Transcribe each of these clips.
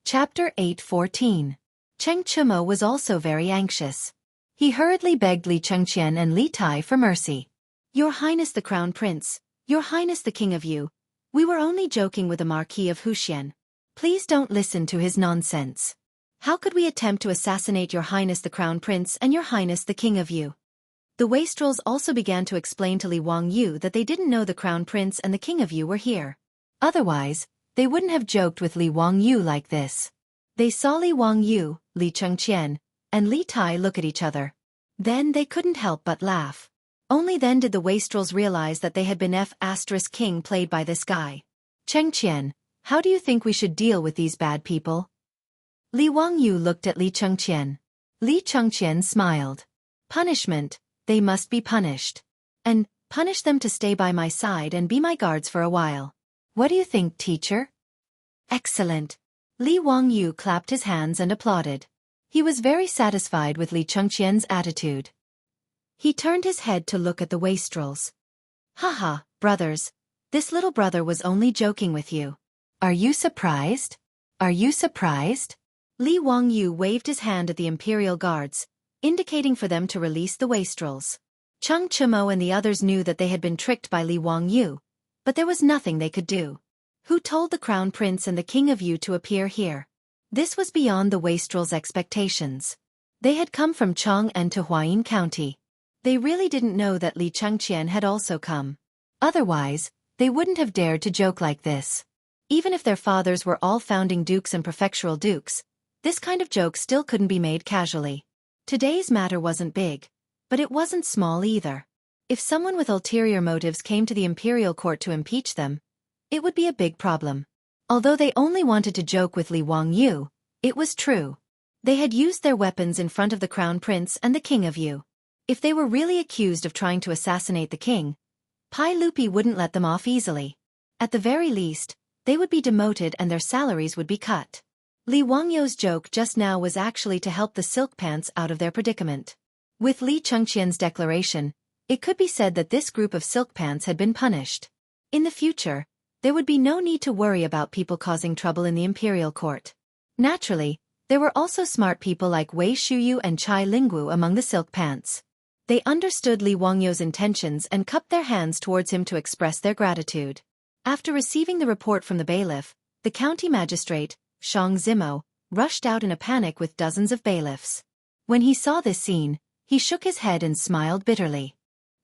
Chapter 8:14. Cheng Chumo was also very anxious. He hurriedly begged Li Chengqian and Li Tai for mercy. "Your Highness the Crown Prince, Your Highness the King of Yu, we were only joking with the Marquis of Huxian. Please don't listen to his nonsense. How could we attempt to assassinate Your Highness the Crown Prince and Your Highness the King of Yu?" The wastrels also began to explain to Li Wangyu that they didn't know the Crown Prince and the King of Yu were here. Otherwise, they wouldn't have joked with Li Wangyu like this. They saw Li Wangyu, Li Chengqian, and Li Tai look at each other. Then they couldn't help but laugh. Only then did the wastrels realize that they had been F***king played by this guy. "Chengqian, how do you think we should deal with these bad people?" Li Wangyu looked at Li Chengqian. Li Chengqian smiled. "Punishment, they must be punished. And punish them to stay by my side and be my guards for a while. What do you think, teacher?" "Excellent." Li Wangyu clapped his hands and applauded. He was very satisfied with Li Chengqian's attitude. He turned his head to look at the wastrels. "Haha, brothers, this little brother was only joking with you. Are you surprised? Are you surprised?" Li Wangyu waved his hand at the imperial guards, indicating for them to release the wastrels. Cheng Chumo and the others knew that they had been tricked by Li Wangyu, but there was nothing they could do. Who told the Crown Prince and the King of Yu to appear here? This was beyond the wastrels' expectations. They had come from Chang'an to Huayin County. They really didn't know that Li Chengqian had also come. Otherwise, they wouldn't have dared to joke like this. Even if their fathers were all founding dukes and prefectural dukes, this kind of joke still couldn't be made casually. Today's matter wasn't big, but it wasn't small either. If someone with ulterior motives came to the imperial court to impeach them, it would be a big problem. Although they only wanted to joke with Li Wangyu, it was true. They had used their weapons in front of the Crown Prince and the King of Yu. If they were really accused of trying to assassinate the king, Pai Lupi wouldn't let them off easily. At the very least, they would be demoted and their salaries would be cut. Li Wangyu's joke just now was actually to help the silk pants out of their predicament. With Li Chengqian's declaration, it could be said that this group of silk pants had been punished. In the future, there would be no need to worry about people causing trouble in the imperial court. Naturally, there were also smart people like Wei Shuyu and Chai Lingwu among the silk pants. They understood Li Wangyu's intentions and cupped their hands towards him to express their gratitude. After receiving the report from the bailiff, the county magistrate, Shang Zimo, rushed out in a panic with dozens of bailiffs. When he saw this scene, he shook his head and smiled bitterly.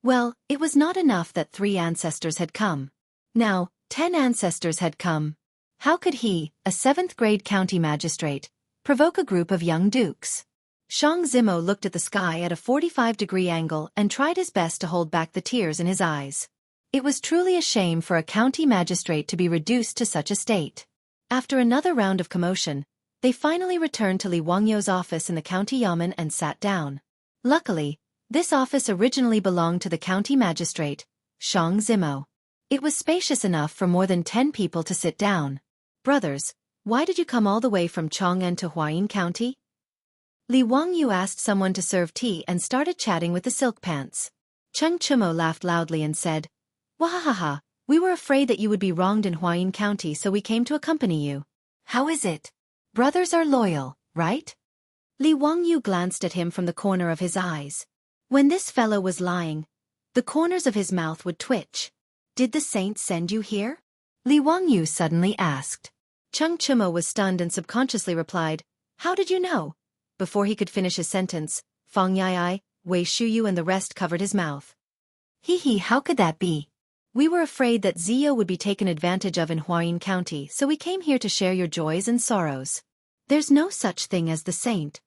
Well, it was not enough that 3 ancestors had come. Now, 10 ancestors had come. How could he, a 7th-grade county magistrate, provoke a group of young dukes? Shang Zimo looked at the sky at a 45-degree angle and tried his best to hold back the tears in his eyes. It was truly a shame for a county magistrate to be reduced to such a state. After another round of commotion, they finally returned to Li Wangyu's office in the county yamen and sat down. Luckily, this office originally belonged to the county magistrate, Shang Zimo. It was spacious enough for more than 10 people to sit down. "Brothers, why did you come all the way from Chang'an to Huayin County?" Li Wangyu asked someone to serve tea and started chatting with the silk pants. Cheng Chumo laughed loudly and said, "Wahahaha, we were afraid that you would be wronged in Huayin County, so we came to accompany you. How is it? Brothers are loyal, right?" Li Wangyu glanced at him from the corner of his eyes. When this fellow was lying, the corners of his mouth would twitch. "Did the saints send you here?" Li Wangyu suddenly asked. Cheng Chumo was stunned and subconsciously replied, "How did you know?" Before he could finish his sentence, Fang Yai, Wei Shuyu and the rest covered his mouth. "Hee, how could that be? We were afraid that Zio would be taken advantage of in Huayin County, so we came here to share your joys and sorrows. There's no such thing as the saint."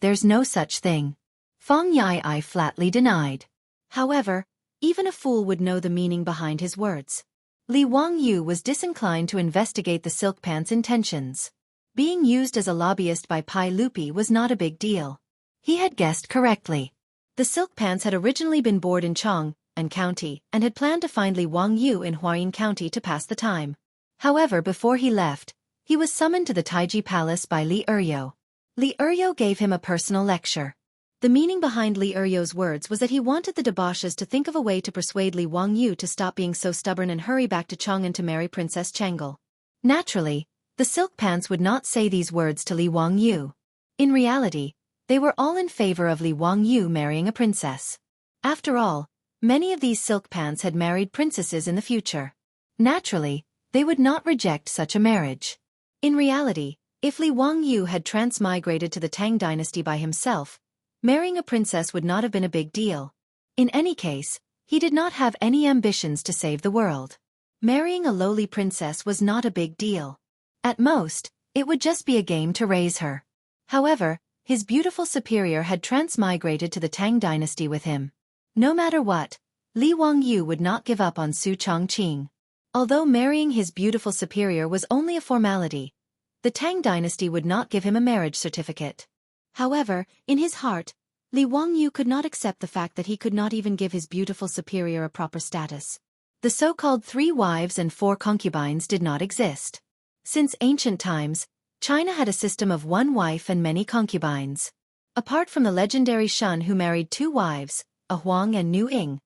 There's no such thing," Fang Yai flatly denied. However, even a fool would know the meaning behind his words. Li Wangyu was disinclined to investigate the silk pants' intentions. Being used as a lobbyist by Pai Lupi was not a big deal. He had guessed correctly. The silk pants had originally been born in Chang'an County and had planned to find Li Wangyu in Huayin County to pass the time. However, before he left, he was summoned to the Taiji Palace by Li Eryo. Li Eryo gave him a personal lecture. The meaning behind Li Eryo's words was that he wanted the debauches to think of a way to persuade Li Wangyu to stop being so stubborn and hurry back to Chang'an to marry Princess Chang'e. Naturally, The silk pants would not say these words to Li Wangyu. In reality, they were all in favor of Li Wangyu marrying a princess. After all, many of these silk pants had married princesses in the future. Naturally, they would not reject such a marriage. In reality, if Li Wangyu had transmigrated to the Tang dynasty by himself, marrying a princess would not have been a big deal. In any case, he did not have any ambitions to save the world. Marrying a lowly princess was not a big deal. At most, it would just be a game to raise her. However, his beautiful superior had transmigrated to the Tang dynasty with him. No matter what, Li Wangyu would not give up on Su Chongqing. Although marrying his beautiful superior was only a formality, the Tang dynasty would not give him a marriage certificate. However, in his heart, Li Wangyu could not accept the fact that he could not even give his beautiful superior a proper status. The so-called 3 wives and 4 concubines did not exist. Since ancient times, China had a system of 1 wife and many concubines. Apart from the legendary Shun who married 2 wives, a Huang and Nu Ying,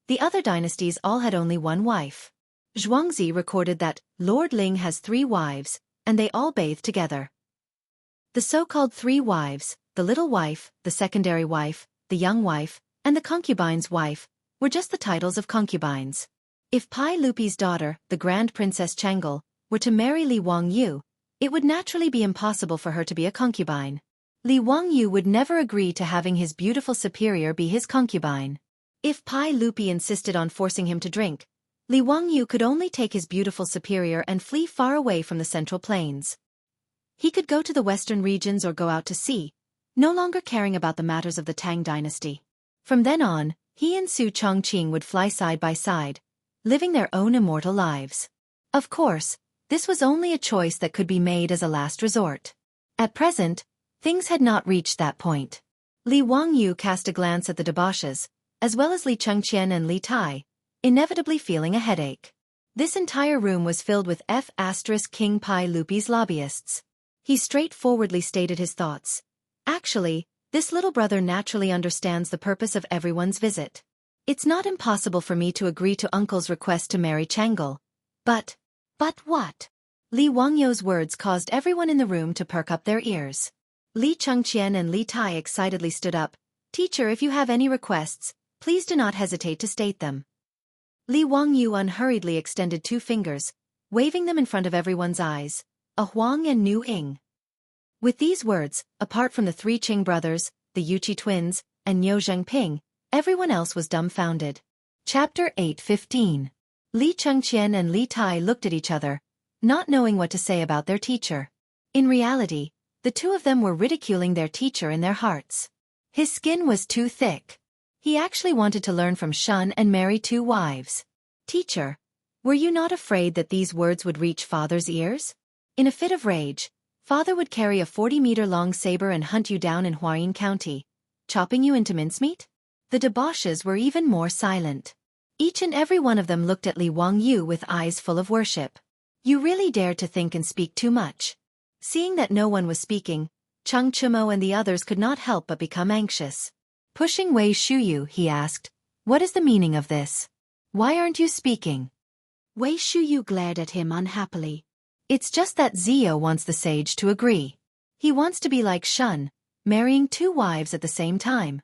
the other dynasties all had only 1 wife. Zhuangzi recorded that Lord Ling has 3 wives, and they all bathe together. The so-called 3 wives, the little wife, the secondary wife, the young wife, and the concubine's wife, were just the titles of concubines. If Pai Lupi's daughter, the Grand Princess Changel, were to marry Li Wangyu, it would naturally be impossible for her to be a concubine. Li Wangyu would never agree to having his beautiful superior be his concubine. If Pai Lupi insisted on forcing him to drink, Li Wangyu could only take his beautiful superior and flee far away from the Central Plains. He could go to the western regions or go out to sea, no longer caring about the matters of the Tang dynasty. From then on, he and Su Chongqing would fly side by side, living their own immortal lives. Of course, this was only a choice that could be made as a last resort. At present, things had not reached that point. Li Wangyu cast a glance at the debauches, as well as Li Chengqian and Li Tai, inevitably feeling a headache. This entire room was filled with King Pai Lupi's lobbyists. He straightforwardly stated his thoughts. Actually, this little brother naturally understands the purpose of everyone's visit. It's not impossible for me to agree to uncle's request to marry Changel. But what? Li Wangyu's words caused everyone in the room to perk up their ears. Li Chengqian and Li Tai excitedly stood up. Teacher, if you have any requests, please do not hesitate to state them. Li Wangyu unhurriedly extended 2 fingers, waving them in front of everyone's eyes, a Huang and Nu Ying. With these words, apart from the 3 Qing brothers, the Yuqi twins, and Niu Zhengping, everyone else was dumbfounded. Chapter 8:15. Li Chengqian and Li Tai looked at each other, not knowing what to say about their teacher. In reality, the 2 of them were ridiculing their teacher in their hearts. His skin was too thick. He actually wanted to learn from Shun and marry 2 wives. Teacher, were you not afraid that these words would reach father's ears? In a fit of rage, father would carry a 40-meter-long saber and hunt you down in Huayin County, chopping you into mincemeat? The debauches were even more silent. Each and every one of them looked at Li Wangyu with eyes full of worship. You really dared to think and speak too much. Seeing that no one was speaking, Cheng Chumo and the others could not help but become anxious. Pushing Wei Shuyu, he asked, what is the meaning of this? Why aren't you speaking? Wei Shuyu glared at him unhappily. It's just that Zio wants the sage to agree. He wants to be like Shun, marrying 2 wives at the same time.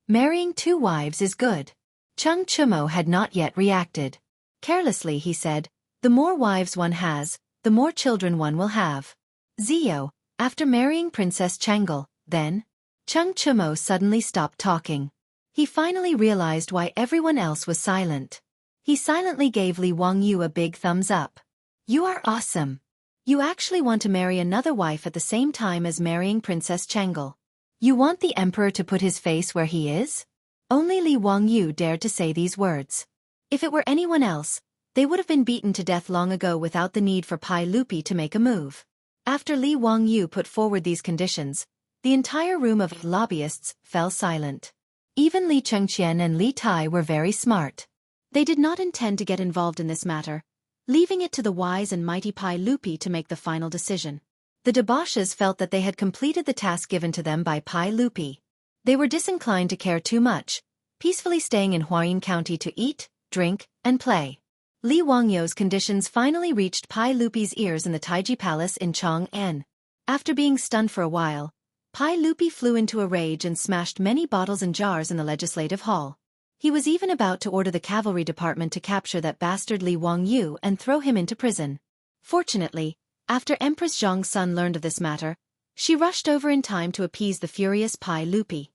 Marrying 2 wives is good. Cheng Chumo had not yet reacted. Carelessly he said, the more wives one has, the more children one will have. Zio, after marrying Princess Changel, then? Cheng Chumo suddenly stopped talking. He finally realized why everyone else was silent. He silently gave Li Wangyu a big thumbs up. You are awesome. You actually want to marry another wife at the same time as marrying Princess Changel. You want the emperor to put his face where he is? Only Li Wangyu dared to say these words. If it were anyone else, they would have been beaten to death long ago without the need for Pai Lupi to make a move. After Li Wangyu put forward these conditions, the entire room of lobbyists fell silent. Even Li Chengqian and Li Tai were very smart. They did not intend to get involved in this matter, leaving it to the wise and mighty Pai Lupi to make the final decision. The debauches felt that they had completed the task given to them by Pai Lupi. They were disinclined to care too much, peacefully staying in Huayin County to eat, drink, and play. Li Wangyou's conditions finally reached Pai Lupi's ears in the Taiji Palace in Chang'an. After being stunned for a while, Pai Lupi flew into a rage and smashed many bottles and jars in the legislative hall. He was even about to order the cavalry department to capture that bastard Li Wangyou and throw him into prison. Fortunately, after Empress Zhang's son learned of this matter, she rushed over in time to appease the furious Pai Lupi.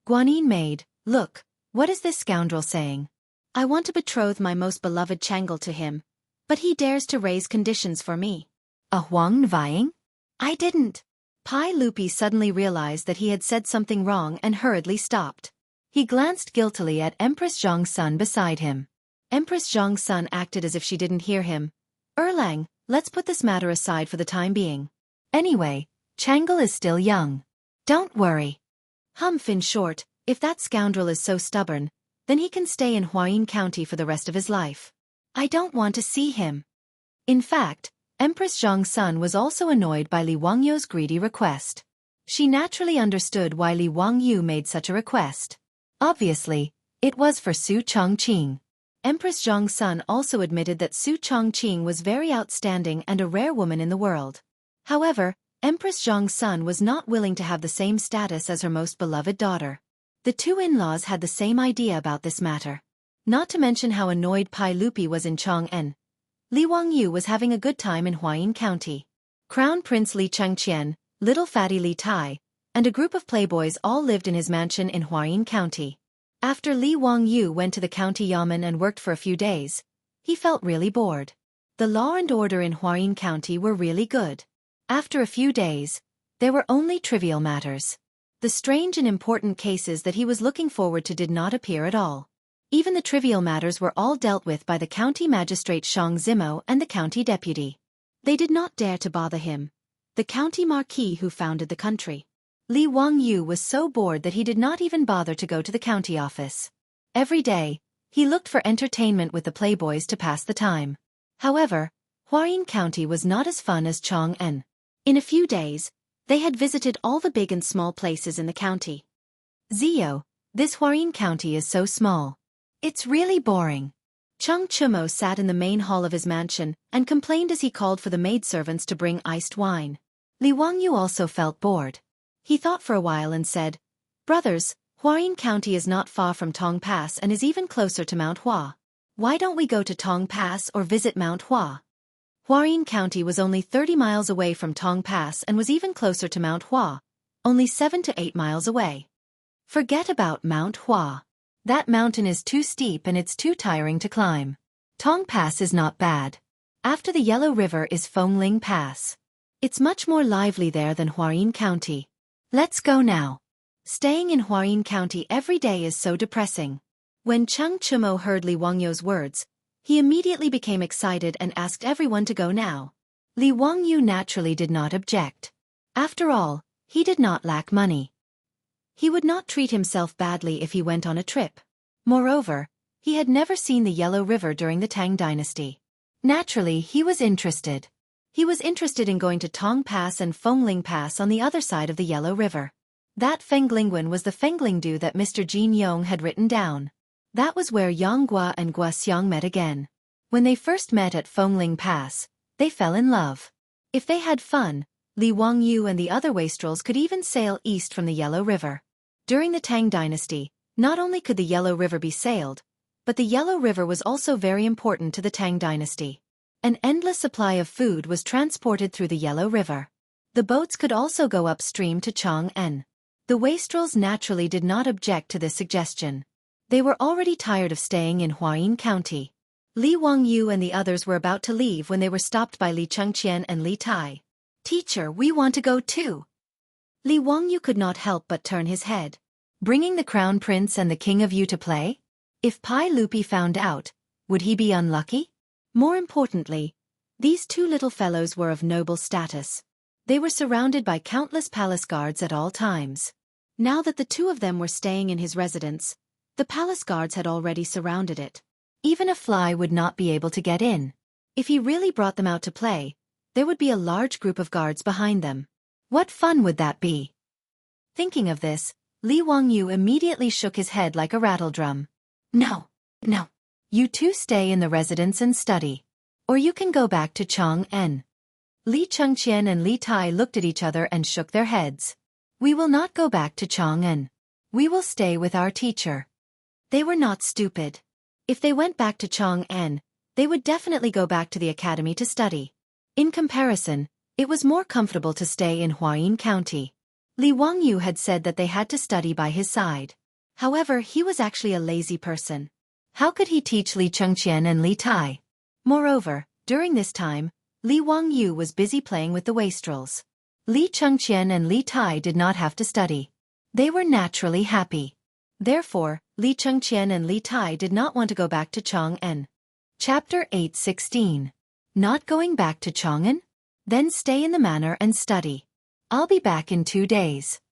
Guanyin maid, look, what is this scoundrel saying? I want to betroth my most beloved Changle to him, but he dares to raise conditions for me. A Huang vying? I didn't. Pai Lupi suddenly realized that he had said something wrong and hurriedly stopped. He glanced guiltily at Empress Zhang's son beside him. Empress Zhang's son acted as if she didn't hear him. Erlang, let's put this matter aside for the time being. Anyway, Changle is still young. Don't worry. In short, if that scoundrel is so stubborn, then he can stay in Huayin County for the rest of his life. I don't want to see him. In fact, Empress Zhang's son was also annoyed by Li Wangyou's greedy request. She naturally understood why Li Wangyou made such a request. Obviously, it was for Su Chongqing. Empress Zhang's son also admitted that Su Chongqing was very outstanding and a rare woman in the world. However, Empress Zhang's son was not willing to have the same status as her most beloved daughter. The two in-laws had the same idea about this matter. Not to mention how annoyed Pai Lupi was in Chang'an. Li Wangyou was having a good time in Huayin County. Crown Prince Li Chengqian, little fatty Li Tai, and a group of playboys all lived in his mansion in Huayin County. After Li Wangyou went to the county yamen and worked for a few days, he felt really bored. The law and order in Huayin County were really good. After a few days, there were only trivial matters. The strange and important cases that he was looking forward to did not appear at all. Even the trivial matters were all dealt with by the county magistrate Shang Zimo and the county deputy. They did not dare to bother him, the county marquis who founded the country. Li Wangyou was so bored that he did not even bother to go to the county office. Every day, he looked for entertainment with the playboys to pass the time. However, Huayin County was not as fun as Chang'an. In a few days, they had visited all the big and small places in the county. Zio, this Huayin County is so small. It's really boring. Chung Chumo sat in the main hall of his mansion and complained as he called for the maidservants to bring iced wine. Li Wangyou also felt bored. He thought for a while and said, Brothers, Huayin County is not far from Tong Pass and is even closer to Mount Hua. Why don't we go to Tong Pass or visit Mount Hua? Huayin County was only 30 miles away from Tong Pass and was even closer to Mount Hua, only 7 to 8 miles away. Forget about Mount Hua. That mountain is too steep and it's too tiring to climb. Tong Pass is not bad. After the Yellow River is Fengling Pass. It's much more lively there than Huayin County. Let's go now. Staying in Huayin County every day is so depressing. When Chung Chumo heard Li Wangyou's words, he immediately became excited and asked everyone to go now. Li Wangyou naturally did not object. After all, he did not lack money. He would not treat himself badly if he went on a trip. Moreover, he had never seen the Yellow River during the Tang Dynasty. Naturally, he was interested. He was interested in going to Tong Pass and Fengling Pass on the other side of the Yellow River. That Fenglingwen was the Fenglingdu that Mr. Jin Yong had written down. That was where Yang Gua and Gua Xiang met again. When they first met at Fengling Pass, they fell in love. If they had fun, Li Wangyou and the other wastrels could even sail east from the Yellow River. During the Tang Dynasty, not only could the Yellow River be sailed, but the Yellow River was also very important to the Tang Dynasty. An endless supply of food was transported through the Yellow River. The boats could also go upstream to Chang'an. The wastrels naturally did not object to this suggestion. They were already tired of staying in Huayin County. Li Wangyou and the others were about to leave when they were stopped by Li Chengqian and Li Tai. Teacher, we want to go too. Li Wangyou could not help but turn his head. Bringing the Crown Prince and the King of You to play? If Pai Lupi found out, would he be unlucky? More importantly, these two little fellows were of noble status. They were surrounded by countless palace guards at all times. Now that the two of them were staying in his residence, the palace guards had already surrounded it. Even a fly would not be able to get in. If he really brought them out to play, there would be a large group of guards behind them. What fun would that be? Thinking of this, Li Wangyou immediately shook his head like a rattledrum. No. You two stay in the residence and study. Or you can go back to Chang'an. Li Chengqian and Li Tai looked at each other and shook their heads. We will not go back to Chang'an. We will stay with our teacher. They were not stupid. If they went back to Chang'an, they would definitely go back to the academy to study. In comparison, it was more comfortable to stay in Huayin County. Li Wangyu had said that they had to study by his side. However, he was actually a lazy person. How could he teach Li Chengqian and Li Tai? Moreover, during this time, Li Wangyu was busy playing with the wastrels. Li Chengqian and Li Tai did not have to study. They were naturally happy. Therefore, Li Chengqian and Li Tai did not want to go back to Chang'an. Chapter 8:16. Not going back to Chang'an? Then stay in the manor and study. I'll be back in 2 days.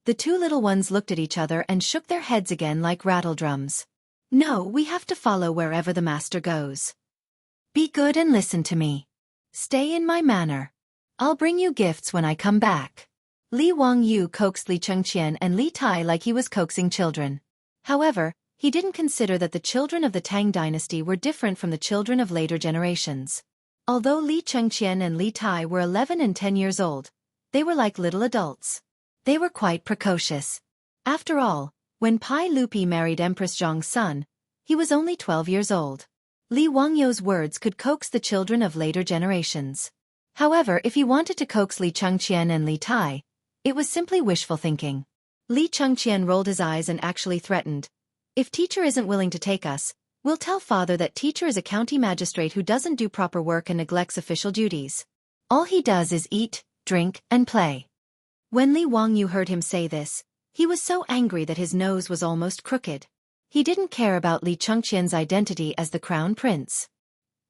The two little ones looked at each other and shook their heads again like rattledrums. No, we have to follow wherever the master goes. Be good and listen to me. Stay in my manor. I'll bring you gifts when I come back. Li Wangyu coaxed Li Chengqian and Li Tai like he was coaxing children. However, he didn't consider that the children of the Tang Dynasty were different from the children of later generations. Although Li Chengqian and Li Tai were 11 and 10 years old, they were like little adults. They were quite precocious. After all, when Pai Lupi married Empress Zhang's son, he was only 12 years old. Li Wangyu's words could coax the children of later generations. However, if he wanted to coax Li Chengqian and Li Tai, it was simply wishful thinking. Li Chengqian rolled his eyes and actually threatened. If teacher isn't willing to take us, we'll tell father that teacher is a county magistrate who doesn't do proper work and neglects official duties. All he does is eat, drink, and play. When Li Wangyu heard him say this, he was so angry that his nose was almost crooked. He didn't care about Li Chengqian's identity as the crown prince.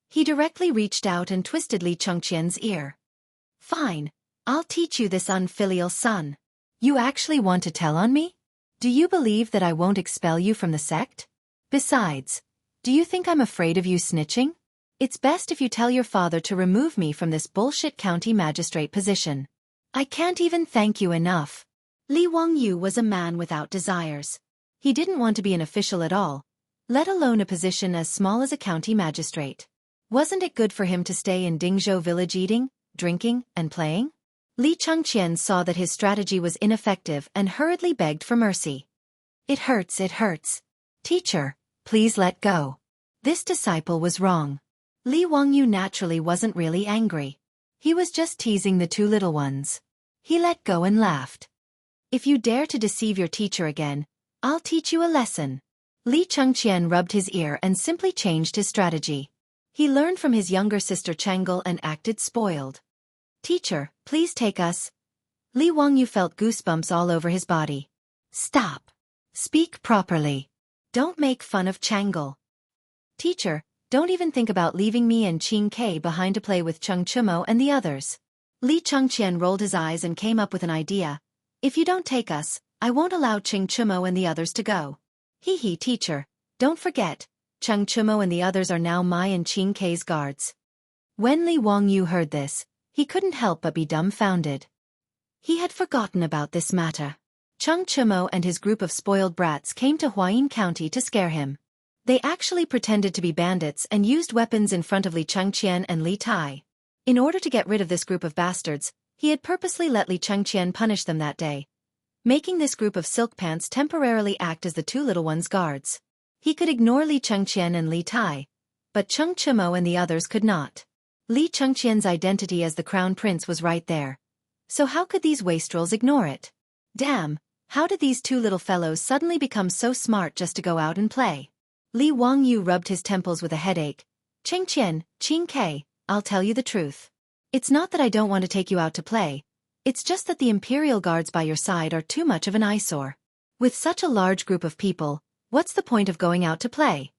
He directly reached out and twisted Li Chengqian's ear. Fine, I'll teach you this unfilial son. You actually want to tell on me? Do you believe that I won't expel you from the sect? Besides, do you think I'm afraid of you snitching? It's best if you tell your father to remove me from this bullshit county magistrate position. I can't even thank you enough. Li Wangyu was a man without desires. He didn't want to be an official at all, let alone a position as small as a county magistrate. Wasn't it good for him to stay in Dingzhou village eating, drinking, and playing? Li Chengqian saw that his strategy was ineffective and hurriedly begged for mercy. It hurts, it hurts. Teacher, please let go. This disciple was wrong. Li Wangyu naturally wasn't really angry. He was just teasing the two little ones. He let go and laughed. If you dare to deceive your teacher again, I'll teach you a lesson. Li Chengqian rubbed his ear and simply changed his strategy. He learned from his younger sister Chang'e and acted spoiled. Teacher, please take us. Li Wangyu felt goosebumps all over his body. Stop. Speak properly. Don't make fun of Chang'e. Teacher, don't even think about leaving me and Qing Ke behind to play with Cheng Chumo and the others. Li Chengqian rolled his eyes and came up with an idea. If you don't take us, I won't allow Cheng Chumo and the others to go. Hee, teacher, don't forget, Cheng Chumo and the others are now my and Qing Ke's guards. When Li Wangyu heard this, he couldn't help but be dumbfounded. He had forgotten about this matter. Cheng Chumo and his group of spoiled brats came to Huayin County to scare him. They actually pretended to be bandits and used weapons in front of Li Chengqian and Li Tai. In order to get rid of this group of bastards, he had purposely let Li Chengqian punish them that day, making this group of silk pants temporarily act as the two little ones' guards. He could ignore Li Chengqian and Li Tai, but Cheng Chumo and the others could not. Li Chengqian's identity as the crown prince was right there. So how could these wastrels ignore it? Damn, how did these two little fellows suddenly become so smart just to go out and play? Li Wangyu rubbed his temples with a headache. Chengqian, Qing Ke, I'll tell you the truth. It's not that I don't want to take you out to play. It's just that the imperial guards by your side are too much of an eyesore. With such a large group of people, what's the point of going out to play?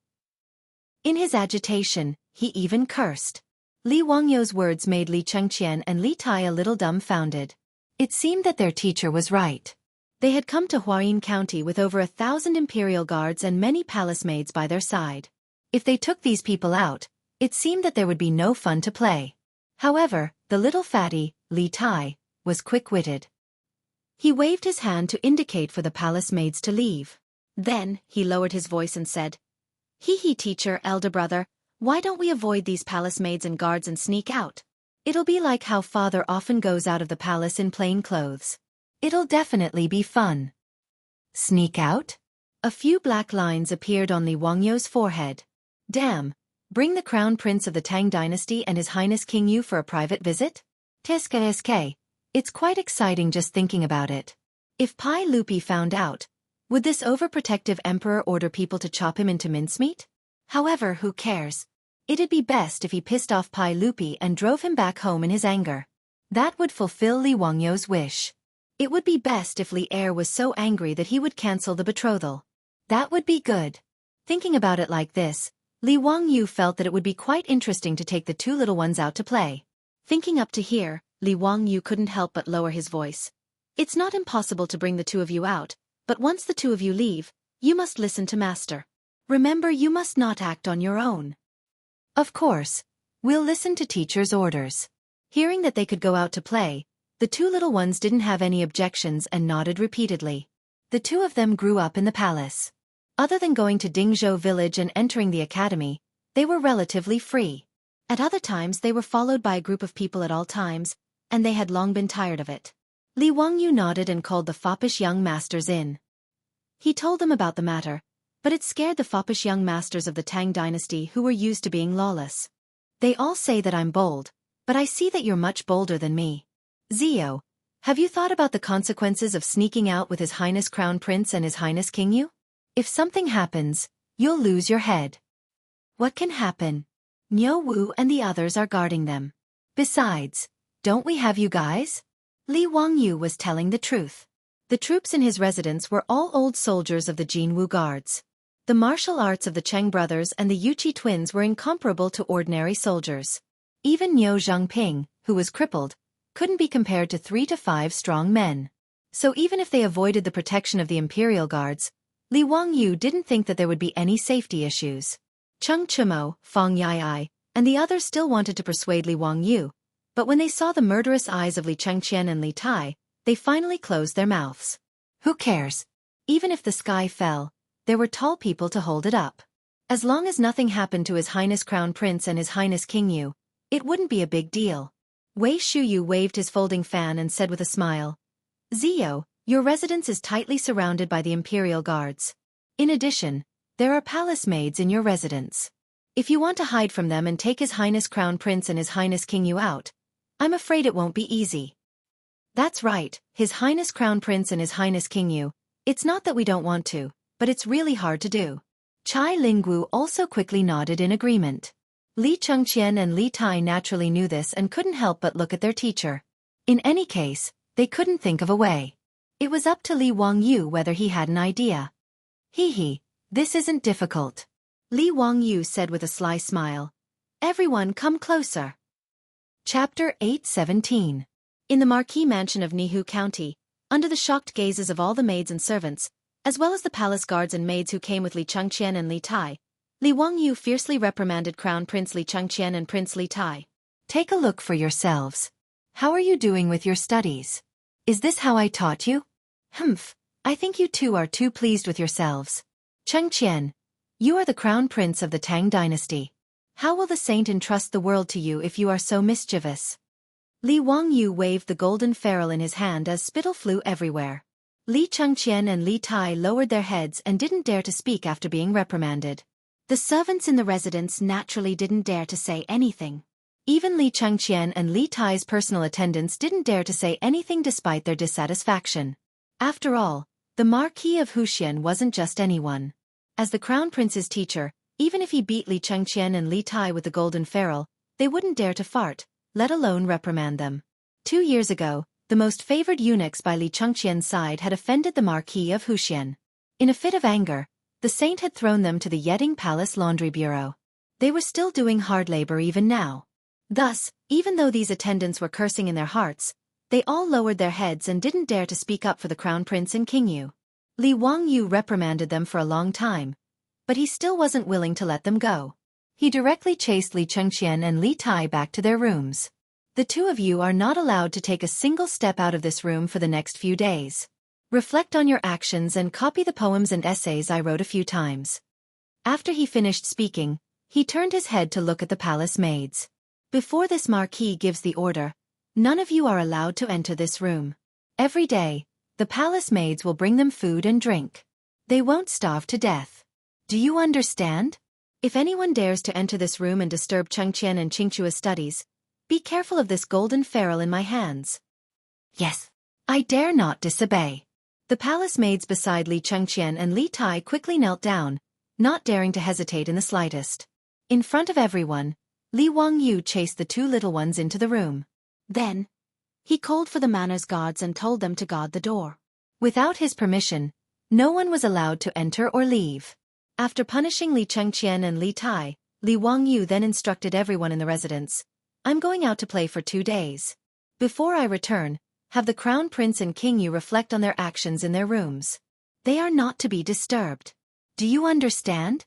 In his agitation, he even cursed. Li Wangyu's words made Li Chengqian and Li Tai a little dumbfounded. It seemed that their teacher was right. They had come to Huayin County with over 1,000 imperial guards and many palace maids by their side. If they took these people out, it seemed that there would be no fun to play. However, the little fatty, Li Tai, was quick-witted. He waved his hand to indicate for the palace maids to leave. Then, he lowered his voice and said, Hee teacher, elder brother, why don't we avoid these palace maids and guards and sneak out? It'll be like how father often goes out of the palace in plain clothes. It'll definitely be fun. Sneak out? A few black lines appeared on Li Wangyou's forehead. Damn, bring the crown prince of the Tang Dynasty and His Highness King Yu for a private visit? Teska. It's quite exciting just thinking about it. If Pai Lupi found out, would this overprotective emperor order people to chop him into mincemeat? However, who cares? It'd be best if he pissed off Pai Lupi and drove him back home in his anger. That would fulfill Li Wangyou's wish. It would be best if Li Heir was so angry that he would cancel the betrothal. That would be good. Thinking about it like this, Li Wangyou felt that it would be quite interesting to take the two little ones out to play. Thinking up to here, Li Wangyou couldn't help but lower his voice. It's not impossible to bring the two of you out, but once the two of you leave, you must listen to Master. Remember, you must not act on your own. Of course. We'll listen to teacher's orders. Hearing that they could go out to play, the two little ones didn't have any objections and nodded repeatedly. The two of them grew up in the palace. Other than going to Dingzhou village and entering the academy, they were relatively free. At other times they were followed by a group of people at all times, and they had long been tired of it. Li Wangyou nodded and called the foppish young masters in. He told them about the matter, but it scared the foppish young masters of the Tang Dynasty who were used to being lawless. They all say that I'm bold, but I see that you're much bolder than me. Zio, have you thought about the consequences of sneaking out with His Highness Crown Prince and His Highness King Yu? If something happens, you'll lose your head. What can happen? Niu Wu and the others are guarding them. Besides, don't we have you guys? Li Wangyou was telling the truth. The troops in his residence were all old soldiers of the Jianghu guards. The martial arts of the Cheng brothers and the Yuqi twins were incomparable to ordinary soldiers. Even Niu Zhangping, who was crippled, couldn't be compared to 3 to 5 strong men. So even if they avoided the protection of the imperial guards, Li Wangyou didn't think that there would be any safety issues. Cheng Chimo, Feng Yai, and the others still wanted to persuade Li Wangyou, but when they saw the murderous eyes of Li Chengqian and Li Tai, they finally closed their mouths. Who cares? Even if the sky fell, there were tall people to hold it up. As long as nothing happened to His Highness Crown Prince and His Highness King Yu, it wouldn't be a big deal. Wei Shuyu waved his folding fan and said with a smile, Zio, your residence is tightly surrounded by the imperial guards. In addition, there are palace maids in your residence. If you want to hide from them and take His Highness Crown Prince and His Highness King Yu out, I'm afraid it won't be easy. That's right, His Highness Crown Prince and His Highness King Yu. It's not that we don't want to, but it's really hard to do. Chai Lingwu also quickly nodded in agreement. Li Chengqian and Li Tai naturally knew this and couldn't help but look at their teacher. In any case, they couldn't think of a way. It was up to Li Wangyou whether he had an idea. This isn't difficult. Li Wangyou said with a sly smile. Everyone come closer. Chapter 8:17. In the Marquis Mansion of Nihu County, under the shocked gazes of all the maids and servants, as well as the palace guards and maids who came with Li Chengqian and Li Tai, Li Wangyou fiercely reprimanded Crown Prince Li Chengqian and Prince Li Tai. Take a look for yourselves. How are you doing with your studies? Is this how I taught you? I think you two are too pleased with yourselves. Chengqian, you are the Crown Prince of the Tang Dynasty. How will the saint entrust the world to you if you are so mischievous? Li Wangyou waved the golden ferrule in his hand as spittle flew everywhere. Li Chengqian and Li Tai lowered their heads and didn't dare to speak after being reprimanded. The servants in the residence naturally didn't dare to say anything. Even Li Chengqian and Li Tai's personal attendants didn't dare to say anything despite their dissatisfaction. After all, the Marquis of Huxian wasn't just anyone. As the Crown Prince's teacher, even if he beat Li Chengqian and Li Tai with the golden ferrule, they wouldn't dare to fart, let alone reprimand them. 2 years ago, the most favored eunuchs by Li Chengqian's side had offended the Marquis of Huxian. In a fit of anger, the saint had thrown them to the Yeding Palace Laundry Bureau. They were still doing hard labor even now. Thus, even though these attendants were cursing in their hearts, they all lowered their heads and didn't dare to speak up for the Crown Prince and King Yu. Li Wangyou reprimanded them for a long time, but he still wasn't willing to let them go. He directly chased Li Chengqian and Li Tai back to their rooms. The two of you are not allowed to take a single step out of this room for the next few days. Reflect on your actions and copy the poems and essays I wrote a few times. After he finished speaking, he turned his head to look at the palace maids. Before this marquis gives the order, none of you are allowed to enter this room. Every day, the palace maids will bring them food and drink. They won't starve to death. Do you understand? If anyone dares to enter this room and disturb Xianxia and Xianxua's studies, be careful of this golden ferrule in my hands. Yes. I dare not disobey. The palace maids beside Li Xianxia and Li Tai quickly knelt down, not daring to hesitate in the slightest. In front of everyone, Li Wangyu chased the two little ones into the room. Then, he called for the manners guards and told them to guard the door. Without his permission, no one was allowed to enter or leave. After punishing Li Xianxia and Li Tai, Li Wangyu then instructed everyone in the residence, I'm going out to play for 2 days. Before I return, have the crown prince and king Yu reflect on their actions in their rooms. They are not to be disturbed. Do you understand?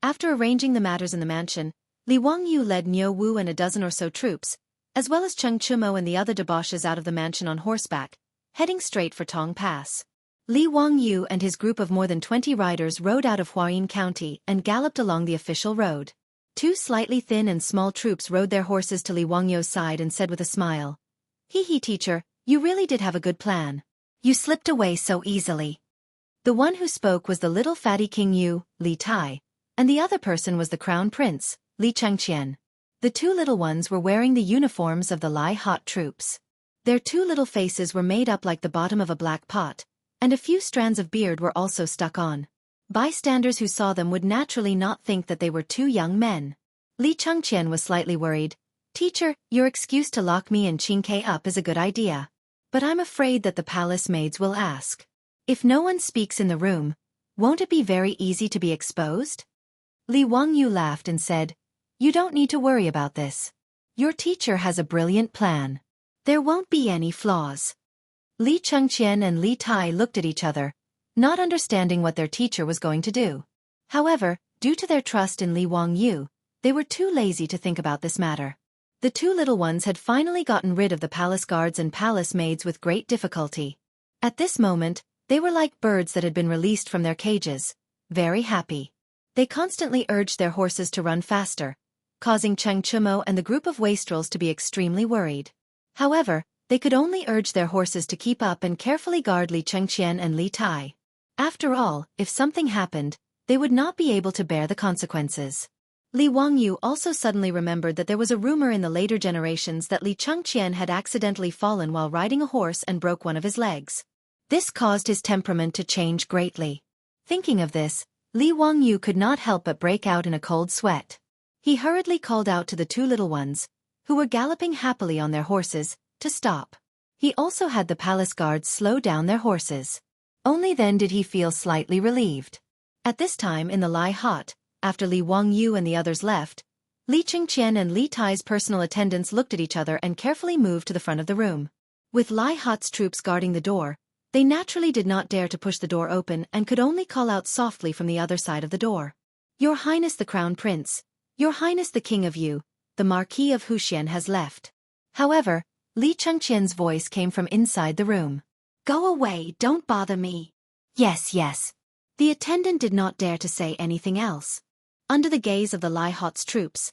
After arranging the matters in the mansion, Li Wangyu led Niu Wu and a dozen or so troops, as well as Cheng Chumo and the other debauches out of the mansion on horseback, heading straight for Tong Pass. Li Wangyu and his group of more than 20 riders rode out of Huayin County and galloped along the official road. 2 slightly thin and small troops rode their horses to Li Wangyu's side and said with a smile, Hee teacher, you really did have a good plan. You slipped away so easily. The one who spoke was the little fatty King Yu, Li Tai, and the other person was the crown prince, Li Chengqian. The 2 little ones were wearing the uniforms of the Lai Hot troops. Their 2 little faces were made up like the bottom of a black pot, and a few strands of beard were also stuck on. Bystanders who saw them would naturally not think that they were 2 young men. Li Chengqian was slightly worried. Teacher, your excuse to lock me and Qingke up is a good idea. But I'm afraid that the palace maids will ask. If no one speaks in the room, won't it be very easy to be exposed? Li Wangyu laughed and said, You don't need to worry about this. Your teacher has a brilliant plan. There won't be any flaws. Li Chengqian and Li Tai looked at each other, not understanding what their teacher was going to do. However, due to their trust in Li Wangyu, they were too lazy to think about this matter. The 2 little ones had finally gotten rid of the palace guards and palace maids with great difficulty. At this moment, they were like birds that had been released from their cages, very happy. They constantly urged their horses to run faster, causing Cheng Chumo and the group of wastrels to be extremely worried. However, they could only urge their horses to keep up and carefully guard Li Chengqian and Li Tai. After all, if something happened, they would not be able to bear the consequences. Li Wangyu also suddenly remembered that there was a rumor in the later generations that Li Chengqian had accidentally fallen while riding a horse and broke one of his legs. This caused his temperament to change greatly. Thinking of this, Li Wangyu could not help but break out in a cold sweat. He hurriedly called out to the 2 little ones, who were galloping happily on their horses, to stop. He also had the palace guards slow down their horses. Only then did he feel slightly relieved. At this time in the Lai Hot, after Li Wangyu and the others left, Li Chengqian and Li Tai's personal attendants looked at each other and carefully moved to the front of the room. With Lai Hot's troops guarding the door, they naturally did not dare to push the door open and could only call out softly from the other side of the door. Your Highness the Crown Prince, Your Highness the King of Yu, the Marquis of Wuxia has left. However, Li Chengqian's voice came from inside the room. Go away, don't bother me. Yes. The attendant did not dare to say anything else. Under the gaze of the Lai Hot's troops,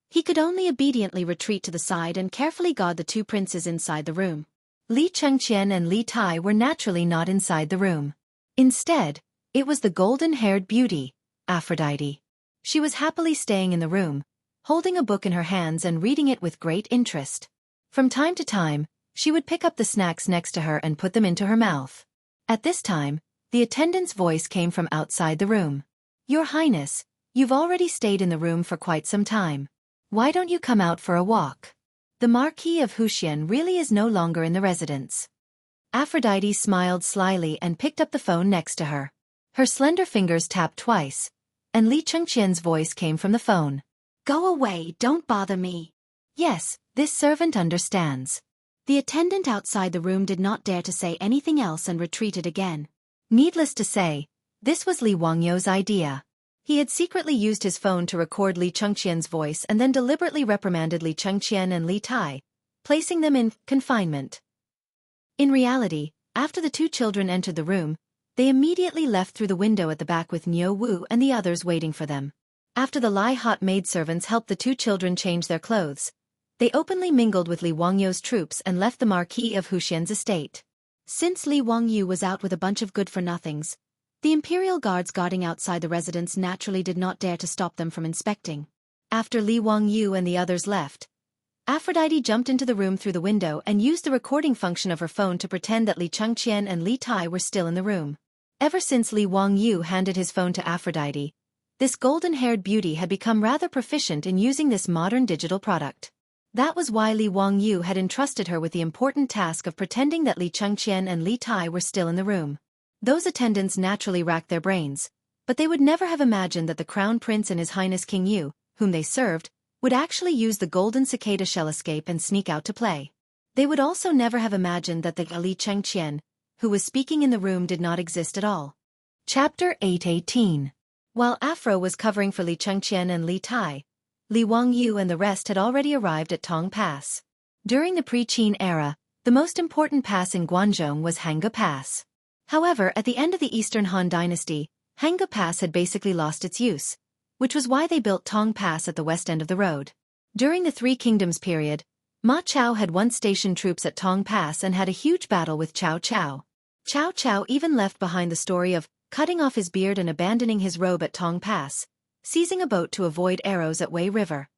he could only obediently retreat to the side and carefully guard the 2 princes inside the room. Li Chengqian and Li Tai were naturally not inside the room. Instead, it was the golden-haired beauty, Aphrodite. She was happily staying in the room, holding a book in her hands and reading it with great interest. From time to time, she would pick up the snacks next to her and put them into her mouth. At this time, the attendant's voice came from outside the room. Your Highness, you've already stayed in the room for quite some time. Why don't you come out for a walk? The Marquis of Wuxia really is no longer in the residence. Aphrodite smiled slyly and picked up the phone next to her. Her slender fingers tapped twice, and Li Chengqian's voice came from the phone. Go away, don't bother me. Yes, this servant understands. The attendant outside the room did not dare to say anything else and retreated again. Needless to say, this was Li Wangyu's idea. He had secretly used his phone to record Li Chengqian's voice and then deliberately reprimanded Li Chengqian and Li Tai, placing them in confinement. In reality, after the 2 children entered the room, They immediately left through the window at the back with Niu Wu and the others waiting for them. After the Lai-hot maidservants helped the two children change their clothes, they openly mingled with Li Wangyu's troops and left the Marquis of Huxian's estate. Since Li Wangyu was out with a bunch of good-for-nothings, the imperial guards guarding outside the residence naturally did not dare to stop them from inspecting. After Li Wangyu and the others left, Aphrodite jumped into the room through the window and used the recording function of her phone to pretend that Li Chengqian and Li Tai were still in the room. Ever since Li Wangyu handed his phone to Aphrodite, this golden-haired beauty had become rather proficient in using this modern digital product. That was why Li Wangyu had entrusted her with the important task of pretending that Li Chengqian and Li Tai were still in the room. Those attendants naturally racked their brains, but they would never have imagined that the Crown Prince and His Highness King Yu, whom they served, would actually use the golden cicada shell escape and sneak out to play. They would also never have imagined that the Li Chengqian, who was speaking in the room, did not exist at all. Chapter 8:18. While Afro was covering for Li Chengqian and Li Tai, Li Wangyu and the rest had already arrived at Tong Pass. During the pre-Qin era, the most important pass in Guangzhou was Hanga Pass. However, at the end of the Eastern Han Dynasty, Hanga Pass had basically lost its use, which was why they built Tong Pass at the west end of the road. During the Three Kingdoms period, Ma Chao had once stationed troops at Tong Pass and had a huge battle with Cao Cao. Cao Cao even left behind the story of cutting off his beard and abandoning his robe at Tong Pass, seizing a boat to avoid arrows at Wei River.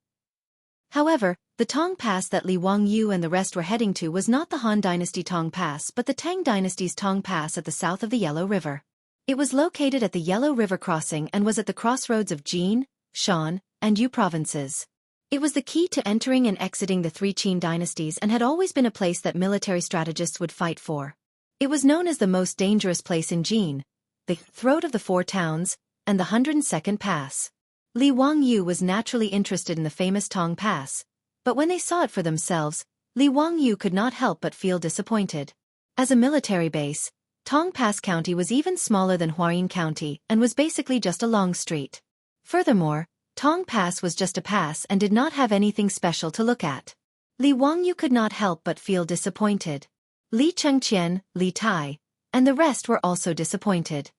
However, the Tong Pass that Li Wangyu and the rest were heading to was not the Han Dynasty Tong Pass but the Tang Dynasty's Tong Pass at the south of the Yellow River. It was located at the Yellow River crossing and was at the crossroads of Jin, Shan, and Yu provinces. It was the key to entering and exiting the three Qin dynasties and had always been a place that military strategists would fight for. It was known as the most dangerous place in Jin, the throat of the four towns, and the 102nd Pass. Li Wangyu was naturally interested in the famous Tong Pass, but when they saw it for themselves, Li Wangyu could not help but feel disappointed. As a military base, Tong Pass County was even smaller than Huayin County and was basically just a long street. Furthermore, Tong Pass was just a pass and did not have anything special to look at. Li Wangyu could not help but feel disappointed. Li Chengqian, Li Tai, and the rest were also disappointed.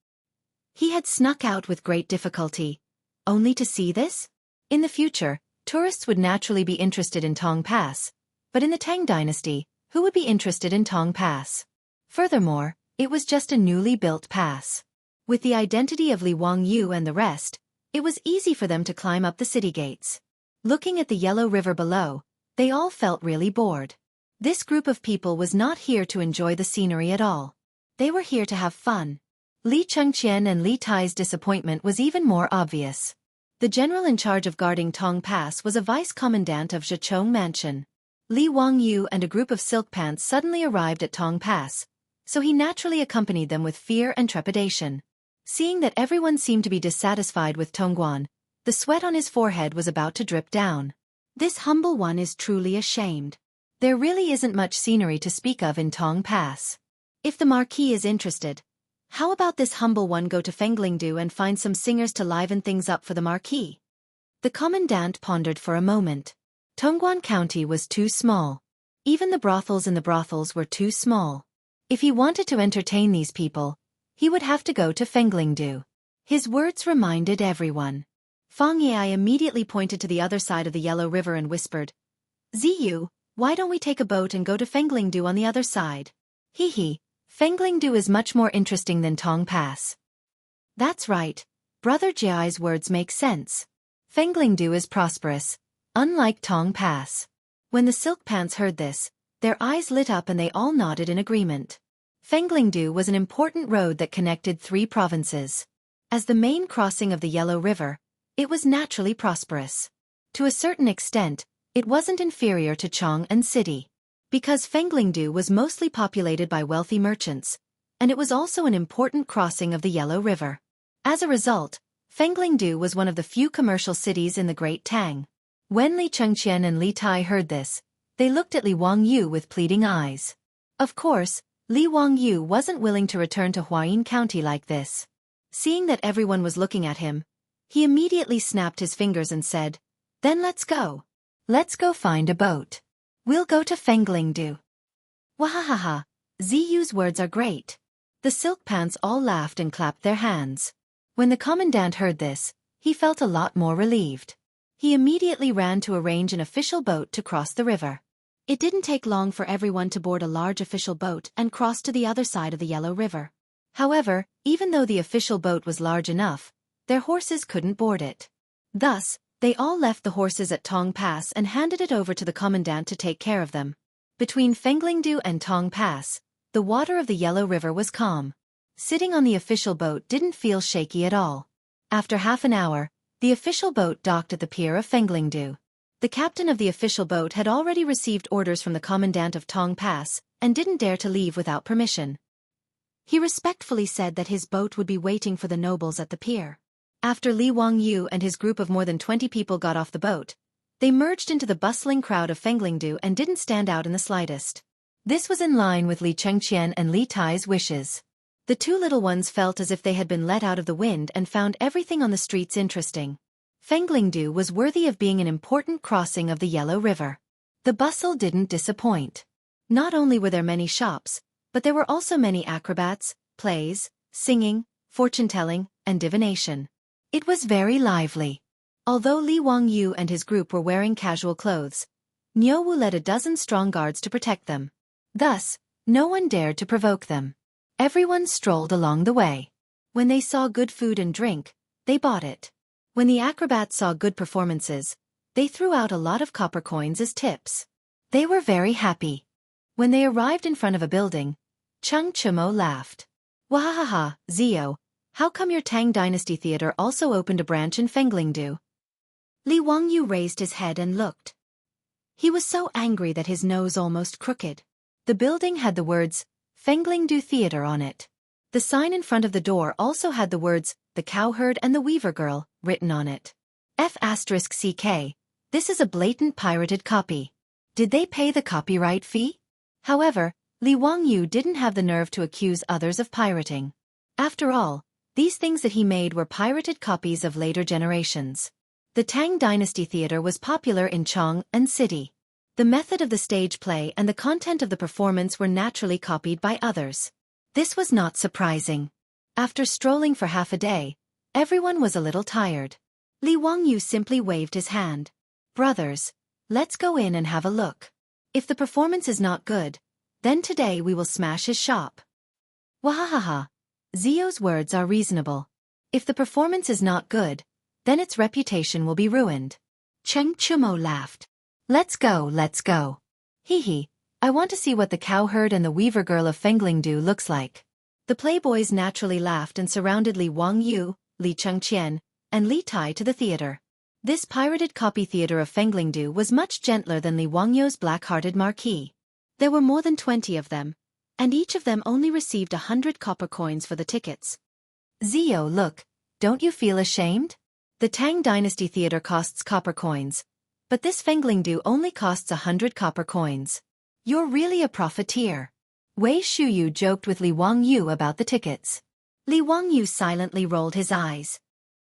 He had snuck out with great difficulty, only to see this? In the future, tourists would naturally be interested in Tong Pass, but in the Tang Dynasty, who would be interested in Tong Pass? Furthermore, it was just a newly built pass. With the identity of Li Wangyu and the rest, it was easy for them to climb up the city gates. Looking at the Yellow River below, they all felt really bored. This group of people was not here to enjoy the scenery at all. They were here to have fun. Li Chengqian and Li Tai's disappointment was even more obvious. The general in charge of guarding Tong Pass was a vice-commandant of Zhichong Mansion. Li Wangyu and a group of silk pants suddenly arrived at Tong Pass, so he naturally accompanied them with fear and trepidation. Seeing that everyone seemed to be dissatisfied with Tongguan, the sweat on his forehead was about to drip down. This humble one is truly ashamed. There really isn't much scenery to speak of in Tong Pass. If the Marquis is interested, how about this humble one go to Fenglingdu and find some singers to liven things up for the Marquis? The commandant pondered for a moment. Tongguan County was too small. Even the brothels in the brothels were too small. If he wanted to entertain these people, he would have to go to Fenglingdu. His words reminded everyone. Fang Yai immediately pointed to the other side of the Yellow River and whispered, "Ziyu, why don't we take a boat and go to Fenglingdu on the other side? Hee, Fenglingdu is much more interesting than Tong Pass." That's right, Brother Jiai's words make sense. Fenglingdu is prosperous, unlike Tong Pass. When the silk pants heard this, their eyes lit up and they all nodded in agreement. Fenglingdu was an important road that connected three provinces. As the main crossing of the Yellow River, it was naturally prosperous. To a certain extent, it wasn't inferior to Chang'an City. Because Fenglingdu was mostly populated by wealthy merchants, and it was also an important crossing of the Yellow River. As a result, Fenglingdu was one of the few commercial cities in the Great Tang. When Li Chengqian and Li Tai heard this, they looked at Li Wangyu with pleading eyes. Of course, Li Wangyu wasn't willing to return to Huayin County like this. Seeing that everyone was looking at him, he immediately snapped his fingers and said, "Then let's go. Let's go find a boat. We'll go to Fenglingdu." Wahahaha, Ziyu's words are great. The silk pants all laughed and clapped their hands. When the commandant heard this, he felt a lot more relieved. He immediately ran to arrange an official boat to cross the river. It didn't take long for everyone to board a large official boat and cross to the other side of the Yellow River. However, even though the official boat was large enough, their horses couldn't board it. Thus, they all left the horses at Tang Pass and handed it over to the commandant to take care of them. Between Fenglingdu and Tang Pass, the water of the Yellow River was calm. Sitting on the official boat didn't feel shaky at all. After half an hour, the official boat docked at the pier of Fenglingdu. The captain of the official boat had already received orders from the commandant of Tang Pass and didn't dare to leave without permission. He respectfully said that his boat would be waiting for the nobles at the pier. After Li Wangyu and his group of more than 20 people got off the boat, they merged into the bustling crowd of Fenglingdu and didn't stand out in the slightest. This was in line with Li Xianxia and Li Tai's wishes. The two little ones felt as if they had been let out of the wind and found everything on the streets interesting. Fenglingdu was worthy of being an important crossing of the Yellow River. The bustle didn't disappoint. Not only were there many shops, but there were also many acrobats, plays, singing, fortune-telling, and divination. It was very lively. Although Li Wangyu and his group were wearing casual clothes, Niu Wu led a dozen strong guards to protect them. Thus, no one dared to provoke them. Everyone strolled along the way. When they saw good food and drink, they bought it. When the acrobats saw good performances, they threw out a lot of copper coins as tips. They were very happy. When they arrived in front of a building, Cheng Chimo laughed. Wahahaha, Zio, how come your Tang Dynasty theater also opened a branch in Fenglingdu? Li Wangyu raised his head and looked. He was so angry that his nose almost crooked. The building had the words, Fenglingdu Theater on it. The sign in front of the door also had the words, The Cowherd and the Weaver Girl, written on it. F***CK, this is a blatant pirated copy. Did they pay the copyright fee? However, Li Wangyu didn't have the nerve to accuse others of pirating. After all, these things that he made were pirated copies of later generations. The Tang Dynasty Theater was popular in Chang'an City. The method of the stage play and the content of the performance were naturally copied by others. This was not surprising. After strolling for half a day, everyone was a little tired. Li Wangyu simply waved his hand. Brothers, let's go in and have a look. If the performance is not good, then today we will smash his shop. Wahahaha. Zio's words are reasonable. If the performance is not good, then its reputation will be ruined. Cheng Chumo laughed. Let's go, let's go. Hee hee, I want to see what the Cowherd and the Weaver Girl of Fenglingdu looks like. The playboys naturally laughed and surrounded Li Wangyu, Li Chengqian, and Li Tai to the theater. This pirated copy theater of Fenglingdu was much gentler than Li Wangyu's black-hearted marquis. There were more than 20 of them, and each of them only received 100 copper coins for the tickets. Zio, look, don't you feel ashamed? The Tang Dynasty Theater costs copper coins, but this Fenglingdu only costs 100 copper coins. You're really a profiteer. Wei Shuyu joked with Li Wangyu about the tickets. Li Wangyu silently rolled his eyes.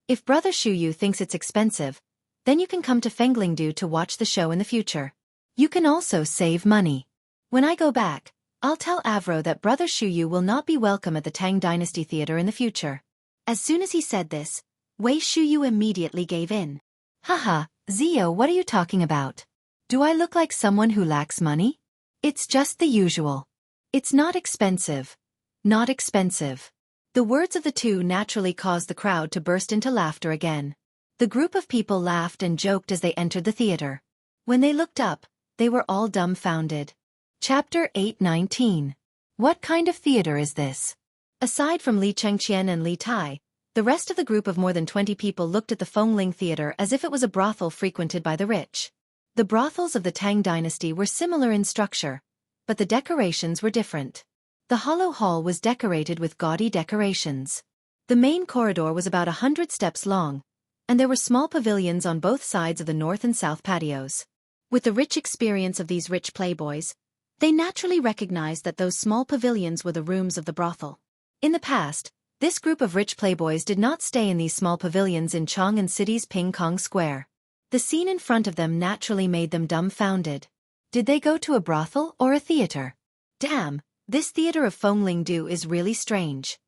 If Brother Shuyu thinks it's expensive, then you can come to Fenglingdu to watch the show in the future. You can also save money. When I go back, I'll tell Avro that Brother Shuyu will not be welcome at the Tang Dynasty Theater in the future. As soon as he said this, Wei Shuyu immediately gave in. Haha, Zio, what are you talking about? Do I look like someone who lacks money? It's just the usual. It's not expensive. Not expensive. The words of the two naturally caused the crowd to burst into laughter again. The group of people laughed and joked as they entered the theater. When they looked up, they were all dumbfounded. Chapter 8:19. What kind of theater is this? Aside from Li Chengqian and Li Tai, the rest of the group of more than 20 people looked at the Fengling Theater as if it was a brothel frequented by the rich. The brothels of the Tang Dynasty were similar in structure, but the decorations were different. The hollow hall was decorated with gaudy decorations. The main corridor was about 100 steps long, and there were small pavilions on both sides of the north and south patios. With the rich experience of these rich playboys, they naturally recognized that those small pavilions were the rooms of the brothel. In the past, this group of rich playboys did not stay in these small pavilions in Chang'an City's Ping Kong Square. The scene in front of them naturally made them dumbfounded. Did they go to a brothel or a theater? Damn, This theater of Fonglingdu is really strange.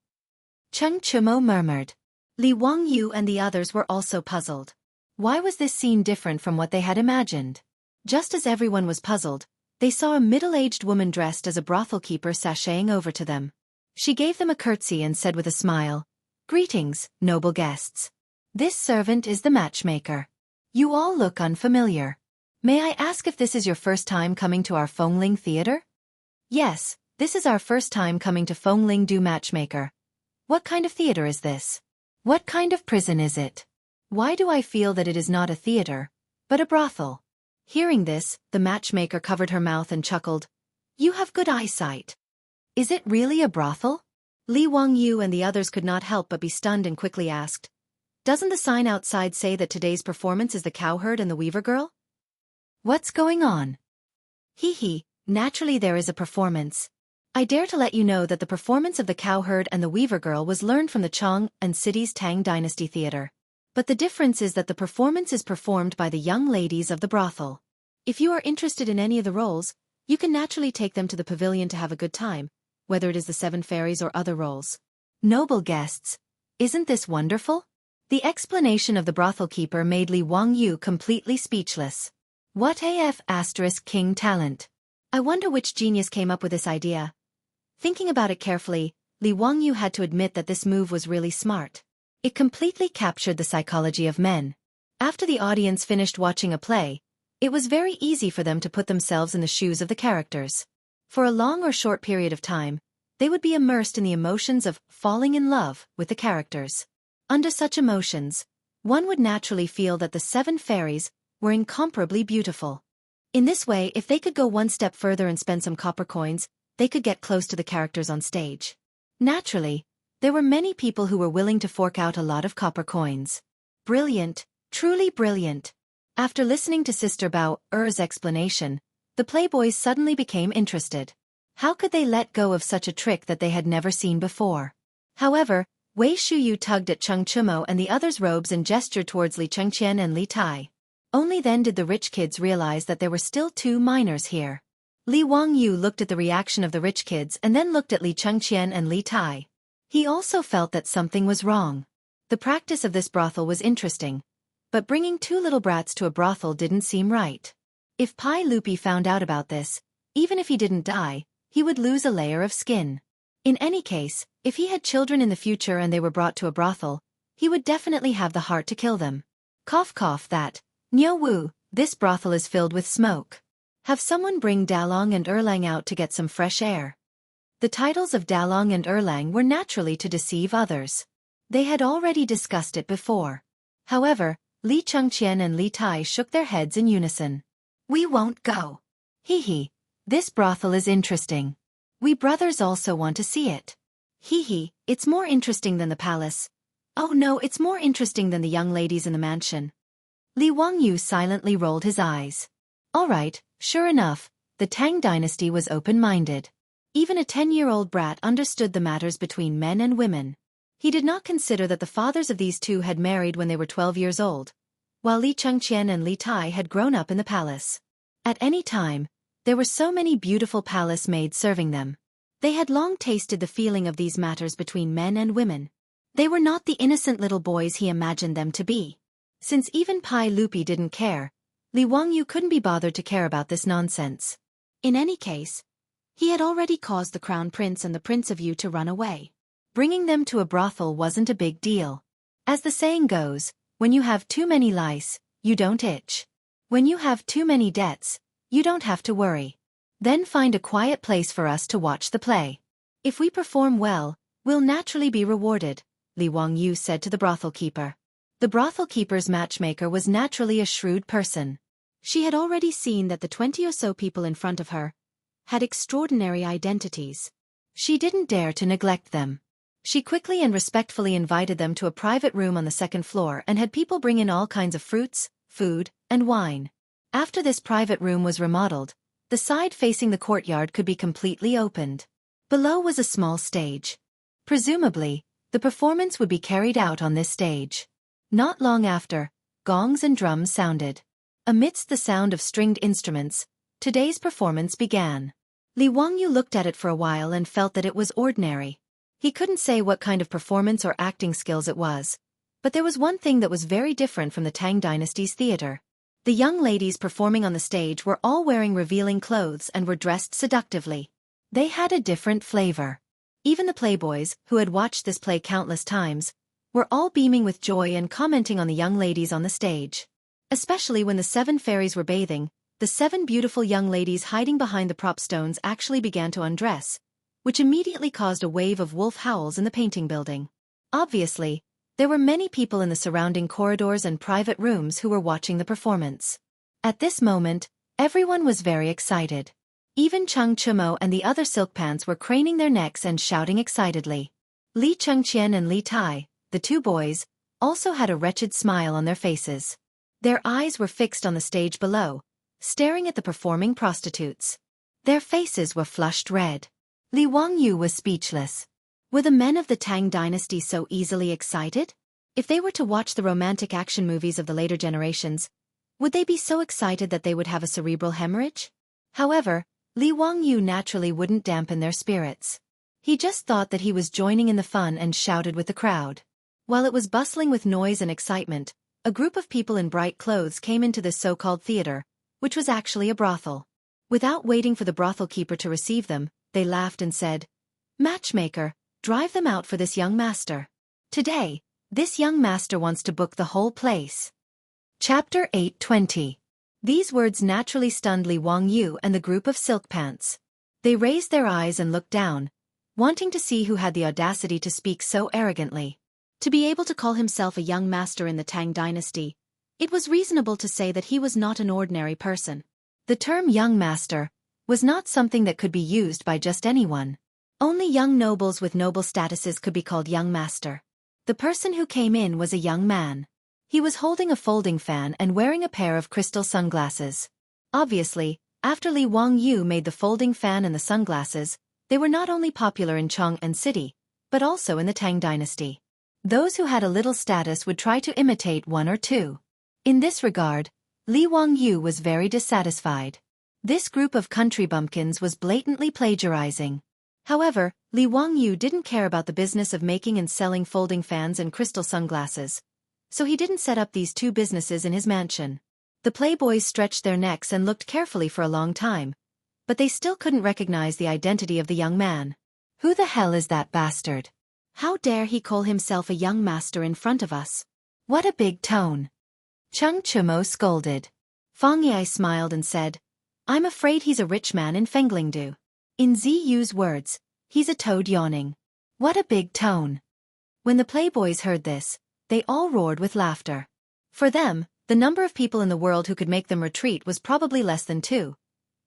Cheng Chumo murmured. Li Wangyu and the others were also puzzled. Why was this scene different from what they had imagined? Just as everyone was puzzled, they saw a middle-aged woman dressed as a brothel keeper sashaying over to them. She gave them a curtsy and said with a smile, "Greetings, noble guests. This servant is the matchmaker. You all look unfamiliar. May I ask if this is your first time coming to our Fongling Theater?" "Yes, this is our first time coming to Fonglingdu Matchmaker. What kind of theater is this? What kind of prison is it? Why do I feel that it is not a theater, but a brothel?" Hearing this, the matchmaker covered her mouth and chuckled. "You have good eyesight. Is it really a brothel?" Li Wangyu and the others could not help but be stunned and quickly asked, "Doesn't the sign outside say that today's performance is the cowherd and the weaver girl? What's going on?" "Hee, naturally there is a performance. I dare to let you know that the performance of the cowherd and the weaver girl was learned from the Chong and city's Tang Dynasty theater. But the difference is that the performance is performed by the young ladies of the brothel. If you are interested in any of the roles, you can naturally take them to the pavilion to have a good time, whether it is the Seven Fairies or other roles." Noble guests, isn't this wonderful? The explanation of the brothel keeper made Li Wangyu completely speechless. What AF** king talent. I wonder which genius came up with this idea. Thinking about it carefully, Li Wangyu had to admit that this move was really smart. It completely captured the psychology of men. After the audience finished watching a play, it was very easy for them to put themselves in the shoes of the characters. For a long or short period of time, they would be immersed in the emotions of falling in love with the characters. Under such emotions, one would naturally feel that the Seven Fairies were incomparably beautiful. In this way, if they could go one step further and spend some copper coins, they could get close to the characters on stage. Naturally, there were many people who were willing to fork out a lot of copper coins. Brilliant, truly brilliant. After listening to Sister Bao-er's explanation, the playboys suddenly became interested. How could they let go of such a trick that they had never seen before? However, Wei Shuyu tugged at Cheng Chumo and the others' robes and gestured towards Li Chengqian and Li Tai. Only then did the rich kids realize that there were still two minors here. Li Wangyu looked at the reaction of the rich kids and then looked at Li Chengqian and Li Tai. He also felt that something was wrong. The practice of this brothel was interesting, but bringing two little brats to a brothel didn't seem right. If Pai Lupi found out about this, even if he didn't die, he would lose a layer of skin. In any case, if he had children in the future and they were brought to a brothel, he would definitely have the heart to kill them. Cough cough that. Niu Wu, this brothel is filled with smoke. Have someone bring Dalong and Erlang out to get some fresh air. The titles of Dalong and Erlang were naturally to deceive others. They had already discussed it before. However, Li Chengqian and Li Tai shook their heads in unison. We won't go. Hee, this brothel is interesting. We brothers also want to see it. Hee, it's more interesting than the palace. Oh no, it's more interesting than the young ladies in the mansion. Li Wangyu silently rolled his eyes. All right, sure enough, the Tang dynasty was open-minded. Even a 10-year-old brat understood the matters between men and women. He did not consider that the fathers of these two had married when they were 12 years old, while Li Chengqian and Li Tai had grown up in the palace. At any time, there were so many beautiful palace maids serving them. They had long tasted the feeling of these matters between men and women. They were not the innocent little boys he imagined them to be. Since even Pai Lupi didn't care, Li Wangyu couldn't be bothered to care about this nonsense. In any case, he had already caused the Crown Prince and the Prince of Yu to run away. Bringing them to a brothel wasn't a big deal. As the saying goes, when you have too many lice, you don't itch. When you have too many debts, you don't have to worry. Then find a quiet place for us to watch the play. If we perform well, we'll naturally be rewarded, Li Wangyu said to the brothel keeper. The brothel keeper's matchmaker was naturally a shrewd person. She had already seen that the 20 or so people in front of her had extraordinary identities. She didn't dare to neglect them. She quickly and respectfully invited them to a private room on the second floor and had people bring in all kinds of fruits, food, and wine. After this private room was remodeled, the side facing the courtyard could be completely opened. Below was a small stage. Presumably, the performance would be carried out on this stage. Not long after, gongs and drums sounded. Amidst the sound of stringed instruments, today's performance began. Li Wangyu looked at it for a while and felt that it was ordinary. He couldn't say what kind of performance or acting skills it was. But there was one thing that was very different from the Tang Dynasty's theater. The young ladies performing on the stage were all wearing revealing clothes and were dressed seductively. They had a different flavor. Even the playboys, who had watched this play countless times, were all beaming with joy and commenting on the young ladies on the stage. Especially when the 7 fairies were bathing, the 7 beautiful young ladies hiding behind the prop stones actually began to undress, which immediately caused a wave of wolf howls in the painting building. Obviously, there were many people in the surrounding corridors and private rooms who were watching the performance. At this moment, everyone was very excited. Even Cheng Chumo and the other silk pants were craning their necks and shouting excitedly. Li Chengqian and Li Tai, the 2 boys, also had a wretched smile on their faces. Their eyes were fixed on the stage below, staring at the performing prostitutes. Their faces were flushed red. Li Wangyu was speechless. Were the men of the Tang Dynasty so easily excited? If they were to watch the romantic action movies of the later generations, would they be so excited that they would have a cerebral hemorrhage? However, Li Wangyu naturally wouldn't dampen their spirits. He just thought that he was joining in the fun and shouted with the crowd. While it was bustling with noise and excitement, a group of people in bright clothes came into this so-called theater, which was actually a brothel. Without waiting for the brothel keeper to receive them, they laughed and said, "Matchmaker, drive them out for this young master. Today, this young master wants to book the whole place." Chapter 8:20. These words naturally stunned Li Wangyu and the group of silk pants. They raised their eyes and looked down, wanting to see who had the audacity to speak so arrogantly. To be able to call himself a young master in the Tang Dynasty, it was reasonable to say that he was not an ordinary person. The term young master was not something that could be used by just anyone. Only young nobles with noble statuses could be called young master. The person who came in was a young man. He was holding a folding fan and wearing a pair of crystal sunglasses. Obviously, after Li Wangyu made the folding fan and the sunglasses, they were not only popular in Chang'an City, but also in the Tang Dynasty. Those who had a little status would try to imitate one or two. In this regard, Li Wangyu was very dissatisfied. This group of country bumpkins was blatantly plagiarizing. However, Li Wangyu didn't care about the business of making and selling folding fans and crystal sunglasses, so he didn't set up these 2 businesses in his mansion. The playboys stretched their necks and looked carefully for a long time, but they still couldn't recognize the identity of the young man. Who the hell is that bastard? How dare he call himself a young master in front of us? What a big tone! Cheng Chumo scolded. Fang Yi smiled and said, "I'm afraid he's a rich man in Fenglingdu." In Ziyu's words, he's a toad yawning. What a big tone! When the playboys heard this, they all roared with laughter. For them, the number of people in the world who could make them retreat was probably less than 2.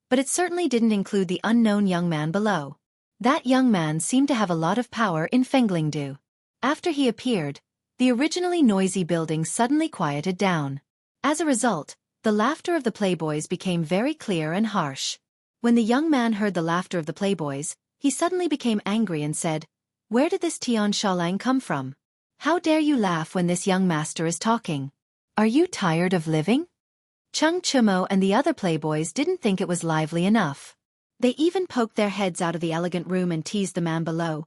But it certainly didn't include the unknown young man below. That young man seemed to have a lot of power in Fenglingdu. After he appeared, the originally noisy building suddenly quieted down. As a result, the laughter of the playboys became very clear and harsh. When the young man heard the laughter of the playboys, he suddenly became angry and said, "Where did this Tian Shaolang come from? How dare you laugh when this young master is talking? Are you tired of living?" Cheng Chumo and the other playboys didn't think it was lively enough. They even poked their heads out of the elegant room and teased the man below.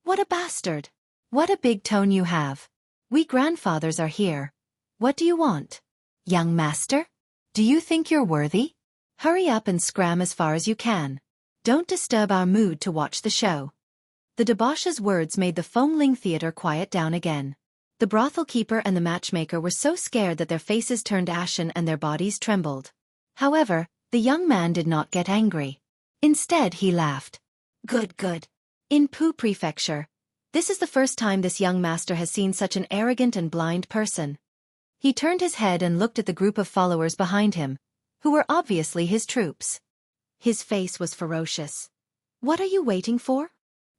"What a bastard! What a big tone you have! We grandfathers are here. What do you want? Young master? Do you think you're worthy? Hurry up and scram as far as you can. Don't disturb our mood to watch the show." The debauch's words made the Fengling Theater quiet down again. The brothel keeper and the matchmaker were so scared that their faces turned ashen and their bodies trembled. However, the young man did not get angry. Instead, he laughed. "Good, good. In Pu Prefecture, this is the first time this young master has seen such an arrogant and blind person." He turned his head and looked at the group of followers behind him, who were obviously his troops. His face was ferocious. "What are you waiting for?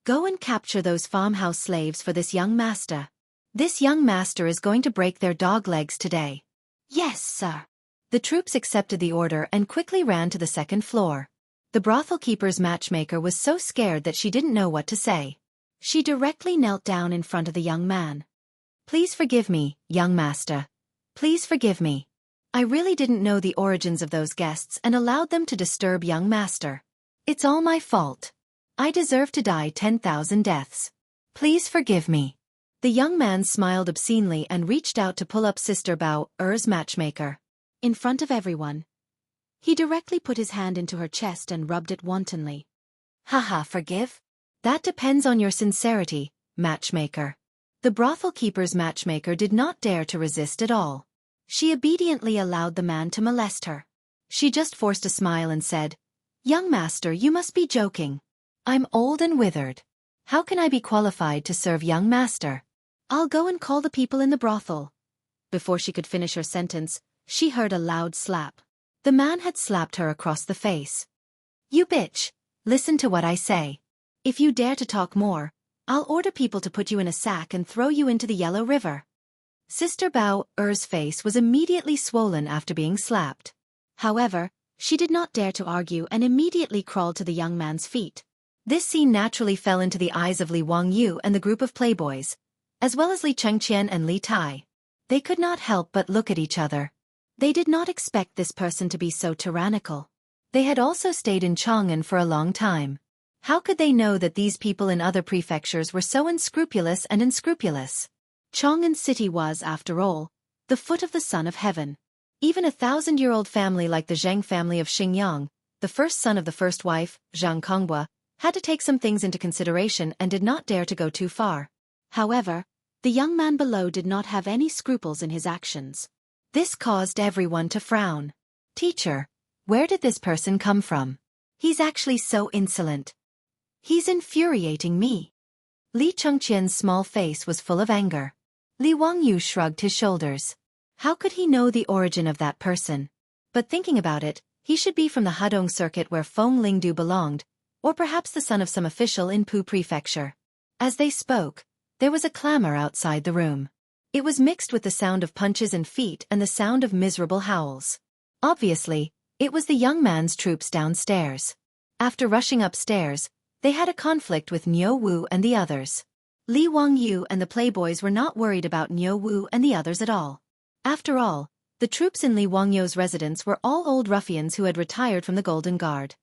Go and capture those farmhouse slaves for this young master. This young master is going to break their dog legs today." "Yes, sir." The troops accepted the order and quickly ran to the 2nd floor. The brothel keeper's matchmaker was so scared that she didn't know what to say. She directly knelt down in front of the young man. "Please forgive me, young master. Please forgive me. I really didn't know the origins of those guests and allowed them to disturb young master." It's all my fault. I deserve to die 10,000 deaths. Please forgive me. The young man smiled obscenely and reached out to pull up Sister Bao Er's matchmaker. In front of everyone, he directly put his hand into her chest and rubbed it wantonly. Haha, forgive? That depends on your sincerity, matchmaker. The brothel keeper's matchmaker did not dare to resist at all. She obediently allowed the man to molest her. She just forced a smile and said, "Young master, you must be joking. I'm old and withered. How can I be qualified to serve young master? I'll go and call the people in the brothel." Before she could finish her sentence, she heard a loud slap. The man had slapped her across the face. "You bitch, listen to what I say. If you dare to talk more, I'll order people to put you in a sack and throw you into the Yellow River." Sister Bao Er's face was immediately swollen after being slapped. However, she did not dare to argue and immediately crawled to the young man's feet. This scene naturally fell into the eyes of Li Wangyu and the group of playboys, as well as Li Chengqian and Li Tai. They could not help but look at each other. They did not expect this person to be so tyrannical. They had also stayed in Chang'an for a long time. How could they know that these people in other prefectures were so unscrupulous and unscrupulous? Chang'an City was, after all, the foot of the Son of Heaven. Even a 1,000-year-old family like the Zheng family of Xingyang, the first son of the first wife, Zhang Konghua, had to take some things into consideration and did not dare to go too far. However, the young man below did not have any scruples in his actions. This caused everyone to frown. "Teacher, where did this person come from? He's actually so insolent. He's infuriating me." Li Chengqian's small face was full of anger. Li Wangyu shrugged his shoulders. How could he know the origin of that person? But thinking about it, he should be from the Hedong circuit where Feng Lingdu belonged, or perhaps the son of some official in Pu Prefecture. As they spoke, there was a clamor outside the room. It was mixed with the sound of punches and feet and the sound of miserable howls. Obviously, it was the young man's troops downstairs. After rushing upstairs, they had a conflict with Niu Wu and the others. Li Wangyu and the playboys were not worried about Niu Wu and the others at all. After all, the troops in Li Wangyu's residence were all old ruffians who had retired from the Golden Guard.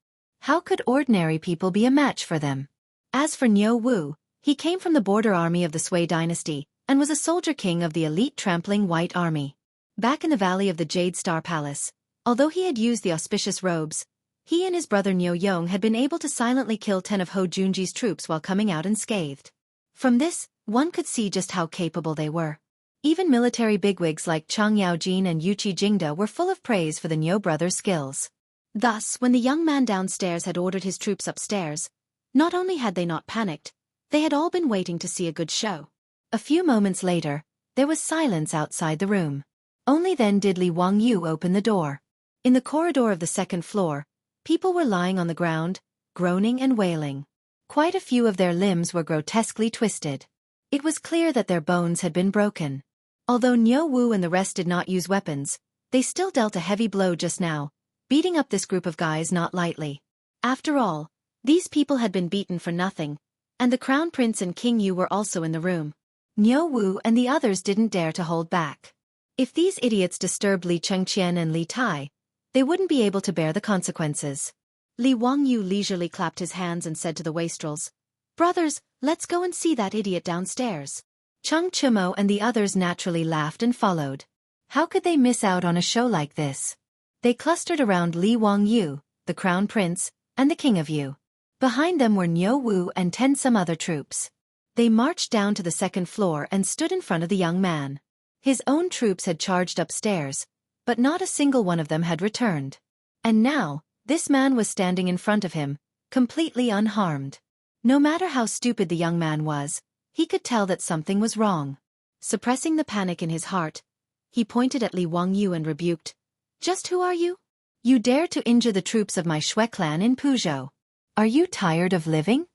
How could ordinary people be a match for them? As for Niu Wu, he came from the border army of the Sui Dynasty, and was a soldier king of the elite trampling White Army. Back in the valley of the Jade Star Palace, although he had used the auspicious robes, he and his brother Niu Yong had been able to silently kill 10 of Ho Junji's troops while coming out unscathed. From this, one could see just how capable they were. Even military bigwigs like Chang Yaojin and Yuqi Jingda were full of praise for the Niu brothers' skills. Thus, when the young man downstairs had ordered his troops upstairs, not only had they not panicked, they had all been waiting to see a good show. A few moments later, there was silence outside the room. Only then did Li Wangyu open the door. In the corridor of the second floor, people were lying on the ground, groaning and wailing. Quite a few of their limbs were grotesquely twisted. It was clear that their bones had been broken. Although Niu Wu and the rest did not use weapons, they still dealt a heavy blow just now, beating up this group of guys not lightly. After all, these people had been beaten for nothing, and the Crown Prince and King Yu were also in the room. Niu Wu and the others didn't dare to hold back. If these idiots disturbed Li Chengqian and Li Tai, they wouldn't be able to bear the consequences. Li Wangyu leisurely clapped his hands and said to the wastrels, "Brothers, let's go and see that idiot downstairs." Chung Chumo and the others naturally laughed and followed. How could they miss out on a show like this? They clustered around Li Wangyu, the Crown Prince, and the King of Yu. Behind them were Niu Wu and 10 some other troops. They marched down to the second floor and stood in front of the young man. His own troops had charged upstairs, but not a single one of them had returned. And now, this man was standing in front of him, completely unharmed. No matter how stupid the young man was, he could tell that something was wrong. Suppressing the panic in his heart, he pointed at Li Wangyu and rebuked, "Just who are you? You dare to injure the troops of my Shui clan in Puzhou. Are you tired of living?"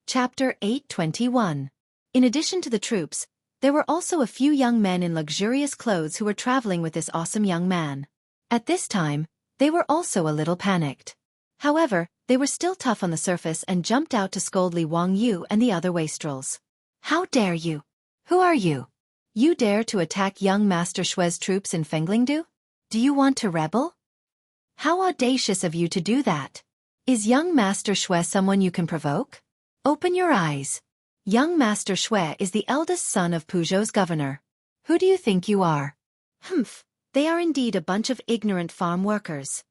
Chapter 821. In addition to the troops, there were also a few young men in luxurious clothes who were traveling with this awesome young man. At this time, they were also a little panicked. However, they were still tough on the surface and jumped out to scold Li Wangyu and the other wastrels. "How dare you? Who are you? You dare to attack young Master Shui's troops in Fenglingdu? Do you want to rebel? How audacious of you to do that! Is young Master Shui someone you can provoke? Open your eyes. Young Master Shui is the eldest son of Puzhou's governor. Who do you think you are? Humph, they are indeed a bunch of ignorant farm workers.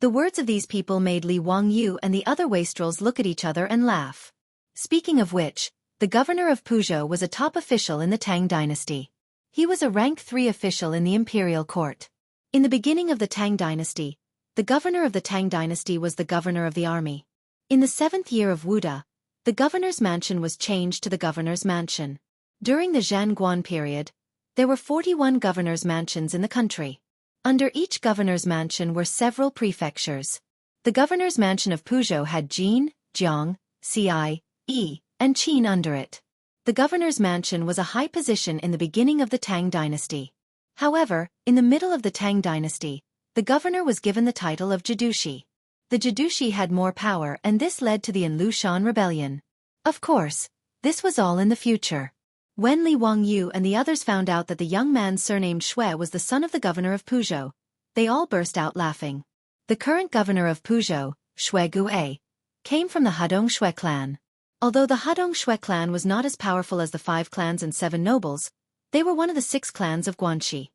The words of these people made Li Wangyu and the other wastrels look at each other and laugh. Speaking of which, the governor of Puzhou was a top official in the Tang Dynasty. He was a rank 3 official in the imperial court. In the beginning of the Tang Dynasty, the governor of the Tang Dynasty was the governor of the army. In the 7th year of Wuda, the governor's mansion was changed to the governor's mansion. During the Zhanguan period, there were 41 governor's mansions in the country. Under each governor's mansion were several prefectures. The governor's mansion of Puzhou had Jin, Jiang, Ci, Yi, and Qin under it. The governor's mansion was a high position in the beginning of the Tang Dynasty. However, in the middle of the Tang Dynasty, the governor was given the title of Jidushi. The Jidushi had more power and this led to the Enlushan rebellion. Of course, this was all in the future. When Li Wangyu and the others found out that the young man surnamed Shui was the son of the governor of Puzhou, they all burst out laughing. The current governor of Puzhou, Shui Gue, came from the Hedong Shui clan. Although the Hedong Shui clan was not as powerful as the 5 clans and 7 nobles, they were one of the 6 clans of Guanxi.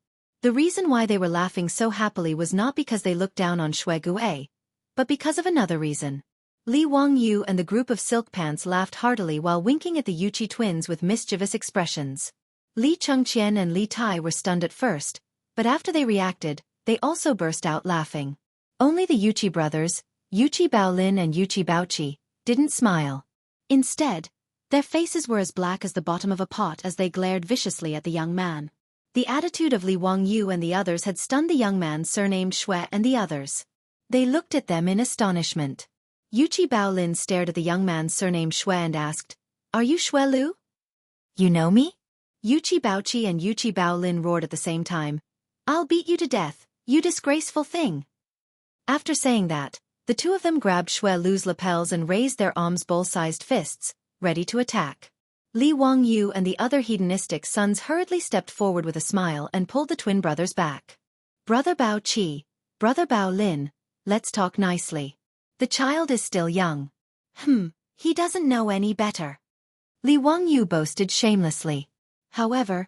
The reason why they were laughing so happily was not because they looked down on Shui Gue, but because of another reason. Li Wangyu and the group of silk pants laughed heartily while winking at the Yuqi twins with mischievous expressions. Li Chengqian and Li Tai were stunned at first, but after they reacted, they also burst out laughing. Only the Yuqi brothers, Yuqi Baolin and Yuqi Baoqi, didn't smile. Instead, their faces were as black as the bottom of a pot as they glared viciously at the young man. The attitude of Li Wangyu and the others had stunned the young man surnamed Shui and the others. They looked at them in astonishment. Yuqi Baolin stared at the young man surnamed Shui and asked, "Are you Shui Lu? You know me?" Yuqi Baoqi and Yuqi Baolin roared at the same time, "I'll beat you to death, you disgraceful thing." After saying that, the two of them grabbed Shui Lu's lapels and raised their arms bowl-sized fists, ready to attack. Li Wangyu and the other hedonistic sons hurriedly stepped forward with a smile and pulled the twin brothers back. "Brother Baoqi, Brother Baolin, let's talk nicely. The child is still young. He doesn't know any better." Li Wangyu boasted shamelessly. However,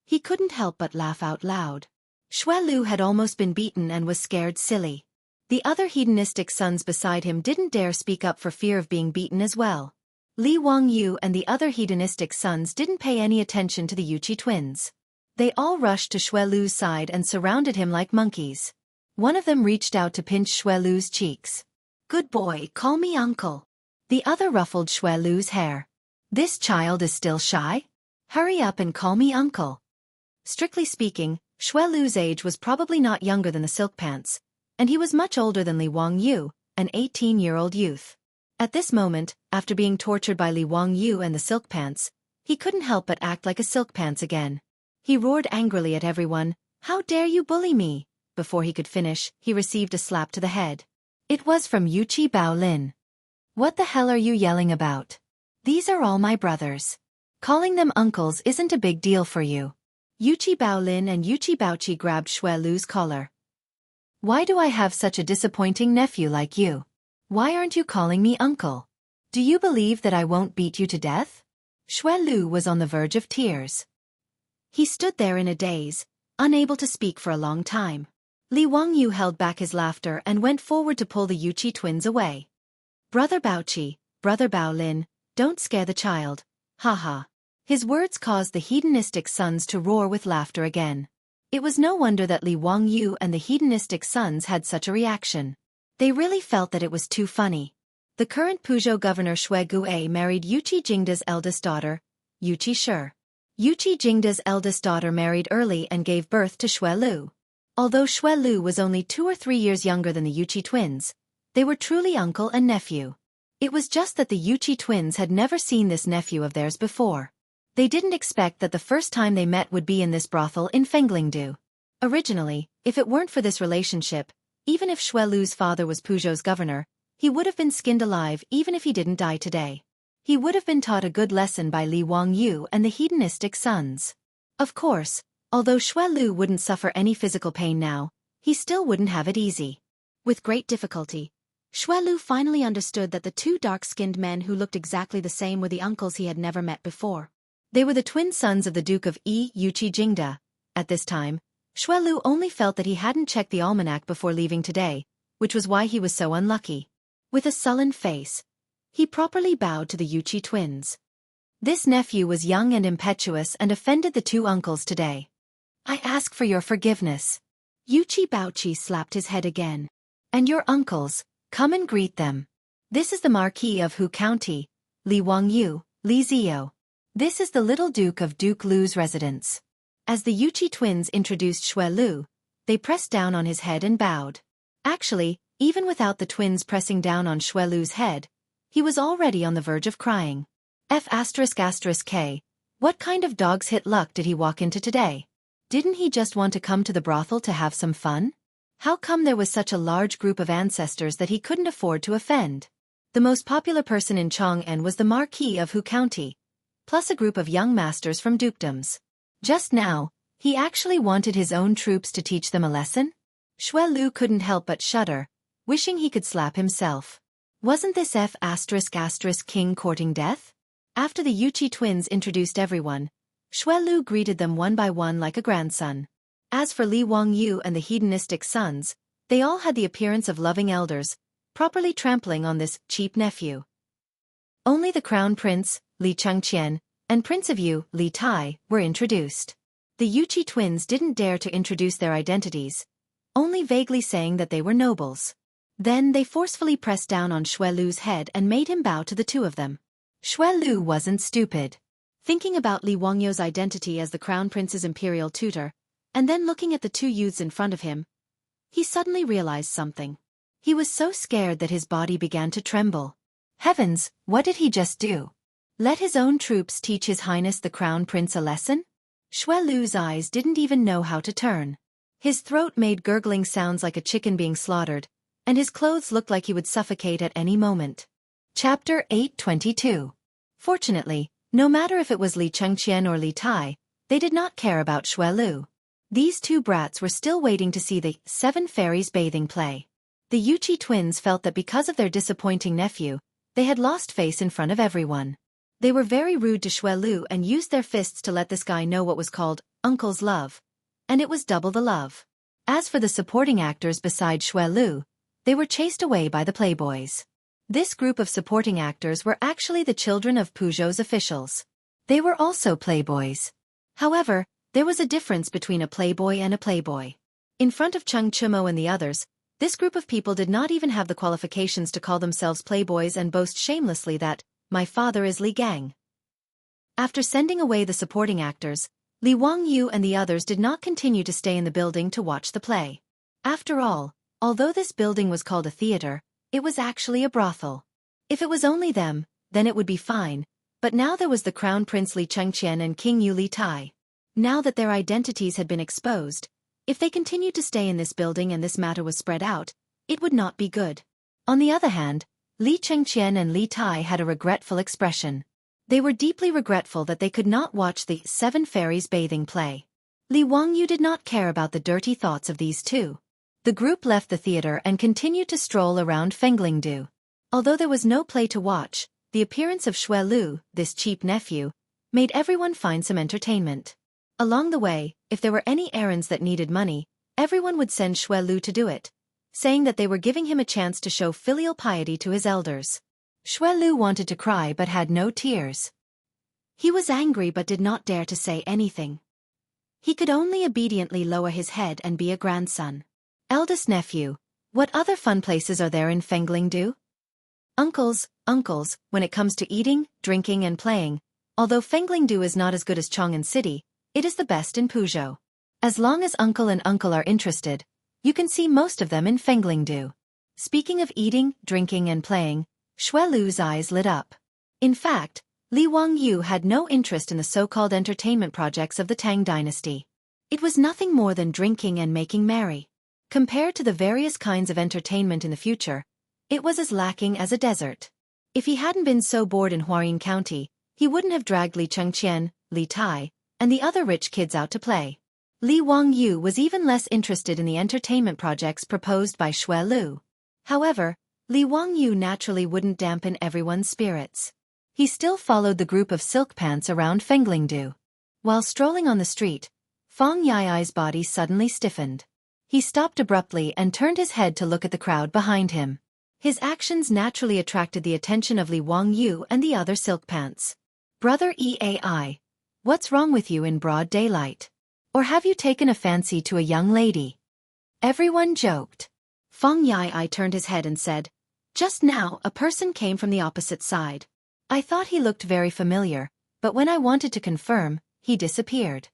he couldn't help but laugh out loud. Shui Lu had almost been beaten and was scared silly. The other hedonistic sons beside him didn't dare speak up for fear of being beaten as well. Li Wangyu and the other hedonistic sons didn't pay any attention to the Yuqi twins. They all rushed to Shui Lu's side and surrounded him like monkeys. One of them reached out to pinch Shui Lu's cheeks. "Good boy, call me uncle." The other ruffled Shui Lu's hair. "This child is still shy? Hurry up and call me uncle." Strictly speaking, Shui Lu's age was probably not younger than the silk pants, and he was much older than Li Wangyu, an 18-year-old youth. At this moment, after being tortured by Li Wangyu and the silk pants, he couldn't help but act like a silk pants again. He roared angrily at everyone, "How dare you bully me?" Before he could finish, he received a slap to the head. It was from Yuqi Baolin. "What the hell are you yelling about? These are all my brothers. Calling them uncles isn't a big deal for you." Yuqi Baolin and Yuqi Baoqi grabbed Shui Lu's collar. "Why do I have such a disappointing nephew like you? Why aren't you calling me uncle? Do you believe that I won't beat you to death?" Shui Lu was on the verge of tears. He stood there in a daze, unable to speak for a long time. Li Wangyu held back his laughter and went forward to pull the Yuqi twins away. "Brother Baoqi, Brother Baolin, don't scare the child, haha." His words caused the hedonistic sons to roar with laughter again. It was no wonder that Li Wangyu and the hedonistic sons had such a reaction. They really felt that it was too funny. The current Puzhou governor Shui Gue married Yuqi Jingda's eldest daughter, Yuqi Shi. Yuqi Jingda's eldest daughter married early and gave birth to Shui Lu. Although Shui Lu was only 2 or 3 years younger than the Yuqi twins, they were truly uncle and nephew. It was just that the Yuqi twins had never seen this nephew of theirs before. They didn't expect that the first time they met would be in this brothel in Fenglingdu. Originally, if it weren't for this relationship, even if Shui Lu's father was Puzhou's governor, he would have been skinned alive even if he didn't die today. He would have been taught a good lesson by Li Wangyu and the hedonistic sons. Of course, although Shui Lu wouldn't suffer any physical pain now, he still wouldn't have it easy. With great difficulty, Lu finally understood that the two dark-skinned men who looked exactly the same were the uncles he had never met before. They were the twin sons of the Duke of Yuchi Jingda. At this time, Lu only felt that he hadn't checked the almanac before leaving today, which was why he was so unlucky. With a sullen face, he properly bowed to the Yuchi twins. This nephew was young and impetuous and offended the two uncles today. I ask for your forgiveness. Yuchi Baochi slapped his head again. And your uncles, come and greet them. This is the Marquis of Hu County, Li Wangyu, Li Zio. This is the little Duke of Duke Lu's residence. As the Yuchi twins introduced Lu, they pressed down on his head and bowed. Actually, even without the twins pressing down on Lu's head, he was already on the verge of crying. F***K, what kind of dog's hit luck did he walk into today? Didn't he just want to come to the brothel to have some fun? How come there was such a large group of ancestors that he couldn't afford to offend? The most popular person in Chong'an was the Marquis of Hu County, plus a group of young masters from dukedoms. Just now, he actually wanted his own troops to teach them a lesson? Lu couldn't help but shudder, wishing he could slap himself. Wasn't this King courting death? After the Yuchi twins introduced everyone, Lu greeted them one by one like a grandson. As for Li Wangyu and the hedonistic sons, they all had the appearance of loving elders, properly trampling on this cheap nephew. Only the crown prince, Li Chengqian, and Prince of Yu, Li Tai, were introduced. The Yuchi twins didn't dare to introduce their identities, only vaguely saying that they were nobles. Then they forcefully pressed down on Lu's head and made him bow to the two of them. Lu wasn't stupid. Thinking about Li Wangyu's identity as the crown prince's imperial tutor, and then looking at the two youths in front of him, he suddenly realized something. He was so scared that his body began to tremble. Heavens, what did he just do? Let his own troops teach His Highness the Crown Prince a lesson? Lu's eyes didn't even know how to turn. His throat made gurgling sounds like a chicken being slaughtered, and his clothes looked like he would suffocate at any moment. Chapter 822. Fortunately, no matter if it was Li Chengqian or Li Tai, they did not care about Lu. These two brats were still waiting to see the Seven Fairies bathing play. The Yuchi twins felt that because of their disappointing nephew, they had lost face in front of everyone. They were very rude to Lu and used their fists to let this guy know what was called uncle's love. And it was double the love. As for the supporting actors beside Lu, they were chased away by the playboys. This group of supporting actors were actually the children of Peugeot's officials. They were also playboys. However, there was a difference between a playboy and a playboy. In front of Cheng Chimo and the others, this group of people did not even have the qualifications to call themselves playboys and boast shamelessly that, my father is Li Gang. After sending away the supporting actors, Li Wangyu and the others did not continue to stay in the building to watch the play. After all, although this building was called a theater, it was actually a brothel. If it was only them, then it would be fine, but now there was the Crown Prince Li Chengqian and King Yu Li Tai. Now that their identities had been exposed, if they continued to stay in this building and this matter was spread out, it would not be good. On the other hand, Li Chengqian and Li Tai had a regretful expression. They were deeply regretful that they could not watch the Seven Fairies bathing play. Li Wangyu did not care about the dirty thoughts of these two. The group left the theater and continued to stroll around Fenglingdu. Although there was no play to watch, the appearance of Lu, this cheap nephew, made everyone find some entertainment. Along the way, if there were any errands that needed money, everyone would send Lu to do it, saying that they were giving him a chance to show filial piety to his elders. Lu wanted to cry but had no tears. He was angry but did not dare to say anything. He could only obediently lower his head and be a grandson. Eldest nephew, what other fun places are there in Fenglingdu? Uncles, when it comes to eating, drinking and playing, although Fenglingdu is not as good as Chong'an City, it is the best in Peugeot. As long as uncle and uncle are interested, you can see most of them in Fenglingdu. Speaking of eating, drinking and playing, Lu's eyes lit up. In fact, Li Wangyu had no interest in the so-called entertainment projects of the Tang Dynasty. It was nothing more than drinking and making merry. Compared to the various kinds of entertainment in the future, it was as lacking as a desert. If he hadn't been so bored in Huaryan County, he wouldn't have dragged Li Chengqian, Li Tai, and the other rich kids out to play. Li Wangyu was even less interested in the entertainment projects proposed by Lu. However, Li Wangyu naturally wouldn't dampen everyone's spirits. He still followed the group of silk pants around Fenglingdu. While strolling on the street, Fang Yai's body suddenly stiffened. He stopped abruptly and turned his head to look at the crowd behind him. His actions naturally attracted the attention of Li Wangyu and the other silk pants. Brother Eai, what's wrong with you in broad daylight? Or have you taken a fancy to a young lady? Everyone joked. Fang Yai turned his head and said, just now a person came from the opposite side. I thought he looked very familiar, but when I wanted to confirm, he disappeared.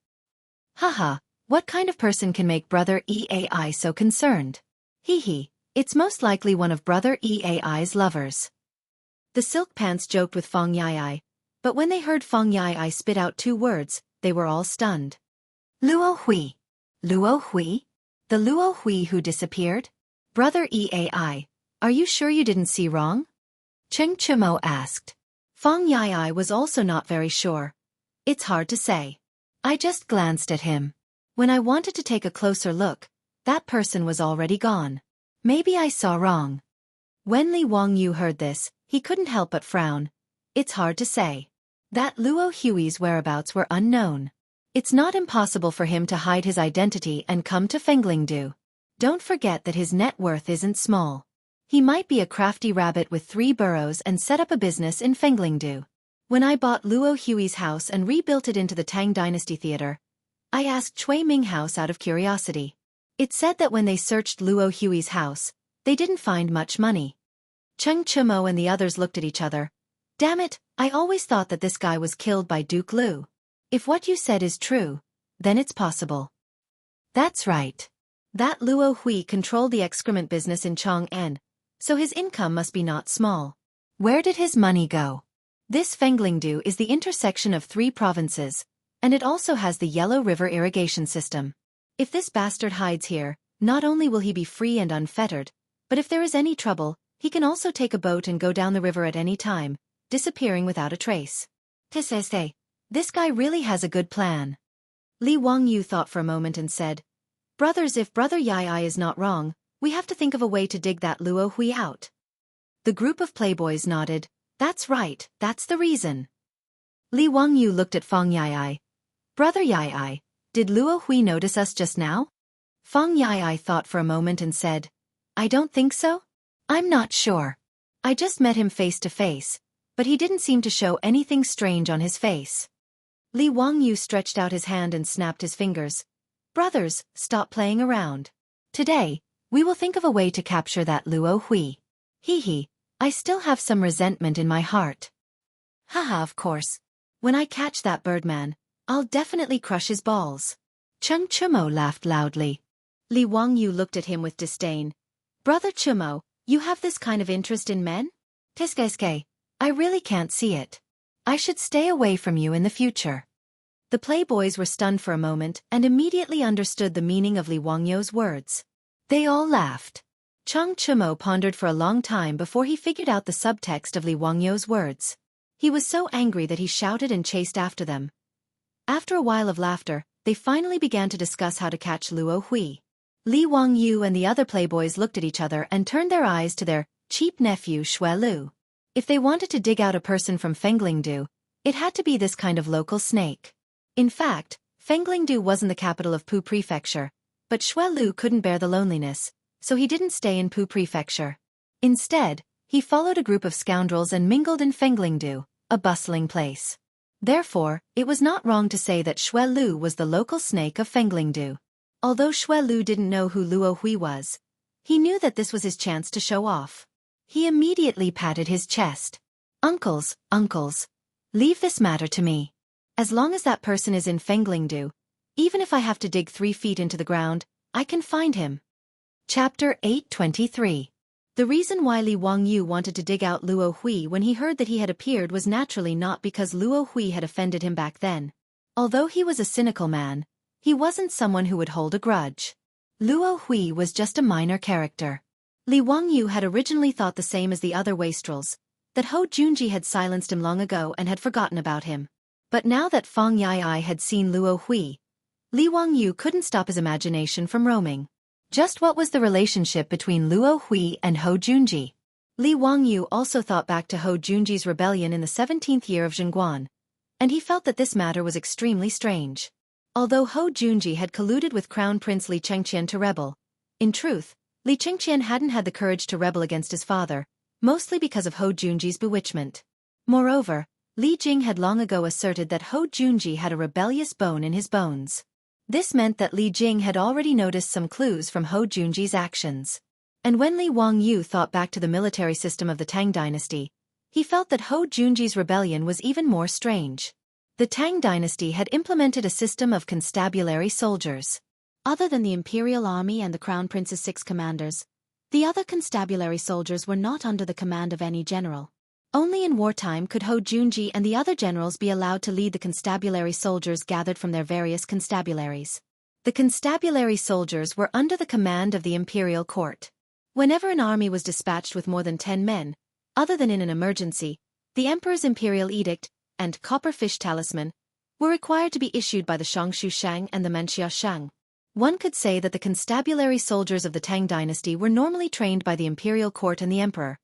Haha, what kind of person can make Brother Eai so concerned? Hee, it's most likely one of Brother Eai's lovers. The silk pants joked with Fang Yai, but when they heard Fang Yai spit out 2 words, they were all stunned. Luo Hui. Luo Hui? The Luo Hui who disappeared? Brother Eai, are you sure you didn't see wrong? Xianxia asked. Fang Yai was also not very sure. It's hard to say. I just glanced at him. When I wanted to take a closer look, that person was already gone. Maybe I saw wrong. When Li Wangyu heard this, he couldn't help but frown. It's hard to say. That Luo Hui's whereabouts were unknown. It's not impossible for him to hide his identity and come to Fenglingdu. Don't forget that his net worth isn't small. He might be a crafty rabbit with 3 burrows and set up a business in Fenglingdu. When I bought Luo Hui's house and rebuilt it into the Tang Dynasty theater, I asked Cui Ming House out of curiosity. It said that when they searched Luo Hui's house, they didn't find much money. Xianxia and the others looked at each other. Damn it, I always thought that this guy was killed by Duke Lu. If what you said is true, then it's possible. That's right. That Luo Hui controlled the excrement business in Chang'an, so his income must be not small. Where did his money go? This Fenglingdu is the intersection of 3 provinces, and it also has the Yellow River irrigation system. If this bastard hides here, not only will he be free and unfettered, but if there is any trouble, he can also take a boat and go down the river at any time, disappearing without a trace. Tisese. This guy really has a good plan. Li Wangyu thought for a moment and said, Brothers, if Brother Yai is not wrong, we have to think of a way to dig that Luo Hui out. The group of playboys nodded. That's right, that's the reason. Li Wangyu looked at Fang Yai. Brother Yai, did Luo Hui notice us just now? Fang Yai thought for a moment and said, I don't think so. I'm not sure. I just met him face to face, but he didn't seem to show anything strange on his face. Li Wangyu stretched out his hand and snapped his fingers. Brothers, stop playing around. Today, we will think of a way to capture that Luo Hui. Hee, I still have some resentment in my heart. Haha, of course. When I catch that birdman, I'll definitely crush his balls. Xianxia laughed loudly. Li Wangyu looked at him with disdain. Brother Chumo, you have this kind of interest in men? Tiskeske, I really can't see it. I should stay away from you in the future. The playboys were stunned for a moment and immediately understood the meaning of Li Wangyu's words. They all laughed. Xianxia pondered for a long time before he figured out the subtext of Li Wangyu's words. He was so angry that he shouted and chased after them. After a while of laughter, they finally began to discuss how to catch Luo Hui. Li Wangyu and the other playboys looked at each other and turned their eyes to their cheap nephew Xue Lu. If they wanted to dig out a person from Fenglingdu, it had to be this kind of local snake. In fact, Fenglingdu wasn't the capital of Pu Prefecture, but Xue Lu couldn't bear the loneliness, so he didn't stay in Pu Prefecture. Instead, he followed a group of scoundrels and mingled in Fenglingdu, a bustling place. Therefore, it was not wrong to say that Xue Lu was the local snake of Fenglingdu. Although Xue Lu didn't know who Luo Hui was, he knew that this was his chance to show off. He immediately patted his chest. Uncles, leave this matter to me. As long as that person is in Fenglingdu, even if I have to dig 3 feet into the ground, I can find him. Chapter 823. The reason why Li Wangyu wanted to dig out Luo Hui when he heard that he had appeared was naturally not because Luo Hui had offended him back then. Although he was a cynical man, he wasn't someone who would hold a grudge. Luo Hui was just a minor character. Li Wangyu had originally thought the same as the other wastrels, that Ho Junji had silenced him long ago and had forgotten about him. But now that Fang Yai had seen Luo Hui, Li Wangyu couldn't stop his imagination from roaming. Just what was the relationship between Luo Hui and Ho Junji? Li Wangyu also thought back to Hou Junji's rebellion in the 17th year of Zhengguan, and he felt that this matter was extremely strange. Although Hou Junji had colluded with Crown Prince Li Chengqian to rebel, in truth, Li Chengqian hadn't had the courage to rebel against his father, mostly because of Hou Junji's bewitchment. Moreover, Li Jing had long ago asserted that Hou Junji had a rebellious bone in his bones. This meant that Li Jing had already noticed some clues from Hou Junji's actions. And when Li Wangyu thought back to the military system of the Tang Dynasty, he felt that Hou Junji's rebellion was even more strange. The Tang Dynasty had implemented a system of constabulary soldiers. Other than the imperial army and the crown prince's 6 commanders, the other constabulary soldiers were not under the command of any general. Only in wartime could Hou Junji and the other generals be allowed to lead the constabulary soldiers gathered from their various constabularies. The constabulary soldiers were under the command of the imperial court. Whenever an army was dispatched with more than 10 men, other than in an emergency, the emperor's imperial edict and copperfish talisman were required to be issued by the Xianxia Shang and the Manxia Shang. One could say that the constabulary soldiers of the Tang Dynasty were normally trained by the imperial court and the emperor.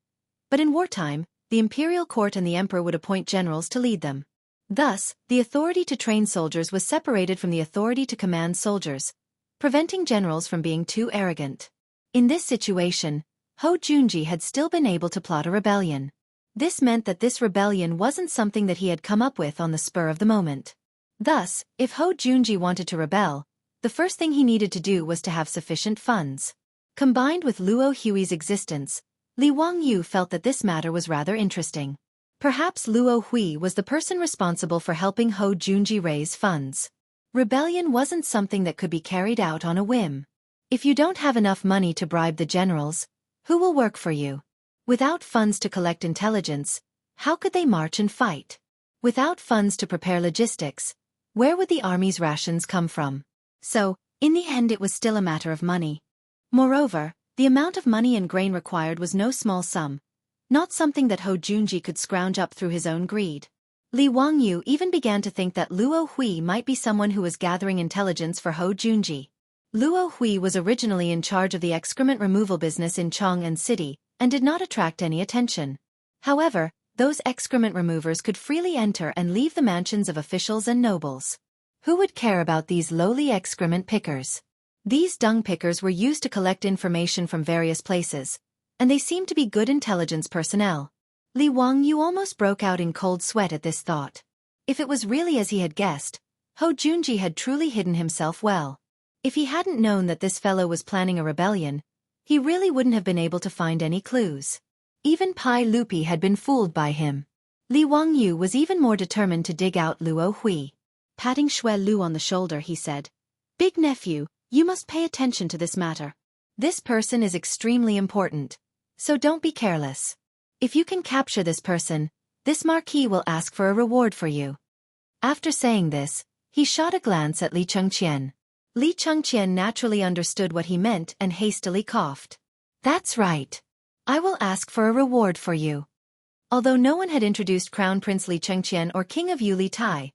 But in wartime, the imperial court and the emperor would appoint generals to lead them. Thus, the authority to train soldiers was separated from the authority to command soldiers, preventing generals from being too arrogant. In this situation, Hou Junji had still been able to plot a rebellion. This meant that this rebellion wasn't something that he had come up with on the spur of the moment. Thus, if Hou Junji wanted to rebel, the first thing he needed to do was to have sufficient funds. Combined with Luo Hui's existence, Li Wangyu felt that this matter was rather interesting. Perhaps Luo Hui was the person responsible for helping Hou Junji raise funds. Rebellion wasn't something that could be carried out on a whim. If you don't have enough money to bribe the generals, who will work for you? Without funds to collect intelligence, how could they march and fight? Without funds to prepare logistics, where would the army's rations come from? So, in the end it was still a matter of money. Moreover, the amount of money and grain required was no small sum, not something that Hou Junji could scrounge up through his own greed. Li Wangyu even began to think that Luo Hui might be someone who was gathering intelligence for Hou Junji. Luo Hui was originally in charge of the excrement removal business in Chang'an City, and did not attract any attention. However, those excrement removers could freely enter and leave the mansions of officials and nobles. Who would care about these lowly excrement pickers? These dung pickers were used to collect information from various places, and they seemed to be good intelligence personnel. Li Wangyu almost broke out in cold sweat at this thought. If it was really as he had guessed, Hou Junji had truly hidden himself well. If he hadn't known that this fellow was planning a rebellion, he really wouldn't have been able to find any clues. Even Pai Lupi had been fooled by him. Li Wangyu was even more determined to dig out Luo Hui. Patting Xue Lu on the shoulder, he said, "Big nephew, you must pay attention to this matter. This person is extremely important, so don't be careless. If you can capture this person, this marquis will ask for a reward for you." After saying this, he shot a glance at Li Chengqian. Li Chengqian naturally understood what he meant and hastily coughed. "That's right. I will ask for a reward for you." Although no one had introduced Crown Prince Li Chengqian or King of Yu Li Tai,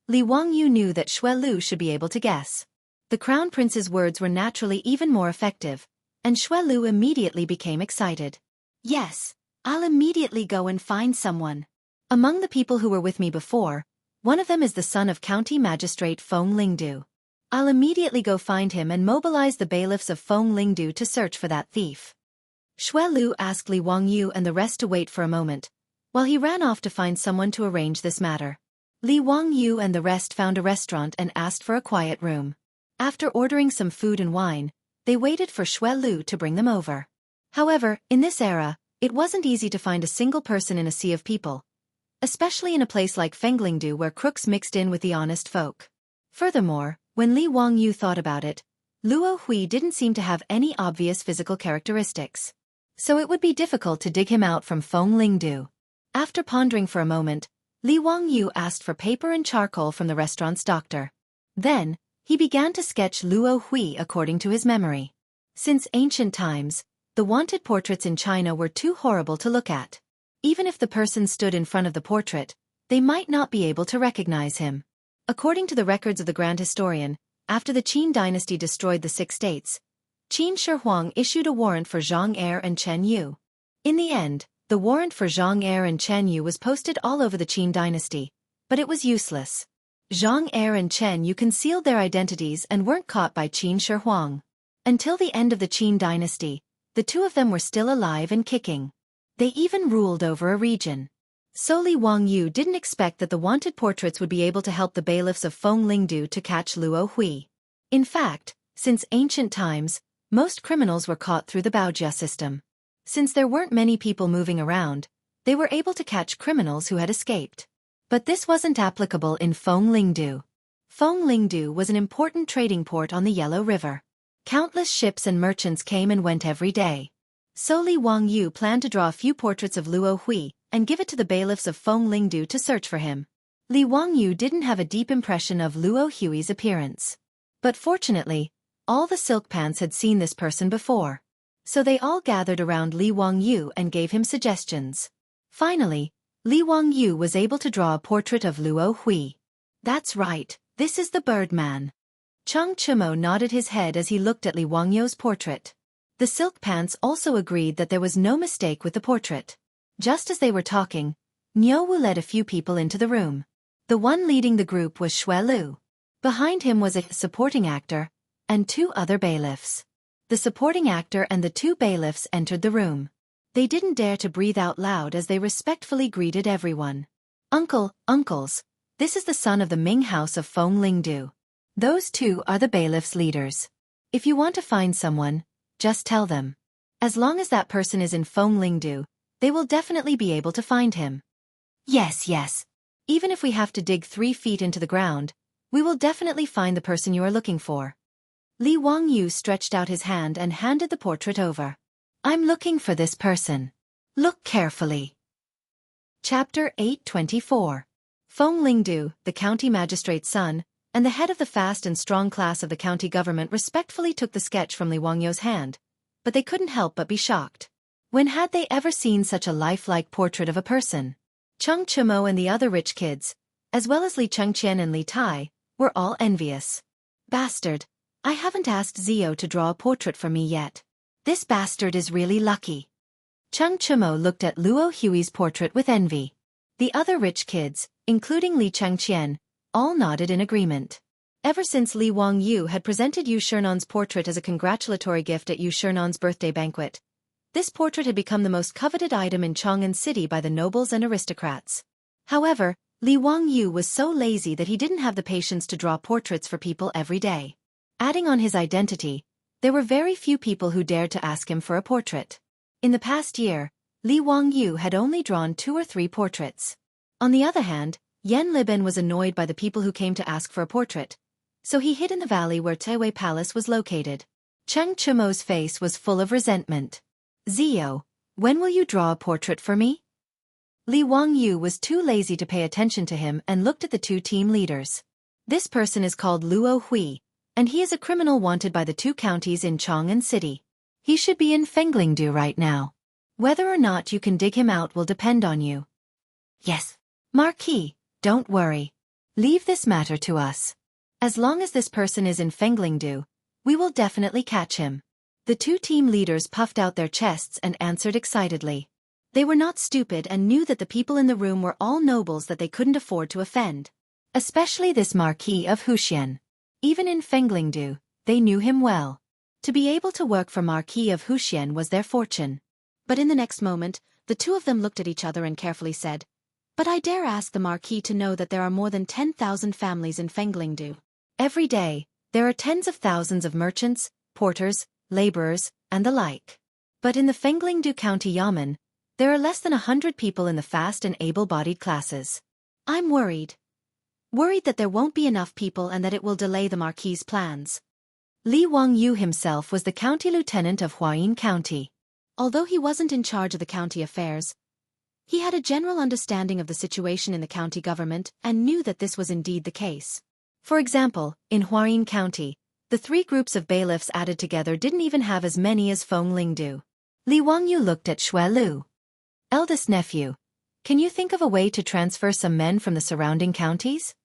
Li Wangyu knew that Xue Lu should be able to guess. The Crown Prince's words were naturally even more effective, and Xue Lu immediately became excited. "Yes, I'll immediately go and find someone. Among the people who were with me before, one of them is the son of County Magistrate Feng Lingdu. I'll immediately go find him and mobilize the bailiffs of Feng Lingdu to search for that thief." Xue Lu asked Li Wangyu and the rest to wait for a moment, while he ran off to find someone to arrange this matter. Li Wangyu and the rest found a restaurant and asked for a quiet room. After ordering some food and wine, they waited for Xue Lu to bring them over. However, in this era, it wasn't easy to find a single person in a sea of people, especially in a place like Fenglingdu where crooks mixed in with the honest folk. Furthermore, when Li Wangyu thought about it, Luo Hui didn't seem to have any obvious physical characteristics. So it would be difficult to dig him out from Feng Lingdu. After pondering for a moment, Li Wangyu asked for paper and charcoal from the restaurant's doctor. Then, he began to sketch Luo Hui according to his memory. Since ancient times, the wanted portraits in China were too horrible to look at. Even if the person stood in front of the portrait, they might not be able to recognize him. According to the records of the Grand Historian, after the Qin dynasty destroyed the 6 states, Qin Shi Huang issued a warrant for Zhang Er and Chen Yu. In the end, the warrant for Zhang Er and Chen Yu was posted all over the Qin dynasty, but it was useless. Zhang Er and Chen Yu concealed their identities and weren't caught by Qin Shi Huang. Until the end of the Qin dynasty, the two of them were still alive and kicking. They even ruled over a region. So Li Wangyu didn't expect that the wanted portraits would be able to help the bailiffs of Fenglingdu to catch Luo Hui. In fact, since ancient times, most criminals were caught through the Baojia system. Since there weren't many people moving around, they were able to catch criminals who had escaped. But this wasn't applicable in Fenglingdu. Fenglingdu was an important trading port on the Yellow River. Countless ships and merchants came and went every day. So Li Wangyu planned to draw a few portraits of Luo Hui and give it to the bailiffs of Fenglingdu to search for him. Li Wangyu didn't have a deep impression of Luo Hui's appearance. But fortunately, all the silk pants had seen this person before. So they all gathered around Li Wangyu and gave him suggestions. Finally, Li Wangyu was able to draw a portrait of Luo Hui. That's right, this is the Birdman. Cheng Chimo nodded his head as he looked at Li Wangyu's portrait. The silk pants also agreed that there was no mistake with the portrait. Just as they were talking, Niu Wu led a few people into the room. The one leading the group was Xue Lu. Behind him was a supporting actor and two other bailiffs. The supporting actor and the two bailiffs entered the room. They didn't dare to breathe out loud as they respectfully greeted everyone. Uncles, this is the son of the Ming House of Fenglingdu. Those two are the bailiffs' leaders. If you want to find someone, just tell them. As long as that person is in Fenglingdu, they will definitely be able to find him. Yes. Even if we have to dig 3 feet into the ground, we will definitely find the person you are looking for. Li Wangyu stretched out his hand and handed the portrait over. I'm looking for this person. Look carefully. Chapter 824. Fenglingdu, the county magistrate's son, and the head of the fast and strong class of the county government respectfully took the sketch from Li Wangyu's hand, but they couldn't help but be shocked. When had they ever seen such a lifelike portrait of a person? Cheng Chimo and the other rich kids, as well as Li Chengqian and Li Tai, were all envious. Bastard, I haven't asked Zio to draw a portrait for me yet. This bastard is really lucky. Cheng Chimo looked at Luo Hui's portrait with envy. The other rich kids, including Li Chengqian, all nodded in agreement. Ever since Li Wangyu had presented Yu Shernon's portrait as a congratulatory gift at Yu Shernon's birthday banquet, this portrait had become the most coveted item in Chang'an City by the nobles and aristocrats. However, Li Wangyu was so lazy that he didn't have the patience to draw portraits for people every day. Adding on his identity, there were very few people who dared to ask him for a portrait. In the past year, Li Wangyu had only drawn 2 or 3 portraits. On the other hand, Yan Liben was annoyed by the people who came to ask for a portrait, so he hid in the valley where Tewei Palace was located. Cheng Chimo's face was full of resentment. Zio, when will you draw a portrait for me? Li Wangyu was too lazy to pay attention to him and looked at the 2 team leaders. This person is called Luo Hui, and he is a criminal wanted by the 2 counties in Chang'an City. He should be in Fenglingdu right now. Whether or not you can dig him out will depend on you. Yes. Marquis, don't worry. Leave this matter to us. As long as this person is in Fenglingdu, we will definitely catch him. The 2 team leaders puffed out their chests and answered excitedly. They were not stupid and knew that the people in the room were all nobles that they couldn't afford to offend. Especially this Marquis of Huxian. Even in Fenglingdu, they knew him well. To be able to work for Marquis of Huxian was their fortune. But in the next moment, the 2 of them looked at each other and carefully said, "But I dare ask the Marquis to know that there are more than 10,000 families in Fenglingdu. Every day, there are tens of thousands of merchants, porters, laborers, and the like. But in the Fenglingdu County Yamen, there are less than 100 people in the fast and able-bodied classes. I'm worried. Worried that there won't be enough people and that it will delay the Marquis's plans." Li Wangyu himself was the county lieutenant of Huayin County. Although he wasn't in charge of the county affairs, he had a general understanding of the situation in the county government and knew that this was indeed the case. For example, in Huayin County, the 3 groups of bailiffs added together didn't even have as many as Fenglingdu. Li Wangyu looked at Xue Lu. "Eldest nephew, can you think of a way to transfer some men from the surrounding counties?"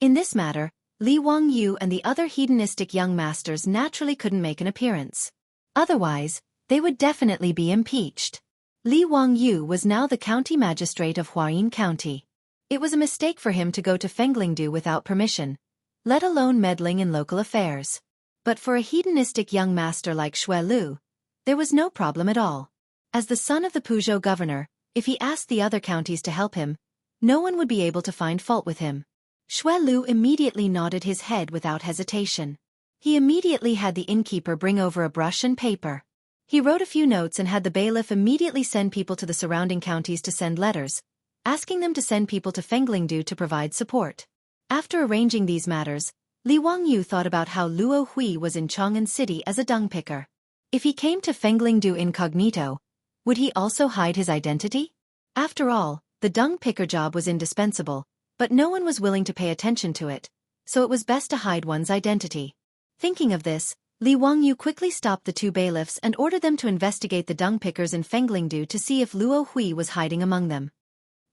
In this matter, Li Wangyu and the other hedonistic young masters naturally couldn't make an appearance. Otherwise, they would definitely be impeached. Li Wangyu was now the county magistrate of Huayin County. It was a mistake for him to go to Fenglingdu without permission, let alone meddling in local affairs. But for a hedonistic young master like Xue Lu, there was no problem at all. As the son of the Puzhou governor, if he asked the other counties to help him, no one would be able to find fault with him. Xue Lu immediately nodded his head without hesitation. He immediately had the innkeeper bring over a brush and paper. He wrote a few notes and had the bailiff immediately send people to the surrounding counties to send letters, asking them to send people to Fenglingdu to provide support. After arranging these matters, Li Wangyu thought about how Luo Hui was in Chang'an City as a dung picker. If he came to Fenglingdu incognito, would he also hide his identity? After all, the dung picker job was indispensable, but no one was willing to pay attention to it, so it was best to hide one's identity. Thinking of this, Li Wangyu quickly stopped the two bailiffs and ordered them to investigate the dung pickers in Fenglingdu to see if Luo Hui was hiding among them.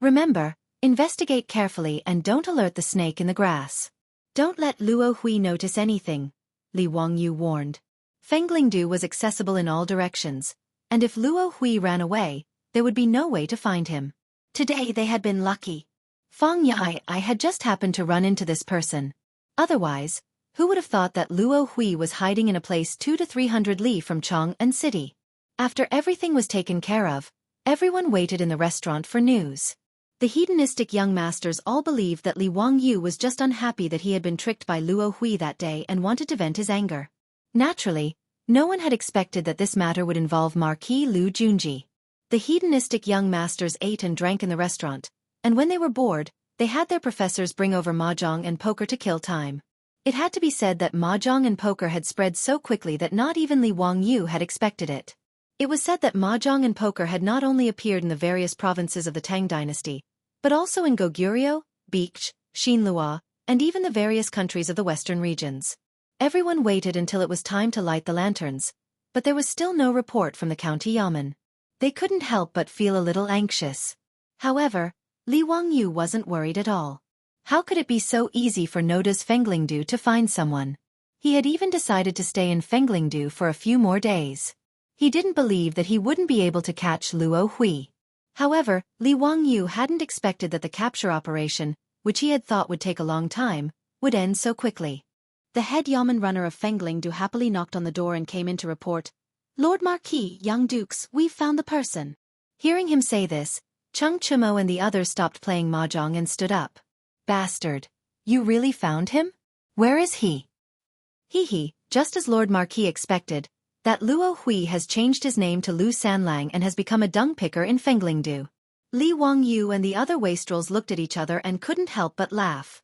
Remember, investigate carefully and don't alert the snake in the grass. Don't let Luo Hui notice anything, Li Wangyu warned. Fenglingdu was accessible in all directions, and if Luo Hui ran away, there would be no way to find him. Today they had been lucky. Fang Yai had just happened to run into this person. Otherwise, who would have thought that Luo Hui was hiding in a place 200 to 300 li from Chang'an City? After everything was taken care of, everyone waited in the restaurant for news. The hedonistic young masters all believed that Li Wangyu was just unhappy that he had been tricked by Luo Hui that day and wanted to vent his anger. Naturally, no one had expected that this matter would involve Marquis Lu Junji. The hedonistic young masters ate and drank in the restaurant, and when they were bored, they had their professors bring over mahjong and poker to kill time. It had to be said that mahjong and poker had spread so quickly that not even Li Wangyu had expected it. It was said that mahjong and poker had not only appeared in the various provinces of the Tang Dynasty, but also in Goguryeo, Biche, Xinlua, and even the various countries of the western regions. Everyone waited until it was time to light the lanterns, but there was still no report from the county yamen. They couldn't help but feel a little anxious. However, Li Wangyu wasn't worried at all. How could it be so easy for Noda's Fenglingdu to find someone? He had even decided to stay in Fenglingdu for a few more days. He didn't believe that he wouldn't be able to catch Luo Hui. However, Li Wangyu hadn't expected that the capture operation, which he had thought would take a long time, would end so quickly. The head yamen runner of Fenglingdu happily knocked on the door and came in to report, "Lord Marquis, young dukes, we've found the person." Hearing him say this, Chung Chumo and the others stopped playing mahjong and stood up. "Bastard! You really found him? Where is he?" "He, just as Lord Marquis expected, that Luo Hui has changed his name to Lu Sanlang and has become a dung picker in Fenglingdu." Li Wangyu and the other wastrels looked at each other and couldn't help but laugh.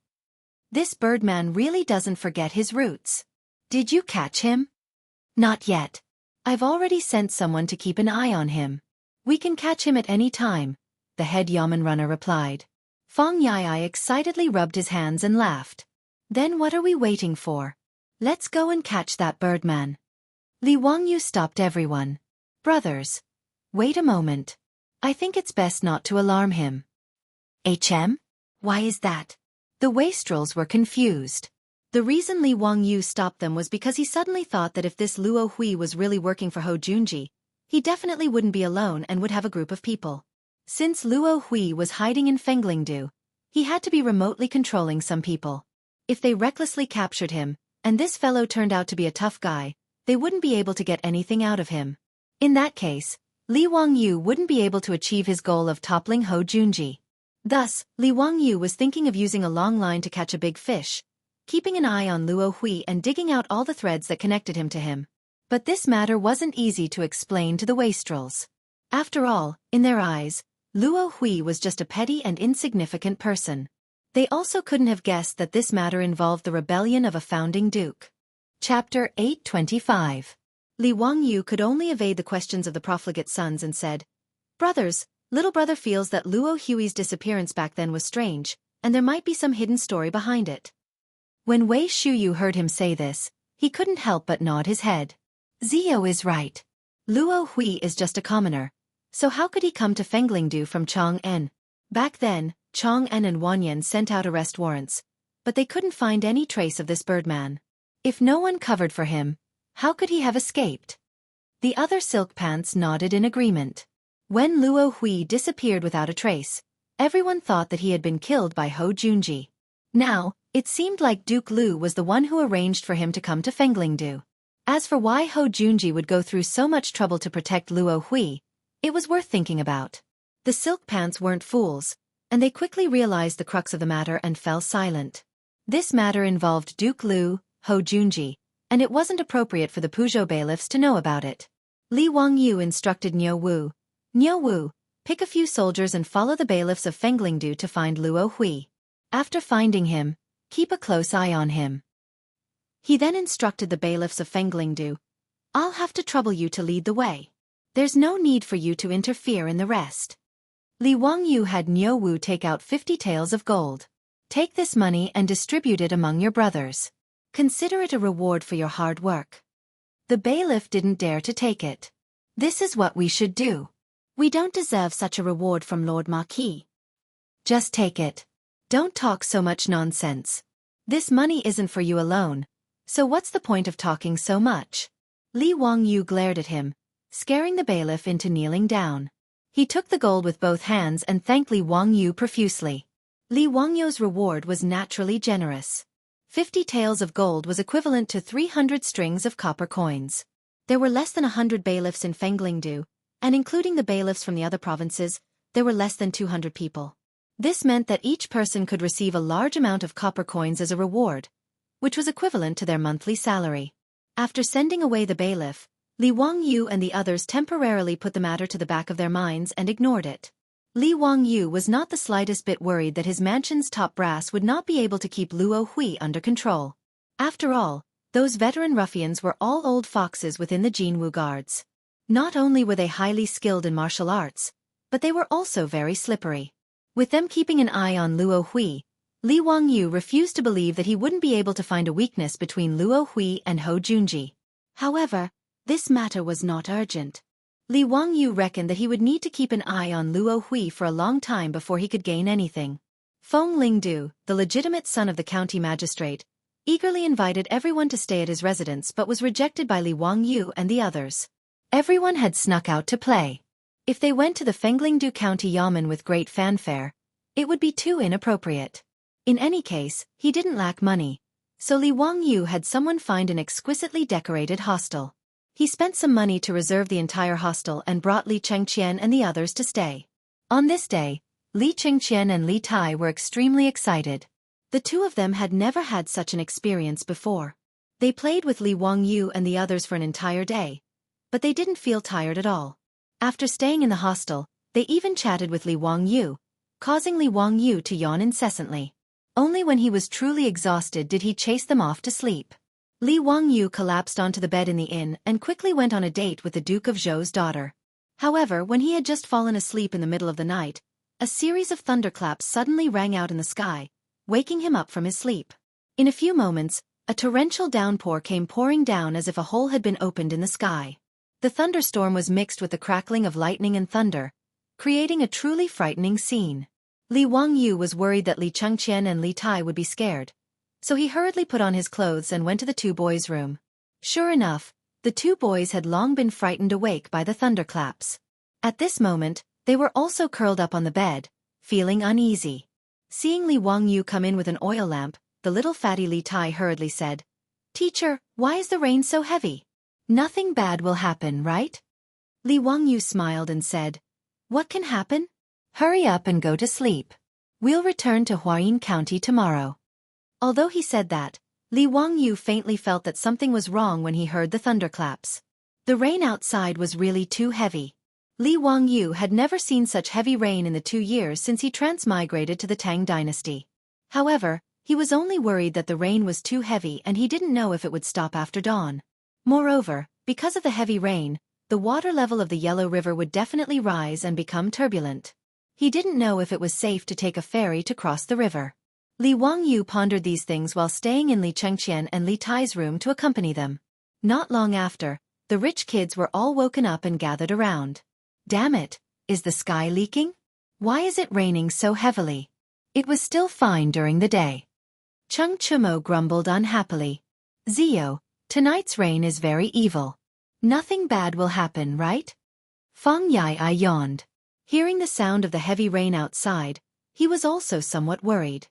This birdman really doesn't forget his roots. "Did you catch him?" "Not yet. I've already sent someone to keep an eye on him. We can catch him at any time," the head yamen runner replied. Fang Yai excitedly rubbed his hands and laughed. "Then what are we waiting for? Let's go and catch that birdman." Li Wangyu stopped everyone. "Brothers, wait a moment. I think it's best not to alarm him." Why is that?" The wastrels were confused. The reason Li Wangyu stopped them was because he suddenly thought that if this Luo Hui was really working for Ho Junji, he definitely wouldn't be alone and would have a group of people. Since Luo Hui was hiding in Fenglingdu, he had to be remotely controlling some people. If they recklessly captured him, and this fellow turned out to be a tough guy, they wouldn't be able to get anything out of him. In that case, Li Wangyu wouldn't be able to achieve his goal of toppling Ho Junji. Thus, Li Wangyu was thinking of using a long line to catch a big fish, keeping an eye on Luo Hui and digging out all the threads that connected him to him. But this matter wasn't easy to explain to the wastrels. After all, in their eyes, Luo Hui was just a petty and insignificant person. They also couldn't have guessed that this matter involved the rebellion of a founding duke. Chapter 825. Li Wangyu could only evade the questions of the profligate sons and said, "Brothers, little brother feels that Luo Hui's disappearance back then was strange, and there might be some hidden story behind it." When Wei Shuyu heard him say this, he couldn't help but nod his head. Zio is right. Luo Hui is just a commoner, so how could he come to Fenglingdu from Chang'an? Back then, Chang'an and Wanyan sent out arrest warrants, but they couldn't find any trace of this birdman. If no one covered for him, how could he have escaped? The other silk pants nodded in agreement. When Luo Hui disappeared without a trace, everyone thought that he had been killed by Hou Junji. Now, it seemed like Duke Lu was the one who arranged for him to come to Fenglingdu. As for why Hou Junji would go through so much trouble to protect Luo Hui, it was worth thinking about. The silk pants weren't fools, and they quickly realized the crux of the matter and fell silent. This matter involved Duke Lu, Hou Junji, and it wasn't appropriate for the Puzhou bailiffs to know about it. Li Wangyu instructed Niu Wu, pick a few soldiers and follow the bailiffs of Fenglingdu to find Luo Hui. After finding him, keep a close eye on him. He then instructed the bailiffs of Fenglingdu, I'll have to trouble you to lead the way. There's no need for you to interfere in the rest. Li Wangyu had Niu Wu take out 50 taels of gold. Take this money and distribute it among your brothers. Consider it a reward for your hard work. The bailiff didn't dare to take it. This is what we should do. We don't deserve such a reward from Lord Marquis. Just take it. Don't talk so much nonsense. This money isn't for you alone, so what's the point of talking so much? Li Wangyu glared at him, scaring the bailiff into kneeling down. He took the gold with both hands and thanked Li Wangyu profusely. Li Wangyu's reward was naturally generous. 50 taels of gold was equivalent to 300 strings of copper coins. There were less than 100 bailiffs in Fenglingdu, and including the bailiffs from the other provinces, there were less than 200 people. This meant that each person could receive a large amount of copper coins as a reward, which was equivalent to their monthly salary. After sending away the bailiff, Li Wangyu and the others temporarily put the matter to the back of their minds and ignored it. Li Wangyu was not the slightest bit worried that his mansion's top brass would not be able to keep Luo Hui under control. After all, those veteran ruffians were all old foxes within the Jianghu guards. Not only were they highly skilled in martial arts, but they were also very slippery. With them keeping an eye on Luo Hui, Li Wangyu refused to believe that he wouldn't be able to find a weakness between Luo Hui and Hou Junji. However, this matter was not urgent. Li Wangyu reckoned that he would need to keep an eye on Luo Hui for a long time before he could gain anything. Feng Lingdu, the legitimate son of the county magistrate, eagerly invited everyone to stay at his residence but was rejected by Li Wangyu and the others. Everyone had snuck out to play. If they went to the Fenglingdu County Yamen with great fanfare, it would be too inappropriate. In any case, he didn't lack money, so Li Wangyu had someone find an exquisitely decorated hostel. He spent some money to reserve the entire hostel and brought Li Chengqian and the others to stay. On this day, Li Chengqian and Li Tai were extremely excited. The two of them had never had such an experience before. They played with Li Wangyu and the others for an entire day, but they didn't feel tired at all. After staying in the hostel, they even chatted with Li Wangyu, causing Li Wangyu to yawn incessantly. Only when he was truly exhausted did he chase them off to sleep. Li Wangyu collapsed onto the bed in the inn and quickly went on a date with the Duke of Zhou's daughter. However, when he had just fallen asleep in the middle of the night, a series of thunderclaps suddenly rang out in the sky, waking him up from his sleep. In a few moments, a torrential downpour came pouring down as if a hole had been opened in the sky. The thunderstorm was mixed with the crackling of lightning and thunder, creating a truly frightening scene. Li Wangyu was worried that Li Chengqian and Li Tai would be scared, so he hurriedly put on his clothes and went to the two boys' room. Sure enough, the two boys had long been frightened awake by the thunderclaps. At this moment, they were also curled up on the bed, feeling uneasy. Seeing Li Wangyu come in with an oil lamp, the little fatty Li Tai hurriedly said, "Teacher, why is the rain so heavy? Nothing bad will happen, right?" Li Wangyu smiled and said, "What can happen? Hurry up and go to sleep. We'll return to Huayin County tomorrow." Although he said that, Li Wangyu faintly felt that something was wrong when he heard the thunderclaps. The rain outside was really too heavy. Li Wangyu had never seen such heavy rain in the 2 years since he transmigrated to the Tang Dynasty. However, he was only worried that the rain was too heavy and he didn't know if it would stop after dawn. Moreover, because of the heavy rain, the water level of the Yellow River would definitely rise and become turbulent. He didn't know if it was safe to take a ferry to cross the river. Li Wangyu pondered these things while staying in Li Chengqian and Li Tai's room to accompany them. Not long after, the rich kids were all woken up and gathered around. "Damn it, is the sky leaking? Why is it raining so heavily? It was still fine during the day." Chung Chumo grumbled unhappily. "Zio, tonight's rain is very evil. Nothing bad will happen, right?" Fang Yai yawned. Hearing the sound of the heavy rain outside, he was also somewhat worried.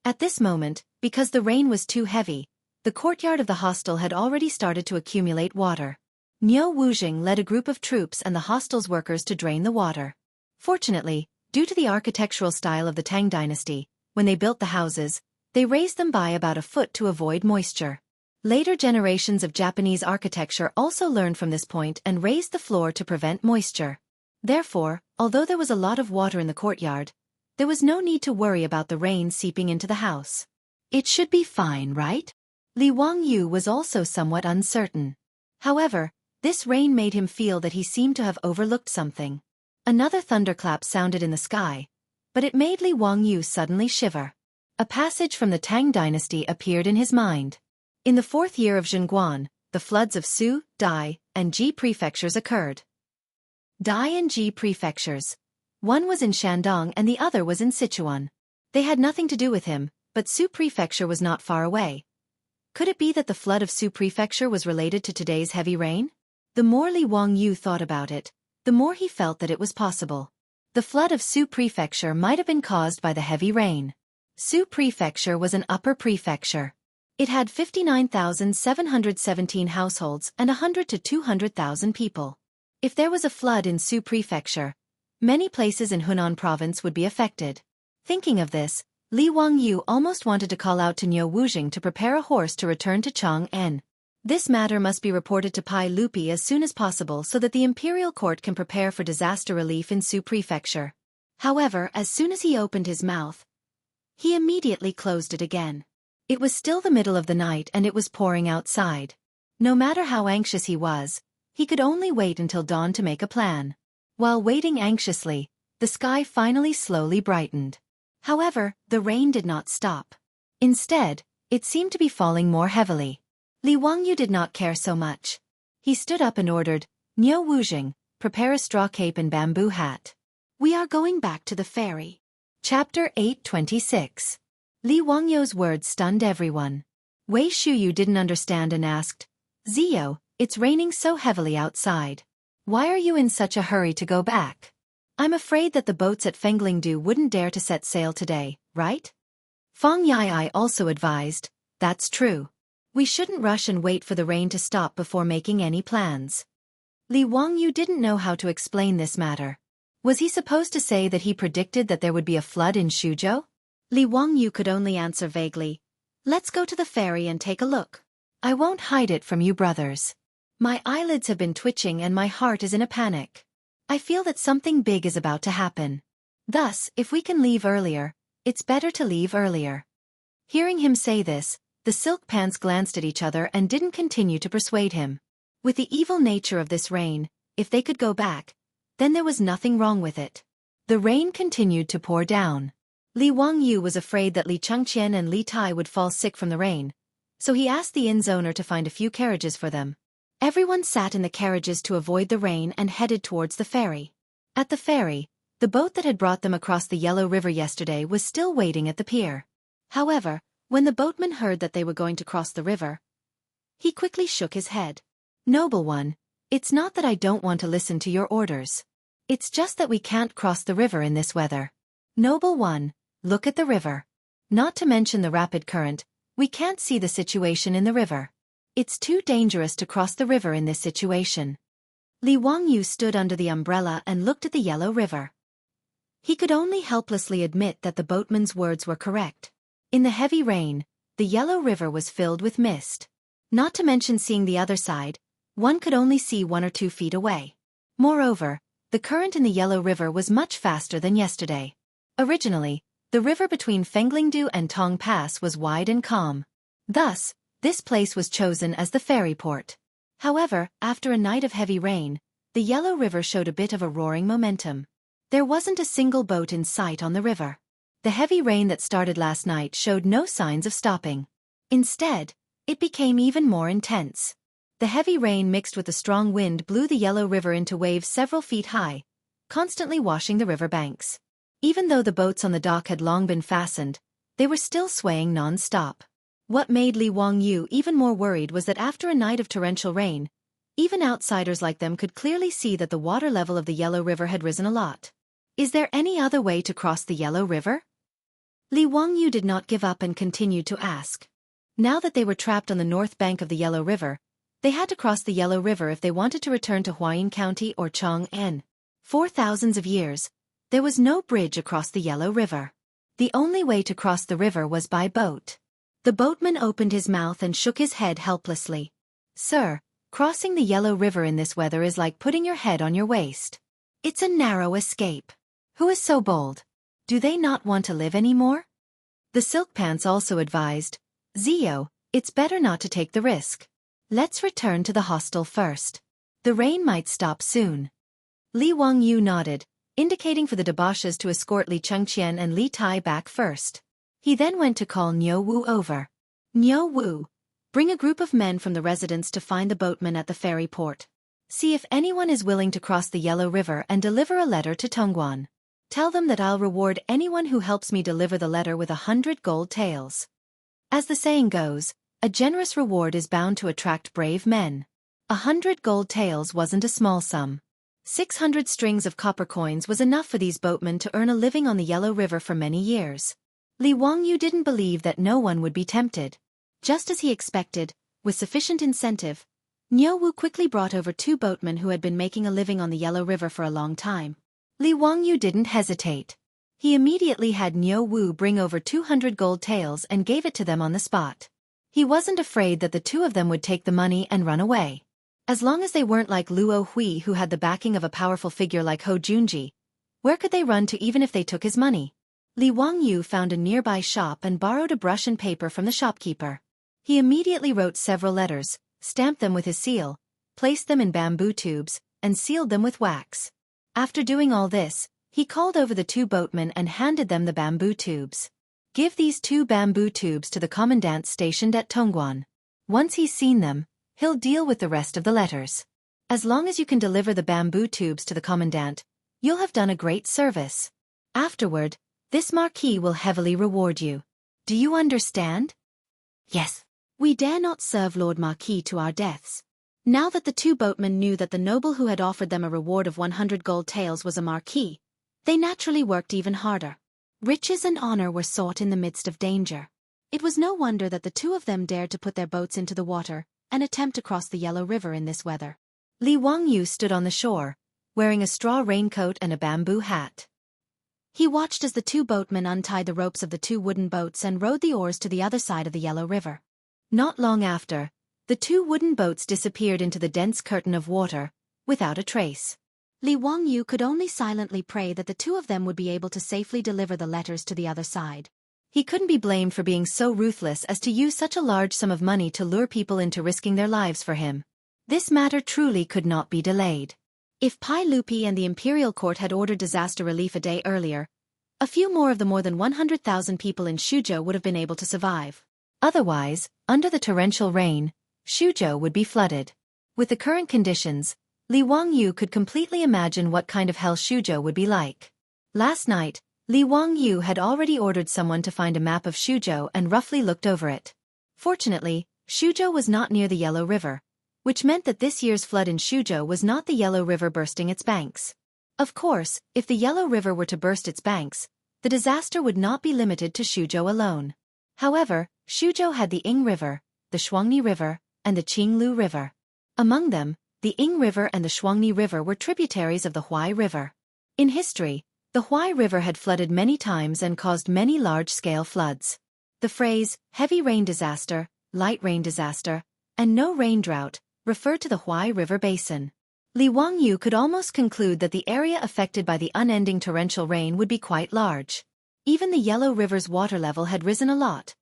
At this moment, because the rain was too heavy, the courtyard of the hostel had already started to accumulate water. Niu Wujing led a group of troops and the hostel's workers to drain the water. Fortunately, due to the architectural style of the Tang Dynasty, when they built the houses, they raised them by about a foot to avoid moisture. Later generations of Japanese architecture also learned from this point and raised the floor to prevent moisture. Therefore, although there was a lot of water in the courtyard, there was no need to worry about the rain seeping into the house. It should be fine, right? Li Wangyu was also somewhat uncertain. However, this rain made him feel that he seemed to have overlooked something. Another thunderclap sounded in the sky, but it made Li Wangyu suddenly shiver. A passage from the Tang Dynasty appeared in his mind. In the 4th year of Zhenguan, the floods of Su, Dai, and Ji prefectures occurred. Dai and Ji prefectures. One was in Shandong and the other was in Sichuan. They had nothing to do with him, but Su prefecture was not far away. Could it be that the flood of Su prefecture was related to today's heavy rain? The more Li Wangyu thought about it, the more he felt that it was possible. The flood of Su prefecture might have been caused by the heavy rain. Su prefecture was an upper prefecture. It had 59,717 households and 100 to 200,000 people. If there was a flood in Su prefecture, many places in Hunan province would be affected. Thinking of this, Li Wangyu almost wanted to call out to Niu Wujing to prepare a horse to return to Chang'an. This matter must be reported to Pai Lupi as soon as possible so that the imperial court can prepare for disaster relief in Su prefecture. However, as soon as he opened his mouth, he immediately closed it again. It was still the middle of the night and it was pouring outside. No matter how anxious he was, he could only wait until dawn to make a plan. While waiting anxiously, the sky finally slowly brightened. However, the rain did not stop. Instead, it seemed to be falling more heavily. Li Wangyu did not care so much. He stood up and ordered, Niu Wujing, prepare a straw cape and bamboo hat. We are going back to the ferry. Chapter 826. Li Wangyu's words stunned everyone. Wei Shuyu didn't understand and asked, Zio, it's raining so heavily outside. Why are you in such a hurry to go back? I'm afraid that the boats at Fenglingdu wouldn't dare to set sail today, right? Fang Yai also advised, that's true. We shouldn't rush and wait for the rain to stop before making any plans. Li Wangyu didn't know how to explain this matter. Was he supposed to say that he predicted that there would be a flood in Shuzhou? Li Wangyu could only answer vaguely, let's go to the ferry and take a look. I won't hide it from you brothers. My eyelids have been twitching and my heart is in a panic. I feel that something big is about to happen. Thus, if we can leave earlier, it's better to leave earlier. Hearing him say this, the silk pants glanced at each other and didn't continue to persuade him. With the evil nature of this rain, if they could go back, then there was nothing wrong with it. The rain continued to pour down. Li Wangyu was afraid that Li Chengqian and Li Tai would fall sick from the rain, so he asked the inn's owner to find a few carriages for them. Everyone sat in the carriages to avoid the rain and headed towards the ferry. At the ferry, the boat that had brought them across the Yellow River yesterday was still waiting at the pier. However, when the boatman heard that they were going to cross the river, he quickly shook his head. Noble one, it's not that I don't want to listen to your orders. It's just that we can't cross the river in this weather. Noble one, look at the river. Not to mention the rapid current, we can't see the situation in the river. It's too dangerous to cross the river in this situation. Li Wangyu stood under the umbrella and looked at the Yellow River. He could only helplessly admit that the boatman's words were correct. In the heavy rain, the Yellow River was filled with mist. Not to mention seeing the other side, one could only see 1 or 2 feet away. Moreover, the current in the Yellow River was much faster than yesterday. Originally, the river between Fenglingdu and Tong Pass was wide and calm. Thus, this place was chosen as the ferry port. However, after a night of heavy rain, the Yellow River showed a bit of a roaring momentum. There wasn't a single boat in sight on the river. The heavy rain that started last night showed no signs of stopping. Instead, it became even more intense. The heavy rain mixed with the strong wind blew the Yellow River into waves several feet high, constantly washing the river banks. Even though the boats on the dock had long been fastened, they were still swaying non-stop. What made Li Wangyu even more worried was that after a night of torrential rain, Even outsiders like them could clearly see that the water level of the Yellow River had risen a lot. Is there any other way to cross the Yellow River? Li Wangyu did not give up and continued to ask. Now that they were trapped on the north bank of the Yellow River, they had to cross the Yellow River if they wanted to return to Huayin County or Chang'an. For thousands of years, there was no bridge across the Yellow River. The only way to cross the river was by boat. The boatman opened his mouth and shook his head helplessly. Sir, crossing the Yellow River in this weather is like putting your head on your waist. It's a narrow escape. Who is so bold? Do they not want to live anymore? The Silk Pants also advised, Zio, it's better not to take the risk. Let's return to the hostel first. The rain might stop soon. Li Wangyu nodded, indicating for the debauches to escort Li Chengqian and Li Tai back first. He then went to call Niu Wu over. Niu Wu, bring a group of men from the residence to find the boatman at the ferry port. See if anyone is willing to cross the Yellow River and deliver a letter to Tongguan. Tell them that I'll reward anyone who helps me deliver the letter with 100 gold taels. As the saying goes, a generous reward is bound to attract brave men. 100 gold taels wasn't a small sum. 600 strings of copper coins was enough for these boatmen to earn a living on the Yellow River for many years. Li Wangyu didn't believe that no one would be tempted. Just as he expected, with sufficient incentive, Niu Wu quickly brought over 2 boatmen who had been making a living on the Yellow River for a long time. Li Wangyu didn't hesitate. He immediately had Niu Wu bring over 200 gold taels and gave it to them on the spot. He wasn't afraid that the 2 of them would take the money and run away. As long as they weren't like Luo Hui who had the backing of a powerful figure like Ho Junji, where could they run to even if they took his money? Li Wangyu found a nearby shop and borrowed a brush and paper from the shopkeeper. He immediately wrote several letters, stamped them with his seal, placed them in bamboo tubes, and sealed them with wax. After doing all this, he called over the 2 boatmen and handed them the bamboo tubes. Give these 2 bamboo tubes to the commandant stationed at Tongguan. Once he's seen them, he'll deal with the rest of the letters. As long as you can deliver the bamboo tubes to the commandant, you'll have done a great service. Afterward, this marquis will heavily reward you. Do you understand? Yes. We dare not serve Lord Marquis to our deaths. Now that the 2 boatmen knew that the noble who had offered them a reward of 100 gold taels was a marquis, they naturally worked even harder. Riches and honor were sought in the midst of danger. It was no wonder that the 2 of them dared to put their boats into the water and attempt to cross the Yellow River in this weather. Li Wangyu stood on the shore, wearing a straw raincoat and a bamboo hat. He watched as the 2 boatmen untied the ropes of the 2 wooden boats and rowed the oars to the other side of the Yellow River. Not long after, the 2 wooden boats disappeared into the dense curtain of water, without a trace. Li Wangyu could only silently pray that the 2 of them would be able to safely deliver the letters to the other side. He couldn't be blamed for being so ruthless as to use such a large sum of money to lure people into risking their lives for him. This matter truly could not be delayed. If Pai Lupi and the imperial court had ordered disaster relief a day earlier, a few more of the more than 100,000 people in Shuzhou would have been able to survive. Otherwise, under the torrential rain, Shuzhou would be flooded. With the current conditions, Li Wangyu could completely imagine what kind of hell Shuzhou would be like. Last night, Li Wangyu had already ordered someone to find a map of Shuzhou and roughly looked over it. Fortunately, Shuzhou was not near the Yellow River, which meant that this year's flood in Shuzhou was not the Yellow River bursting its banks. Of course, if the Yellow River were to burst its banks, the disaster would not be limited to Shuzhou alone. However, Shuzhou had the Ing River, the Shuangni River, and the Qinglu River. Among them, the Ing River and the Shuangni River were tributaries of the Huai River. In history, the Huai River had flooded many times and caused many large-scale floods. The phrase, heavy rain disaster, light rain disaster, and no rain drought, referred to the Huai River basin. Li Wangyu could almost conclude that the area affected by the unending torrential rain would be quite large. Even the Yellow River's water level had risen a lot,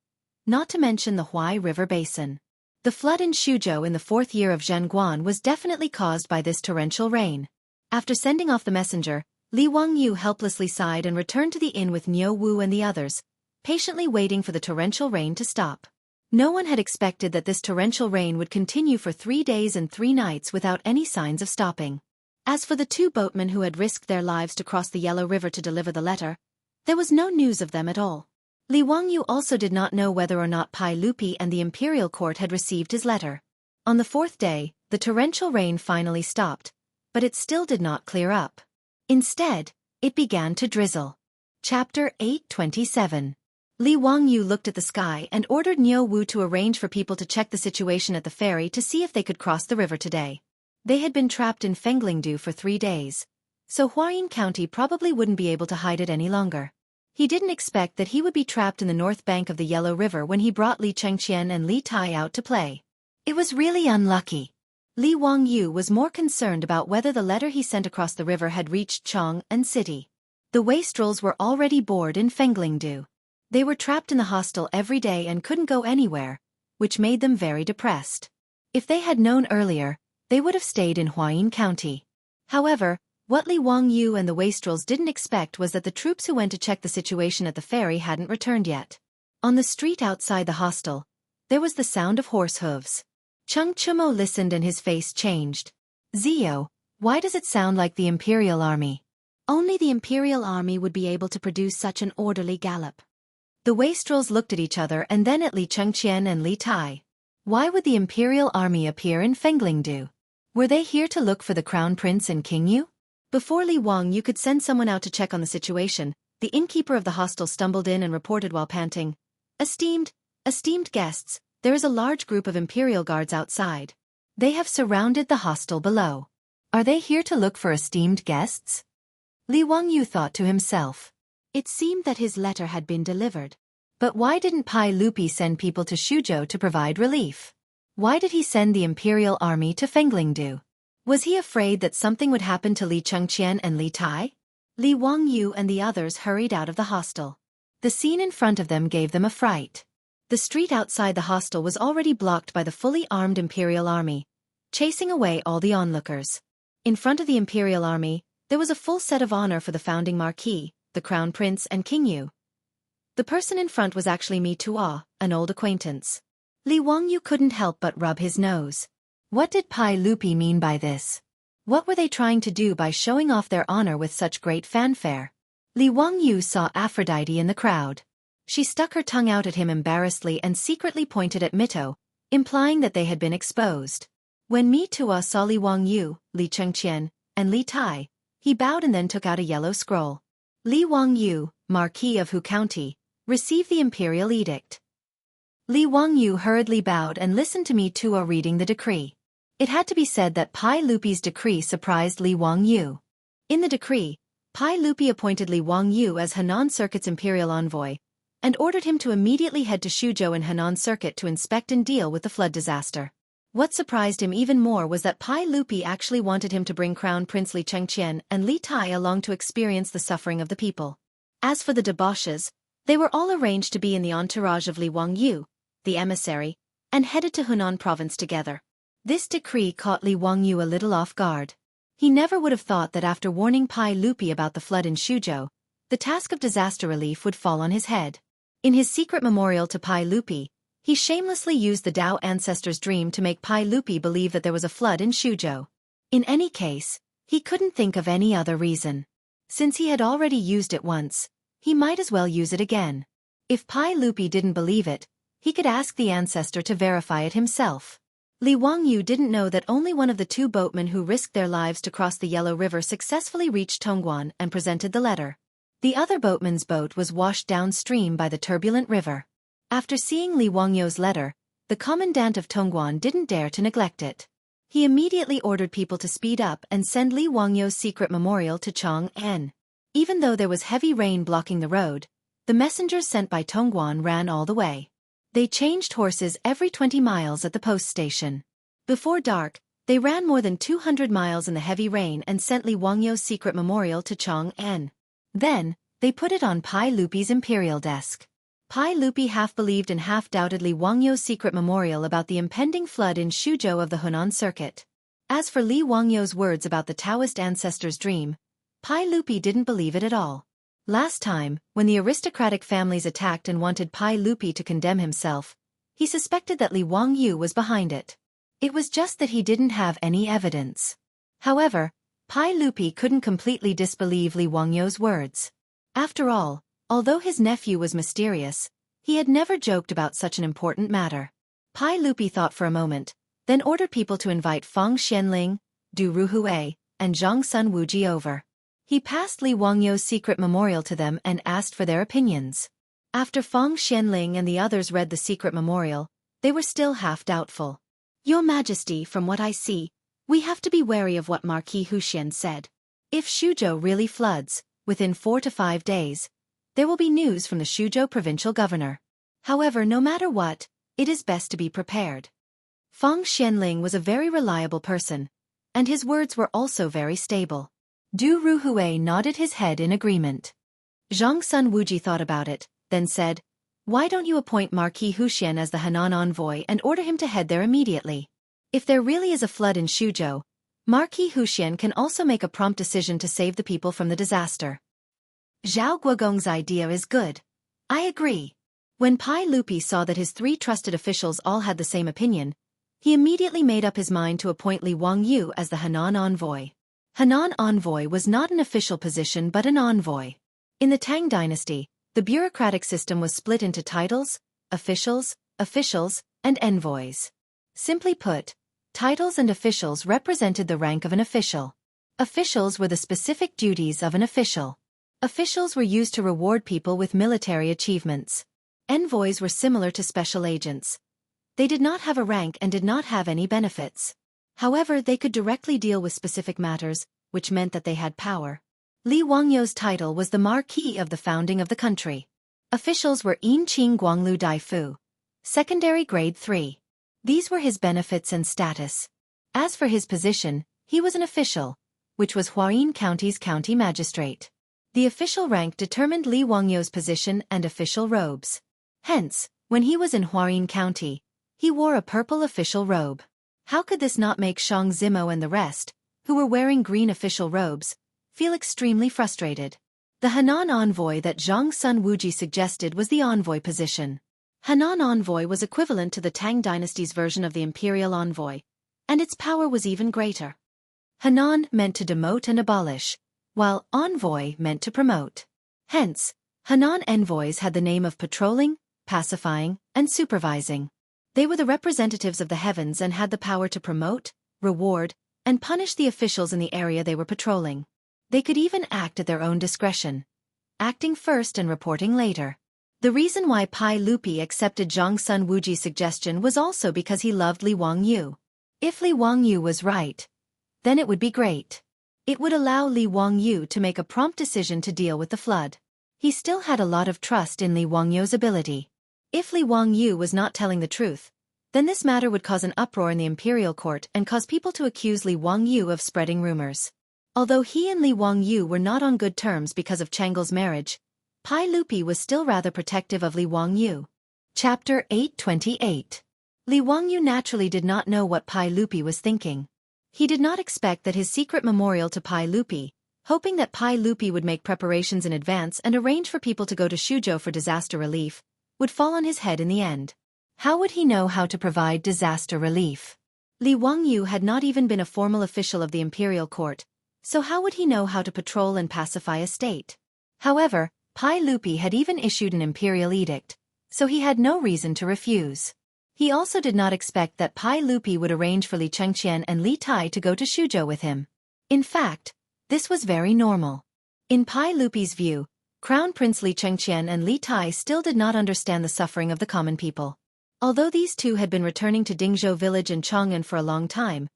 not to mention the Huai River basin. The flood in Shuzhou in the 4th year of Zhenguan was definitely caused by this torrential rain. After sending off the messenger, Li Wangyu helplessly sighed and returned to the inn with Niu Wu and the others, patiently waiting for the torrential rain to stop. No one had expected that this torrential rain would continue for 3 days and 3 nights without any signs of stopping. As for the 2 boatmen who had risked their lives to cross the Yellow River to deliver the letter, there was no news of them at all. Li Wangyu also did not know whether or not Pai Lupi and the imperial court had received his letter. On the 4th day, The torrential rain finally stopped, but it still did not clear up. Instead, it began to drizzle. Chapter 827. Li Wangyu looked at the sky and ordered Niu Wu to arrange for people to check the situation at the ferry to see if they could cross the river today. They had been trapped in Fenglingdu for 3 days, so Huayin County probably wouldn't be able to hide it any longer. He didn't expect that he would be trapped in the north bank of the Yellow River when he brought Li Chengqian and Li Tai out to play. It was really unlucky. Li Wangyu was more concerned about whether the letter he sent across the river had reached Chang'an City. The wastrels were already bored in Fenglingdu. They were trapped in the hostel every day and couldn't go anywhere, which made them very depressed. If they had known earlier, they would have stayed in Huayin County. However, what Li Wangyu and the wastrels didn't expect was that the troops who went to check the situation at the ferry hadn't returned yet. On the street outside the hostel, there was the sound of horse hooves. Cheng Chumo listened and his face changed. Zio, why does it sound like the Imperial Army? Only the Imperial Army would be able to produce such an orderly gallop. The wastrels looked at each other and then at Li Chengqian and Li Tai. Why would the Imperial Army appear in Fenglingdu? Were they here to look for the Crown Prince and King Yu? Before Li Wangyu could send someone out to check on the situation, the innkeeper of the hostel stumbled in and reported while panting, Esteemed guests, there is a large group of Imperial guards outside. They have surrounded the hostel below. Are they here to look for esteemed guests? Li Wangyu thought to himself. It seemed that his letter had been delivered. But why didn't Pai Lupi send people to Shuzhou to provide relief? Why did he send the Imperial Army to Fenglingdu? Was he afraid that something would happen to Li Chengqian and Li Tai? Li Wangyu and the others hurried out of the hostel. The scene in front of them gave them a fright. The street outside the hostel was already blocked by the fully armed Imperial Army, chasing away all the onlookers. In front of the Imperial Army, there was a full set of honor for the founding Marquis, the Crown Prince and King Yu. The person in front was actually Mi Tuo, an old acquaintance. Li Wangyu couldn't help but rub his nose. What did Pai Lupi mean by this? What were they trying to do by showing off their honor with such great fanfare? Li Wangyu saw Aphrodite in the crowd. She stuck her tongue out at him embarrassedly and secretly pointed at Mito, implying that they had been exposed. When Mi Tuo saw Li Wangyu, Li Chengqian, and Li Tai, he bowed and then took out a yellow scroll. Li Wangyu, Marquis of Hu County, received the imperial edict. Li Wangyu hurriedly bowed and listened to Mi Tuo reading the decree. It had to be said that Pai Lupi's decree surprised Li Wangyu. In the decree, Pai Lupi appointed Li Wangyu as Henan Circuit's imperial envoy, and ordered him to immediately head to Shuzhou in Henan Circuit to inspect and deal with the flood disaster. What surprised him even more was that Pai Lupi actually wanted him to bring Crown Prince Li Chengqian and Li Tai along to experience the suffering of the people. As for the debauches, they were all arranged to be in the entourage of Li Wangyu, the emissary, and headed to Hunan province together. This decree caught Li Wangyu a little off guard. He never would have thought that after warning Pai Lupi about the flood in Shuzhou, the task of disaster relief would fall on his head. In his secret memorial to Pai Lupi, he shamelessly used the Tao ancestor's dream to make Pai Lupi believe that there was a flood in Shuzhou. In any case, he couldn't think of any other reason. Since he had already used it once, he might as well use it again. If Pai Lupi didn't believe it, he could ask the ancestor to verify it himself. Li Wangyu didn't know that only one of the 2 boatmen who risked their lives to cross the Yellow River successfully reached Tongguan and presented the letter. The other boatman's boat was washed downstream by the turbulent river. After seeing Li Wangyu's letter, the commandant of Tongguan didn't dare to neglect it. He immediately ordered people to speed up and send Li Wangyu's secret memorial to Chang'an. Even though there was heavy rain blocking the road, the messengers sent by Tongguan ran all the way. They changed horses every 20 miles at the post station. Before dark, they ran more than 200 miles in the heavy rain and sent Li Wangyu's secret memorial to Chang'an. Then, they put it on Pai Lupi's imperial desk. Pai Lupi half believed and half doubted Li Wangyu's secret memorial about the impending flood in Shuzhou of the Hunan Circuit. As for Li Wangyu's words about the Taoist ancestor's dream, Pai Lupi didn't believe it at all. Last time, when the aristocratic families attacked and wanted Pai Lupi to condemn himself, he suspected that Li Wangyu was behind it. It was just that he didn't have any evidence. However, Pai Lupi couldn't completely disbelieve Li Wangyu's words. After all, although his nephew was mysterious, he had never joked about such an important matter. Pai Lupi thought for a moment, then ordered people to invite Feng Xianling, Du Ruhui, and Zhang Sun Wuji over. He passed Li Wangyou's secret memorial to them and asked for their opinions. After Feng Xianling and the others read the secret memorial, they were still half doubtful. Your Majesty, from what I see, we have to be wary of what Marquis Huxian said. If Shuzhou really floods, within 4 to 5 days, there will be news from the Shuzhou provincial governor. However, no matter what, it is best to be prepared. Feng Xianling was a very reliable person, and his words were also very stable. Du Ruhui nodded his head in agreement. Zhang Sun Wuji thought about it, then said, "Why don't you appoint Marquis Huxian as the Henan envoy and order him to head there immediately? If there really is a flood in Shuzhou, Marquis Huxian can also make a prompt decision to save the people from the disaster." Zhao Guogong's idea is good. I agree. When Pai Lupi saw that his 3 trusted officials all had the same opinion, he immediately made up his mind to appoint Li Wangyu as the Henan envoy. Henan envoy was not an official position but an envoy. In the Tang Dynasty, the bureaucratic system was split into titles, officials, and envoys. Simply put, titles and officials represented the rank of an official. Officials were the specific duties of an official. Officials were used to reward people with military achievements. Envoys were similar to special agents. They did not have a rank and did not have any benefits. However, they could directly deal with specific matters, which meant that they had power. Li Wangyou's title was the Marquis of the founding of the country. Officials were Yin Qing Guanglu Daifu. Secondary grade 3. These were his benefits and status. As for his position, he was an official, which was Huayin County's county magistrate. The official rank determined Li Wangyou's position and official robes. Hence, when he was in Huayin County, he wore a purple official robe. How could this not make Shang Zimo and the rest, who were wearing green official robes, feel extremely frustrated? The Henan envoy that Zhang Sun Wuji suggested was the envoy position. Henan envoy was equivalent to the Tang dynasty's version of the imperial envoy, and its power was even greater. Henan meant to demote and abolish, while envoy meant to promote. Hence, Henan envoys had the name of patrolling, pacifying, and supervising. They were the representatives of the heavens and had the power to promote, reward, and punish the officials in the area they were patrolling. They could even act at their own discretion, acting first and reporting later. The reason why Pai Lupi accepted Zhang Sun Wuji's suggestion was also because he loved Li Wangyu. If Li Wangyu was right, then it would be great. It would allow Li Wangyu to make a prompt decision to deal with the flood. He still had a lot of trust in Li Wangyu's ability. If Li Wangyu was not telling the truth, then this matter would cause an uproar in the imperial court and cause people to accuse Li Wangyu of spreading rumors. Although he and Li Wangyu were not on good terms because of Changle's marriage, Pai Lupi was still rather protective of Li Wangyu. Chapter 828. Li Wangyu naturally did not know what Pai Lupi was thinking. He did not expect that his secret memorial to Pai Lupi, hoping that Pai Lupi would make preparations in advance and arrange for people to go to Shuzhou for disaster relief, would fall on his head in the end. How would he know how to provide disaster relief? Li Wangyu had not even been a formal official of the imperial court, so how would he know how to patrol and pacify a state? However, Pai Lupi had even issued an imperial edict, so he had no reason to refuse. He also did not expect that Pai Lupi would arrange for Li Chengqian and Li Tai to go to Shuzhou with him. In fact, this was very normal. In Pai Lupi's view, Crown Prince Li Chengqian and Li Tai still did not understand the suffering of the common people. Although these two had been returning to Dingzhou village and Chang'an for a long time,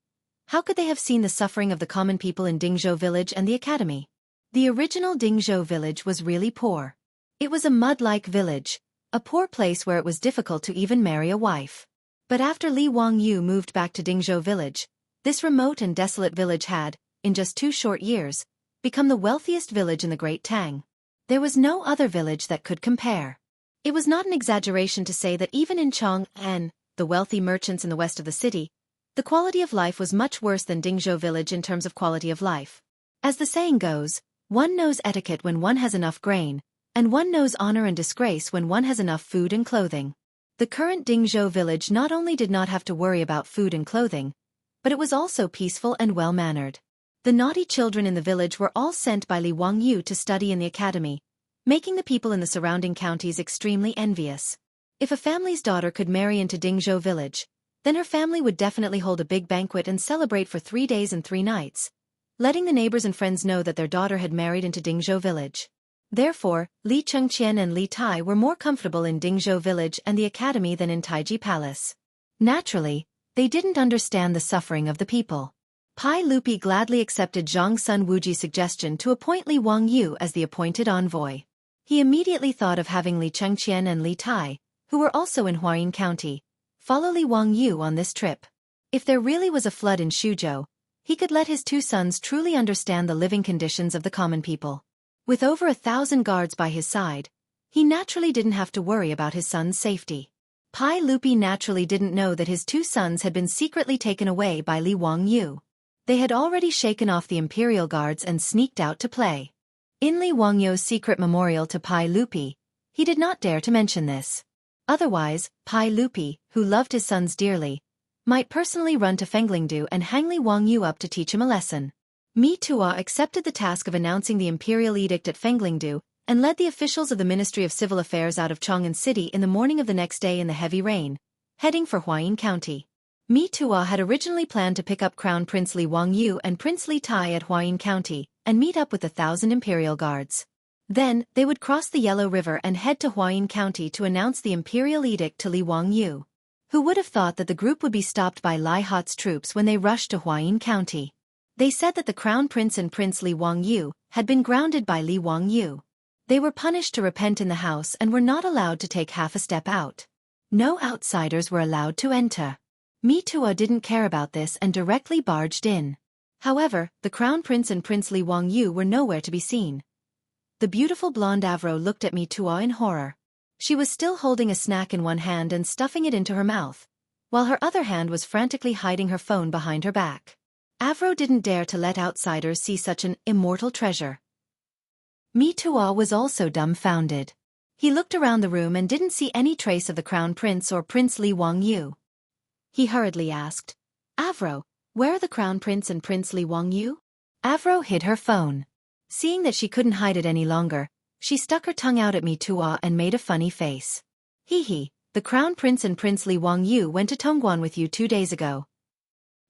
how could they have seen the suffering of the common people in Dingzhou village and the academy? The original Dingzhou village was really poor. It was a mud-like village, a poor place where it was difficult to even marry a wife. But after Li Wangyu moved back to Dingzhou village, this remote and desolate village had, in just 2 short years, become the wealthiest village in the Great Tang. There was no other village that could compare. It was not an exaggeration to say that even in Chang'an, the wealthy merchants in the west of the city, the quality of life was much worse than Dingzhou village in terms of quality of life. As the saying goes, one knows etiquette when one has enough grain, and one knows honor and disgrace when one has enough food and clothing. The current Dingzhou village not only did not have to worry about food and clothing, but it was also peaceful and well-mannered. The naughty children in the village were all sent by Li Wangyu to study in the academy, making the people in the surrounding counties extremely envious. If a family's daughter could marry into Dingzhou village, Then her family would definitely hold a big banquet and celebrate for 3 days and 3 nights, letting the neighbors and friends know that their daughter had married into Dingzhou village. Therefore, Li Chengqian and Li Tai were more comfortable in Dingzhou village and the academy than in Taiji Palace. Naturally, they didn't understand the suffering of the people. Pai Lupi gladly accepted Zhang Sun Wuji's suggestion to appoint Li Wangyu as the appointed envoy. He immediately thought of having Li Chengqian and Li Tai, who were also in Huayin County, follow Li Wangyu on this trip. If there really was a flood in Shuzhou, he could let his 2 sons truly understand the living conditions of the common people. With over 1,000 guards by his side, he naturally didn't have to worry about his son's safety. Pai Lupi naturally didn't know that his 2 sons had been secretly taken away by Li Wangyu. They had already shaken off the imperial guards and sneaked out to play. In Li Wangyu's secret memorial to Pai Lupi, he did not dare to mention this. Otherwise, Pai Lupi, who loved his sons dearly, might personally run to Fenglingdu and hang Li Wangyu up to teach him a lesson. Mi Tuo accepted the task of announcing the imperial edict at Fenglingdu and led the officials of the Ministry of Civil Affairs out of Chang'an City in the morning of the next day in the heavy rain, heading for Huayin County. Mi Tuo had originally planned to pick up Crown Prince Li Wangyu and Prince Li Tai at Huayin County and meet up with 1,000 imperial guards. Then, they would cross the Yellow River and head to Huayin County to announce the imperial edict to Li Wangyu. Who would have thought that the group would be stopped by Lai Hot's troops when they rushed to Huayin County? They said that the Crown Prince and Prince Li Wangyu had been grounded by Li Wangyu. They were punished to repent in the house and were not allowed to take half a step out. No outsiders were allowed to enter. Mi Tuo didn't care about this and directly barged in. However, the Crown Prince and Prince Li Wangyu were nowhere to be seen. The beautiful blonde Avro looked at Mi Tuo in horror. She was still holding a snack in one hand and stuffing it into her mouth, while her other hand was frantically hiding her phone behind her back. Avro didn't dare to let outsiders see such an immortal treasure. Mi Tuo was also dumbfounded. He looked around the room and didn't see any trace of the Crown Prince or Prince Li Wangyu. He hurriedly asked, "Avro, where are the Crown Prince and Prince Li Wangyu?" Avro hid her phone. Seeing that she couldn't hide it any longer, she stuck her tongue out at Mi Tuo and made a funny face. "Hee, the Crown Prince and Prince Li Wangyu went to Tongguan with you 2 days ago."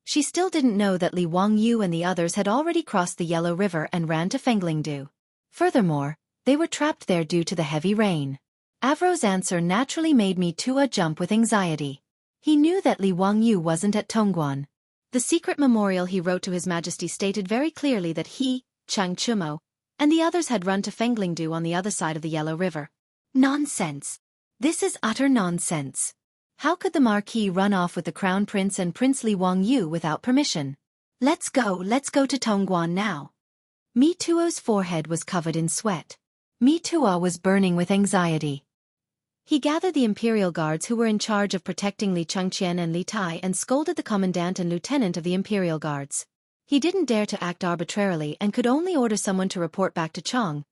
She still didn't know that Li Wangyu and the others had already crossed the Yellow River and ran to Fenglingdu. Furthermore, they were trapped there due to the heavy rain. Avro's answer naturally made Mi Tuo jump with anxiety. He knew that Li Wangyu wasn't at Tongguan. The secret memorial he wrote to His Majesty stated very clearly that he, Chang Chumo, and the others had run to Fenglingdu on the other side of the Yellow River. Nonsense! This is utter nonsense. How could the Marquis run off with the Crown Prince and Prince Li Wangyu without permission? Let's go to Tongguan now." Mi Tuo's forehead was covered in sweat. Mi Tuo was burning with anxiety. He gathered the imperial guards who were in charge of protecting Li Chengqian and Li Tai and scolded the commandant and lieutenant of the imperial guards. He didn't dare to act arbitrarily and could only order someone to report back to Chang,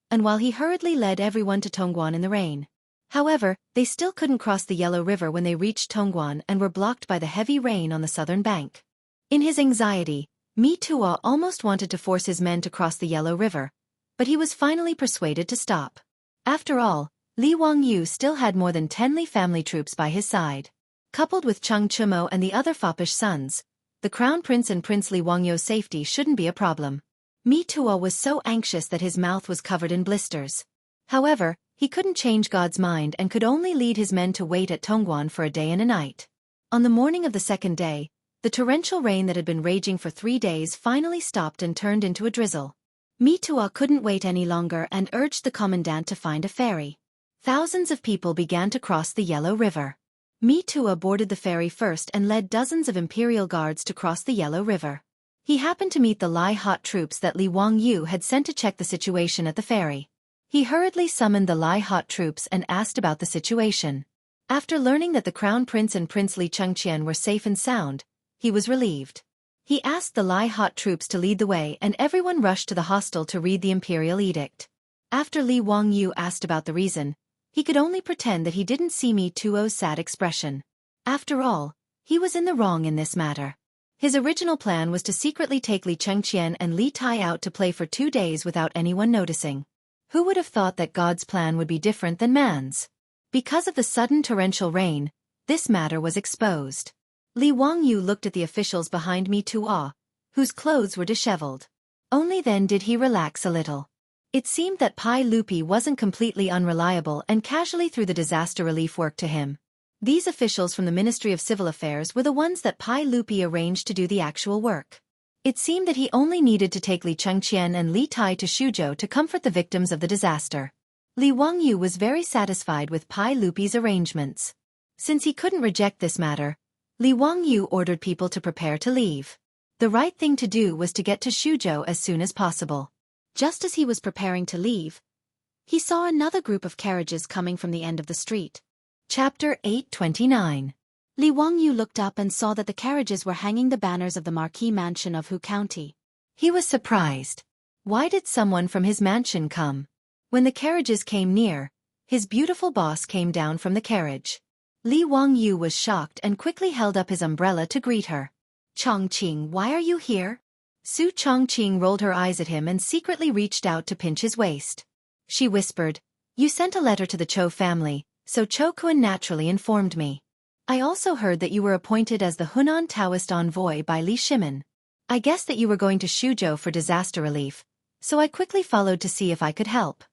and while he hurriedly led everyone to Tongguan in the rain. However, they still couldn't cross the Yellow River when they reached Tongguan and were blocked by the heavy rain on the southern bank. In his anxiety, Mi Tuo almost wanted to force his men to cross the Yellow River, but he was finally persuaded to stop. After all, Li Wangyu still had more than 10 Li family troops by his side. Coupled with Chang Chumo and the other foppish sons, the Crown Prince and Prince Li Wangyu's safety shouldn't be a problem. Mi Tuo was so anxious that his mouth was covered in blisters. However, he couldn't change God's mind and could only lead his men to wait at Tongguan for a day and a night. On the morning of the second day, the torrential rain that had been raging for 3 days finally stopped and turned into a drizzle. Mi Tuo couldn't wait any longer and urged the commandant to find a ferry. Thousands of people began to cross the Yellow River. Mi Tuo boarded the ferry first and led dozens of imperial guards to cross the Yellow River. He happened to meet the Lai Hot troops that Li Wangyu had sent to check the situation at the ferry. He hurriedly summoned the Lai Hot troops and asked about the situation. After learning that the Crown Prince and Prince Li Chengqian were safe and sound, he was relieved. He asked the Lai Hot troops to lead the way and everyone rushed to the hostel to read the imperial edict. After Li Wangyu asked about the reason, he could only pretend that he didn't see Mi Tuo's sad expression. After all, he was in the wrong in this matter. His original plan was to secretly take Li Chengqian and Li Tai out to play for 2 days without anyone noticing. Who would have thought that God's plan would be different than man's? Because of the sudden torrential rain, this matter was exposed. Li Wangyu looked at the officials behind me Tua, whose clothes were disheveled. Only then did he relax a little. It seemed that Pai Lupi wasn't completely unreliable and casually threw the disaster relief work to him. These officials from the Ministry of Civil Affairs were the ones that Pai Lupi arranged to do the actual work. It seemed that he only needed to take Li Chengqian and Li Tai to Shuzhou to comfort the victims of the disaster. Li Wangyu was very satisfied with Pai Lupi's arrangements. Since he couldn't reject this matter, Li Wangyu ordered people to prepare to leave. The right thing to do was to get to Shuzhou as soon as possible. Just as he was preparing to leave, he saw another group of carriages coming from the end of the street. Chapter 829. Li Wangyu looked up and saw that the carriages were hanging the banners of the Marquis Mansion of Hu County. He was surprised. Why did someone from his mansion come? When the carriages came near, his beautiful boss came down from the carriage. Li Wangyu was shocked and quickly held up his umbrella to greet her. Chongqing, why are you here? Su Chongqing rolled her eyes at him and secretly reached out to pinch his waist. She whispered, "You sent a letter to the Chou family, so Chou Kun naturally informed me. I also heard that you were appointed as the Hunan Taoist envoy by Li Shimin. I guessed that you were going to Shuzhou for disaster relief, so I quickly followed to see if I could help."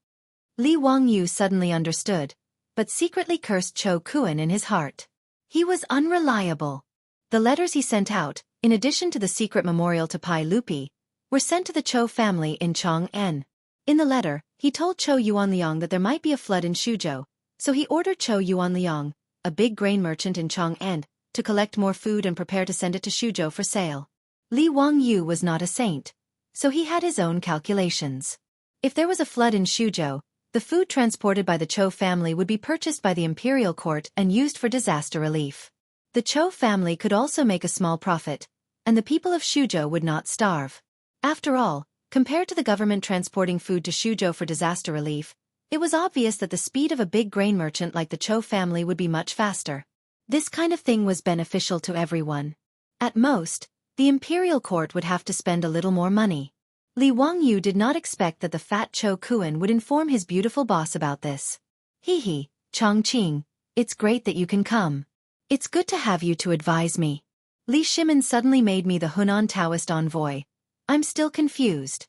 Li Wangyu suddenly understood, but secretly cursed Chou Kun in his heart. He was unreliable. The letters he sent out, in addition to the secret memorial to Pai Lupi, were sent to the Chou family in Chang'an. In the letter, he told Chou Yuanliang that there might be a flood in Shuzhou, so he ordered Chou Yuanliang, a big grain merchant in Chang'an, to collect more food and prepare to send it to Shuzhou for sale. Li Wangyu was not a saint, so he had his own calculations. If there was a flood in Shuzhou, the food transported by the Chou family would be purchased by the imperial court and used for disaster relief. The Chou family could also make a small profit, and the people of Shuzhou would not starve. After all, compared to the government transporting food to Shuzhou for disaster relief, it was obvious that the speed of a big grain merchant like the Chou family would be much faster. This kind of thing was beneficial to everyone. At most, the imperial court would have to spend a little more money. Li Wangyu did not expect that the fat Chou Kun would inform his beautiful boss about this. Hee, Chongqing, it's great that you can come. It's good to have you to advise me. Li Shimin suddenly made me the Hunan Taoist envoy. I'm still confused.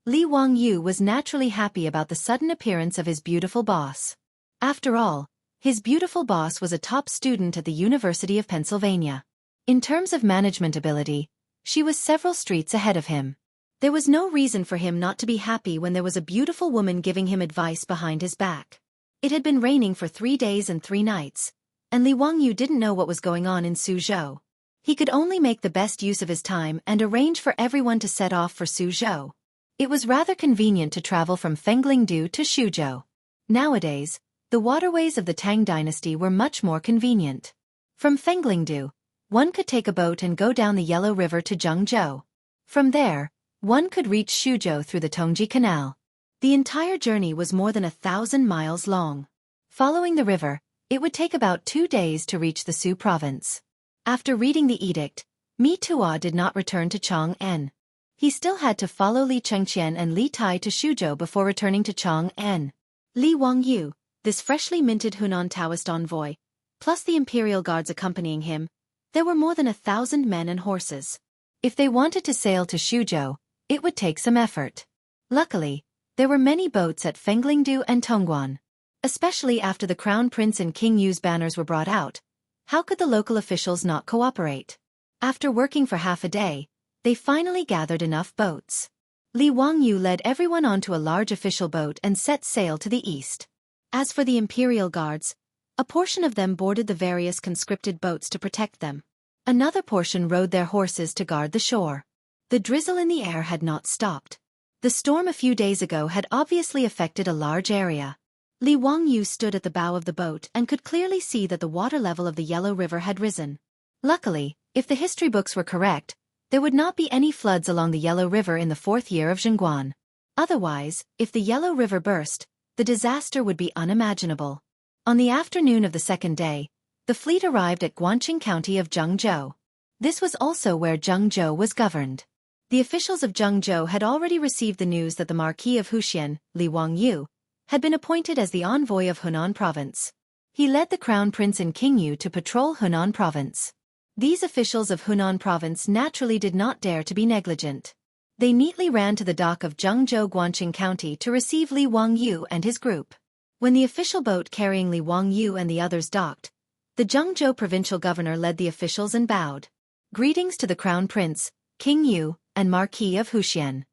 Li Wangyu was naturally happy about the sudden appearance of his beautiful boss. After all, his beautiful boss was a top student at the University of Pennsylvania. In terms of management ability, she was several streets ahead of him. There was no reason for him not to be happy when there was a beautiful woman giving him advice behind his back. It had been raining for 3 days and 3 nights, and Li Wangyu didn't know what was going on in Suzhou. He could only make the best use of his time and arrange for everyone to set off for Suzhou. It was rather convenient to travel from Fenglingdu to Shuzhou. Nowadays, the waterways of the Tang Dynasty were much more convenient. From Fenglingdu, one could take a boat and go down the Yellow River to Jianghu. From there, one could reach Shuzhou through the Tongji Canal. The entire journey was more than 1,000 miles long. Following the river, it would take about 2 days to reach the Su province. After reading the edict, Mi Tua did not return to Chang'an. He still had to follow Li Chengqian and Li Tai to Shuzhou before returning to Chang'an. Li Wangyu, this freshly minted Hunan Taoist envoy, plus the imperial guards accompanying him, there were more than 1,000 men and horses. If they wanted to sail to Shuzhou, it would take some effort. Luckily, there were many boats at Fenglingdu and Tongguan. Especially after the Crown Prince and King Yu's banners were brought out, how could the local officials not cooperate? After working for half a day, they finally gathered enough boats. Li Wangyu led everyone onto a large official boat and set sail to the east. As for the imperial guards, a portion of them boarded the various conscripted boats to protect them. Another portion rode their horses to guard the shore. The drizzle in the air had not stopped. The storm a few days ago had obviously affected a large area. Li Wangyu stood at the bow of the boat and could clearly see that the water level of the Yellow River had risen. Luckily, if the history books were correct, there would not be any floods along the Yellow River in the 4th year of Zhengguan. Otherwise, if the Yellow River burst, the disaster would be unimaginable. On the afternoon of the 2nd day, the fleet arrived at Guanqing County of Jiangzhou. This was also where Jiangzhou was governed. The officials of Jiangzhou had already received the news that the Marquis of Huxian, Li Wangyu, had been appointed as the envoy of Hunan Province. He led the Crown Prince and King Yu to patrol Hunan Province. These officials of Hunan province naturally did not dare to be negligent. They neatly ran to the dock of Jianghu, Guangqing County to receive Li Wangyu and his group. When the official boat carrying Li Wangyu and the others docked, the Jianghu provincial governor led the officials and bowed. Greetings to the Crown Prince, King Yu, and Marquis of Huxian.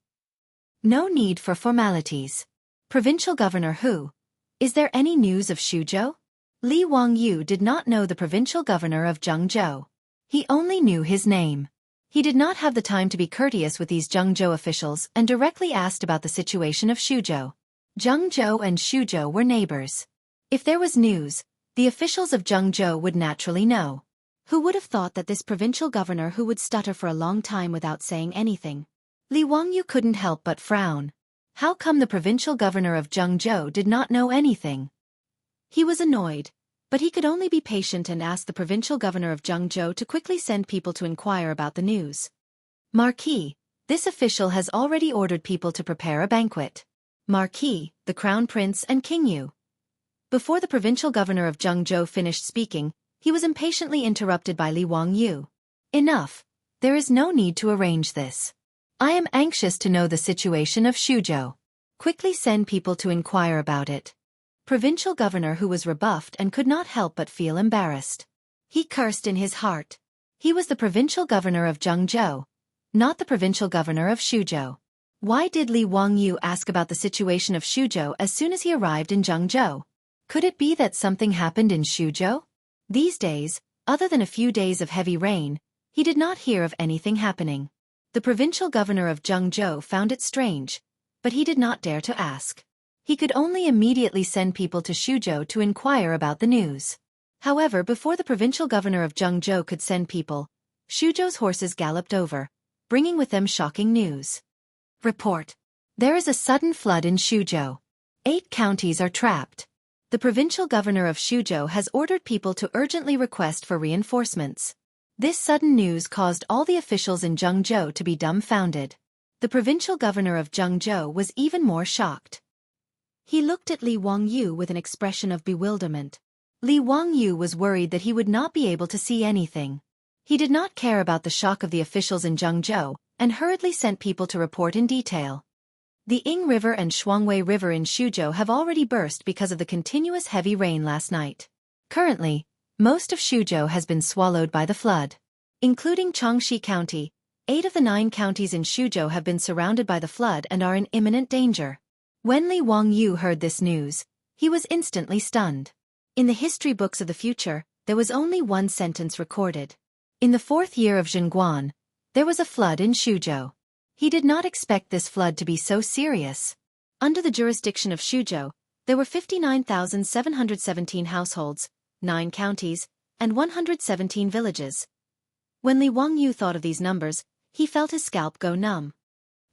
No need for formalities. Provincial Governor Hu. Is there any news of Xuzhou? Li Wangyu did not know the provincial governor of Jianghu. He only knew his name. He did not have the time to be courteous with these Jianghu officials and directly asked about the situation of Xuzhou. Jianghu and Xuzhou were neighbors. If there was news, the officials of Jianghu would naturally know. Who would have thought that this provincial governor who would stutter for a long time without saying anything? Li Wangyu couldn't help but frown. How come the provincial governor of Jianghu did not know anything? He was annoyed, but he could only be patient and ask the provincial governor of Jianghu to quickly send people to inquire about the news. Marquis, this official has already ordered people to prepare a banquet. Marquis, the Crown Prince and King Yu. Before the provincial governor of Jianghu finished speaking, he was impatiently interrupted by Li Wangyu. Enough. There is no need to arrange this. I am anxious to know the situation of Xuzhou. Quickly send people to inquire about it. Provincial governor who was rebuffed and could not help but feel embarrassed. He cursed in his heart. He was the provincial governor of Jianghu, not the provincial governor of Xuzhou. Why did Li Wangyu ask about the situation of Xuzhou as soon as he arrived in Jianghu? Could it be that something happened in Xuzhou? These days, other than a few days of heavy rain, he did not hear of anything happening. The provincial governor of Jianghu found it strange, but he did not dare to ask. He could only immediately send people to Xuzhou to inquire about the news. However, before the provincial governor of Jianghu could send people, Xuzhou's horses galloped over, bringing with them shocking news. Report. There is a sudden flood in Xuzhou. 8 counties are trapped. The provincial governor of Xuzhou has ordered people to urgently request for reinforcements. This sudden news caused all the officials in Jianghu to be dumbfounded. The provincial governor of Jianghu was even more shocked. He looked at Li Wangyu with an expression of bewilderment. Li Wangyu was worried that he would not be able to see anything. He did not care about the shock of the officials in Jianghu, and hurriedly sent people to report in detail. The Ying River and Shuangwei River in Xuzhou have already burst because of the continuous heavy rain last night. Currently, most of Xuzhou has been swallowed by the flood. Including Changxi County, 8 of the 9 counties in Xuzhou have been surrounded by the flood and are in imminent danger. When Li Wangyu heard this news, he was instantly stunned. In the history books of the future, there was only one sentence recorded. In the 4th year of Zhengguan, there was a flood in Xuzhou. He did not expect this flood to be so serious. Under the jurisdiction of Xuzhou, there were 59,717 households, 9 counties, and 117 villages. When Li Wangyu thought of these numbers, he felt his scalp go numb.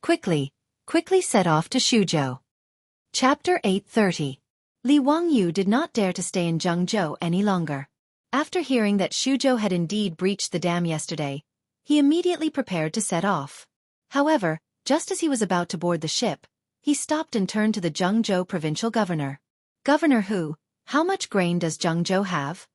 Quickly set off to Xuzhou. Chapter 830. Li Wangyu did not dare to stay in Jianghu any longer. After hearing that Xuzhou had indeed breached the dam yesterday, he immediately prepared to set off. However, just as he was about to board the ship, he stopped and turned to the Jianghu provincial governor. Governor Hu, how much grain does Jianghu have?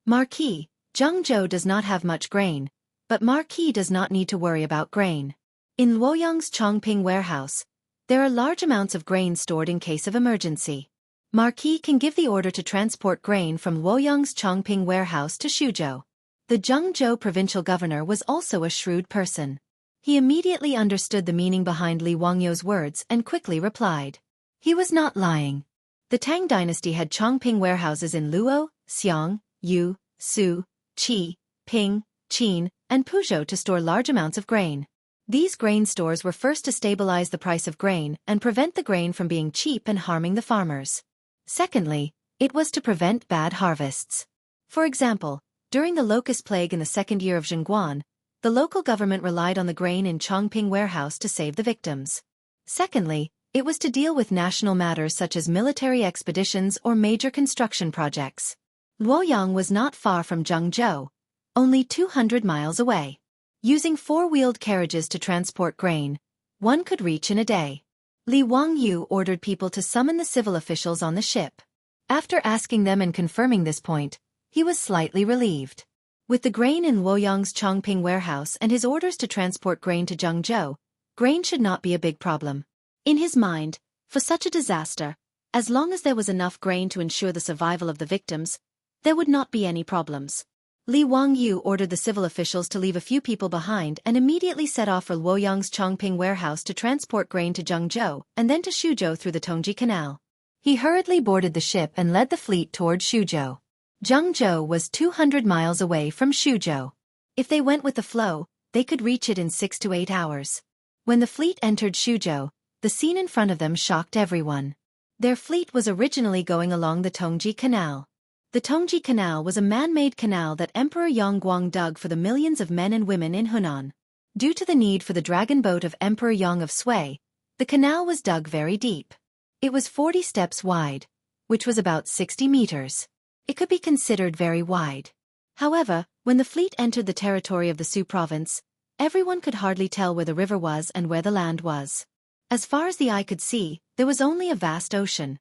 Marquis, Jianghu does not have much grain, but Marquis does not need to worry about grain. In Luoyang's Chongping warehouse, there are large amounts of grain stored in case of emergency. Marquis can give the order to transport grain from Luoyang's Chongping warehouse to Xuzhou. The Jianghu provincial governor was also a shrewd person. He immediately understood the meaning behind Li Wangyu's words and quickly replied. He was not lying. The Tang Dynasty had Chongping warehouses in Luo, Xiang, Yu, Su, Qi, Ping, Qin, and Puzhou to store large amounts of grain. These grain stores were first to stabilize the price of grain and prevent the grain from being cheap and harming the farmers. Secondly, it was to prevent bad harvests. For example, during the locust plague in the 2nd year of Zhengguan, the local government relied on the grain in Chongping warehouse to save the victims. Secondly, it was to deal with national matters such as military expeditions or major construction projects. Luoyang was not far from Jianghu, only 200 miles away. Using 4-wheeled carriages to transport grain, one could reach in a day. Li Wangyu ordered people to summon the civil officials on the ship. After asking them and confirming this point, he was slightly relieved. With the grain in Luoyang's Chongping warehouse and his orders to transport grain to Jianghu, grain should not be a big problem. In his mind, for such a disaster, as long as there was enough grain to ensure the survival of the victims, there would not be any problems. Li Wangyu ordered the civil officials to leave a few people behind and immediately set off for Luoyang's Chongping warehouse to transport grain to Jianghu and then to Xuzhou through the Tongji Canal. He hurriedly boarded the ship and led the fleet toward Xuzhou. Jianghu was 200 miles away from Xuzhou. If they went with the flow, they could reach it in 6 to 8 hours. When the fleet entered Xuzhou, the scene in front of them shocked everyone. Their fleet was originally going along the Tongji Canal. The Tongji Canal was a man-made canal that Emperor Yongguang dug for the millions of men and women in Hunan. Due to the need for the dragon boat of Emperor Yang of Sui, the canal was dug very deep. It was 40 steps wide, which was about 60 meters. It could be considered very wide. However, when the fleet entered the territory of the Su province, everyone could hardly tell where the river was and where the land was. As far as the eye could see, there was only a vast ocean.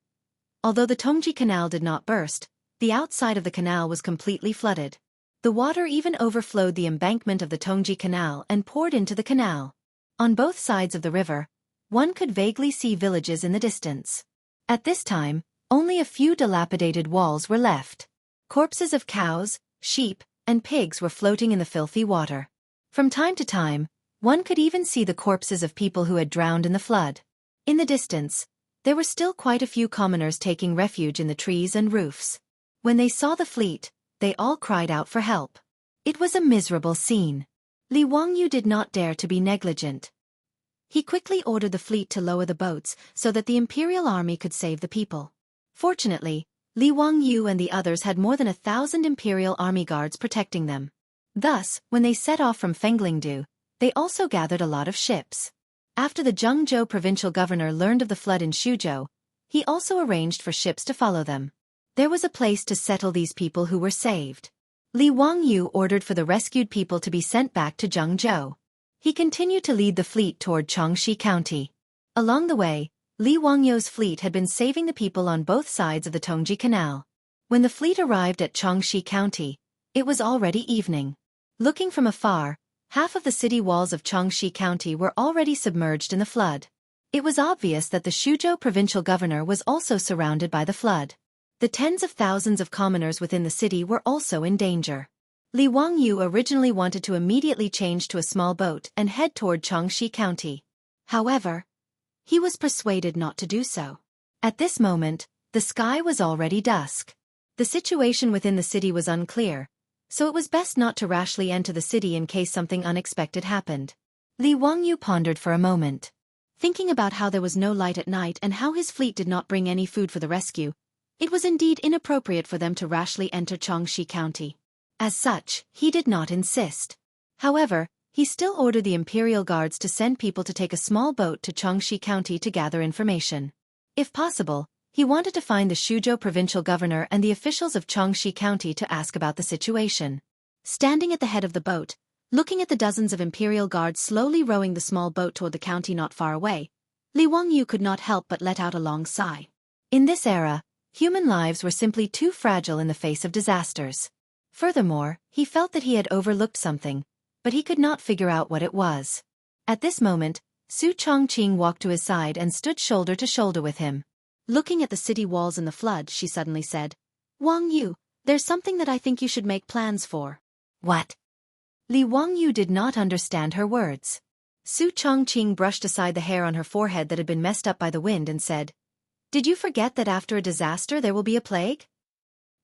Although the Tongji Canal did not burst, the outside of the canal was completely flooded. The water even overflowed the embankment of the Tongji Canal and poured into the canal. On both sides of the river, one could vaguely see villages in the distance. At this time, only a few dilapidated walls were left. Corpses of cows, sheep, and pigs were floating in the filthy water. From time to time, one could even see the corpses of people who had drowned in the flood. In the distance, there were still quite a few commoners taking refuge in the trees and roofs. When they saw the fleet, they all cried out for help. It was a miserable scene. Li Wangyu did not dare to be negligent. He quickly ordered the fleet to lower the boats so that the imperial army could save the people. Fortunately, Li Wangyu and the others had more than 1,000 imperial army guards protecting them. Thus, when they set off from Fenglingdu, they also gathered a lot of ships. After the Jianghu provincial governor learned of the flood in Xuzhou, he also arranged for ships to follow them. There was a place to settle these people who were saved. Li Wangyu ordered for the rescued people to be sent back to Jianghu. He continued to lead the fleet toward Jiangxi County. Along the way, Li Wangyu's fleet had been saving the people on both sides of the Tongji Canal. When the fleet arrived at Jiangxi County, it was already evening. Looking from afar, half of the city walls of Jiangxi County were already submerged in the flood. It was obvious that the Xuzhou provincial governor was also surrounded by the flood. The tens of thousands of commoners within the city were also in danger. Li Wangyu originally wanted to immediately change to a small boat and head toward Jiangxi County. However, he was persuaded not to do so. At this moment, the sky was already dusk. The situation within the city was unclear, so it was best not to rashly enter the city in case something unexpected happened. Li Wangyu pondered for a moment. Thinking about how there was no light at night and how his fleet did not bring any food for the rescue, it was indeed inappropriate for them to rashly enter Jiangxi County. As such, he did not insist. However, he still ordered the imperial guards to send people to take a small boat to Jiangxi County to gather information. If possible, he wanted to find the Xuzhou provincial governor and the officials of Jiangxi County to ask about the situation. Standing at the head of the boat, looking at the dozens of imperial guards slowly rowing the small boat toward the county not far away, Li Wangyu could not help but let out a long sigh. In this era, human lives were simply too fragile in the face of disasters. Furthermore, he felt that he had overlooked something, but he could not figure out what it was. At this moment, Su Chongqing walked to his side and stood shoulder to shoulder with him. Looking at the city walls in the flood, she suddenly said, "Wangyu, there's something that I think you should make plans for." "What?" Li Wangyu did not understand her words. Su Chongqing brushed aside the hair on her forehead that had been messed up by the wind and said, "Did you forget that after a disaster there will be a plague?"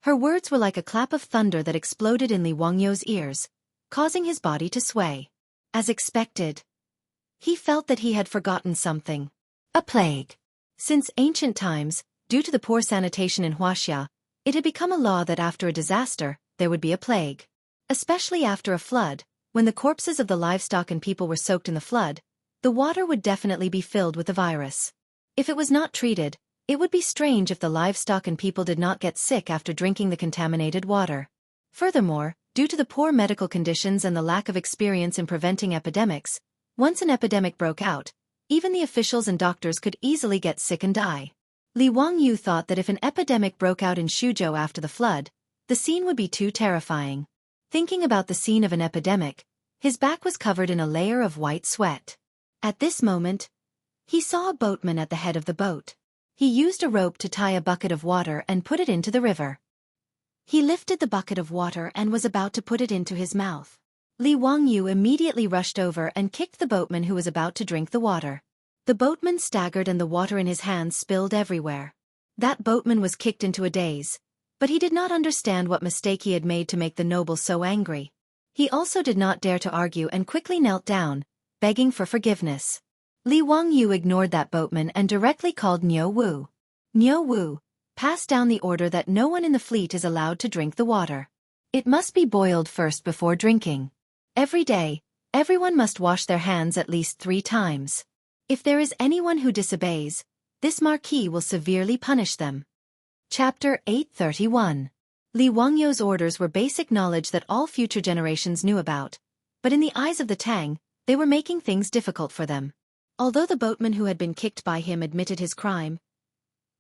Her words were like a clap of thunder that exploded in Li Wangyu's ears, causing his body to sway. As expected, he felt that he had forgotten something. A plague. Since ancient times, due to the poor sanitation in Wuxia, it had become a law that after a disaster, there would be a plague. Especially after a flood, when the corpses of the livestock and people were soaked in the flood, the water would definitely be filled with the virus. If it was not treated, it would be strange if the livestock and people did not get sick after drinking the contaminated water. Furthermore, due to the poor medical conditions and the lack of experience in preventing epidemics, once an epidemic broke out, even the officials and doctors could easily get sick and die. Li Wangyu thought that if an epidemic broke out in Xuzhou after the flood, the scene would be too terrifying. Thinking about the scene of an epidemic, his back was covered in a layer of white sweat. At this moment, he saw a boatman at the head of the boat. He used a rope to tie a bucket of water and put it into the river. He lifted the bucket of water and was about to put it into his mouth. Li Wangyu immediately rushed over and kicked the boatman who was about to drink the water. The boatman staggered and the water in his hands spilled everywhere. That boatman was kicked into a daze, but he did not understand what mistake he had made to make the noble so angry. He also did not dare to argue and quickly knelt down, begging for forgiveness. Li Wangyu ignored that boatman and directly called Niu Wu. Niu Wu, pass down the order that no one in the fleet is allowed to drink the water. It must be boiled first before drinking. Every day, everyone must wash their hands at least 3 times. If there is anyone who disobeys, this marquis will severely punish them. Chapter 831. Li Wangyu's orders were basic knowledge that all future generations knew about, but in the eyes of the Tang, they were making things difficult for them. Although the boatman who had been kicked by him admitted his crime,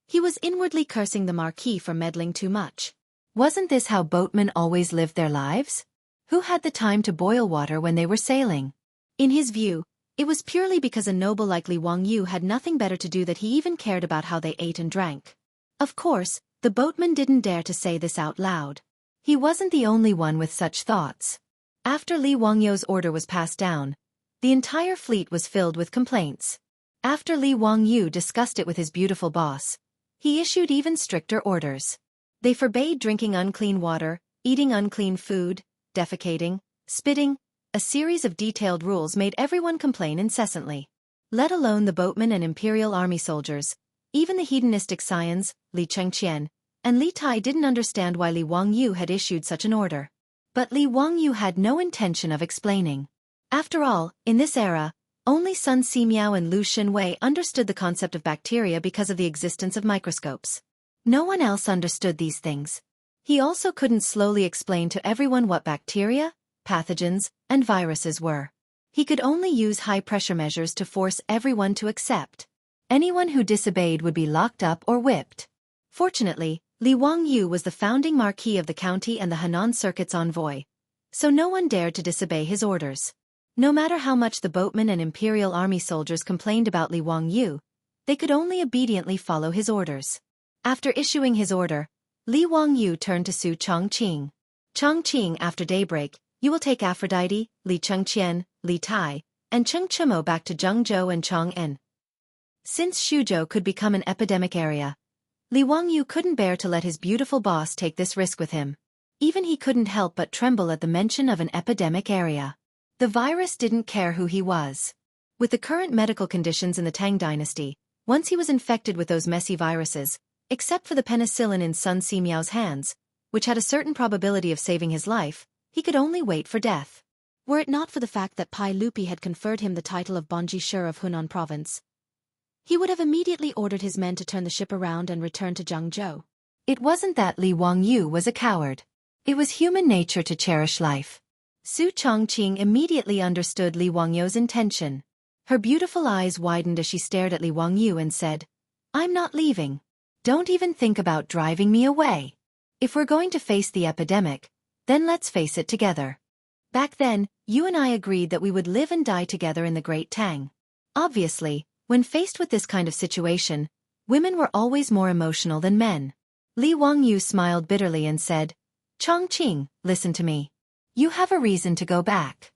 he was inwardly cursing the marquis for meddling too much. Wasn't this how boatmen always lived their lives? Who had the time to boil water when they were sailing? In his view, it was purely because a noble like Li Wangyu had nothing better to do that he even cared about how they ate and drank. Of course, the boatman didn't dare to say this out loud. He wasn't the only one with such thoughts. After Li Wangyu's order was passed down, the entire fleet was filled with complaints. After Li Wangyu discussed it with his beautiful boss, he issued even stricter orders. They forbade drinking unclean water, eating unclean food, defecating, spitting. A series of detailed rules made everyone complain incessantly. Let alone the boatmen and imperial army soldiers, even the hedonistic scions, Li Xianxia, and Li Tai didn't understand why Li Wangyu had issued such an order. But Li Wangyu had no intention of explaining. After all, in this era, only Sun Simiao and Lu Xinwei understood the concept of bacteria because of the existence of microscopes. No one else understood these things. He also couldn't slowly explain to everyone what bacteria, pathogens, and viruses were. He could only use high-pressure measures to force everyone to accept. Anyone who disobeyed would be locked up or whipped. Fortunately, Li Wangyu was the founding marquis of the county and the Henan Circuit's envoy, so no one dared to disobey his orders. No matter how much the boatmen and imperial army soldiers complained about Li Wangyu, they could only obediently follow his orders. After issuing his order, Li Wangyu turned to Su Chongqing. Chongqing, after daybreak, you will take Aphrodite, Li Chengqian, Li Tai, and Cheng Chimo back to Jianghu and Chang'an. Since Shuzhou could become an epidemic area, Li Wangyu couldn't bear to let his beautiful boss take this risk with him. Even he couldn't help but tremble at the mention of an epidemic area. The virus didn't care who he was. With the current medical conditions in the Tang Dynasty, once he was infected with those messy viruses, except for the penicillin in Sun Simiao's hands, which had a certain probability of saving his life, he could only wait for death. Were it not for the fact that Pai Lupi had conferred him the title of Bonji Shur of Hunan Province, he would have immediately ordered his men to turn the ship around and return to Jiangzhou. It wasn't that Li Wangyu was a coward. It was human nature to cherish life. Su Chongqing immediately understood Li Wangyu's intention. Her beautiful eyes widened as she stared at Li Wangyu and said, "I'm not leaving. Don't even think about driving me away. If we're going to face the epidemic, then let's face it together." Back then, you and I agreed that we would live and die together in the Great Tang. Obviously, when faced with this kind of situation, women were always more emotional than men. Li Wangyu smiled bitterly and said, "Chongqing, listen to me. You have a reason to go back."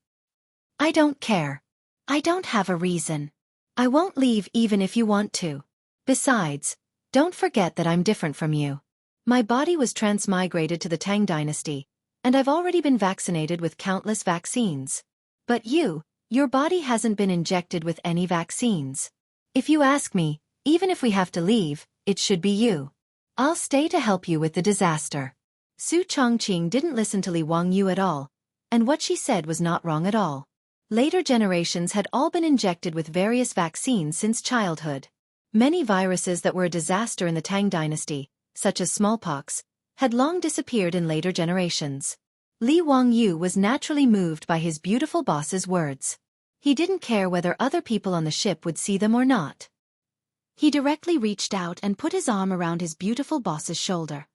"I don't care. I don't have a reason. I won't leave even if you want to. Besides, don't forget that I'm different from you. My body was transmigrated to the Tang Dynasty, and I've already been vaccinated with countless vaccines. But your body hasn't been injected with any vaccines. If you ask me, even if we have to leave, it should be you. I'll stay to help you with the disaster." Su Chongqing didn't listen to Li Wangyu at all, and what she said was not wrong at all. Later generations had all been injected with various vaccines since childhood. Many viruses that were a disaster in the Tang Dynasty, such as smallpox, had long disappeared in later generations. Li Wangyu was naturally moved by his beautiful boss's words. He didn't care whether other people on the ship would see them or not. He directly reached out and put his arm around his beautiful boss's shoulder.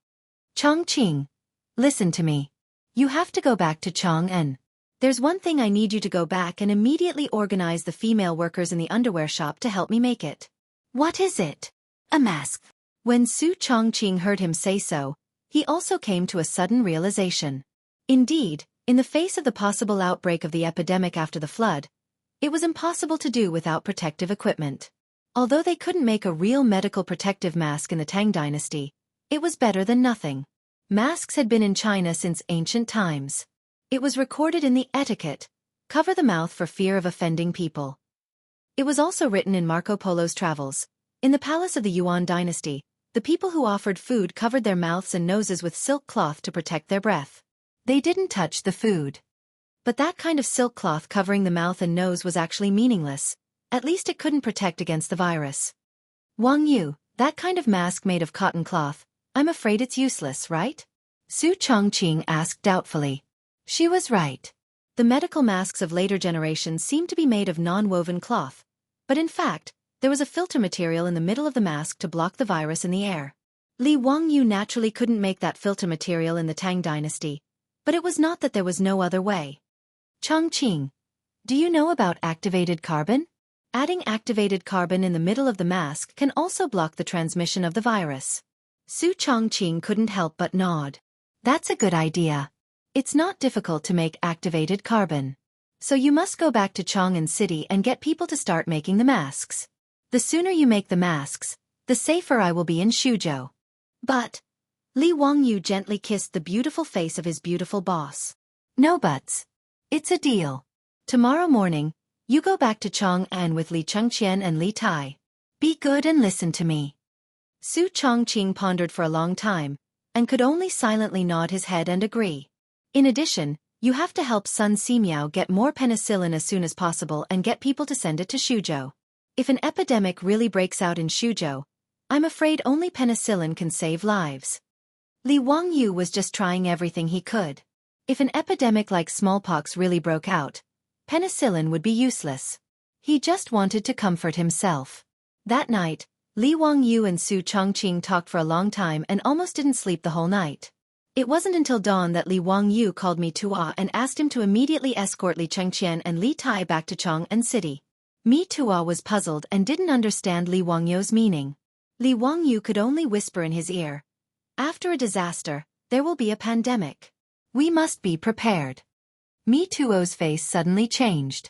"Chongqing, listen to me. You have to go back to Chang'an. There's one thing I need you to go back and immediately organize the female workers in the underwear shop to help me make it. What is it? A mask. When Su Chongqing heard him say so, he also came to a sudden realization. Indeed, in the face of the possible outbreak of the epidemic after the flood, it was impossible to do without protective equipment. Although they couldn't make a real medical protective mask in the Tang Dynasty, it was better than nothing. Masks had been in China since ancient times. It was recorded in the etiquette, cover the mouth for fear of offending people. It was also written in Marco Polo's travels. In the palace of the Yuan dynasty, the people who offered food covered their mouths and noses with silk cloth to protect their breath. They didn't touch the food. But that kind of silk cloth covering the mouth and nose was actually meaningless. At least it couldn't protect against the virus. Wang Yu, that kind of mask made of cotton cloth, I'm afraid it's useless, right? Su Chongqing asked doubtfully. She was right. The medical masks of later generations seemed to be made of non-woven cloth, but in fact, there was a filter material in the middle of the mask to block the virus in the air. Li Wangyu naturally couldn't make that filter material in the Tang Dynasty, but it was not that there was no other way. Chongqing, do you know about activated carbon? Adding activated carbon in the middle of the mask can also block the transmission of the virus. Su Chongqing couldn't help but nod. That's a good idea. It's not difficult to make activated carbon. So you must go back to Chang'an City and get people to start making the masks. The sooner you make the masks, the safer I will be in Shuzhou. But Li Wangyu gently kissed the beautiful face of his beautiful boss. No buts. It's a deal. Tomorrow morning, you go back to Chang'an with Li Chengqian and Li Tai. Be good and listen to me. Su Chongqing pondered for a long time, and could only silently nod his head and agree. In addition, you have to help Sun Simiao get more penicillin as soon as possible and get people to send it to Shuzhou. If an epidemic really breaks out in Shuzhou, I'm afraid only penicillin can save lives. Li Wangyu was just trying everything he could. If an epidemic like smallpox really broke out, penicillin would be useless. He just wanted to comfort himself. That night, Li Wangyu and Su Chongqing talked for a long time and almost didn't sleep the whole night. It wasn't until dawn that Li Wangyu called Mi Tuo and asked him to immediately escort Li Chengqian and Li Tai back to Chang'an City. Mi Tuo was puzzled and didn't understand Li Wangyu's meaning. Li Wangyu could only whisper in his ear, "After a disaster, there will be a pandemic. We must be prepared." Mi Tuo's face suddenly changed.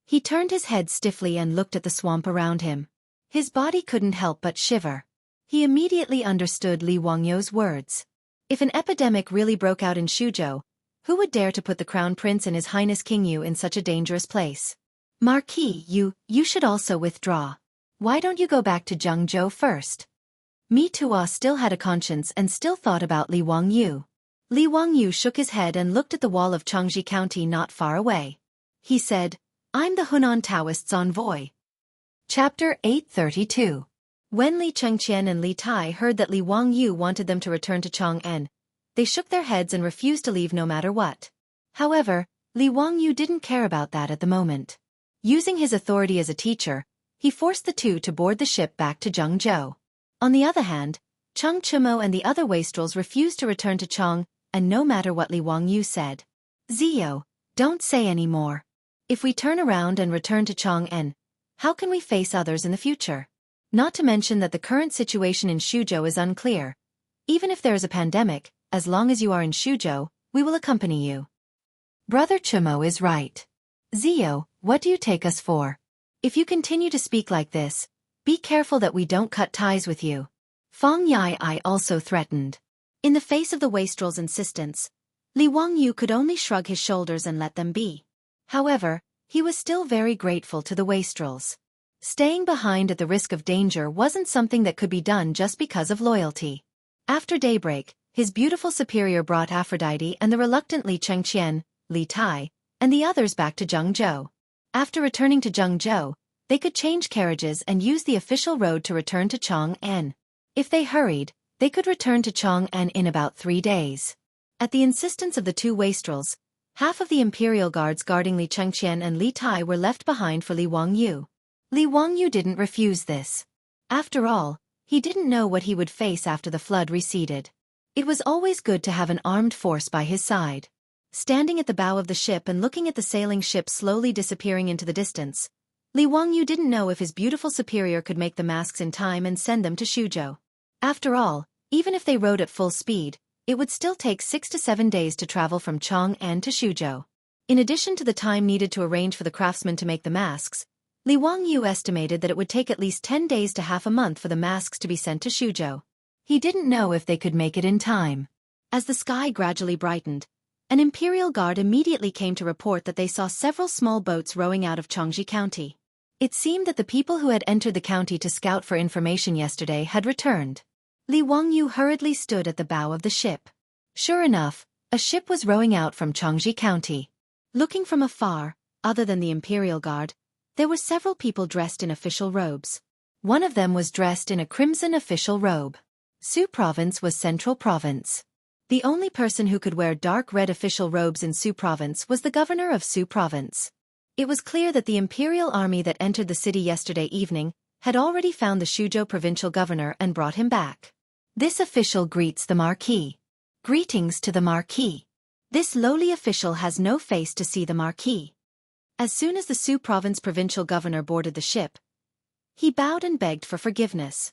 He turned his head stiffly and looked at the swamp around him. His body couldn't help but shiver. He immediately understood Li Wangyu's words. If an epidemic really broke out in Shuzhou, who would dare to put the Crown Prince and His Highness King Yu in such a dangerous place? Marquis, you should also withdraw. Why don't you go back to Jianghu first? Mi Tuo still had a conscience and still thought about Li Wangyu. Li Wangyu shook his head and looked at the wall of Changji County not far away. He said, "I'm the Hunan Taoists' envoy." Chapter 832. When Li Chengqian and Li Tai heard that Li Wangyu wanted them to return to Chang'an, they shook their heads and refused to leave no matter what. However, Li Wangyu didn't care about that at the moment. Using his authority as a teacher, he forced the two to board the ship back to Jianghu. On the other hand, Cheng Chimo and the other wastrels refused to return to Chang'an, no matter what Li Wangyu said. "Zio, don't say any more. If we turn around and return to Chang'an, how can we face others in the future? Not to mention that the current situation in Shuzhou is unclear. Even if there is a pandemic, as long as you are in Shuzhou, we will accompany you." Brother Chimo is right. Zio, what do you take us for? If you continue to speak like this, be careful that we don't cut ties with you. Feng Yai also threatened. In the face of the wastrel's insistence, Li Wangyu could only shrug his shoulders and let them be. However, he was still very grateful to the wastrels. Staying behind at the risk of danger wasn't something that could be done just because of loyalty. After daybreak, his beautiful superior brought Aphrodite and the reluctant Li Chengqian, Li Tai, and the others back to Jianghu. After returning to Jianghu, they could change carriages and use the official road to return to Chang'an. If they hurried, they could return to Chang'an in about 3 days. At the insistence of the two wastrels, half of the imperial guards guarding Li Chengqian and Li Tai were left behind for Li Wangyu. Li Wangyu didn't refuse this. After all, he didn't know what he would face after the flood receded. It was always good to have an armed force by his side. Standing at the bow of the ship and looking at the sailing ship slowly disappearing into the distance, Li Wangyu didn't know if his beautiful superior could make the masks in time and send them to Xuzhou. After all, even if they rode at full speed, it would still take 6 to 7 days to travel from Chang'an to Xuzhou. In addition to the time needed to arrange for the craftsmen to make the masks, Li Wangyu estimated that it would take at least 10 days to half a month for the masks to be sent to Xuzhou. He didn't know if they could make it in time. As the sky gradually brightened, an imperial guard immediately came to report that they saw several small boats rowing out of Changji County. It seemed that the people who had entered the county to scout for information yesterday had returned. Li Wangyu hurriedly stood at the bow of the ship. Sure enough, a ship was rowing out from Changji County. Looking from afar, other than the imperial guard, there were several people dressed in official robes. One of them was dressed in a crimson official robe. Su Province was Central Province. The only person who could wear dark red official robes in Su Province was the governor of Su Province. It was clear that the imperial army that entered the city yesterday evening had already found the Xuzhou provincial governor and brought him back. This official greets the marquis. Greetings to the marquis. This lowly official has no face to see the marquis. As soon as the Su Province provincial governor boarded the ship, he bowed and begged for forgiveness.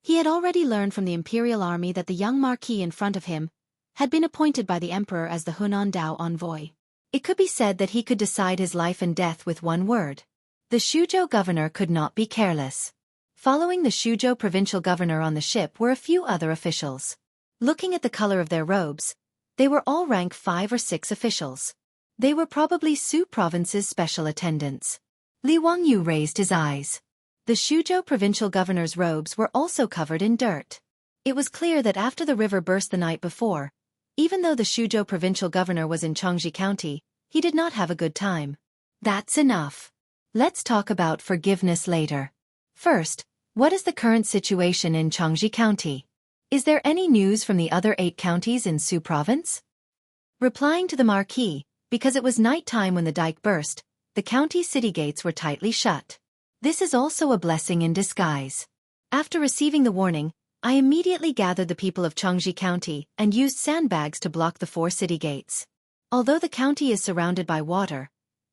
He had already learned from the imperial army that the young marquis in front of him had been appointed by the emperor as the Hunan Dao envoy. It could be said that he could decide his life and death with one word. The Xuzhou governor could not be careless. Following the Xuzhou provincial governor on the ship were a few other officials. Looking at the color of their robes, they were all rank 5 or 6 officials. They were probably Su Province's special attendants. Li Wangyu raised his eyes. The Xuzhou provincial governor's robes were also covered in dirt. It was clear that after the river burst the night before, even though the Xuzhou provincial governor was in Changji County, he did not have a good time. That's enough. Let's talk about forgiveness later. First, what is the current situation in Changji County? Is there any news from the other 8 counties in Su Province? Replying to the marquis, because it was night time when the dike burst, the county city gates were tightly shut. This is also a blessing in disguise. After receiving the warning, I immediately gathered the people of Changji County and used sandbags to block the 4 city gates. Although the county is surrounded by water,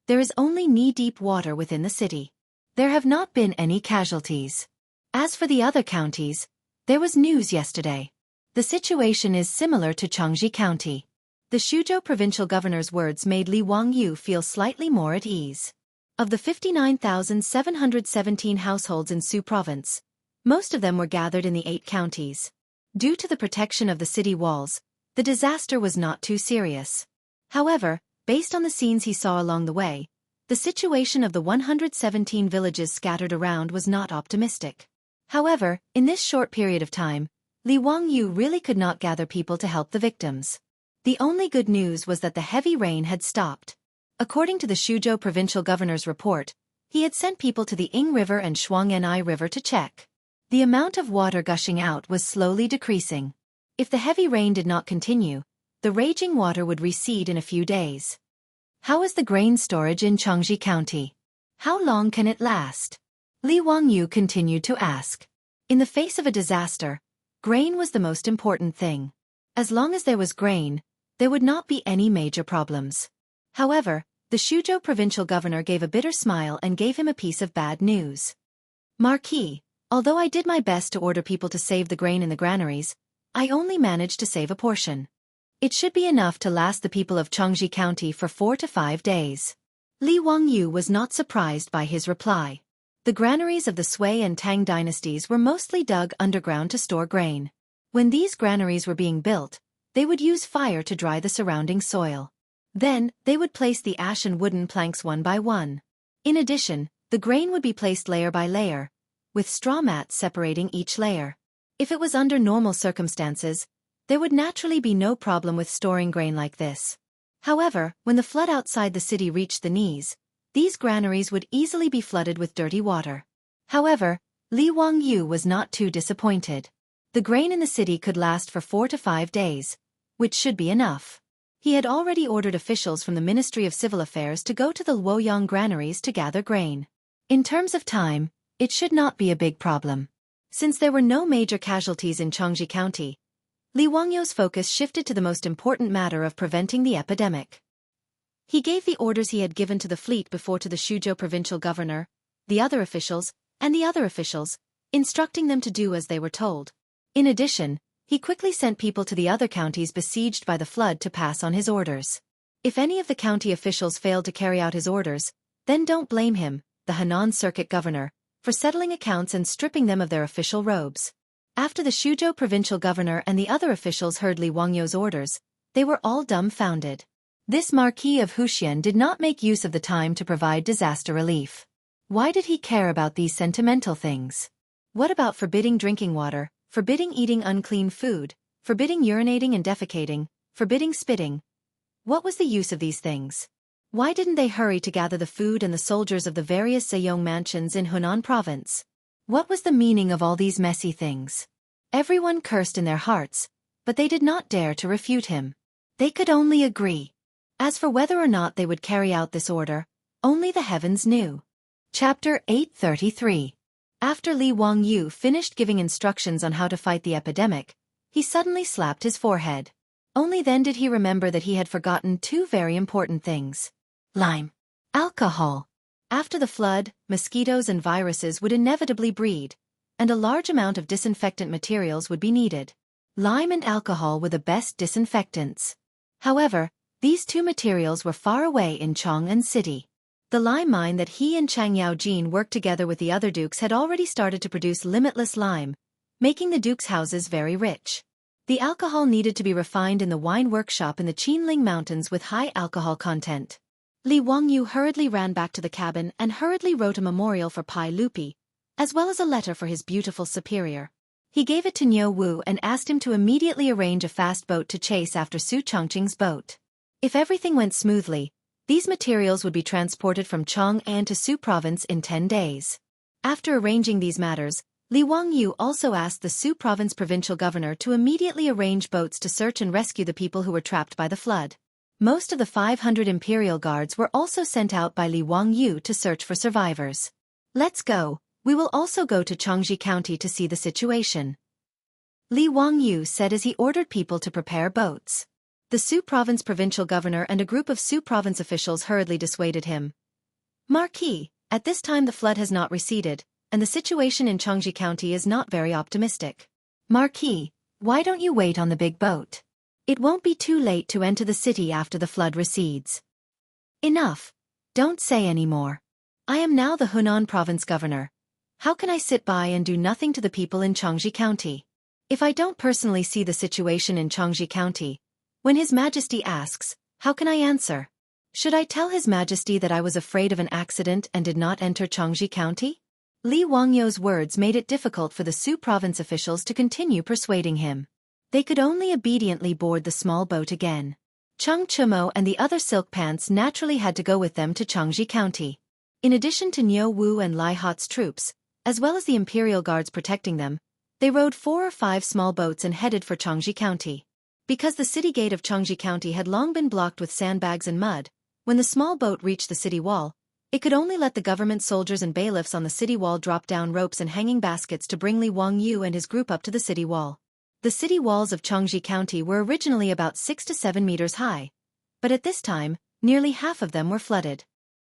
there is only knee-deep water within the city. There have not been any casualties. As for the other counties, there was news yesterday. The situation is similar to Changji County. The Xuzhou provincial governor's words made Li Wangyu feel slightly more at ease. Of the 59,717 households in Su Province, most of them were gathered in the 8 counties. Due to the protection of the city walls, the disaster was not too serious. However, based on the scenes he saw along the way, the situation of the 117 villages scattered around was not optimistic. However, in this short period of time, Li Wangyu really could not gather people to help the victims. The only good news was that the heavy rain had stopped. According to the Xuzhou provincial governor's report, he had sent people to the Ying River and Shuang'an'ai River to check. The amount of water gushing out was slowly decreasing. If the heavy rain did not continue, the raging water would recede in a few days. How is the grain storage in Changji County? How long can it last? Li Wangyu continued to ask. In the face of a disaster, grain was the most important thing. As long as there was grain, there would not be any major problems. However, the Xuzhou provincial governor gave a bitter smile and gave him a piece of bad news. Marquis, although I did my best to order people to save the grain in the granaries, I only managed to save a portion. It should be enough to last the people of Changji County for 4 to 5 days. Li Wangyu was not surprised by his reply. The granaries of the Sui and Tang dynasties were mostly dug underground to store grain. When these granaries were being built, they would use fire to dry the surrounding soil. Then, they would place the ash and wooden planks one by one. In addition, the grain would be placed layer by layer, with straw mats separating each layer. If it was under normal circumstances, there would naturally be no problem with storing grain like this. However, when the flood outside the city reached the knees, these granaries would easily be flooded with dirty water. However, Li Wangyu was not too disappointed. The grain in the city could last for 4 to 5 days, which should be enough. He had already ordered officials from the Ministry of Civil Affairs to go to the Luoyang granaries to gather grain. In terms of time, it should not be a big problem. Since there were no major casualties in Changji County, Li Wangyou's focus shifted to the most important matter of preventing the epidemic. He gave the orders he had given to the fleet before to the Suzhou provincial governor, the other officials, instructing them to do as they were told. In addition, he quickly sent people to the other counties besieged by the flood to pass on his orders. If any of the county officials failed to carry out his orders, then don't blame him, the Henan circuit governor, for settling accounts and stripping them of their official robes. After the Suzhou provincial governor and the other officials heard Li Wangyou's orders, they were all dumbfounded. This Marquis of Wuxia did not make use of the time to provide disaster relief. Why did he care about these sentimental things? What about forbidding drinking water, forbidding eating unclean food, forbidding urinating and defecating, forbidding spitting? What was the use of these things? Why didn't they hurry to gather the food and the soldiers of the various Zhejiang mansions in Hunan province? What was the meaning of all these messy things? Everyone cursed in their hearts, but they did not dare to refute him. They could only agree. As for whether or not they would carry out this order, only the heavens knew. Chapter 833. After Li Wangyou finished giving instructions on how to fight the epidemic, he suddenly slapped his forehead. Only then did he remember that he had forgotten two very important things. Lime. Alcohol. After the flood, mosquitoes and viruses would inevitably breed, and a large amount of disinfectant materials would be needed. Lime and alcohol were the best disinfectants. However, these two materials were far away in Chang'an City. The lime mine that he and Chang Yaojin worked together with the other dukes had already started to produce limitless lime, making the dukes' houses very rich. The alcohol needed to be refined in the wine workshop in the Qinling Mountains with high alcohol content. Li Wangyou hurriedly ran back to the cabin and hurriedly wrote a memorial for Pai Lupi, as well as a letter for his beautiful superior. He gave it to Niu Wu and asked him to immediately arrange a fast boat to chase after Su Chongqing's boat. If everything went smoothly, these materials would be transported from Chang'an to Su province in 10 days. After arranging these matters, Li Wangyou also asked the Su province provincial governor to immediately arrange boats to search and rescue the people who were trapped by the flood. Most of the 500 imperial guards were also sent out by Li Wangyou to search for survivors. Let's go, we will also go to Changji County to see the situation, Li Wangyou said as he ordered people to prepare boats. The Su province provincial governor and a group of Su province officials hurriedly dissuaded him. Marquis, at this time the flood has not receded, and the situation in Changji County is not very optimistic. Marquis, why don't you wait on the big boat? It won't be too late to enter the city after the flood recedes. Enough. Don't say any more. I am now the Hunan province governor. How can I sit by and do nothing to the people in Changji County? If I don't personally see the situation in Changji County, when His Majesty asks, how can I answer? Should I tell His Majesty that I was afraid of an accident and did not enter Changji County? Li Wangyou's words made it difficult for the Su province officials to continue persuading him. They could only obediently board the small boat again. Cheng Chumo and the other silk pants naturally had to go with them to Changji County. In addition to Niu Wu and Lai Hot's troops, as well as the imperial guards protecting them, they rowed 4 or 5 small boats and headed for Changji County. Because the city gate of Changji County had long been blocked with sandbags and mud, when the small boat reached the city wall, it could only let the government soldiers and bailiffs on the city wall drop down ropes and hanging baskets to bring Li Wangyou and his group up to the city wall. The city walls of Changji County were originally about 6 to 7 meters high, but at this time, nearly half of them were flooded.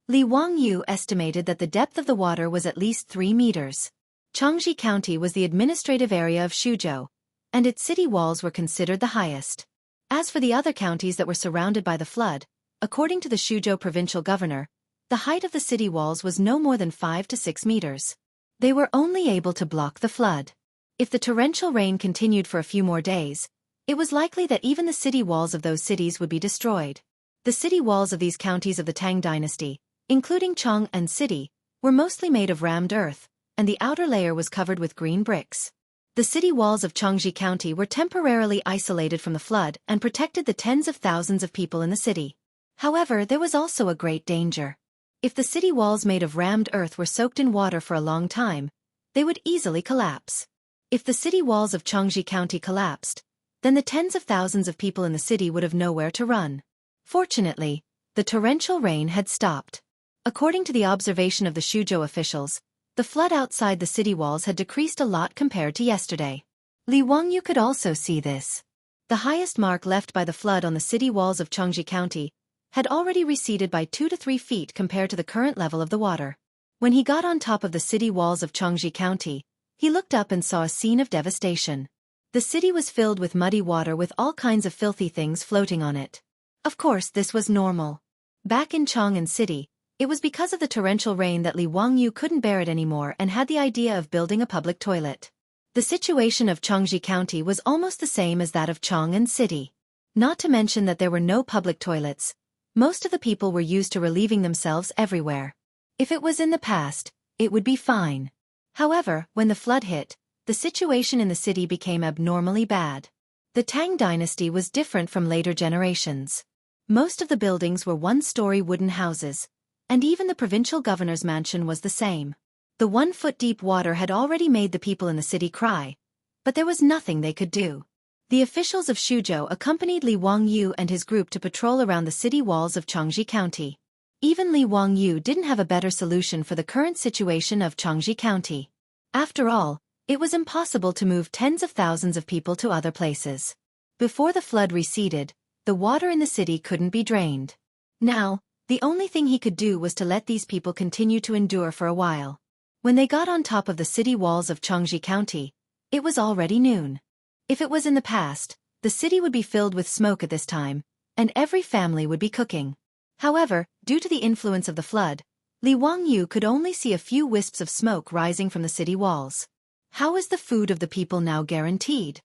Li Wangyou estimated that the depth of the water was at least 3 meters. Changji County was the administrative area of Suzhou, and its city walls were considered the highest. As for the other counties that were surrounded by the flood, according to the Suzhou provincial governor, the height of the city walls was no more than 5 to 6 meters. They were only able to block the flood. If the torrential rain continued for a few more days, it was likely that even the city walls of those cities would be destroyed. The city walls of these counties of the Tang Dynasty, including Chang'an City, were mostly made of rammed earth, and the outer layer was covered with green bricks. The city walls of Changji County were temporarily isolated from the flood and protected the tens of thousands of people in the city. However, there was also a great danger. If the city walls made of rammed earth were soaked in water for a long time, they would easily collapse. If the city walls of Changji County collapsed, then the tens of thousands of people in the city would have nowhere to run. Fortunately, the torrential rain had stopped. According to the observation of the Suzhou officials, the flood outside the city walls had decreased a lot compared to yesterday. Li Wangyou could also see this. The highest mark left by the flood on the city walls of Xianxia County had already receded by 2 to 3 feet compared to the current level of the water. When he got on top of the city walls of Xianxia County, he looked up and saw a scene of devastation. The city was filled with muddy water with all kinds of filthy things floating on it. Of course, this was normal. Back in Chang'an City, it was because of the torrential rain that Li Wangyu couldn't bear it anymore and had the idea of building a public toilet. The situation of Xianxia County was almost the same as that of Chang'an City. Not to mention that there were no public toilets. Most of the people were used to relieving themselves everywhere. If it was in the past, it would be fine. However, when the flood hit, the situation in the city became abnormally bad. The Tang Dynasty was different from later generations. Most of the buildings were one-story wooden houses, and even the provincial governor's mansion was the same. The 1-foot-deep water had already made the people in the city cry, but there was nothing they could do. The officials of Xuzhou accompanied Li Wangyu and his group to patrol around the city walls of Xianxia County. Even Li Wangyu didn't have a better solution for the current situation of Xianxia County. After all, it was impossible to move tens of thousands of people to other places. Before the flood receded, the water in the city couldn't be drained. Now, the only thing he could do was to let these people continue to endure for a while. When they got on top of the city walls of Xianxia County, it was already noon. If it was in the past, the city would be filled with smoke at this time, and every family would be cooking. However, due to the influence of the flood, Li Wangyu could only see a few wisps of smoke rising from the city walls. How is the food of the people now guaranteed?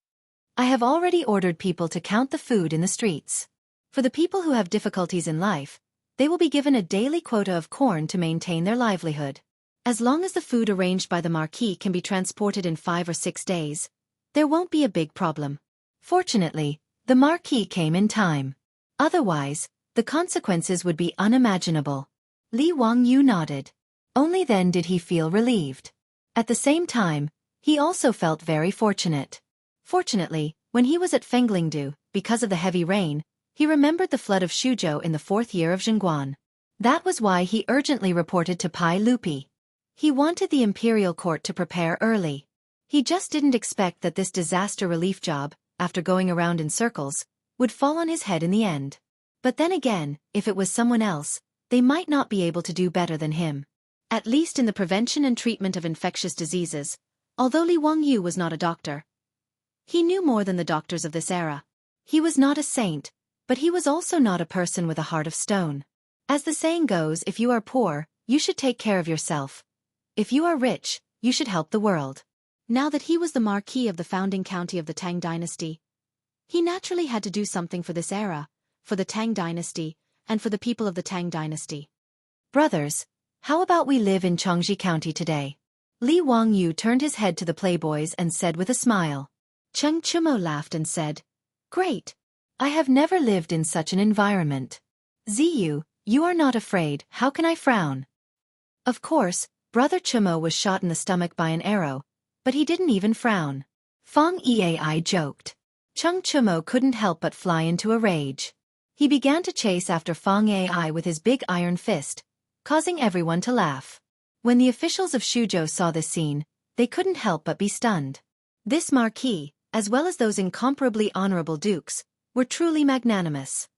I have already ordered people to count the food in the streets. For the people who have difficulties in life, they will be given a daily quota of corn to maintain their livelihood. As long as the food arranged by the marquis can be transported in 5 or 6 days, there won't be a big problem. Fortunately, the marquis came in time. Otherwise, the consequences would be unimaginable. Li Wangyu nodded. Only then did he feel relieved. At the same time, he also felt very fortunate. Fortunately, when he was at Fenglingdu, because of the heavy rain, he remembered the flood of Xuzhou in the 4th year of Zhengguan. That was why he urgently reported to Pai Lupi. He wanted the imperial court to prepare early. He just didn't expect that this disaster relief job, after going around in circles, would fall on his head in the end. But then again, if it was someone else, they might not be able to do better than him. At least in the prevention and treatment of infectious diseases, although Li Wangyu was not a doctor, he knew more than the doctors of this era. He was not a saint, but he was also not a person with a heart of stone. As the saying goes, if you are poor, you should take care of yourself. If you are rich, you should help the world. Now that he was the marquis of the founding county of the Tang Dynasty, he naturally had to do something for this era, for the Tang Dynasty, and for the people of the Tang Dynasty. Brothers, how about we live in Xianxia County today? Li Wangyu turned his head to the playboys and said with a smile. Cheng Chumo laughed and said, "Great! I have never lived in such an environment. Ziyu, you are not afraid, how can I frown?" Of course, Brother Chumo was shot in the stomach by an arrow, but he didn't even frown. Fang Eai joked. Cheng Chumo couldn't help but fly into a rage. He began to chase after Fang Ai with his big iron fist, causing everyone to laugh. When the officials of Xuzhou saw this scene, they couldn't help but be stunned. This marquis, as well as those incomparably honorable dukes, were truly magnanimous.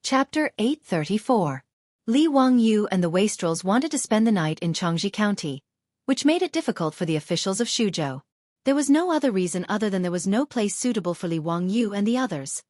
Chapter 834. Li Wangyu and the wastrels wanted to spend the night in Xianxia County, which made it difficult for the officials of Xuzhou. There was no other reason other than there was no place suitable for Li Wangyu and the others.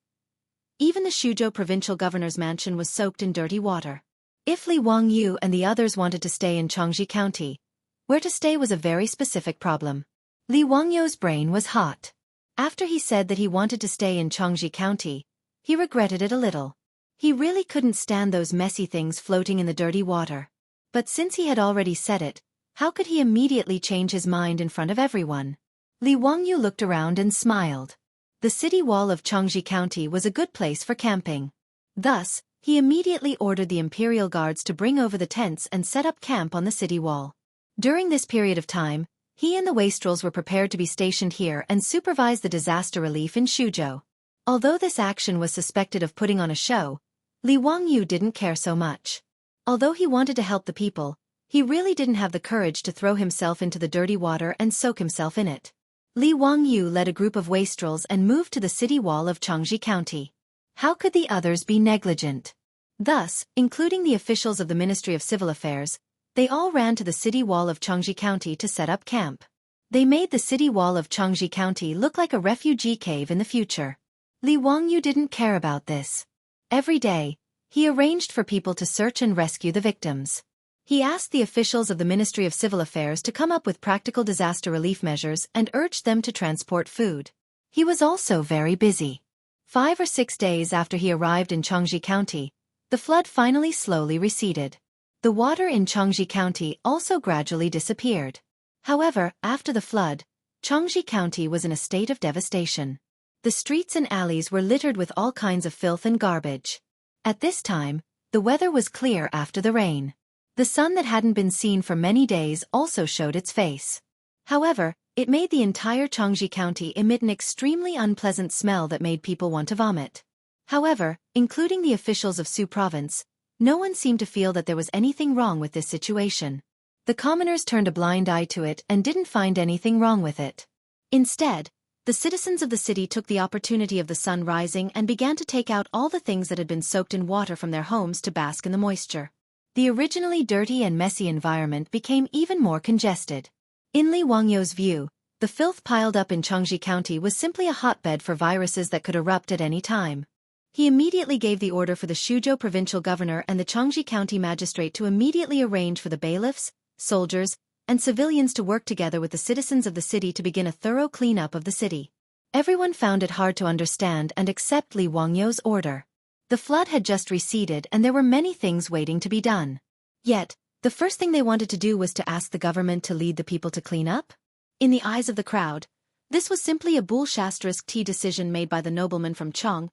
Even the Xuzhou provincial governor's mansion was soaked in dirty water. If Li Wangyu and the others wanted to stay in Xianxia County, where to stay was a very specific problem. Li Wangyu's brain was hot. After he said that he wanted to stay in Xianxia County, he regretted it a little. He really couldn't stand those messy things floating in the dirty water. But since he had already said it, how could he immediately change his mind in front of everyone? Li Wangyu looked around and smiled. The city wall of Xianxia County was a good place for camping. Thus, he immediately ordered the imperial guards to bring over the tents and set up camp on the city wall. During this period of time, he and the wastrels were prepared to be stationed here and supervise the disaster relief in Xuzhou. Although this action was suspected of putting on a show, Li Wangyu didn't care so much. Although he wanted to help the people, he really didn't have the courage to throw himself into the dirty water and soak himself in it. Li Wangyu led a group of wastrels and moved to the city wall of Jianghu County. How could the others be negligent? Thus, including the officials of the Ministry of Civil Affairs, they all ran to the city wall of Jianghu County to set up camp. They made the city wall of Jianghu County look like a refugee cave in the future. Li Wangyu didn't care about this. Every day, he arranged for people to search and rescue the victims. He asked the officials of the Ministry of Civil Affairs to come up with practical disaster relief measures and urged them to transport food. He was also very busy. 5 or 6 days after he arrived in Jianghu County, the flood finally slowly receded. The water in Jianghu County also gradually disappeared. However, after the flood, Jianghu County was in a state of devastation. The streets and alleys were littered with all kinds of filth and garbage. At this time, the weather was clear after the rain. The sun that hadn't been seen for many days also showed its face. However, it made the entire Jianghu County emit an extremely unpleasant smell that made people want to vomit. However, including the officials of Su Province, no one seemed to feel that there was anything wrong with this situation. The commoners turned a blind eye to it and didn't find anything wrong with it. Instead, the citizens of the city took the opportunity of the sun rising and began to take out all the things that had been soaked in water from their homes to bask in the moisture. The originally dirty and messy environment became even more congested. In Li Wangyu's view, the filth piled up in Jianghu County was simply a hotbed for viruses that could erupt at any time. He immediately gave the order for the Suzhou provincial governor and the Jianghu County magistrate to immediately arrange for the bailiffs, soldiers, and civilians to work together with the citizens of the city to begin a thorough cleanup of the city. Everyone found it hard to understand and accept Li Wangyu's order. The flood had just receded and there were many things waiting to be done. Yet, the first thing they wanted to do was to ask the government to lead the people to clean up? In the eyes of the crowd, this was simply a bullshit decision made by the nobleman from Chang,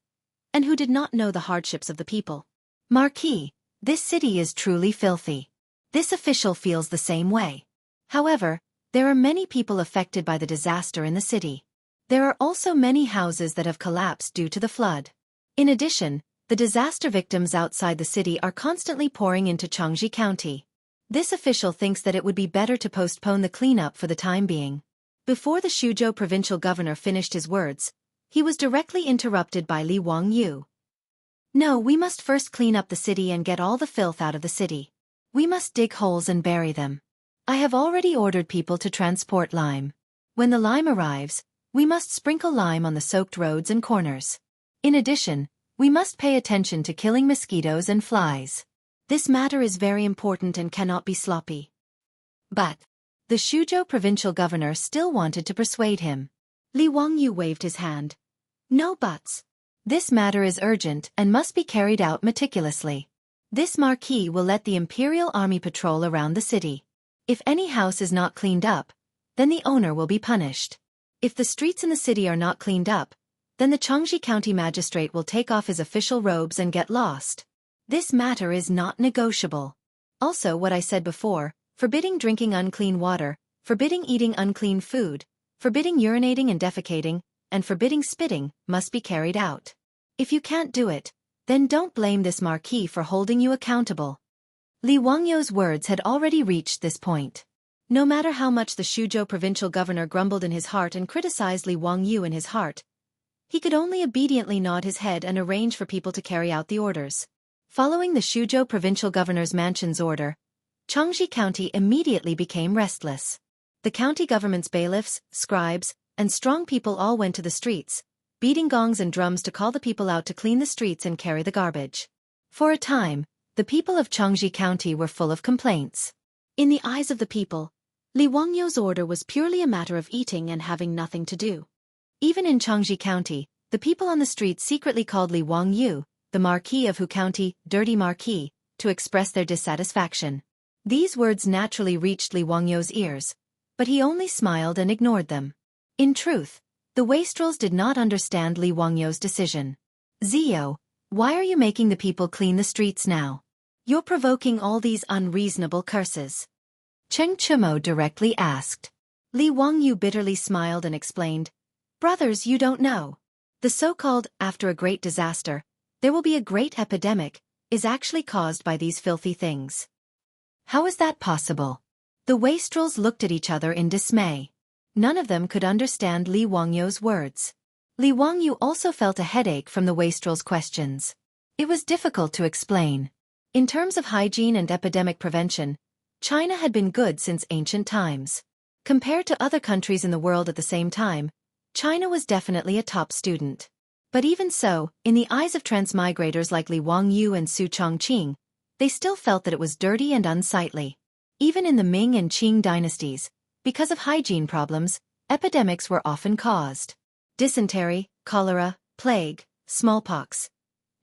and who did not know the hardships of the people. Marquis, this city is truly filthy. This official feels the same way. However, there are many people affected by the disaster in the city. There are also many houses that have collapsed due to the flood. In addition, the disaster victims outside the city are constantly pouring into Jianghu County. This official thinks that it would be better to postpone the cleanup for the time being. Before the Suzhou provincial governor finished his words, he was directly interrupted by Li Wangyu. No, we must first clean up the city and get all the filth out of the city. We must dig holes and bury them. I have already ordered people to transport lime. When the lime arrives, we must sprinkle lime on the soaked roads and corners. In addition, we must pay attention to killing mosquitoes and flies. This matter is very important and cannot be sloppy. But the Suzhou provincial governor still wanted to persuade him. Li Wangyu waved his hand. No buts. This matter is urgent and must be carried out meticulously. This marquis will let the imperial army patrol around the city. If any house is not cleaned up, then the owner will be punished. If the streets in the city are not cleaned up, then the Jianghu County magistrate will take off his official robes and get lost. This matter is not negotiable. Also, what I said before, forbidding drinking unclean water, forbidding eating unclean food, forbidding urinating and defecating, and forbidding spitting, must be carried out. If you can't do it, then don't blame this marquis for holding you accountable. Li Wangyu's words had already reached this point. No matter how much the Suzhou provincial governor grumbled in his heart and criticized Li Wangyu in his heart, he could only obediently nod his head and arrange for people to carry out the orders. Following the Suzhou provincial governor's mansion's order, Jianghu County immediately became restless. The county government's bailiffs, scribes, and strong people all went to the streets, beating gongs and drums to call the people out to clean the streets and carry the garbage. For a time, the people of Jianghu County were full of complaints. In the eyes of the people, Li Wangyu's order was purely a matter of eating and having nothing to do. Even in Jianghu County, the people on the streets secretly called Li Wangyu, the Marquis of Hu County, Dirty Marquis, to express their dissatisfaction. These words naturally reached Li Wangyu's ears, but he only smiled and ignored them. In truth, the wastrels did not understand Li Wangyu's decision. Zio, why are you making the people clean the streets now? You're provoking all these unreasonable curses. Cheng Chumo directly asked. Li Wangyu bitterly smiled and explained, Brothers, you don't know. The so-called, after a great disaster, there will be a great epidemic, is actually caused by these filthy things. How is that possible? The wastrels looked at each other in dismay. None of them could understand Li Wangyu's words. Li Wangyu also felt a headache from the wastrel's questions. It was difficult to explain. In terms of hygiene and epidemic prevention, China had been good since ancient times. Compared to other countries in the world at the same time, China was definitely a top student. But even so, in the eyes of transmigrators like Li Wangyu and Su Chongqing, they still felt that it was dirty and unsightly. Even in the Ming and Qing dynasties, because of hygiene problems, epidemics were often caused. Dysentery, cholera, plague, smallpox.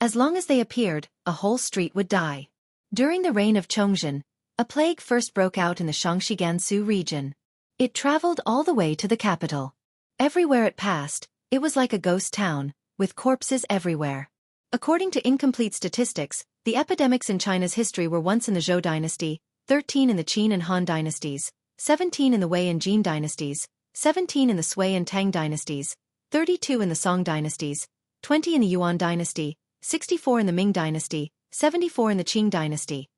As long as they appeared, a whole street would die. During the reign of Chongzhen, a plague first broke out in the Xianxia Gansu region. It traveled all the way to the capital. Everywhere it passed, it was like a ghost town, with corpses everywhere. According to incomplete statistics, the epidemics in China's history were once in the Zhou dynasty, 13 in the Qin and Han dynasties, 17 in the Wei and Jin dynasties, 17 in the Sui and Tang dynasties, 32 in the Song dynasties, 20 in the Yuan dynasty, 64 in the Ming dynasty, 74 in the Qing dynasty.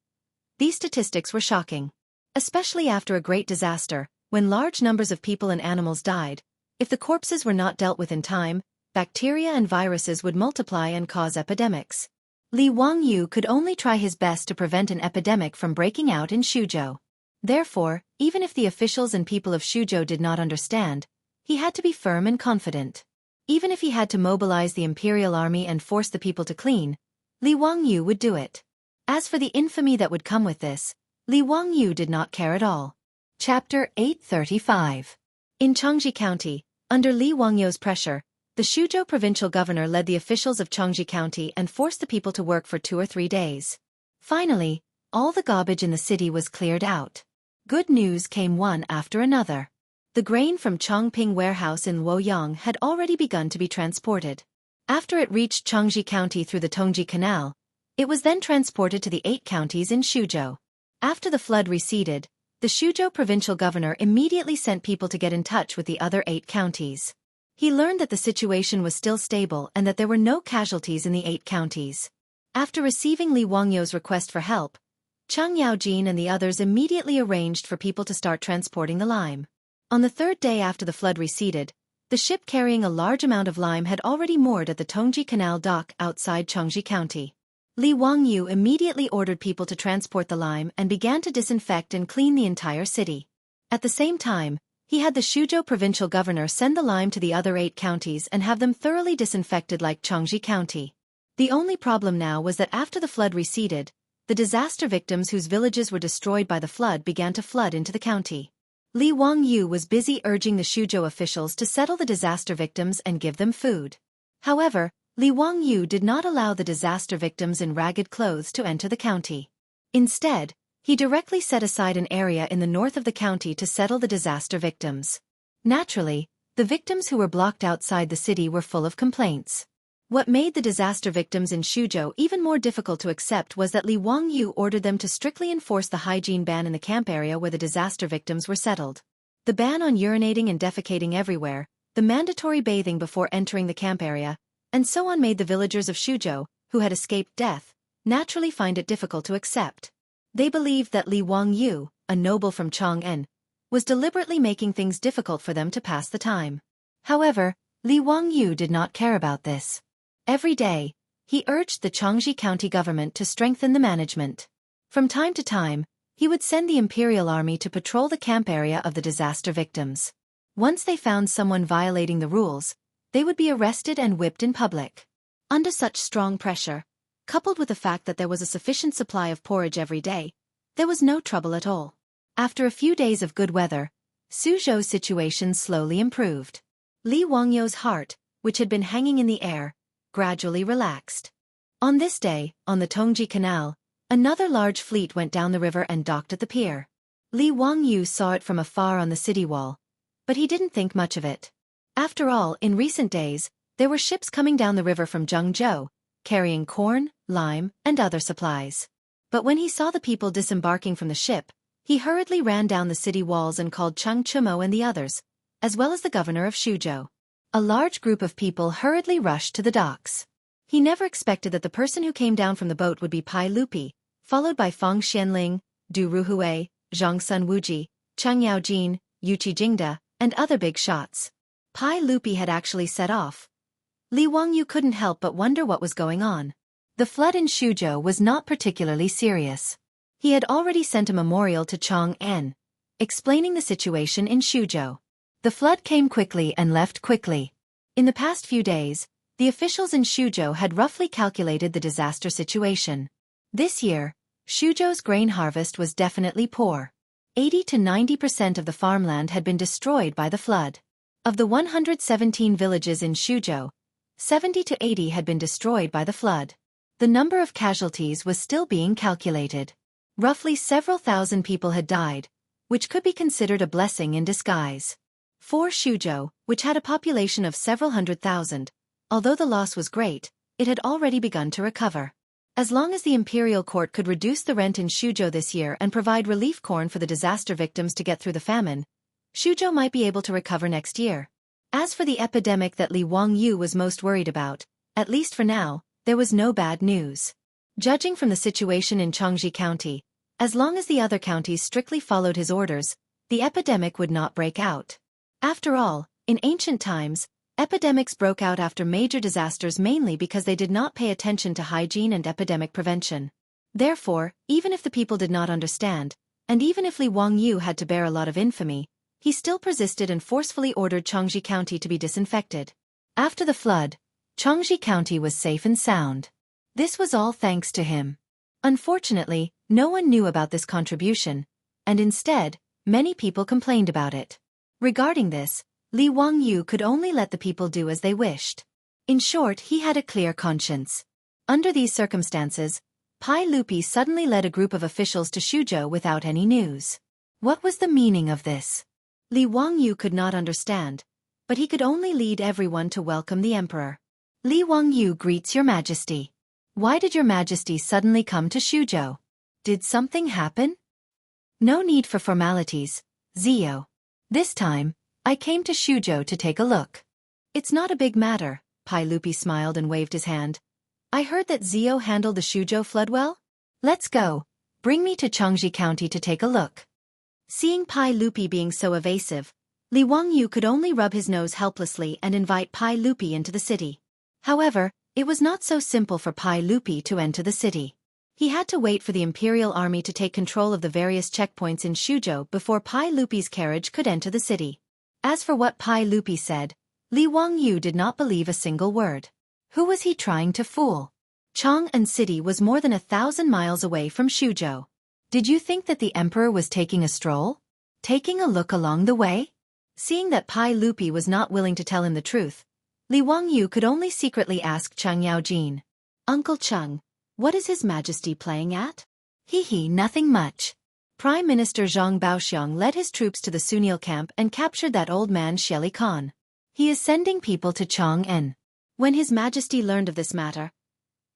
These statistics were shocking. Especially after a great disaster, when large numbers of people and animals died. If the corpses were not dealt with in time, bacteria and viruses would multiply and cause epidemics. Li Wangyu could only try his best to prevent an epidemic from breaking out in Xuzhou. Therefore, even if the officials and people of Xuzhou did not understand, he had to be firm and confident. Even if he had to mobilize the imperial army and force the people to clean, Li Wangyu would do it. As for the infamy that would come with this, Li Wangyu did not care at all. Chapter 835. In Changji County, under Li Wangyu's pressure, the Xuzhou provincial governor led the officials of Changji County and forced the people to work for 2 or 3 days. Finally, all the garbage in the city was cleared out. Good news came one after another. The grain from Chongping warehouse in Luoyang had already begun to be transported. After it reached Changji County through the Tongji Canal, it was then transported to the 8 counties in Xuzhou. After the flood receded, the Xuzhou provincial governor immediately sent people to get in touch with the other 8 counties. He learned that the situation was still stable and that there were no casualties in the 8 counties. After receiving Li Wangyu's request for help, Cheng Yaojin and the others immediately arranged for people to start transporting the lime. On the 3rd day after the flood receded, the ship carrying a large amount of lime had already moored at the Tongji Canal dock outside Changji County. Li Wangyu immediately ordered people to transport the lime and began to disinfect and clean the entire city. At the same time, he had the Xuzhou provincial governor send the lime to the other 8 counties and have them thoroughly disinfected like Changji County. The only problem now was that after the flood receded, the disaster victims whose villages were destroyed by the flood began to flood into the county. Li Wangyu was busy urging the Xuzhou officials to settle the disaster victims and give them food. However, Li Wangyu did not allow the disaster victims in ragged clothes to enter the county. Instead, he directly set aside an area in the north of the county to settle the disaster victims. Naturally, the victims who were blocked outside the city were full of complaints. What made the disaster victims in Xuzhou even more difficult to accept was that Li Wangyu ordered them to strictly enforce the hygiene ban in the camp area where the disaster victims were settled. The ban on urinating and defecating everywhere, the mandatory bathing before entering the camp area, and so on made the villagers of Xuzhou, who had escaped death, naturally find it difficult to accept. They believed that Li Wangyu, a noble from Chang'an, was deliberately making things difficult for them to pass the time. However, Li Wangyu did not care about this. Every day, he urged the Changji County government to strengthen the management. From time to time, he would send the imperial army to patrol the camp area of the disaster victims. Once they found someone violating the rules, they would be arrested and whipped in public. Under such strong pressure, coupled with the fact that there was a sufficient supply of porridge every day, there was no trouble at all. After a few days of good weather, Suzhou's situation slowly improved. Li Wangyu's heart, which had been hanging in the air, gradually relaxed. On this day, on the Tongji Canal, another large fleet went down the river and docked at the pier. Li Wangyu saw it from afar on the city wall, but he didn't think much of it. After all, in recent days, there were ships coming down the river from Jianghu, carrying corn, lime, and other supplies. But when he saw the people disembarking from the ship, he hurriedly ran down the city walls and called Cheng Chumo and the others, as well as the governor of Xuzhou. A large group of people hurriedly rushed to the docks. He never expected that the person who came down from the boat would be Pai Lupi, followed by Feng Xianling, Du Ruhui, Zhang Sun Wuji, Cheng Yaojin, Yu Qijingda, and other big shots. Pai Lupi had actually set off. Li Wangyu couldn't help but wonder what was going on. The flood in Xuzhou was not particularly serious. He had already sent a memorial to Chang En, explaining the situation in Xuzhou. The flood came quickly and left quickly. In the past few days, the officials in Xuzhou had roughly calculated the disaster situation. This year, Xuzhou's grain harvest was definitely poor. 80 to 90% of the farmland had been destroyed by the flood. Of the 117 villages in Xuzhou, 70 to 80 had been destroyed by the flood. The number of casualties was still being calculated. Roughly several thousand people had died, which could be considered a blessing in disguise. For Xuzhou, which had a population of several hundred thousand, although the loss was great, it had already begun to recover. As long as the imperial court could reduce the rent in Xuzhou this year and provide relief corn for the disaster victims to get through the famine, Xuzhou might be able to recover next year. As for the epidemic that Li Wangyu was most worried about, at least for now, there was no bad news. Judging from the situation in Jianghu County, as long as the other counties strictly followed his orders, the epidemic would not break out. After all, in ancient times, epidemics broke out after major disasters mainly because they did not pay attention to hygiene and epidemic prevention. Therefore, even if the people did not understand, and even if Li Wangyu had to bear a lot of infamy, he still persisted and forcefully ordered Jianghu County to be disinfected. After the flood, Jianghu County was safe and sound. This was all thanks to him. Unfortunately, no one knew about this contribution, and instead, many people complained about it. Regarding this, Li Wangyu could only let the people do as they wished. In short, he had a clear conscience. Under these circumstances, Pai Lupi suddenly led a group of officials to Xuzhou without any news. What was the meaning of this? Li Wangyu could not understand, but he could only lead everyone to welcome the emperor. Li Wangyu greets your majesty. Why did your majesty suddenly come to Xuzhou? Did something happen? No need for formalities, Zio. This time, I came to Xuzhou to take a look. It's not a big matter, Pai Lupi smiled and waved his hand. I heard that Zio handled the Xuzhou flood well? Let's go. Bring me to Jianghu County to take a look. Seeing Pai Lupi being so evasive, Li Wangyu could only rub his nose helplessly and invite Pai Lupi into the city. However, it was not so simple for Pai Lupi to enter the city. He had to wait for the imperial army to take control of the various checkpoints in Xuzhou before Pai Lupi's carriage could enter the city. As for what Pai Lupi said, Li Wangyu did not believe a single word. Who was he trying to fool? Chang'an City was more than 1,000 miles away from Xuzhou. Did you think that the emperor was taking a stroll? Taking a look along the way? Seeing that Pai Lupi was not willing to tell him the truth, Li Wangyu could only secretly ask Cheng Yaojin. Uncle Cheng, what is His Majesty playing at? Nothing much. Prime Minister Zhang Baoxiang led his troops to the Sunil camp and captured that old man Xieli Khan. He is sending people to Chang'an. When His Majesty learned of this matter,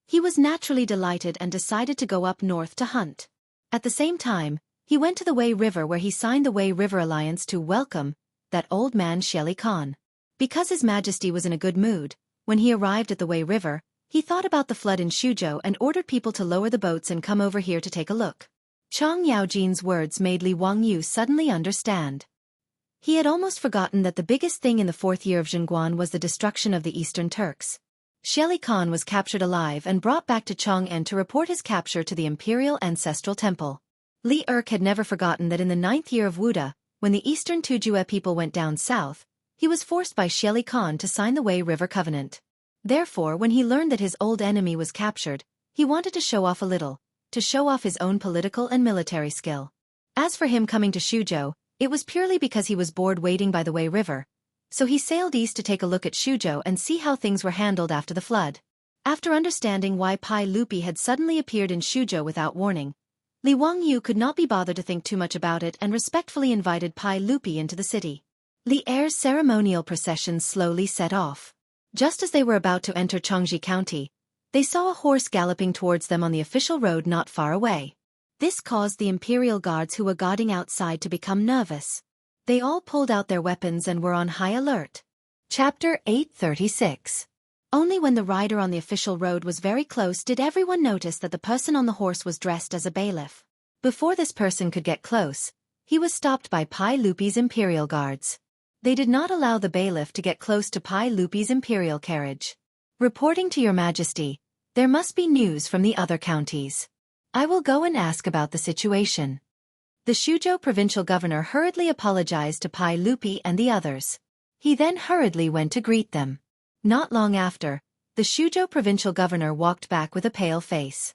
he was naturally delighted and decided to go up north to hunt. At the same time, he went to the Wei River where he signed the Wei River Alliance to welcome that old man Xieli Khan. Because His Majesty was in a good mood, when he arrived at the Wei River, he thought about the flood in Xuzhou and ordered people to lower the boats and come over here to take a look. Chang Yaojin's words made Li Wangyu suddenly understand. He had almost forgotten that the biggest thing in the 4th year of Zhengguan was the destruction of the Eastern Turks. Xieli Khan was captured alive and brought back to Chang'an to report his capture to the Imperial Ancestral Temple. Li Erk had never forgotten that in the 9th year of Wuda, when the Eastern Tujue people went down south, he was forced by Xieli Khan to sign the Wei River Covenant. Therefore, when he learned that his old enemy was captured, he wanted to show off a little, to show off his own political and military skill. As for him coming to Xuzhou, it was purely because he was bored waiting by the Wei River, so he sailed east to take a look at Xuzhou and see how things were handled after the flood. After understanding why Pai Lupi had suddenly appeared in Xuzhou without warning, Li Wangyu could not be bothered to think too much about it and respectfully invited Pai Lupi into the city. Li Er's ceremonial procession slowly set off. Just as they were about to enter Jianghu County, they saw a horse galloping towards them on the official road not far away. This caused the imperial guards who were guarding outside to become nervous. They all pulled out their weapons and were on high alert. Chapter 836. Only when the rider on the official road was very close did everyone notice that the person on the horse was dressed as a bailiff. Before this person could get close, he was stopped by Pai Lupi's imperial guards. They did not allow the bailiff to get close to Pai Lupi's imperial carriage. Reporting to your majesty, there must be news from the other counties. I will go and ask about the situation. The Xuzhou provincial governor hurriedly apologized to Pai Lupi and the others. He then hurriedly went to greet them. Not long after, the Xuzhou provincial governor walked back with a pale face.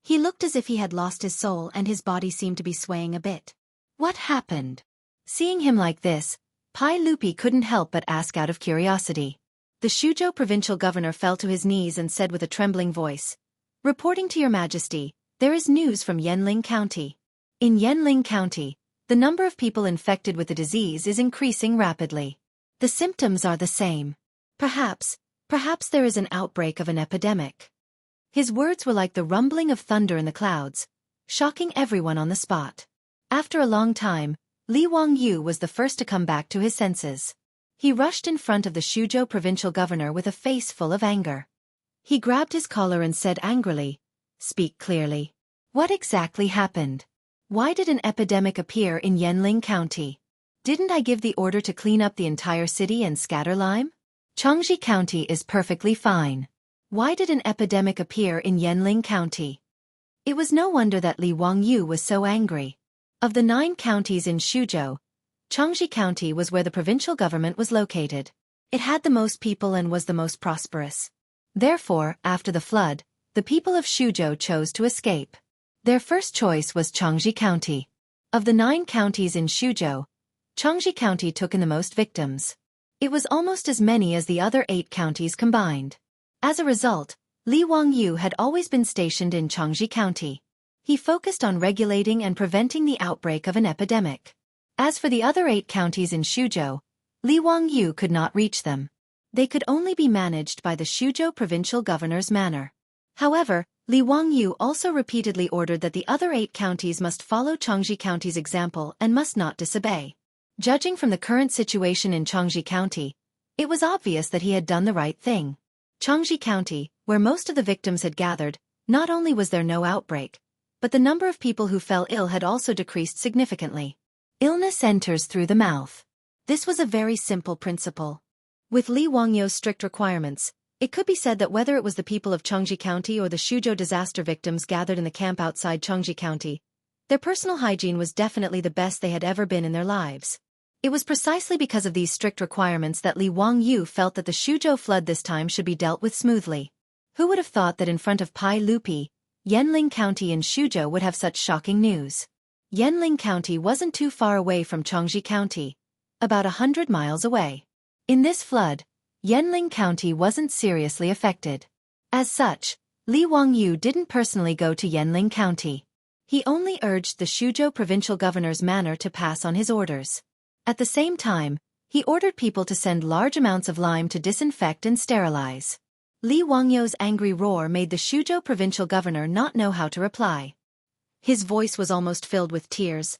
He looked as if he had lost his soul and his body seemed to be swaying a bit. What happened? Seeing him like this, Pai Lupi couldn't help but ask out of curiosity. The Xuzhou provincial governor fell to his knees and said with a trembling voice, "Reporting to your majesty, there is news from Yanling County. In Yanling County, the number of people infected with the disease is increasing rapidly. The symptoms are the same. Perhaps there is an outbreak of an epidemic." His words were like the rumbling of thunder in the clouds, shocking everyone on the spot. After a long time, Li Wangyu was the first to come back to his senses. He rushed in front of the Xuzhou provincial governor with a face full of anger. He grabbed his collar and said angrily, "Speak clearly. What exactly happened? Why did an epidemic appear in Yanling County? Didn't I give the order to clean up the entire city and scatter lime? Changji County is perfectly fine. Why did an epidemic appear in Yanling County?" It was no wonder that Li Wangyu was so angry. Of the 9 counties in Xuzhou, Changji County was where the provincial government was located. It had the most people and was the most prosperous. Therefore, after the flood, the people of Xuzhou chose to escape. Their first choice was Changji County. Of the 9 counties in Xuzhou, Changji County took in the most victims. It was almost as many as the other 8 counties combined. As a result, Li Wangyu had always been stationed in Changji County. He focused on regulating and preventing the outbreak of an epidemic. As for the other 8 counties in Xuzhou, Li Wangyu could not reach them. They could only be managed by the Xuzhou provincial governor's manor. However, Li Wangyu also repeatedly ordered that the other 8 counties must follow Changji County's example and must not disobey. Judging from the current situation in Changji County, it was obvious that he had done the right thing. Changji County, where most of the victims had gathered, not only was there no outbreak, but the number of people who fell ill had also decreased significantly. Illness enters through the mouth. This was a very simple principle. With Li Wangyu's strict requirements, it could be said that whether it was the people of Changji County or the Xuzhou disaster victims gathered in the camp outside Changji County, their personal hygiene was definitely the best they had ever been in their lives. It was precisely because of these strict requirements that Li Wangyu felt that the Xuzhou flood this time should be dealt with smoothly. Who would have thought that in front of Pai Lupi, Yanling County in Xuzhou would have such shocking news? Yanling County wasn't too far away from Changji County, about 100 miles away. In this flood, Yanling County wasn't seriously affected. As such, Li Wangyu didn't personally go to Yanling County. He only urged the Xuzhou provincial governor's manor to pass on his orders. At the same time, he ordered people to send large amounts of lime to disinfect and sterilize. Li Wangyu's angry roar made the Xuzhou provincial governor not know how to reply. His voice was almost filled with tears.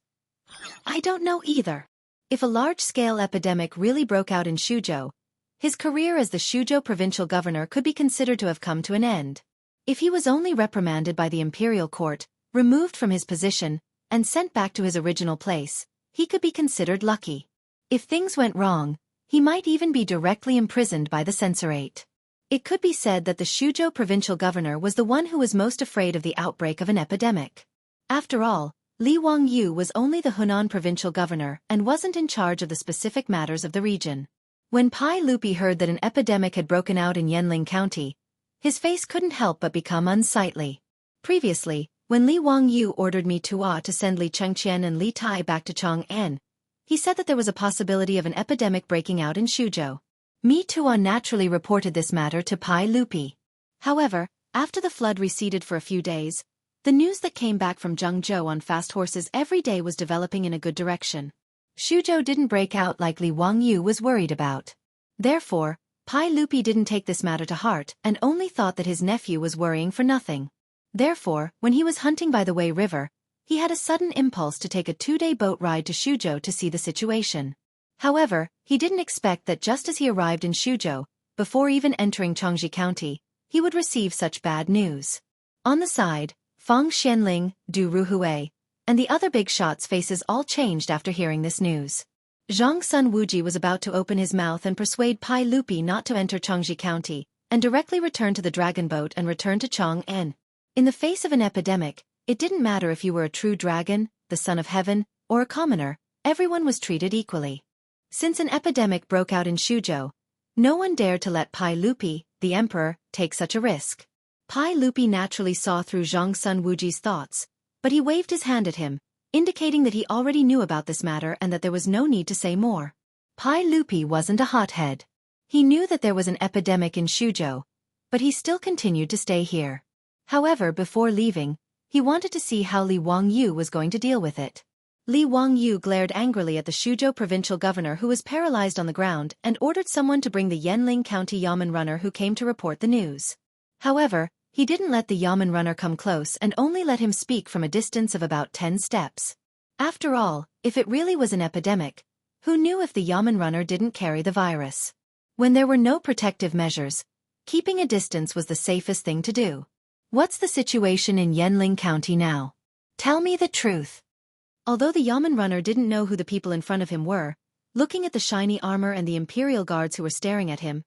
"I don't know either." If a large-scale epidemic really broke out in Xuzhou, his career as the Xuzhou provincial governor could be considered to have come to an end. If he was only reprimanded by the imperial court, removed from his position, and sent back to his original place, he could be considered lucky. If things went wrong, he might even be directly imprisoned by the censorate. It could be said that the Xuzhou provincial governor was the one who was most afraid of the outbreak of an epidemic. After all, Li Wangyu was only the Hunan provincial governor and wasn't in charge of the specific matters of the region. When Pai Lupi heard that an epidemic had broken out in Yanling County, his face couldn't help but become unsightly. Previously, when Li Wangyu ordered Mi Tuo to send Li Chengqian and Li Tai back to Chang'an, he said that there was a possibility of an epidemic breaking out in Xuzhou. Mi Tuo naturally reported this matter to Pai Lupi. However, after the flood receded for a few days, the news that came back from Jianghu on fast horses every day was developing in a good direction. Xuzhou didn't break out like Li Wangyu was worried about. Therefore, Pai Lupi didn't take this matter to heart and only thought that his nephew was worrying for nothing. Therefore, when he was hunting by the Wei River, he had a sudden impulse to take a 2-day boat ride to Xuzhou to see the situation. However, he didn't expect that just as he arrived in Xuzhou, before even entering Changji County, he would receive such bad news. On the side, Fang Xianling, Du Ruhui, and the other big shots' faces all changed after hearing this news. Zhang Sun Wuji was about to open his mouth and persuade Pai Lupi not to enter Changji County, and directly return to the dragon boat and return to Chang'an. In the face of an epidemic, it didn't matter if you were a true dragon, the son of heaven, or a commoner, everyone was treated equally. Since an epidemic broke out in Shuzhou, no one dared to let Pai Lupi, the emperor, take such a risk. Pai Lupi naturally saw through Zhang Sun Wuji's thoughts, but he waved his hand at him, indicating that he already knew about this matter and that there was no need to say more. Pai Lupi wasn't a hothead. He knew that there was an epidemic in Shuzhou, but he still continued to stay here. However, before leaving, he wanted to see how Li Wangyu was going to deal with it. Li Wangyu glared angrily at the Shuzhou provincial governor who was paralyzed on the ground and ordered someone to bring the Yanling County Yamen runner who came to report the news. However, he didn't let the Yamen runner come close and only let him speak from a distance of about 10 steps. After all, if it really was an epidemic, who knew if the Yamen runner didn't carry the virus? When there were no protective measures, keeping a distance was the safest thing to do. What's the situation in Yanling County now? Tell me the truth. Although the Yamen runner didn't know who the people in front of him were, looking at the shiny armor and the imperial guards who were staring at him,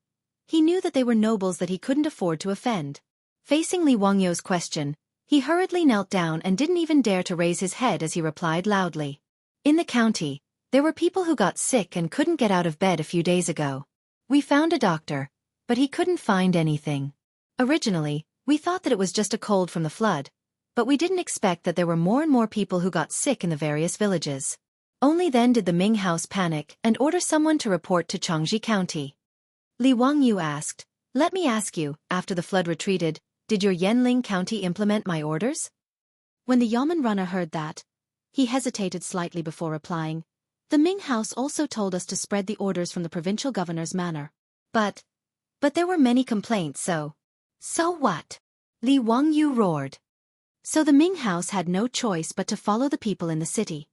he knew that they were nobles that he couldn't afford to offend. Facing Li Wangyu's question, he hurriedly knelt down and didn't even dare to raise his head as he replied loudly. In the county, there were people who got sick and couldn't get out of bed a few days ago. We found a doctor, but he couldn't find anything. Originally, we thought that it was just a cold from the flood, but we didn't expect that there were more and more people who got sick in the various villages. Only then did the Ming house panic and order someone to report to Changji County. Li Wangyu asked, "Let me ask you, after the flood retreated, did your Yanling County implement my orders?" When the Yamen runner heard that, he hesitated slightly before replying, "The Ming house also told us to spread the orders from the provincial governor's manor. But there were many complaints, so what?" Li Wangyu roared. So the Ming house had no choice but to follow the people in the city.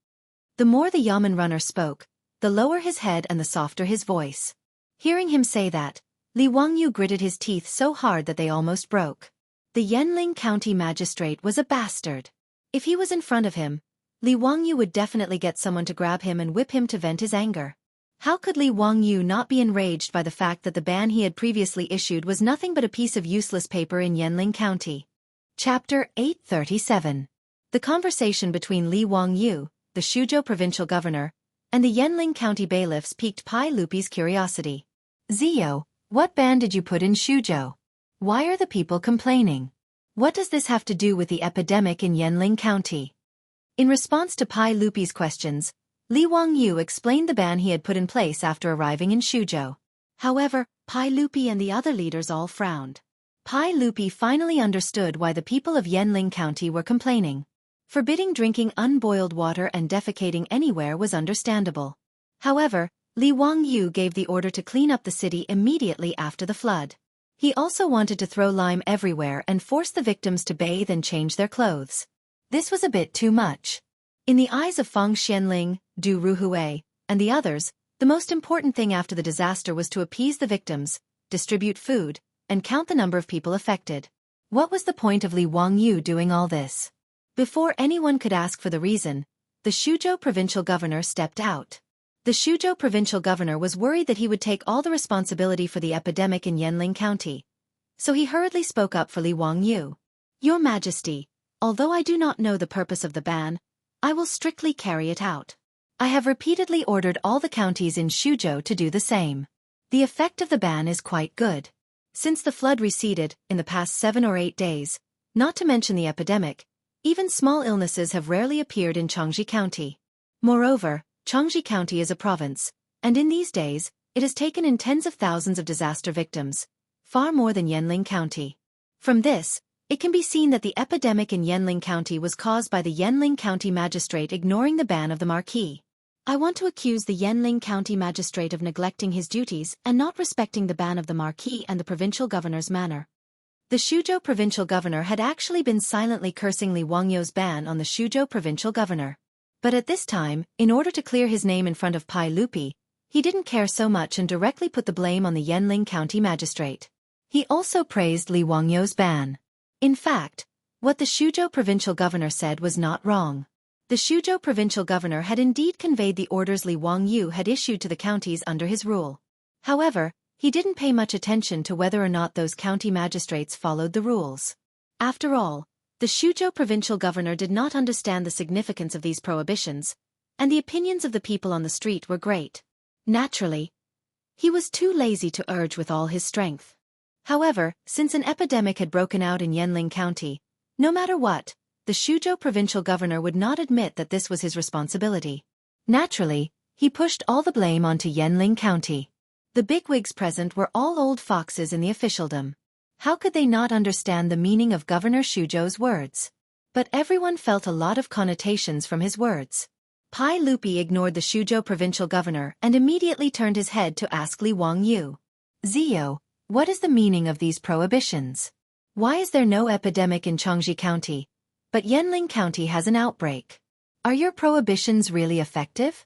The more the Yamen runner spoke, the lower his head and the softer his voice. Hearing him say that, Li Wangyu gritted his teeth so hard that they almost broke. The Yanling County magistrate was a bastard. If he was in front of him, Li Wangyu would definitely get someone to grab him and whip him to vent his anger. How could Li Wangyu not be enraged by the fact that the ban he had previously issued was nothing but a piece of useless paper in Yanling County? Chapter 837. The conversation between Li Wangyu, the Shuzhou provincial governor, and the Yanling County bailiffs piqued Pai Lupi's curiosity. "Zio, what ban did you put in Shuzhou? Why are the people complaining? What does this have to do with the epidemic in Yanling County?" In response to Pai Lupi's questions, Li Wangyu explained the ban he had put in place after arriving in Shuzhou. However, Pai Lupi and the other leaders all frowned. Pai Lupi finally understood why the people of Yanling County were complaining. Forbidding drinking unboiled water and defecating anywhere was understandable. However, Li Wangyu gave the order to clean up the city immediately after the flood. He also wanted to throw lime everywhere and force the victims to bathe and change their clothes. This was a bit too much. In the eyes of Feng Xianling, Du Ruhui, and the others, the most important thing after the disaster was to appease the victims, distribute food, and count the number of people affected. What was the point of Li Wangyu doing all this? Before anyone could ask for the reason, the Shuzhou provincial governor stepped out. The Shuzhou provincial governor was worried that he would take all the responsibility for the epidemic in Yanling County, so he hurriedly spoke up for Li Wangyu. "Your Majesty, although I do not know the purpose of the ban, I will strictly carry it out. I have repeatedly ordered all the counties in Shuzhou to do the same. The effect of the ban is quite good. Since the flood receded in the past 7 or 8 days, not to mention the epidemic, even small illnesses have rarely appeared in Changji County. Moreover, Changji County is a province, and in these days, it has taken in tens of thousands of disaster victims, far more than Yanling County. From this, it can be seen that the epidemic in Yanling County was caused by the Yanling County magistrate ignoring the ban of the marquis. I want to accuse the Yanling County magistrate of neglecting his duties and not respecting the ban of the marquis and the provincial governor's manor." The Shuzhou provincial governor had actually been silently cursing Li Wangyu's ban on the Shuzhou provincial governor. But at this time, in order to clear his name in front of Pai Lupi, he didn't care so much and directly put the blame on the Yanling County magistrate. He also praised Li Wangyu's ban. In fact, what the Shuzhou provincial governor said was not wrong. The Suzhou provincial governor had indeed conveyed the orders Li Wangyu had issued to the counties under his rule. However, he didn't pay much attention to whether or not those county magistrates followed the rules. After all, the Suzhou provincial governor did not understand the significance of these prohibitions, and the opinions of the people on the street were great. Naturally, he was too lazy to urge with all his strength. However, since an epidemic had broken out in Yanling County, no matter what, the Suzhou provincial governor would not admit that this was his responsibility. Naturally, he pushed all the blame onto Yanling County. The bigwigs present were all old foxes in the officialdom. How could they not understand the meaning of Governor Suzhou's words? But everyone felt a lot of connotations from his words. Pai Lupi ignored the Suzhou provincial governor and immediately turned his head to ask Li Wangyu. Zio, what is the meaning of these prohibitions? Why is there no epidemic in Jianghu County, but Yanling County has an outbreak? Are your prohibitions really effective?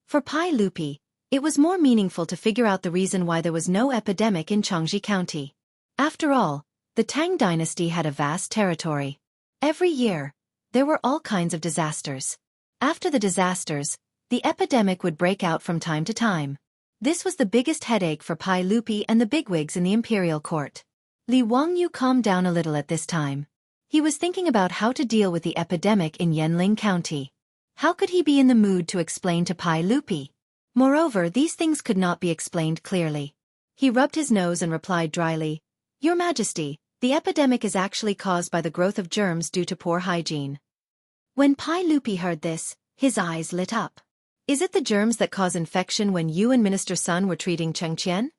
For Pai Lupi, it was more meaningful to figure out the reason why there was no epidemic in Jianghu County. After all, the Tang Dynasty had a vast territory. Every year, there were all kinds of disasters. After the disasters, the epidemic would break out from time to time. This was the biggest headache for Pai Lupi and the bigwigs in the imperial court. Li Wangyu calmed down a little at this time. He was thinking about how to deal with the epidemic in Yanling County. How could he be in the mood to explain to Pai Lupi? Moreover, these things could not be explained clearly. He rubbed his nose and replied dryly, "Your Majesty, the epidemic is actually caused by the growth of germs due to poor hygiene." When Pai Lupi heard this, his eyes lit up. "Is it the germs that cause infection when you and Minister Sun were treating Xianxia?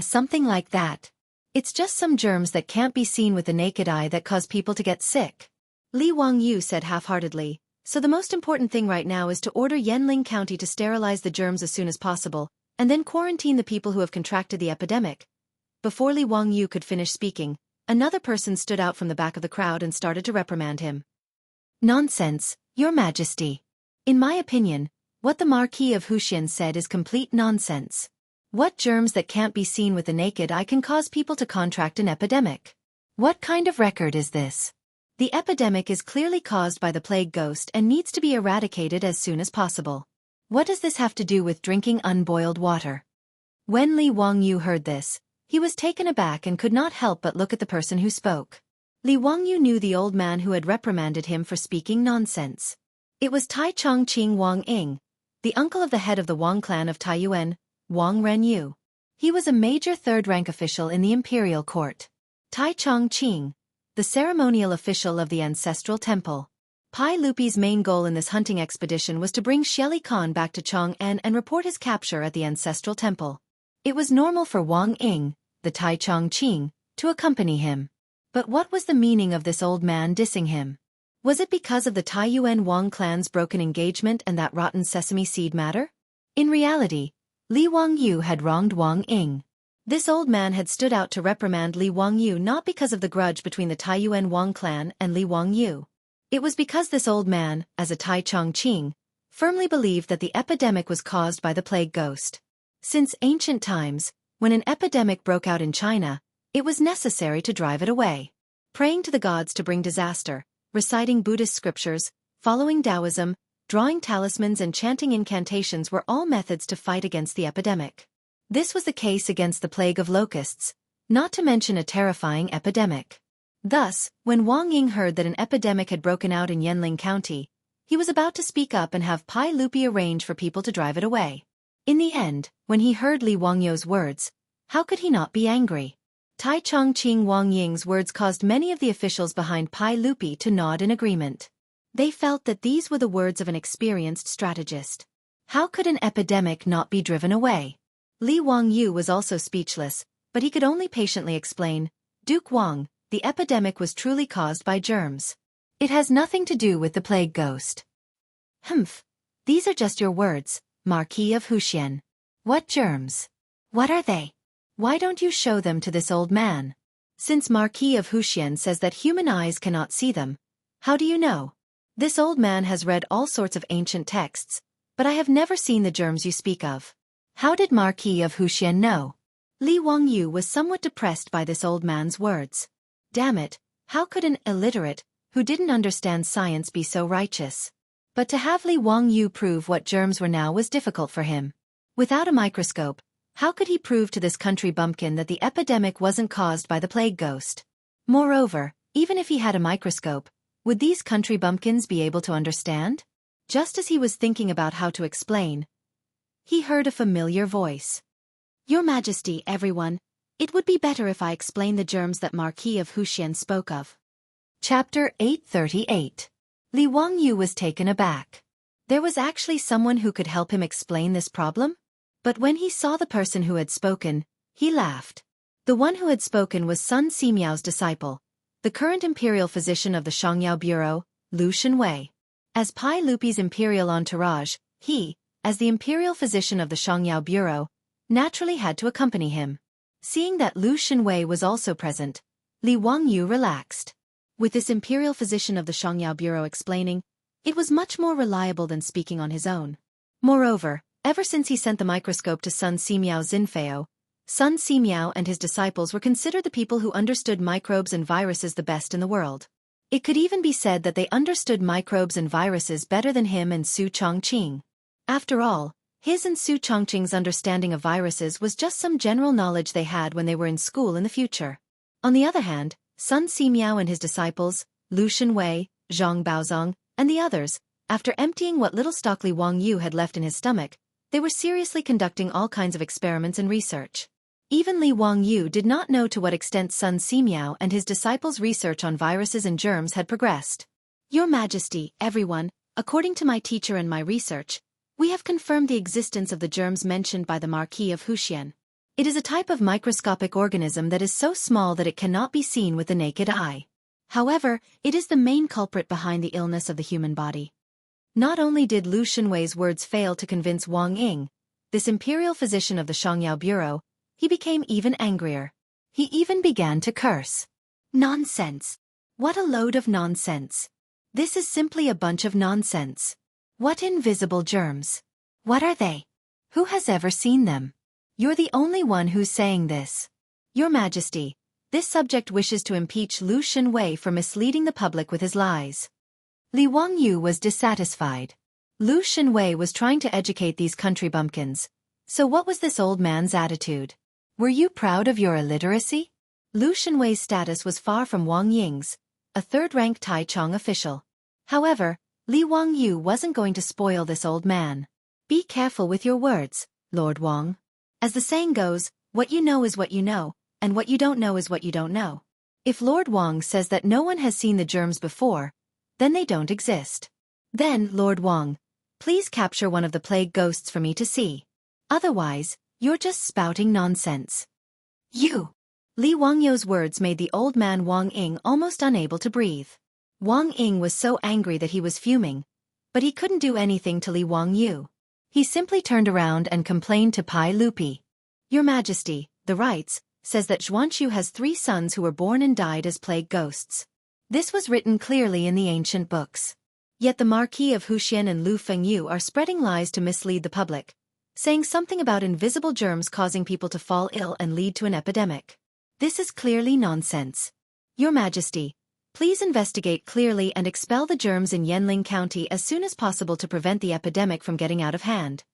Something like that. It's just some germs that can't be seen with the naked eye that cause people to get sick," Li Wangyu said half-heartedly. "So the most important thing right now is to order Yanling County to sterilize the germs as soon as possible, and then quarantine the people who have contracted the epidemic." Before Li Wangyu could finish speaking, another person stood out from the back of the crowd and started to reprimand him. "Nonsense, Your Majesty. In my opinion, what the Marquis of Wuxia said is complete nonsense. What germs that can't be seen with the naked eye can cause people to contract an epidemic? What kind of record is this? The epidemic is clearly caused by the plague ghost and needs to be eradicated as soon as possible. What does this have to do with drinking unboiled water?" When Li Wangyu heard this, he was taken aback and could not help but look at the person who spoke. Li Wangyu knew the old man who had reprimanded him for speaking nonsense. It was Tai Chongqing Wang Ying, the uncle of the head of the Wang clan of Taiyuan, Wang Renyu. He was a major third-rank official in the imperial court. Tai Chongqing, the ceremonial official of the ancestral temple. Pai Lupi's main goal in this hunting expedition was to bring Xieli Khan back to Chang'an and report his capture at the ancestral temple. It was normal for Wang Ying, the Tai Chongqing, to accompany him. But what was the meaning of this old man dissing him? Was it because of the Taiyuan Wang clan's broken engagement and that rotten sesame seed matter? In reality, Li Wangyu had wronged Wang Ying. This old man had stood out to reprimand Li Wangyu not because of the grudge between the Taiyuan Wang clan and Li Wangyu. It was because this old man, as a Tai Chongqing, firmly believed that the epidemic was caused by the plague ghost. Since ancient times, when an epidemic broke out in China, it was necessary to drive it away. Praying to the gods to bring disaster, reciting Buddhist scriptures, following Taoism, drawing talismans and chanting incantations were all methods to fight against the epidemic. This was the case against the plague of locusts, not to mention a terrifying epidemic. Thus, when Wang Ying heard that an epidemic had broken out in Yanling County, he was about to speak up and have Pai Lupi arrange for people to drive it away. In the end, when he heard Li Wangyu's words, how could he not be angry? Tai Chongqing Wang Ying's words caused many of the officials behind Pai Lupi to nod in agreement. They felt that these were the words of an experienced strategist. How could an epidemic not be driven away? Li Wangyu was also speechless, but he could only patiently explain, "Duke Wang, the epidemic was truly caused by germs. It has nothing to do with the plague ghost." "Humph. These are just your words, Marquis of Wuxia. What germs? What are they? Why don't you show them to this old man? Since Marquis of Wuxia says that human eyes cannot see them, how do you know? This old man has read all sorts of ancient texts, but I have never seen the germs you speak of. How did Marquis of Wuxia know?" Li Wangyu was somewhat depressed by this old man's words. Damn it, how could an illiterate, who didn't understand science, be so righteous. But to have Li Wangyu prove what germs were now was difficult for him. Without a microscope, how could he prove to this country bumpkin that the epidemic wasn't caused by the plague ghost? Moreover, even if he had a microscope, would these country bumpkins be able to understand? Just as he was thinking about how to explain, he heard a familiar voice. Your Majesty, everyone, it would be better if I explain the germs that Marquis of Huxian spoke of. Chapter 838. Li Wangyu was taken aback. There was actually someone who could help him explain this problem? But when he saw the person who had spoken, he laughed. The one who had spoken was Sun Simiao's disciple, the current imperial physician of the Xianxia Bureau, Lu Shenwei. As Pai Lupi's imperial entourage, he, as the imperial physician of the Xianxia Bureau, naturally had to accompany him. Seeing that Lu Shenwei was also present, Li Wangyu relaxed. With this imperial physician of the Xianxia Bureau explaining, it was much more reliable than speaking on his own. Moreover, ever since he sent the microscope to Sun Simiao Xinfei, Sun Simiao and his disciples were considered the people who understood microbes and viruses the best in the world. It could even be said that they understood microbes and viruses better than him and Su Chongqing. After all, his and Su Chongqing's understanding of viruses was just some general knowledge they had when they were in school in the future. On the other hand, Sun Simiao and his disciples, Lu Shenwei, Zhang Baozong, and the others, after emptying what little stock Li Wangyu had left in his stomach, they were seriously conducting all kinds of experiments and research. Even Li Wangyu did not know to what extent Sun Simiao and his disciples' research on viruses and germs had progressed. Your Majesty, everyone, according to my teacher and my research, we have confirmed the existence of the germs mentioned by the Marquis of Huxian. It is a type of microscopic organism that is so small that it cannot be seen with the naked eye. However, it is the main culprit behind the illness of the human body. Not only did Lu Shenwei's words fail to convince Wang Ying, this imperial physician of the Xianxia Bureau, he became even angrier. He even began to curse. Nonsense! What a load of nonsense! This is simply a bunch of nonsense. What invisible germs? What are they? Who has ever seen them? You're the only one who's saying this. Your Majesty, this subject wishes to impeach Lu Shenwei for misleading the public with his lies. Li Wangyu was dissatisfied. Lu Shenwei was trying to educate these country bumpkins. So what was this old man's attitude? Were you proud of your illiteracy? Lu Shenwei's status was far from Wang Ying's, a third-rank Taichung official. However, Li Wangyu wasn't going to spoil this old man. Be careful with your words, Lord Wang. As the saying goes, what you know is what you know, and what you don't know is what you don't know. If Lord Wang says that no one has seen the germs before, then they don't exist. Then, Lord Wang, please capture one of the plague ghosts for me to see. Otherwise, you're just spouting nonsense. You! Li Wangyu's words made the old man Wang Ying almost unable to breathe. Wang Ying was so angry that he was fuming, but he couldn't do anything to Li Wangyu. He simply turned around and complained to Pai Lupi. Your Majesty, the rites, says that Xianxia has 3 sons who were born and died as plague ghosts. This was written clearly in the ancient books. Yet the Marquis of Huxian and Lu Fengyu are spreading lies to mislead the public, saying something about invisible germs causing people to fall ill and lead to an epidemic. This is clearly nonsense. Your Majesty, please investigate clearly and expel the germs in Yanling County as soon as possible to prevent the epidemic from getting out of hand.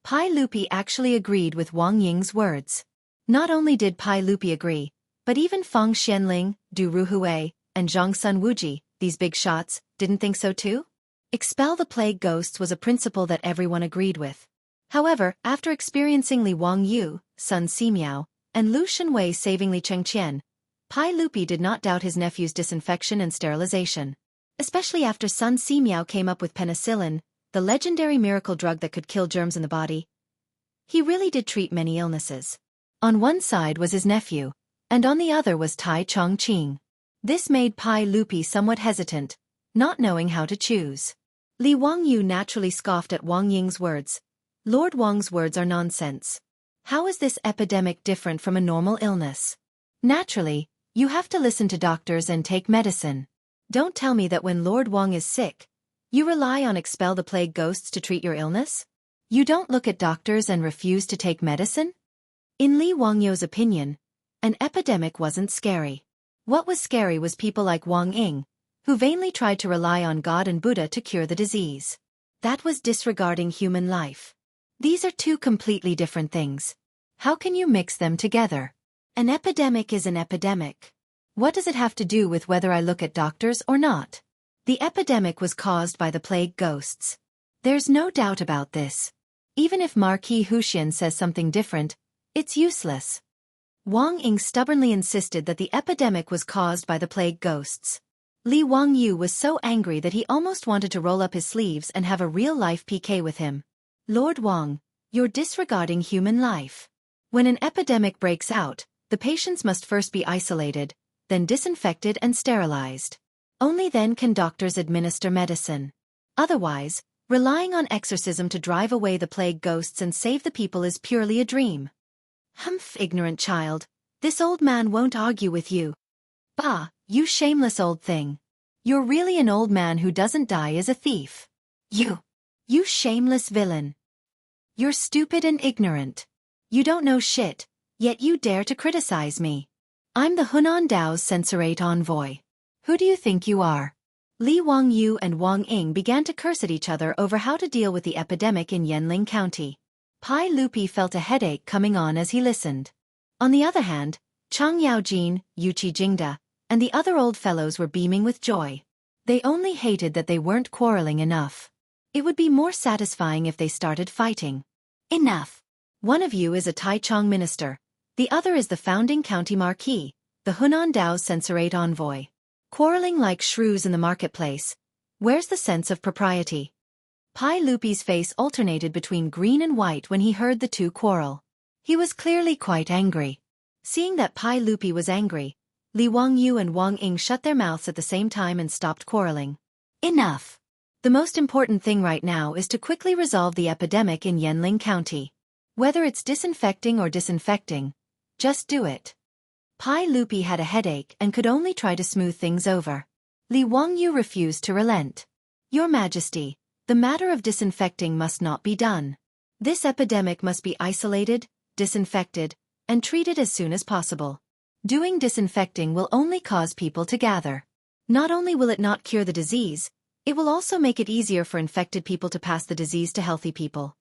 Pai Lupi actually agreed with Wang Ying's words. Not only did Pai Lupi agree, but even Feng Xianling, Du Ruhui, and Zhang Sun Wuji, these big shots, didn't think so too? Expel the plague ghosts was a principle that everyone agreed with. However, after experiencing Li Wangyu, Sun Simiao, and Lu Shenwei saving Li Chengqian, Pai Lupi did not doubt his nephew's disinfection and sterilization. Especially after Sun Simiao came up with penicillin, the legendary miracle drug that could kill germs in the body. He really did treat many illnesses. On one side was his nephew, and on the other was Tai Chongqing. This made Pai Lupi somewhat hesitant, not knowing how to choose. Li Wangyu naturally scoffed at Wang Ying's words. Lord Wang's words are nonsense. How is this epidemic different from a normal illness? Naturally, you have to listen to doctors and take medicine. Don't tell me that when Lord Wang is sick, you rely on expel the plague ghosts to treat your illness? You don't look at doctors and refuse to take medicine? In Li Wangyu's opinion, an epidemic wasn't scary. What was scary was people like Wang Ying, who vainly tried to rely on God and Buddha to cure the disease. That was disregarding human life. These are two completely different things. How can you mix them together? An epidemic is an epidemic. What does it have to do with whether I look at doctors or not? The epidemic was caused by the plague ghosts. There's no doubt about this. Even if Marquis Huxian says something different, it's useless. Wang Ying stubbornly insisted that the epidemic was caused by the plague ghosts. Li Wangyu was so angry that he almost wanted to roll up his sleeves and have a real-life PK with him. Lord Wang, you're disregarding human life. When an epidemic breaks out, the patients must first be isolated, then disinfected and sterilized. Only then can doctors administer medicine. Otherwise, relying on exorcism to drive away the plague ghosts and save the people is purely a dream. Humph, ignorant child, this old man won't argue with you. Bah, you shameless old thing. You're really an old man who doesn't die as a thief. You shameless villain. You're stupid and ignorant. You don't know shit, yet you dare to criticize me. I'm the Hunan Dao's censorate envoy. Who do you think you are? Li Wangyu and Wang Ying began to curse at each other over how to deal with the epidemic in Yanling County. Pai Lupi felt a headache coming on as he listened. On the other hand, Chang Yaojin, Yuqi Jingda, and the other old fellows were beaming with joy. They only hated that they weren't quarreling enough. It would be more satisfying if they started fighting. Enough. One of you is a Taichung minister, the other is the founding county marquis, the Hunan Dao's censorate envoy. Quarreling like shrews in the marketplace. Where's the sense of propriety? Pai Lupi's face alternated between green and white when he heard the two quarrel. He was clearly quite angry. Seeing that Pai Lupi was angry, Li Wangyu and Wang Ying shut their mouths at the same time and stopped quarreling. Enough! The most important thing right now is to quickly resolve the epidemic in Yanling County. Whether it's disinfecting or disinfecting, just do it. Pai Lupi had a headache and could only try to smooth things over. Li Wangyu refused to relent. Your Majesty, the matter of disinfecting must not be done. This epidemic must be isolated, disinfected, and treated as soon as possible. Doing disinfecting will only cause people to gather. Not only will it not cure the disease, it will also make it easier for infected people to pass the disease to healthy people.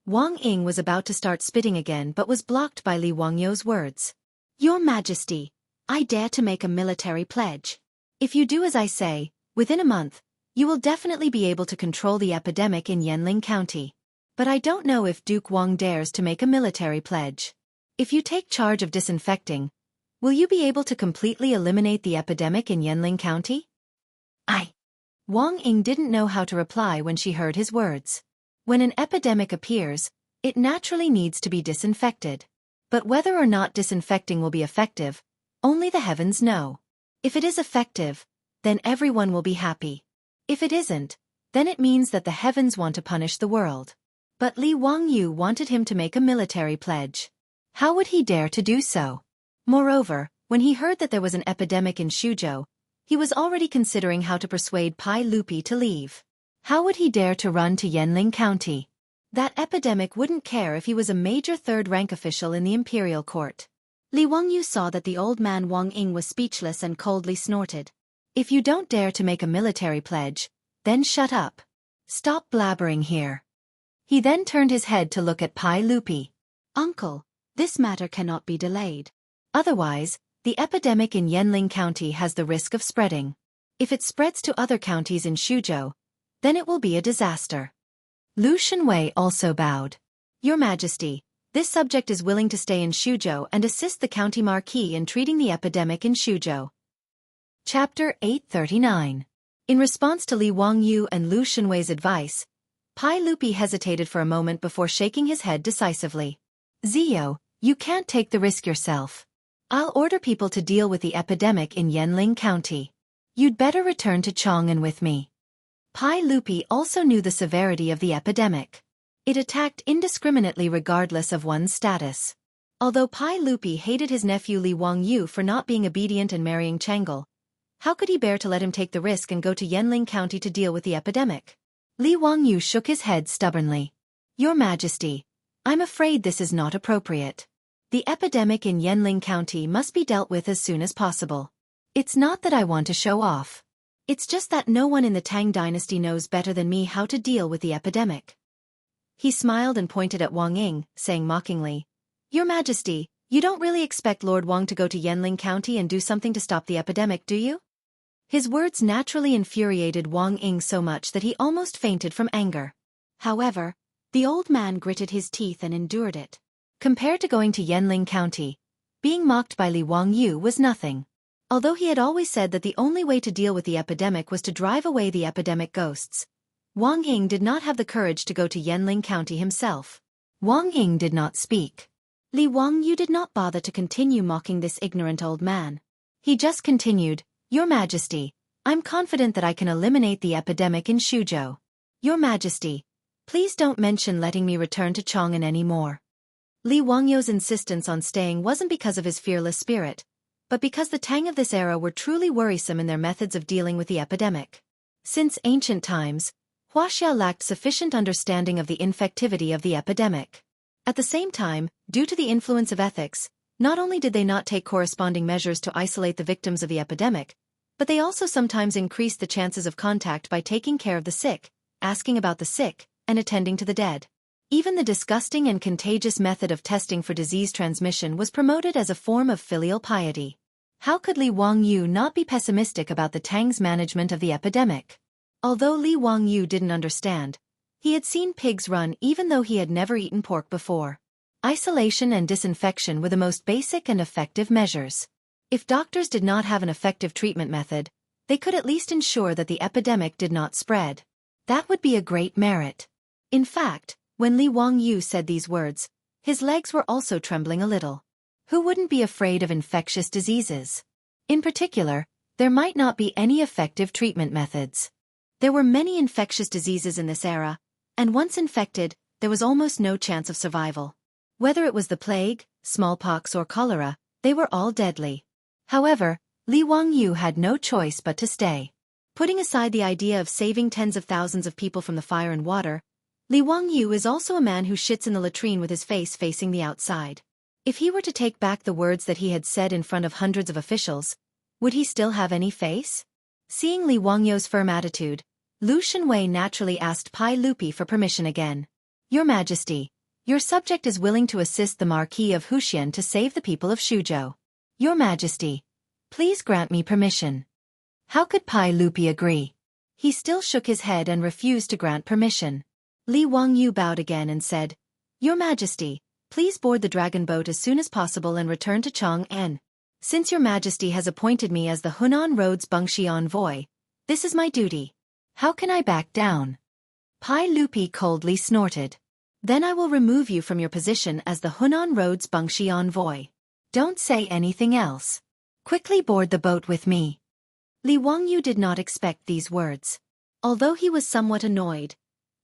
Wang Ying was about to start spitting again but was blocked by Li Wangyu's words. Your Majesty, I dare to make a military pledge. If you do as I say, within a month, you will definitely be able to control the epidemic in Yanling County. But I don't know if Duke Wang dares to make a military pledge. If you take charge of disinfecting, will you be able to completely eliminate the epidemic in Yanling County? Wang Ying didn't know how to reply when she heard his words. When an epidemic appears, it naturally needs to be disinfected. But whether or not disinfecting will be effective, only the heavens know. If it is effective, then everyone will be happy. If it isn't, then it means that the heavens want to punish the world. But Li Wangyu wanted him to make a military pledge. How would he dare to do so? Moreover, when he heard that there was an epidemic in Shuzhou, he was already considering how to persuade Pai Lupi to leave. How would he dare to run to Yanling County? That epidemic wouldn't care if he was a major third-rank official in the imperial court. Li Wangyu saw that the old man Wang Ying was speechless and coldly snorted. If you don't dare to make a military pledge, then shut up. Stop blabbering here. He then turned his head to look at Pai Lupi. Uncle, this matter cannot be delayed. Otherwise, the epidemic in Yanling County has the risk of spreading. If it spreads to other counties in Shuzhou, then it will be a disaster. Lu Shenwei also bowed. Your Majesty, this subject is willing to stay in Shuzhou and assist the county marquis in treating the epidemic in Shuzhou. Chapter 839. In response to Li Wangyu and Lu Shenwei's advice, Pai Lupi hesitated for a moment before shaking his head decisively. Zio, you can't take the risk yourself. I'll order people to deal with the epidemic in Yanling County. You'd better return to Chang'an with me. Pai Lupi also knew the severity of the epidemic. It attacked indiscriminately regardless of one's status. Although Pai Lupi hated his nephew Li Wangyu for not being obedient and marrying Changle, how could he bear to let him take the risk and go to Yanling County to deal with the epidemic? Li Wangyu shook his head stubbornly. Your Majesty, I'm afraid this is not appropriate. The epidemic in Yanling County must be dealt with as soon as possible. It's not that I want to show off. It's just that no one in the Tang dynasty knows better than me how to deal with the epidemic. He smiled and pointed at Wang Ying, saying mockingly, Your Majesty, you don't really expect Lord Wang to go to Yanling County and do something to stop the epidemic, do you? His words naturally infuriated Wang Ying so much that he almost fainted from anger. However, the old man gritted his teeth and endured it. Compared to going to Yanling County, being mocked by Li Wangyu was nothing. Although he had always said that the only way to deal with the epidemic was to drive away the epidemic ghosts, Wang Ying did not have the courage to go to Yanling County himself. Wang Ying did not speak. Li Wangyu did not bother to continue mocking this ignorant old man. He just continued, Your Majesty, I'm confident that I can eliminate the epidemic in Shuzhou. Your Majesty, please don't mention letting me return to Chang'an anymore. Li Wangyu's insistence on staying wasn't because of his fearless spirit, but because the Tang of this era were truly worrisome in their methods of dealing with the epidemic. Since ancient times, Wuxia lacked sufficient understanding of the infectivity of the epidemic. At the same time, due to the influence of ethics, not only did they not take corresponding measures to isolate the victims of the epidemic, but they also sometimes increased the chances of contact by taking care of the sick, asking about the sick, and attending to the dead. Even the disgusting and contagious method of testing for disease transmission was promoted as a form of filial piety. How could Li Wangyu not be pessimistic about the Tang's management of the epidemic? Although Li Wangyu didn't understand, he had seen pigs run even though he had never eaten pork before. Isolation and disinfection were the most basic and effective measures. If doctors did not have an effective treatment method, they could at least ensure that the epidemic did not spread. That would be a great merit. In fact, when Li Wangyu said these words, his legs were also trembling a little. Who wouldn't be afraid of infectious diseases? In particular, there might not be any effective treatment methods. There were many infectious diseases in this era, and once infected, there was almost no chance of survival. Whether it was the plague, smallpox or cholera, they were all deadly. However, Li Wangyu had no choice but to stay. Putting aside the idea of saving tens of thousands of people from the fire and water, Li Wangyu is also a man who shits in the latrine with his face facing the outside. If he were to take back the words that he had said in front of hundreds of officials, would he still have any face? Seeing Li Wangyu's firm attitude, Lu Shenwei naturally asked Pai Lupi for permission again. Your Majesty, your subject is willing to assist the Marquis of Huxian to save the people of Shuzhou. Your Majesty, please grant me permission. How could Pai Lupi agree? He still shook his head and refused to grant permission. Li Wangyu bowed again and said, Your Majesty, please board the dragon boat as soon as possible and return to Chang'an. Since Your Majesty has appointed me as the Hunan Road's Bengshi envoy, this is my duty. How can I back down? Pai Lupi coldly snorted. Then I will remove you from your position as the Hunan Road's Bengshi envoy. Don't say anything else. Quickly board the boat with me. Li Wangyu did not expect these words. Although he was somewhat annoyed,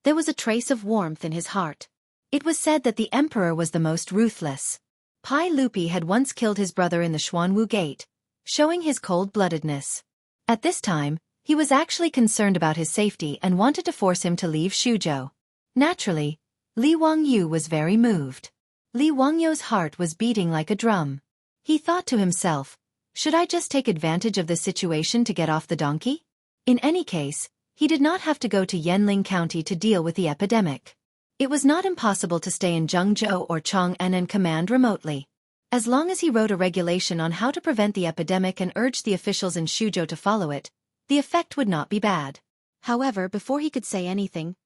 there was a trace of warmth in his heart. It was said that the emperor was the most ruthless. Pai Lupi had once killed his brother in the Xuanwu Gate, showing his cold-bloodedness. At this time, he was actually concerned about his safety and wanted to force him to leave Shuzhou. Naturally, Li Wangyu was very moved. Li Wangyu's heart was beating like a drum. He thought to himself, should I just take advantage of this situation to get off the donkey? In any case, he did not have to go to Yanling County to deal with the epidemic. It was not impossible to stay in Jianghu or Chang'an and command remotely. As long as he wrote a regulation on how to prevent the epidemic and urged the officials in Shuzhou to follow it, the effect would not be bad. However, before he could say anything,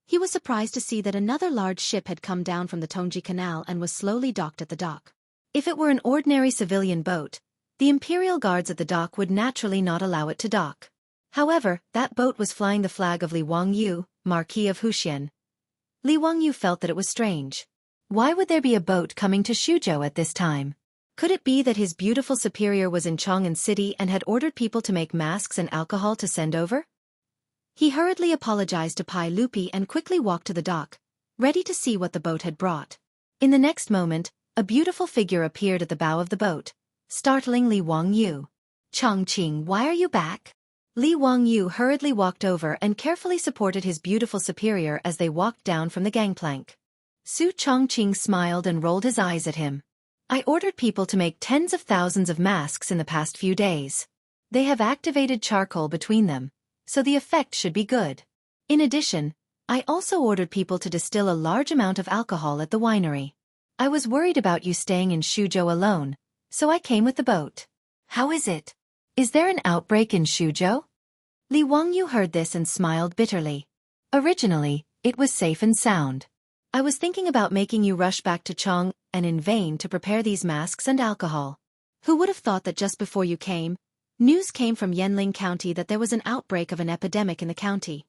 he was surprised to see that another large ship had come down from the Tongji Canal and was slowly docked at the dock. If it were an ordinary civilian boat, the imperial guards at the dock would naturally not allow it to dock. However, that boat was flying the flag of Li Wangyu, Marquis of Huxian. Li Wangyu felt that it was strange. Why would there be a boat coming to Shuzhou at this time? Could it be that his beautiful superior was in Chang'an City and had ordered people to make masks and alcohol to send over? He hurriedly apologized to Pai Lupi and quickly walked to the dock, ready to see what the boat had brought. In the next moment, a beautiful figure appeared at the bow of the boat, startling Li Wangyu. Chongqing, why are you back? Li Wangyu hurriedly walked over and carefully supported his beautiful superior as they walked down from the gangplank. Su Chongqing smiled and rolled his eyes at him. I ordered people to make tens of thousands of masks in the past few days. They have activated charcoal between them, so the effect should be good. In addition, I also ordered people to distill a large amount of alcohol at the winery. I was worried about you staying in Suzhou alone, so I came with the boat. How is it? Is there an outbreak in Suzhou? Li Wangyu heard this and smiled bitterly. Originally, it was safe and sound. I was thinking about making you rush back to Chang, and in vain to prepare these masks and alcohol. Who would have thought that just before you came, news came from Yanling County that there was an outbreak of an epidemic in the county.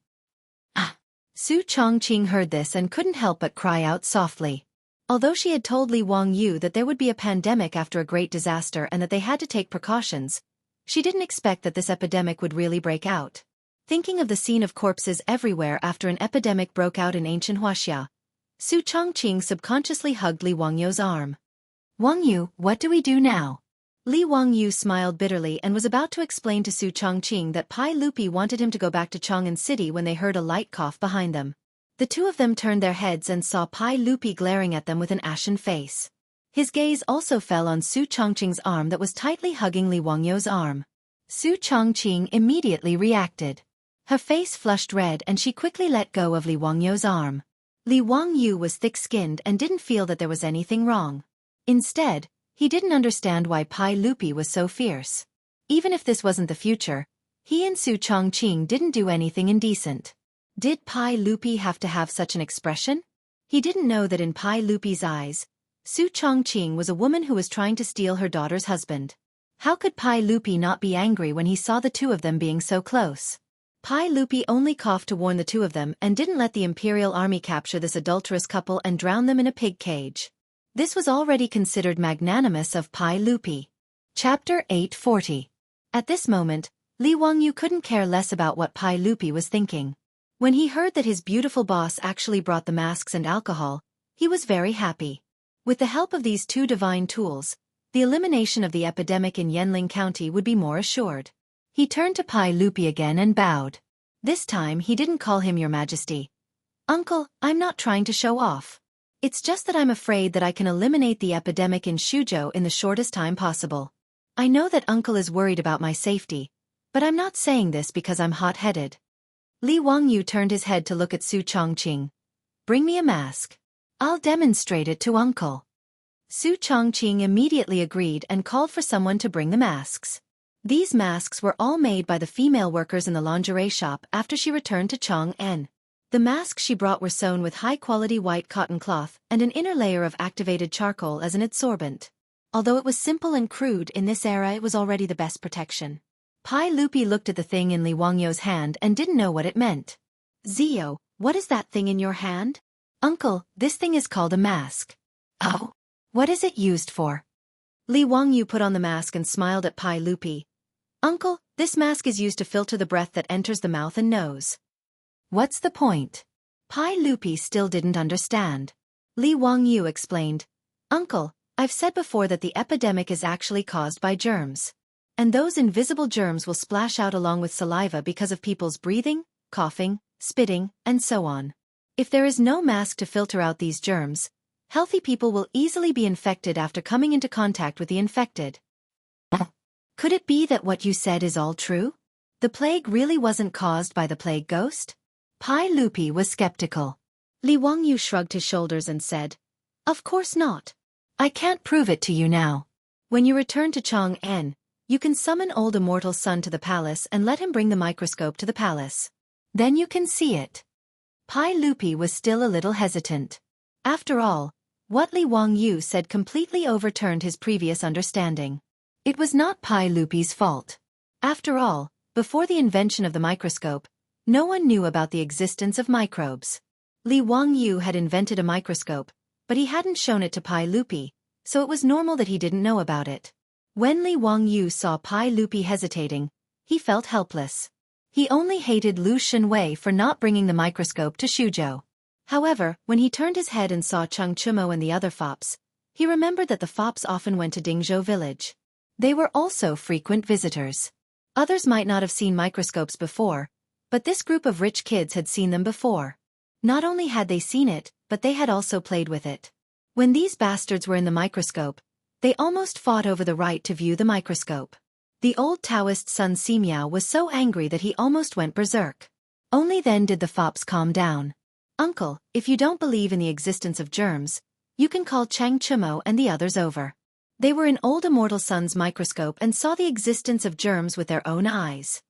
Ah! Su Chongqing heard this and couldn't help but cry out softly. Although she had told Li Wangyu that there would be a pandemic after a great disaster and that they had to take precautions, she didn't expect that this epidemic would really break out. Thinking of the scene of corpses everywhere after an epidemic broke out in ancient Wuxia, Su Chongqing subconsciously hugged Li Wangyu's arm. Wangyu, what do we do now? Li Wangyu smiled bitterly and was about to explain to Su Chongqing that Pai Lupi wanted him to go back to Chang'an City when they heard a light cough behind them. The two of them turned their heads and saw Pai Lupi glaring at them with an ashen face. His gaze also fell on Su Chongqing's arm that was tightly hugging Li Wangyu's arm. Su Chongqing immediately reacted. Her face flushed red and she quickly let go of Li Wangyu's arm. Li Wangyu was thick-skinned and didn't feel that there was anything wrong. Instead, he didn't understand why Pai Lupi was so fierce. Even if this wasn't the future, he and Su Chongqing didn't do anything indecent. Did Pai Lupi have to have such an expression? He didn't know that in Pai Lupi's eyes, Su Chongqing was a woman who was trying to steal her daughter's husband. How could Pai Lupi not be angry when he saw the two of them being so close? Pai Lupi only coughed to warn the two of them and didn't let the imperial army capture this adulterous couple and drown them in a pig cage. This was already considered magnanimous of Pai Lupi. Chapter 840. At this moment, Li Wangyu couldn't care less about what Pai Lupi was thinking. When he heard that his beautiful boss actually brought the masks and alcohol, he was very happy. With the help of these two divine tools, the elimination of the epidemic in Yanling County would be more assured. He turned to Pai Lupi again and bowed. This time he didn't call him Your Majesty. Uncle, I'm not trying to show off. It's just that I'm afraid that I can eliminate the epidemic in Suzhou in the shortest time possible. I know that Uncle is worried about my safety, but I'm not saying this because I'm hot-headed. Li Wangyu turned his head to look at Su Chongqing. Bring me a mask. I'll demonstrate it to Uncle. Su Chongqing immediately agreed and called for someone to bring the masks. These masks were all made by the female workers in the lingerie shop after she returned to Chang'an. The masks she brought were sewn with high-quality white cotton cloth and an inner layer of activated charcoal as an adsorbent. Although it was simple and crude in this era, it was already the best protection. Pai Lupi looked at the thing in Li Wangyu's hand and didn't know what it meant. Zio, what is that thing in your hand? Uncle, this thing is called a mask. Oh? What is it used for? Li Wangyu put on the mask and smiled at Pai Lupi. Uncle, this mask is used to filter the breath that enters the mouth and nose. What's the point? Pai Lupi still didn't understand. Li Wangyu explained. Uncle, I've said before that the epidemic is actually caused by germs. And those invisible germs will splash out along with saliva because of people's breathing, coughing, spitting, and so on. If there is no mask to filter out these germs, healthy people will easily be infected after coming into contact with the infected. Could it be that what you said is all true? The plague really wasn't caused by the plague ghost? Pai Lupi was skeptical. Li Wangyu shrugged his shoulders and said, Of course not. I can't prove it to you now. When you return to Chang'an, you can summon old immortal Sun to the palace and let him bring the microscope to the palace. Then you can see it. Pai Lupi was still a little hesitant. After all, what Li Wangyu said completely overturned his previous understanding. It was not Pai Lupi's fault. After all, before the invention of the microscope, no one knew about the existence of microbes. Li Wangyu had invented a microscope, but he hadn't shown it to Pai Lupi, so it was normal that he didn't know about it. When Li Wangyu saw Pai Lupi hesitating, he felt helpless. He only hated Lu Shenwei for not bringing the microscope to Suzhou. However, when he turned his head and saw Cheng Chumo and the other fops, he remembered that the fops often went to Dingzhou village. They were also frequent visitors. Others might not have seen microscopes before, but this group of rich kids had seen them before. Not only had they seen it, but they had also played with it. When these bastards were in the microscope, they almost fought over the right to view the microscope. The old Taoist Sun Simiao was so angry that he almost went berserk. Only then did the fops calm down. Uncle, if you don't believe in the existence of germs, you can call Chang Chumo and the others over. They were in old immortal Sun's microscope and saw the existence of germs with their own eyes.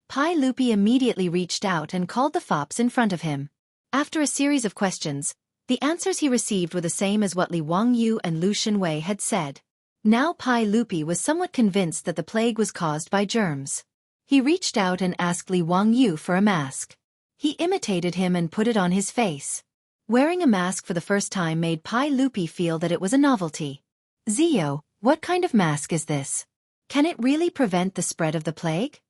Pai Lupi immediately reached out and called the fops in front of him. After a series of questions, the answers he received were the same as what Li Wangyu and Lu Xinwei had said. Now Pai Lupi was somewhat convinced that the plague was caused by germs. He reached out and asked Li Wangyu for a mask. He imitated him and put it on his face. Wearing a mask for the first time made Pai Lupi feel that it was a novelty. Zio, what kind of mask is this? Can it really prevent the spread of the plague?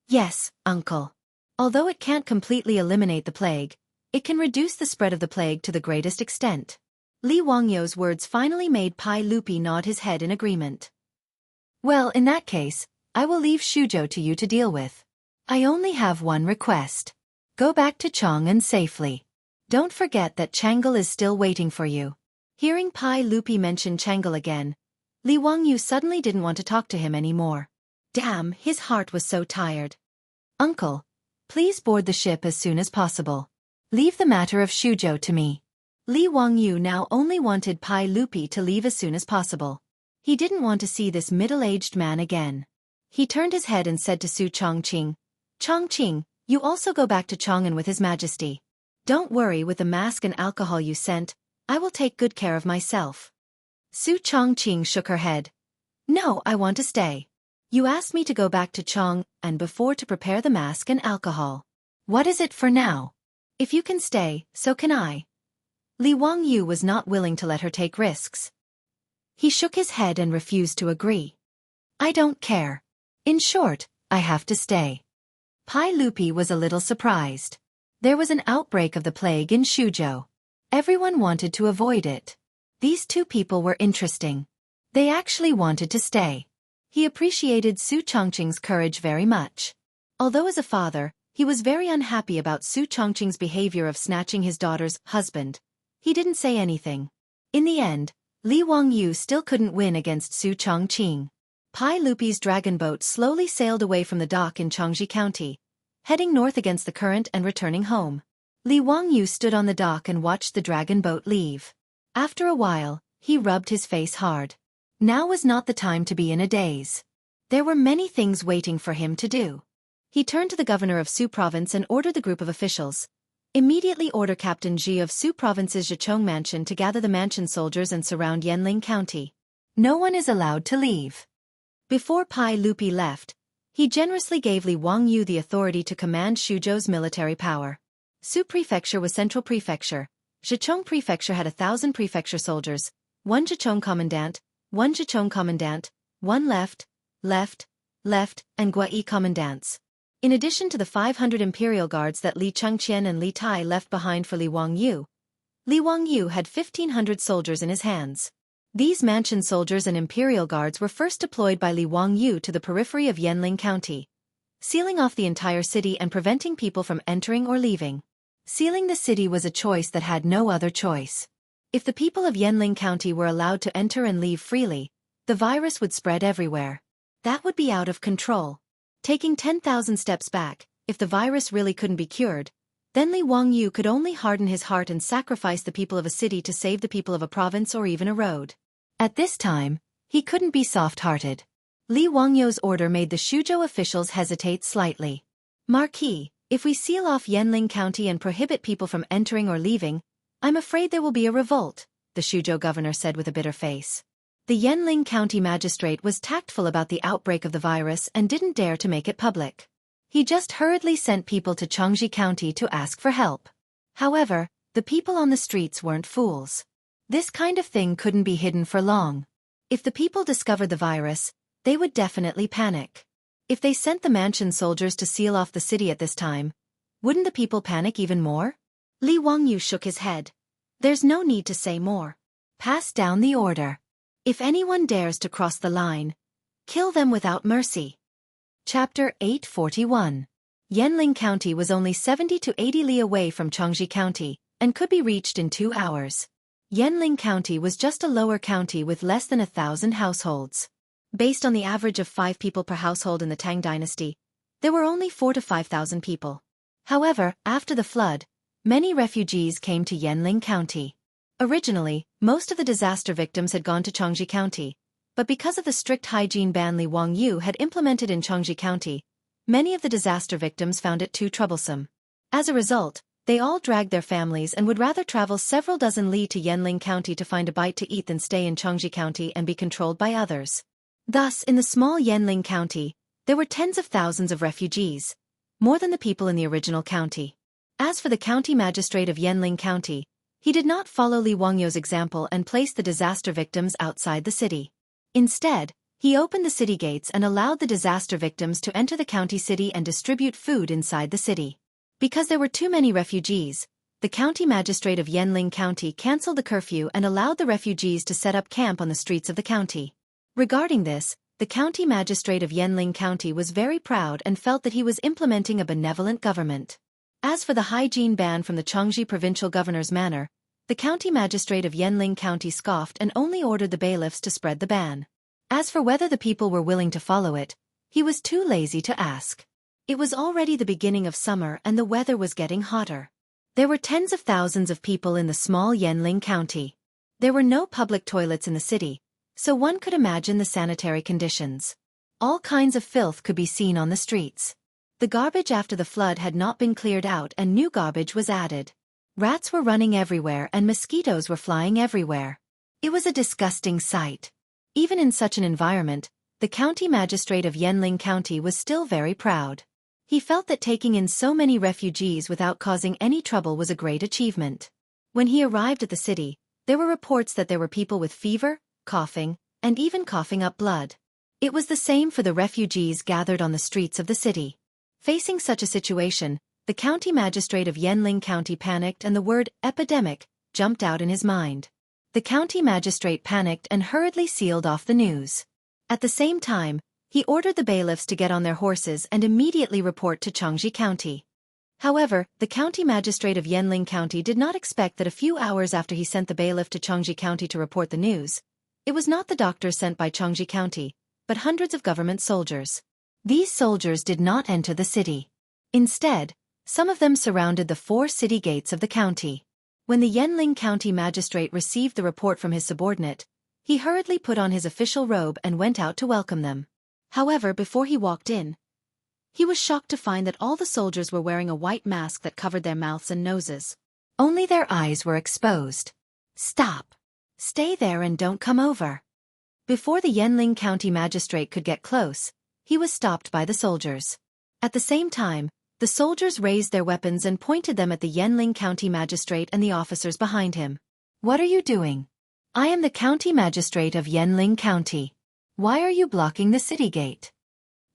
Yes, uncle. Although it can't completely eliminate the plague, it can reduce the spread of the plague to the greatest extent. Li Wangyu's words finally made Pai Lupi nod his head in agreement. Well, in that case, I will leave Shuzhou to you to deal with. I only have one request. Go back to Chang'an safely. Don't forget that Chang'an is still waiting for you. Hearing Pai Lupi mention Chang'an again, Li Wangyu suddenly didn't want to talk to him anymore. Damn, his heart was so tired. Uncle, please board the ship as soon as possible. Leave the matter of Shuzhou to me. Li Wangyu now only wanted Pai Lupi to leave as soon as possible. He didn't want to see this middle-aged man again. He turned his head and said to Su Chongqing, Chongqing, you also go back to Chang'an with His Majesty. Don't worry, with the mask and alcohol you sent, I will take good care of myself. Su Chongqing shook her head. No, I want to stay. You asked me to go back to Chang'an before to prepare the mask and alcohol. What is it for now? If you can stay, so can I. Li Wangyu was not willing to let her take risks. He shook his head and refused to agree. I don't care. In short, I have to stay. Pai Lupi was a little surprised. There was an outbreak of the plague in Shuzhou. Everyone wanted to avoid it. These two people were interesting. They actually wanted to stay. He appreciated Su Chongqing's courage very much. Although as a father, he was very unhappy about Su Chongqing's behavior of snatching his daughter's husband. He didn't say anything. In the end, Li Wangyu still couldn't win against Su Chongqing. Pai Lupi's dragon boat slowly sailed away from the dock in Changji County, heading north against the current and returning home. Li Wangyu stood on the dock and watched the dragon boat leave. After a while, he rubbed his face hard. Now was not the time to be in a daze. There were many things waiting for him to do. He turned to the governor of Su Province and ordered the group of officials. Immediately order Captain Ji of Su Province's Zhichong Mansion to gather the mansion soldiers and surround Yanling County. No one is allowed to leave. Before Pai Lupi left, he generously gave Li Wangyu the authority to command Shuzhou's military power. Su Prefecture was central prefecture. Zhichong Prefecture had 1,000 prefecture soldiers, 1 Zhichong commandant, 1 Zhichong commandant, 1 left, and Guai commandants. In addition to the 500 imperial guards that Li Chengqian and Li Tai left behind for Li Wangyu had 1,500 soldiers in his hands. These mansion soldiers and imperial guards were first deployed by Li Wangyu to the periphery of Yanling County, sealing off the entire city and preventing people from entering or leaving. Sealing the city was a choice that had no other choice. If the people of Yanling County were allowed to enter and leave freely, the virus would spread everywhere. That would be out of control. Taking 10,000 steps back, if the virus really couldn't be cured, then Li Wangyu could only harden his heart and sacrifice the people of a city to save the people of a province or even a road. At this time, he couldn't be soft-hearted. Li Wangyu's order made the Shuzhou officials hesitate slightly. Marquis, if we seal off Yanling County and prohibit people from entering or leaving, I'm afraid there will be a revolt, the Shuzhou governor said with a bitter face. The Yanling County magistrate was tactful about the outbreak of the virus and didn't dare to make it public. He just hurriedly sent people to Changji County to ask for help. However, the people on the streets weren't fools. This kind of thing couldn't be hidden for long. If the people discovered the virus, they would definitely panic. If they sent the mansion soldiers to seal off the city at this time, wouldn't the people panic even more? Li Wangyu shook his head. There's no need to say more. Pass down the order. If anyone dares to cross the line, kill them without mercy. Chapter 841. Yanling County was only 70 to 80 li away from Changji County, and could be reached in 2 hours. Yanling County was just a lower county with less than 1,000 households. Based on the average of 5 people per household in the Tang Dynasty, there were only 4 to 5,000 people. However, after the flood, many refugees came to Yanling County. Originally, most of the disaster victims had gone to Xianxia County, but because of the strict hygiene ban Li Wangyu had implemented in Xianxia County, many of the disaster victims found it too troublesome. As a result, they all dragged their families and would rather travel several dozen li to Yanling County to find a bite to eat than stay in Xianxia County and be controlled by others. Thus, in the small Yanling County, there were tens of thousands of refugees, more than the people in the original county. As for the county magistrate of Yanling County, he did not follow Li Wangyu's example and place the disaster victims outside the city. Instead, he opened the city gates and allowed the disaster victims to enter the county city and distribute food inside the city. Because there were too many refugees, the county magistrate of Yanling County cancelled the curfew and allowed the refugees to set up camp on the streets of the county. Regarding this, the county magistrate of Yanling County was very proud and felt that he was implementing a benevolent government. As for the hygiene ban from the Xianxia provincial governor's manor, the county magistrate of Yanling County scoffed and only ordered the bailiffs to spread the ban. As for whether the people were willing to follow it, he was too lazy to ask. It was already the beginning of summer and the weather was getting hotter. There were tens of thousands of people in the small Yanling County. There were no public toilets in the city, so one could imagine the sanitary conditions. All kinds of filth could be seen on the streets. The garbage after the flood had not been cleared out and new garbage was added. Rats were running everywhere and mosquitoes were flying everywhere. It was a disgusting sight. Even in such an environment, the county magistrate of Yanling County was still very proud. He felt that taking in so many refugees without causing any trouble was a great achievement. When he arrived at the city, there were reports that there were people with fever, coughing, and even coughing up blood. It was the same for the refugees gathered on the streets of the city. Facing such a situation, the county magistrate of Yanling County panicked and the word epidemic jumped out in his mind. The county magistrate panicked and hurriedly sealed off the news. At the same time, he ordered the bailiffs to get on their horses and immediately report to Xianxia County. However, the county magistrate of Yanling County did not expect that a few hours after he sent the bailiff to Xianxia County to report the news, it was not the doctor sent by Xianxia County, but hundreds of government soldiers. These soldiers did not enter the city. Instead, some of them surrounded the 4 city gates of the county. When the Yanling County magistrate received the report from his subordinate, he hurriedly put on his official robe and went out to welcome them. However, before he walked in, he was shocked to find that all the soldiers were wearing a white mask that covered their mouths and noses. Only their eyes were exposed. "Stop! Stay there and don't come over." Before the Yanling County magistrate could get close, he was stopped by the soldiers. At the same time, the soldiers raised their weapons and pointed them at the Yanling County magistrate and the officers behind him. "What are you doing?" "I am the county magistrate of Yanling County. Why are you blocking the city gate?"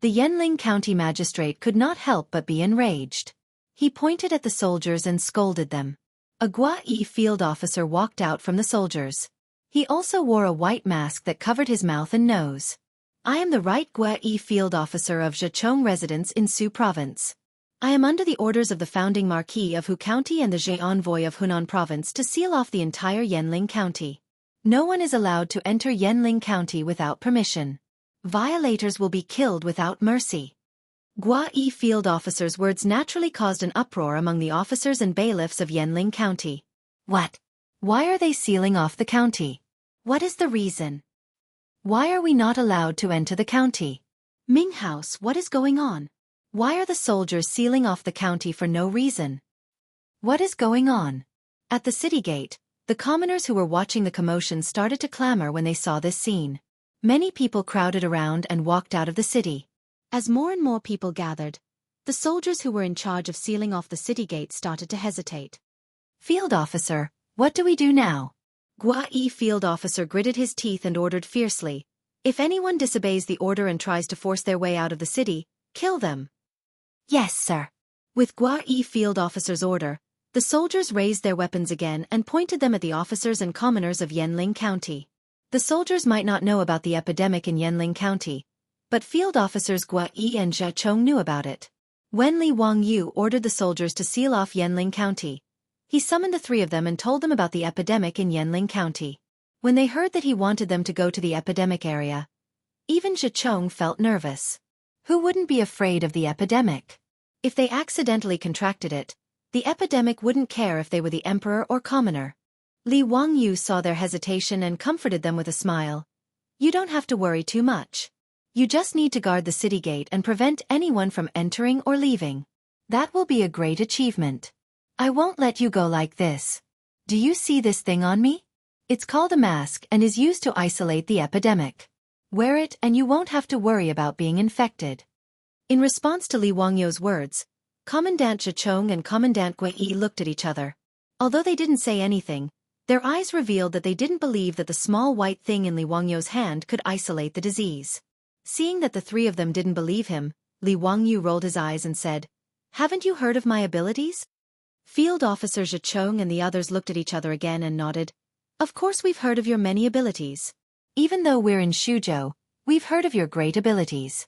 The Yanling County magistrate could not help but be enraged. He pointed at the soldiers and scolded them. A Gua-yi field officer walked out from the soldiers. He also wore a white mask that covered his mouth and nose. "I am the right Gua-yi field officer of Zhejiang residence in Su province. I am under the orders of the founding Marquis of Hu County and the Zhe envoy of Hunan province to seal off the entire Yanling County. No one is allowed to enter Yanling County without permission. Violators will be killed without mercy." Gua-yi field officer's words naturally caused an uproar among the officers and bailiffs of Yanling County. "What? Why are they sealing off the county? What is the reason? Why are we not allowed to enter the county? Ming House, what is going on? Why are the soldiers sealing off the county for no reason? What is going on?" At the city gate, the commoners who were watching the commotion started to clamor when they saw this scene. Many people crowded around and walked out of the city. As more and more people gathered, the soldiers who were in charge of sealing off the city gate started to hesitate. "Field officer, what do we do now?" Gua-yi field officer gritted his teeth and ordered fiercely, "If anyone disobeys the order and tries to force their way out of the city, kill them." "Yes, sir." With Gua-yi field officer's order, the soldiers raised their weapons again and pointed them at the officers and commoners of Yanling County. The soldiers might not know about the epidemic in Yanling County, but field officers Gua-yi and Zhejiang knew about it. When Li Wangyu ordered the soldiers to seal off Yanling County, he summoned the 3 of them and told them about the epidemic in Yanling County. When they heard that he wanted them to go to the epidemic area, Even Zhicheng felt nervous. Who wouldn't be afraid of the epidemic? If they accidentally contracted it, the epidemic wouldn't care if they were the emperor or commoner. Li Wangyu saw their hesitation and comforted them with a smile. You don't have to worry too much. You just need to guard the city gate and prevent anyone from entering or leaving. That will be a great achievement. I won't let you go like this. Do you see this thing on me? It's called a mask and is used to isolate the epidemic. Wear it and you won't have to worry about being infected. In response to Li Wangyu's words, Commandant Zhicheng and Commandant Gui looked at each other. Although they didn't say anything, their eyes revealed that they didn't believe that the small white thing in Li Wangyu's hand could isolate the disease. Seeing that the three of them didn't believe him, Li Wangyu rolled his eyes and said, Haven't you heard of my abilities? Field Officer Zhicheng and the others looked at each other again and nodded. Of course we've heard of your many abilities. Even though we're in Shuzhou, we've heard of your great abilities.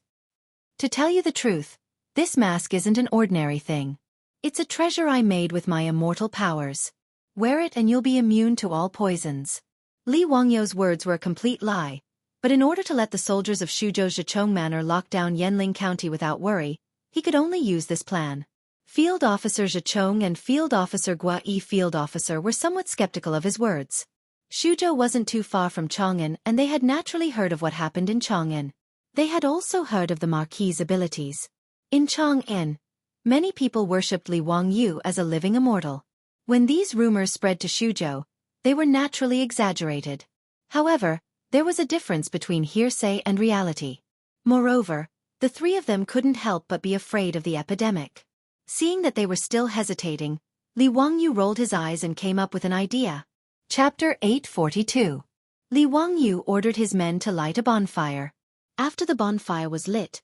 To tell you the truth, this mask isn't an ordinary thing. It's a treasure I made with my immortal powers. Wear it and you'll be immune to all poisons. Li Wangyu's words were a complete lie, but in order to let the soldiers of Shuzhou's Zhicheng Manor lock down Yanling County without worry, he could only use this plan. Field Officer Zhicheng and Field Officer Gui Field Officer were somewhat skeptical of his words. Shuzhou wasn't too far from Chang'an and they had naturally heard of what happened in Chang'an. They had also heard of the Marquis's abilities. In Chang'an, many people worshipped Li Wangyu as a living immortal. When these rumors spread to Shuzhou, they were naturally exaggerated. However, there was a difference between hearsay and reality. Moreover, the three of them couldn't help but be afraid of the epidemic. Seeing that they were still hesitating, Li Wangyu rolled his eyes and came up with an idea. Chapter 842. Li Wangyu ordered his men to light a bonfire. After the bonfire was lit,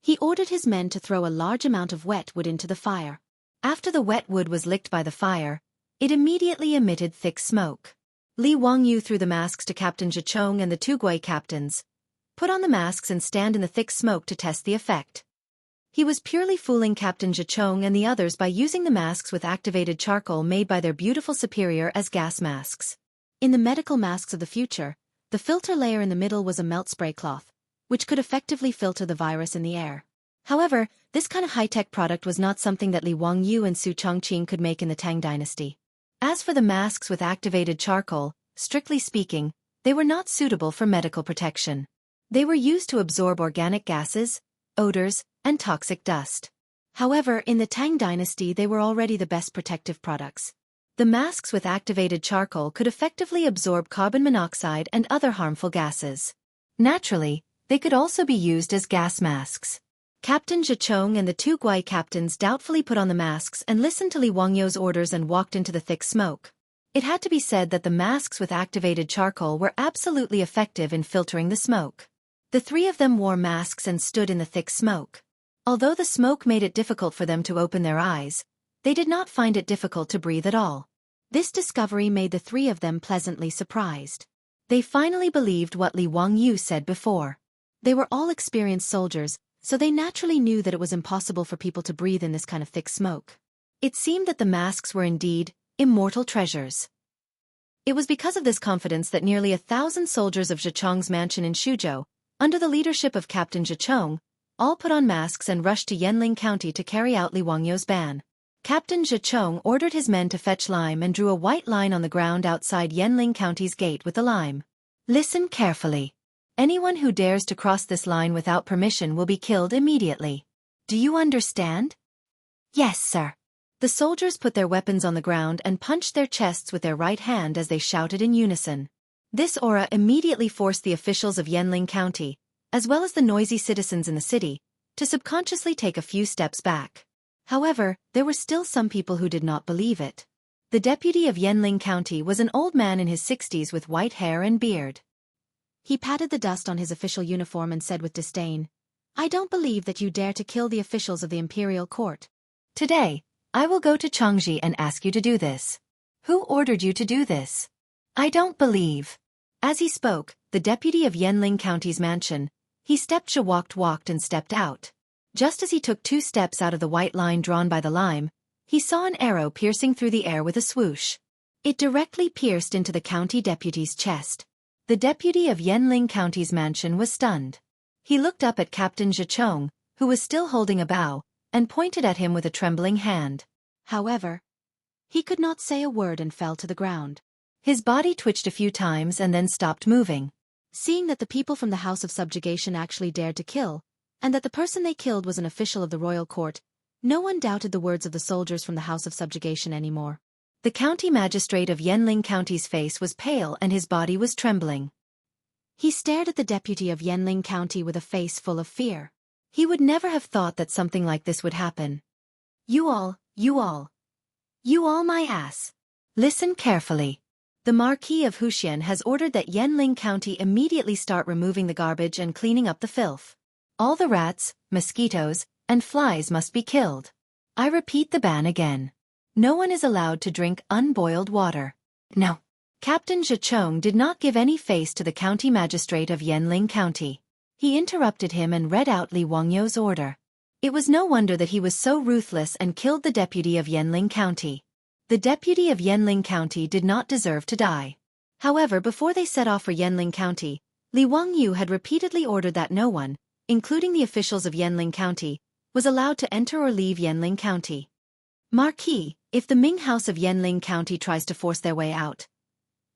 he ordered his men to throw a large amount of wet wood into the fire. After the wet wood was licked by the fire, it immediately emitted thick smoke. Li Wangyu threw the masks to Captain Zhicheng and the two Gui captains. Put on the masks and stand in the thick smoke to test the effect. He was purely fooling Captain Zhicheng and the others by using the masks with activated charcoal made by their beautiful superior as gas masks. In the medical masks of the future, the filter layer in the middle was a melt spray cloth, which could effectively filter the virus in the air. However, this kind of high-tech product was not something that Li Wangyu and Su Chongqing could make in the Tang Dynasty. As for the masks with activated charcoal, strictly speaking, they were not suitable for medical protection. They were used to absorb organic gases, odors, and toxic dust. However, in the Tang Dynasty they were already the best protective products. The masks with activated charcoal could effectively absorb carbon monoxide and other harmful gases. Naturally, they could also be used as gas masks. Captain Zhicheng and the two Gui captains doubtfully put on the masks and listened to Li Wangyu's orders and walked into the thick smoke. It had to be said that the masks with activated charcoal were absolutely effective in filtering the smoke. The three of them wore masks and stood in the thick smoke. Although the smoke made it difficult for them to open their eyes, they did not find it difficult to breathe at all. This discovery made the three of them pleasantly surprised. They finally believed what Li Wangyu said before. They were all experienced soldiers, so they naturally knew that it was impossible for people to breathe in this kind of thick smoke. It seemed that the masks were indeed immortal treasures. It was because of this confidence that nearly 1,000 soldiers of Zhicheng's mansion in Shuzhou, under the leadership of Captain Zhicheng, all put on masks and rushed to Yanling County to carry out Li Wangyu's ban. Captain Zhicheng ordered his men to fetch lime and drew a white line on the ground outside Yanling County's gate with the lime. Listen carefully. Anyone who dares to cross this line without permission will be killed immediately. Do you understand? Yes, sir. The soldiers put their weapons on the ground and punched their chests with their right hand as they shouted in unison. This aura immediately forced the officials of Yanling County, as well as the noisy citizens in the city, to subconsciously take a few steps back. However, there were still some people who did not believe it. The deputy of Yanling County was an old man in his 60s with white hair and beard. He patted the dust on his official uniform and said with disdain, "I don't believe that you dare to kill the officials of the imperial court. Today, I will go to Changji and ask you to do this. Who ordered you to do this? I don't believe." As he spoke, the deputy of Yanling County's mansion, he walked and stepped out. Just as he took 2 steps out of the white line drawn by the lime, he saw an arrow piercing through the air with a swoosh. It directly pierced into the county deputy's chest. The deputy of Yanling County's mansion was stunned. He looked up at Captain Zhichong, who was still holding a bow, and pointed at him with a trembling hand. However, he could not say a word and fell to the ground. His body twitched a few times and then stopped moving. Seeing that the people from the House of Subjugation actually dared to kill, and that the person they killed was an official of the royal court, no one doubted the words of the soldiers from the House of Subjugation anymore. The county magistrate of Yanling County's face was pale and his body was trembling. He stared at the deputy of Yanling County with a face full of fear. He would never have thought that something like this would happen. You all my ass. Listen carefully. The Marquis of Wuxia has ordered that Yanling County immediately start removing the garbage and cleaning up the filth. All the rats, mosquitoes, and flies must be killed. I repeat the ban again. No one is allowed to drink unboiled water. No. Captain Zhichong did not give any face to the county magistrate of Yanling County. He interrupted him and read out Li Wangyou's order. It was no wonder that he was so ruthless and killed the deputy of Yanling County. The deputy of Yanling County did not deserve to die. However, before they set off for Yanling County, Li Wangyou had repeatedly ordered that no one, including the officials of Yanling County, was allowed to enter or leave Yanling County. Marquis, if the Ming House of Yanling County tries to force their way out,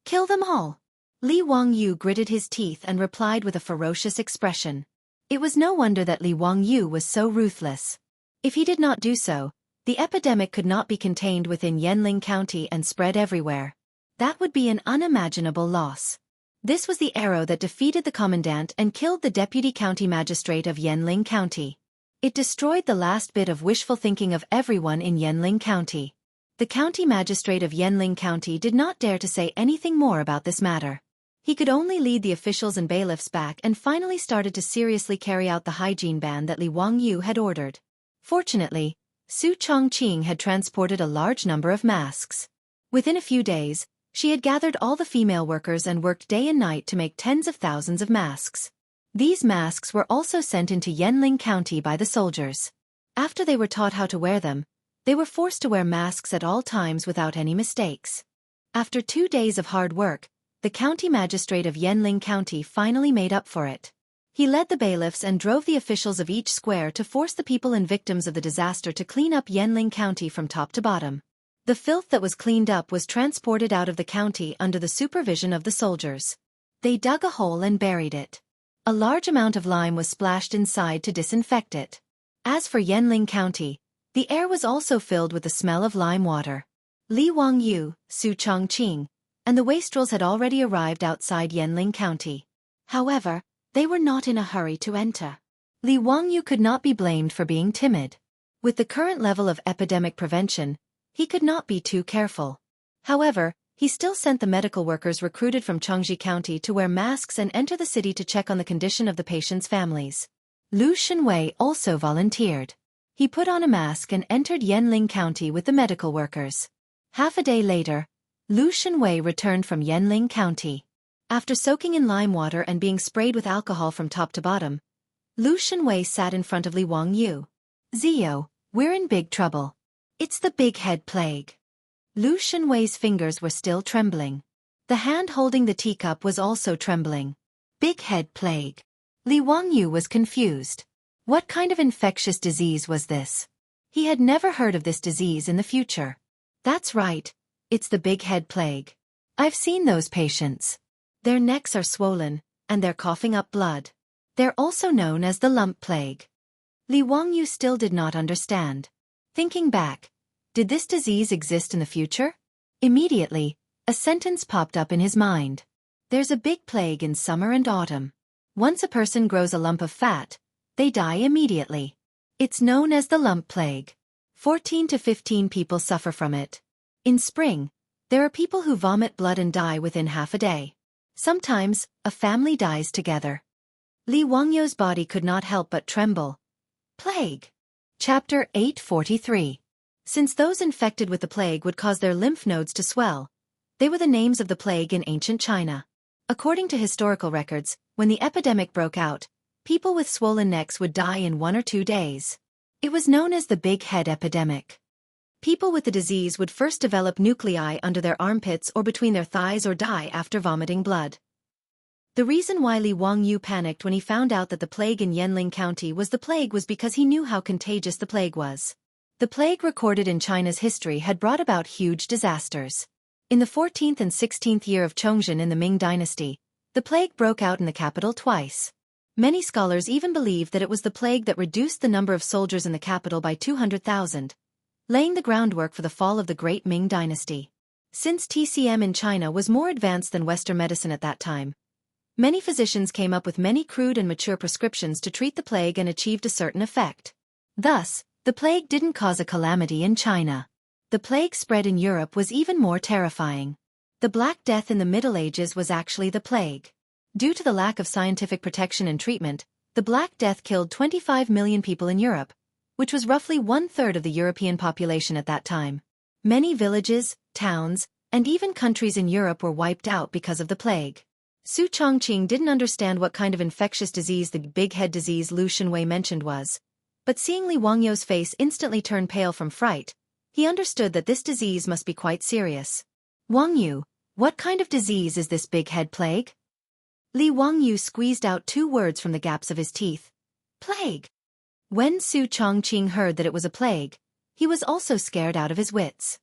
kill them all. Li Wangyou gritted his teeth and replied with a ferocious expression. It was no wonder that Li Wangyou was so ruthless. If he did not do so, the epidemic could not be contained within Yanling County and spread everywhere. That would be an unimaginable loss. This was the arrow that defeated the commandant and killed the deputy county magistrate of Yanling County. It destroyed the last bit of wishful thinking of everyone in Yanling County. The county magistrate of Yanling County did not dare to say anything more about this matter. He could only lead the officials and bailiffs back and finally started to seriously carry out the hygiene ban that Li Wangyou had ordered. Fortunately, Su Chongqing had transported a large number of masks. Within a few days, she had gathered all the female workers and worked day and night to make tens of thousands of masks. These masks were also sent into Yanling County by the soldiers. After they were taught how to wear them, they were forced to wear masks at all times without any mistakes. After 2 days of hard work, the county magistrate of Yanling County finally made up for it. He led the bailiffs and drove the officials of each square to force the people and victims of the disaster to clean up Yanling County from top to bottom. The filth that was cleaned up was transported out of the county under the supervision of the soldiers. They dug a hole and buried it. A large amount of lime was splashed inside to disinfect it. As for Yanling County, the air was also filled with the smell of lime water. Li Wangyou, Su Chongqing, and the wastrels had already arrived outside Yanling County. However, they were not in a hurry to enter. Li Wangyou could not be blamed for being timid. With the current level of epidemic prevention, he could not be too careful. However, he still sent the medical workers recruited from Chongji County to wear masks and enter the city to check on the condition of the patients' families. Lu Shenwei also volunteered. He put on a mask and entered Yanling County with the medical workers. Half a day later, Lu Shenwei returned from Yanling County. After soaking in lime water and being sprayed with alcohol from top to bottom, Lu Shenwei sat in front of Li Wangyou. Zio, we're in big trouble. It's the big head plague. Lu Shenwei's fingers were still trembling. The hand holding the teacup was also trembling. Big head plague. Li Wangyou was confused. What kind of infectious disease was this? He had never heard of this disease in the future. That's right, it's the big head plague. I've seen those patients. Their necks are swollen, and they're coughing up blood. They're also known as the lump plague. Li Wangyou still did not understand. Thinking back, did this disease exist in the future? Immediately, a sentence popped up in his mind. There's a big plague in summer and autumn. Once a person grows a lump of fat, they die immediately. It's known as the lump plague. 14 to 15 people suffer from it. In spring, there are people who vomit blood and die within half a day. Sometimes, a family dies together. Li Wangyou's body could not help but tremble. Plague. Chapter 843. Since those infected with the plague would cause their lymph nodes to swell, they were the names of the plague in ancient China. According to historical records, when the epidemic broke out, people with swollen necks would die in 1 or 2 days. It was known as the big head epidemic. People with the disease would first develop nuclei under their armpits or between their thighs or die after vomiting blood. The reason why Li Wangyu panicked when he found out that the plague in Yanling County was the plague was because he knew how contagious the plague was. The plague recorded in China's history had brought about huge disasters. In the 14th and 16th year of Chongzhen in the Ming Dynasty, the plague broke out in the capital twice. Many scholars even believe that it was the plague that reduced the number of soldiers in the capital by 200,000, laying the groundwork for the fall of the Great Ming Dynasty. Since TCM in China was more advanced than Western medicine at that time, many physicians came up with many crude and mature prescriptions to treat the plague and achieved a certain effect. Thus, the plague didn't cause a calamity in China. The plague spread in Europe was even more terrifying. The Black Death in the Middle Ages was actually the plague. Due to the lack of scientific protection and treatment, the Black Death killed 25 million people in Europe, which was roughly 1/3 of the European population at that time. Many villages, towns, and even countries in Europe were wiped out because of the plague. Su Chongqing didn't understand what kind of infectious disease the big head disease Lu Shenwei mentioned was, but seeing Li Wangyu's face instantly turn pale from fright, he understood that this disease must be quite serious. Wangyu, what kind of disease is this big head plague? Li Wangyu squeezed out 2 words from the gaps of his teeth. Plague. When Su Chongqing heard that it was a plague, he was also scared out of his wits.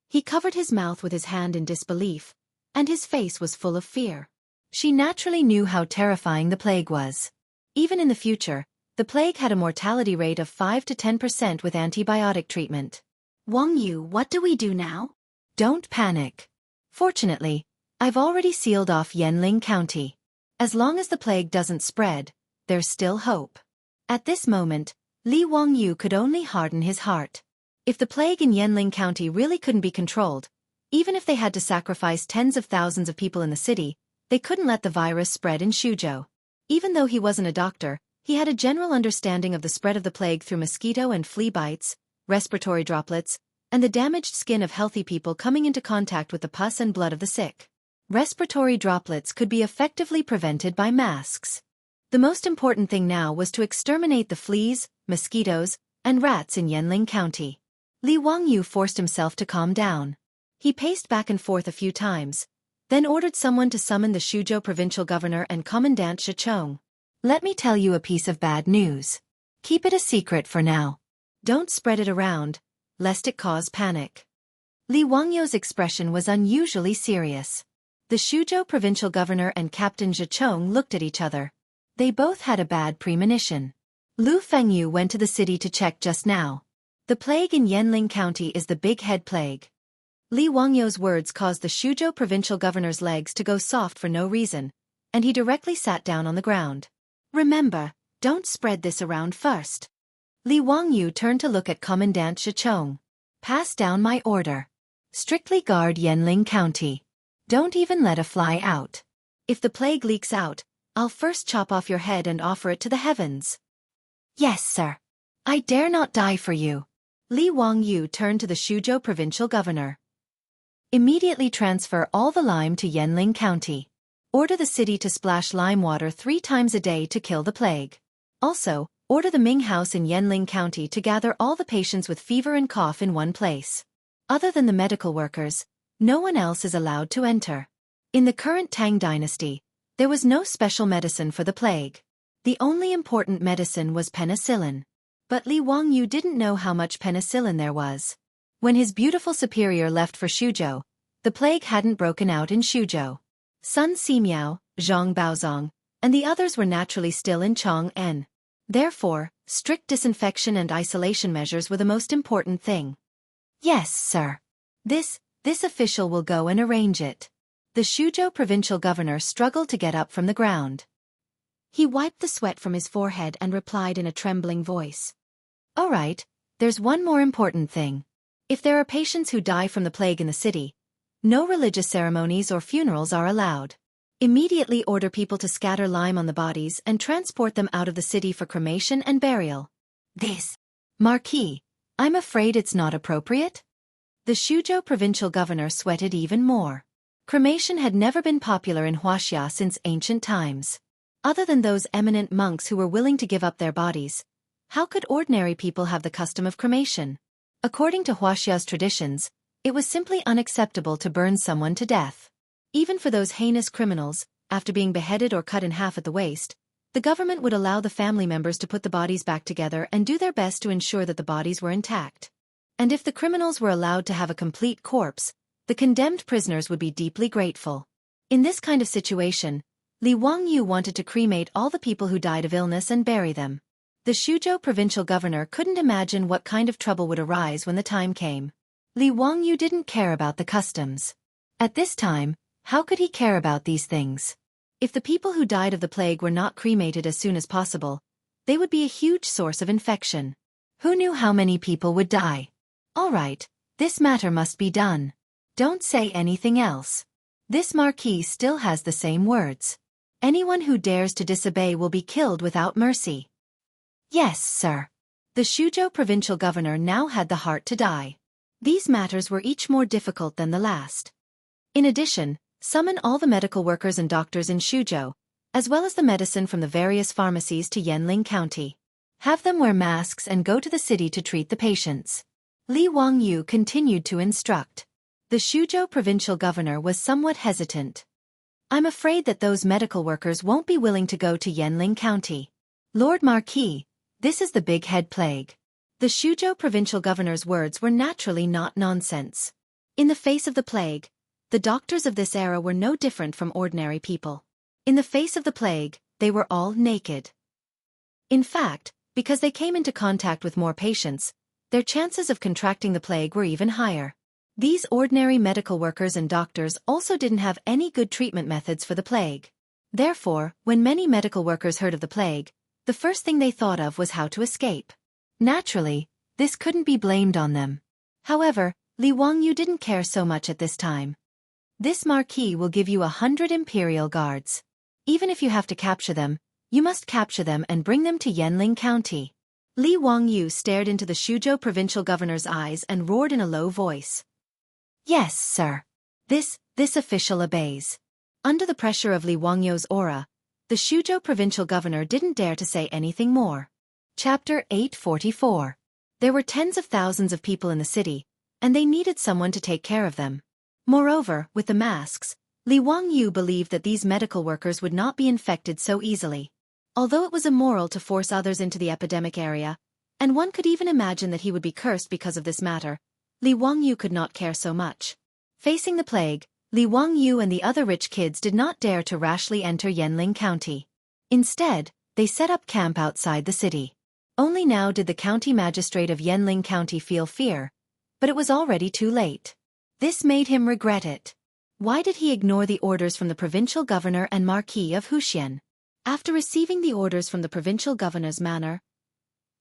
He covered his mouth with his hand in disbelief, and his face was full of fear. She naturally knew how terrifying the plague was. Even in the future, the plague had a mortality rate of 5 to 10% with antibiotic treatment. Wangyu, what do we do now? Don't panic. Fortunately, I've already sealed off Yanling County. As long as the plague doesn't spread, there's still hope. At this moment, Li Wangyu could only harden his heart. If the plague in Yanling County really couldn't be controlled, even if they had to sacrifice tens of thousands of people in the city, they couldn't let the virus spread in Xuzhou. Even though he wasn't a doctor, he had a general understanding of the spread of the plague through mosquito and flea bites, respiratory droplets, and the damaged skin of healthy people coming into contact with the pus and blood of the sick. Respiratory droplets could be effectively prevented by masks. The most important thing now was to exterminate the fleas, mosquitoes, and rats in Yanling County. Li Wangyu forced himself to calm down. He paced back and forth a few times, then ordered someone to summon the Xuzhou provincial governor and commandant Xichong. Let me tell you a piece of bad news. Keep it a secret for now. Don't spread it around, lest it cause panic. Li Wangyu's expression was unusually serious. The Xuzhou provincial governor and Captain Xichong looked at each other. They both had a bad premonition. Lu Fengyu went to the city to check just now. The plague in Yanling County is the big head plague. Li Wangyu's words caused the Xuzhou provincial governor's legs to go soft for no reason, and he directly sat down on the ground. Remember, don't spread this around first. Li Wangyu turned to look at Commandant Xichong. Pass down my order. Strictly guard Yanling County. Don't even let a fly out. If the plague leaks out, I'll first chop off your head and offer it to the heavens. Yes, sir. I dare not die for you. Li Wangyu turned to the Xuzhou provincial governor. Immediately transfer all the lime to Yanling County. Order the city to splash lime water 3 times a day to kill the plague. Also, order the Ming House in Yanling County to gather all the patients with fever and cough in one place. Other than the medical workers, no one else is allowed to enter. In the current Tang Dynasty, there was no special medicine for the plague. The only important medicine was penicillin. But Li Wangyu didn't know how much penicillin there was. When his beautiful superior left for Xuzhou, the plague hadn't broken out in Xuzhou. Sun Simiao, Zhang Baozong, and the others were naturally still in Chang'an. Therefore, strict disinfection and isolation measures were the most important thing. Yes, sir. This official will go and arrange it. The Xuzhou provincial governor struggled to get up from the ground. He wiped the sweat from his forehead and replied in a trembling voice. All right, there's one more important thing. If there are patients who die from the plague in the city, no religious ceremonies or funerals are allowed. Immediately order people to scatter lime on the bodies and transport them out of the city for cremation and burial. This, Marquis, I'm afraid it's not appropriate. The Xuzhou provincial governor sweated even more. Cremation had never been popular in Wuxia since ancient times. Other than those eminent monks who were willing to give up their bodies, how could ordinary people have the custom of cremation? According to Wuxia's traditions, it was simply unacceptable to burn someone to death. Even for those heinous criminals, after being beheaded or cut in half at the waist, the government would allow the family members to put the bodies back together and do their best to ensure that the bodies were intact. And if the criminals were allowed to have a complete corpse, the condemned prisoners would be deeply grateful. In this kind of situation, Li Wangyu wanted to cremate all the people who died of illness and bury them. The Suzhou provincial governor couldn't imagine what kind of trouble would arise when the time came. Li Wangyu didn't care about the customs. At this time, how could he care about these things? If the people who died of the plague were not cremated as soon as possible, they would be a huge source of infection. Who knew how many people would die? All right, this matter must be done. Don't say anything else. This marquis still has the same words. Anyone who dares to disobey will be killed without mercy. Yes, sir. The Suzhou provincial governor now had the heart to die. These matters were each more difficult than the last. In addition, summon all the medical workers and doctors in Suzhou, as well as the medicine from the various pharmacies to Yanling County. Have them wear masks and go to the city to treat the patients. Li Wangyu continued to instruct. The Suzhou provincial governor was somewhat hesitant. I'm afraid that those medical workers won't be willing to go to Yanling County. Lord Marquis, this is the big head plague. The Suzhou provincial governor's words were naturally not nonsense. In the face of the plague, the doctors of this era were no different from ordinary people. In the face of the plague, they were all naked. In fact, because they came into contact with more patients, their chances of contracting the plague were even higher. These ordinary medical workers and doctors also didn't have any good treatment methods for the plague. Therefore, when many medical workers heard of the plague, the first thing they thought of was how to escape. Naturally, this couldn't be blamed on them. However, Li Wangyu didn't care so much at this time. This marquis will give you 100 imperial guards. Even if you have to capture them, you must capture them and bring them to Yanling County. Li Wangyu stared into the Suzhou provincial governor's eyes and roared in a low voice. Yes, sir. This official obeys. Under the pressure of Li Wangyu's aura, the Suzhou provincial governor didn't dare to say anything more. Chapter 844. There were tens of thousands of people in the city, and they needed someone to take care of them. Moreover, with the masks, Li Wangyu believed that these medical workers would not be infected so easily. Although it was immoral to force others into the epidemic area, and one could even imagine that he would be cursed because of this matter, Li Wangyu could not care so much. Facing the plague, Li Wangyu and the other rich kids did not dare to rashly enter Yanling County. Instead, they set up camp outside the city. Only now did the county magistrate of Yanling County feel fear, but it was already too late. This made him regret it. Why did he ignore the orders from the provincial governor and marquis of Wuxia? After receiving the orders from the provincial governor's manor,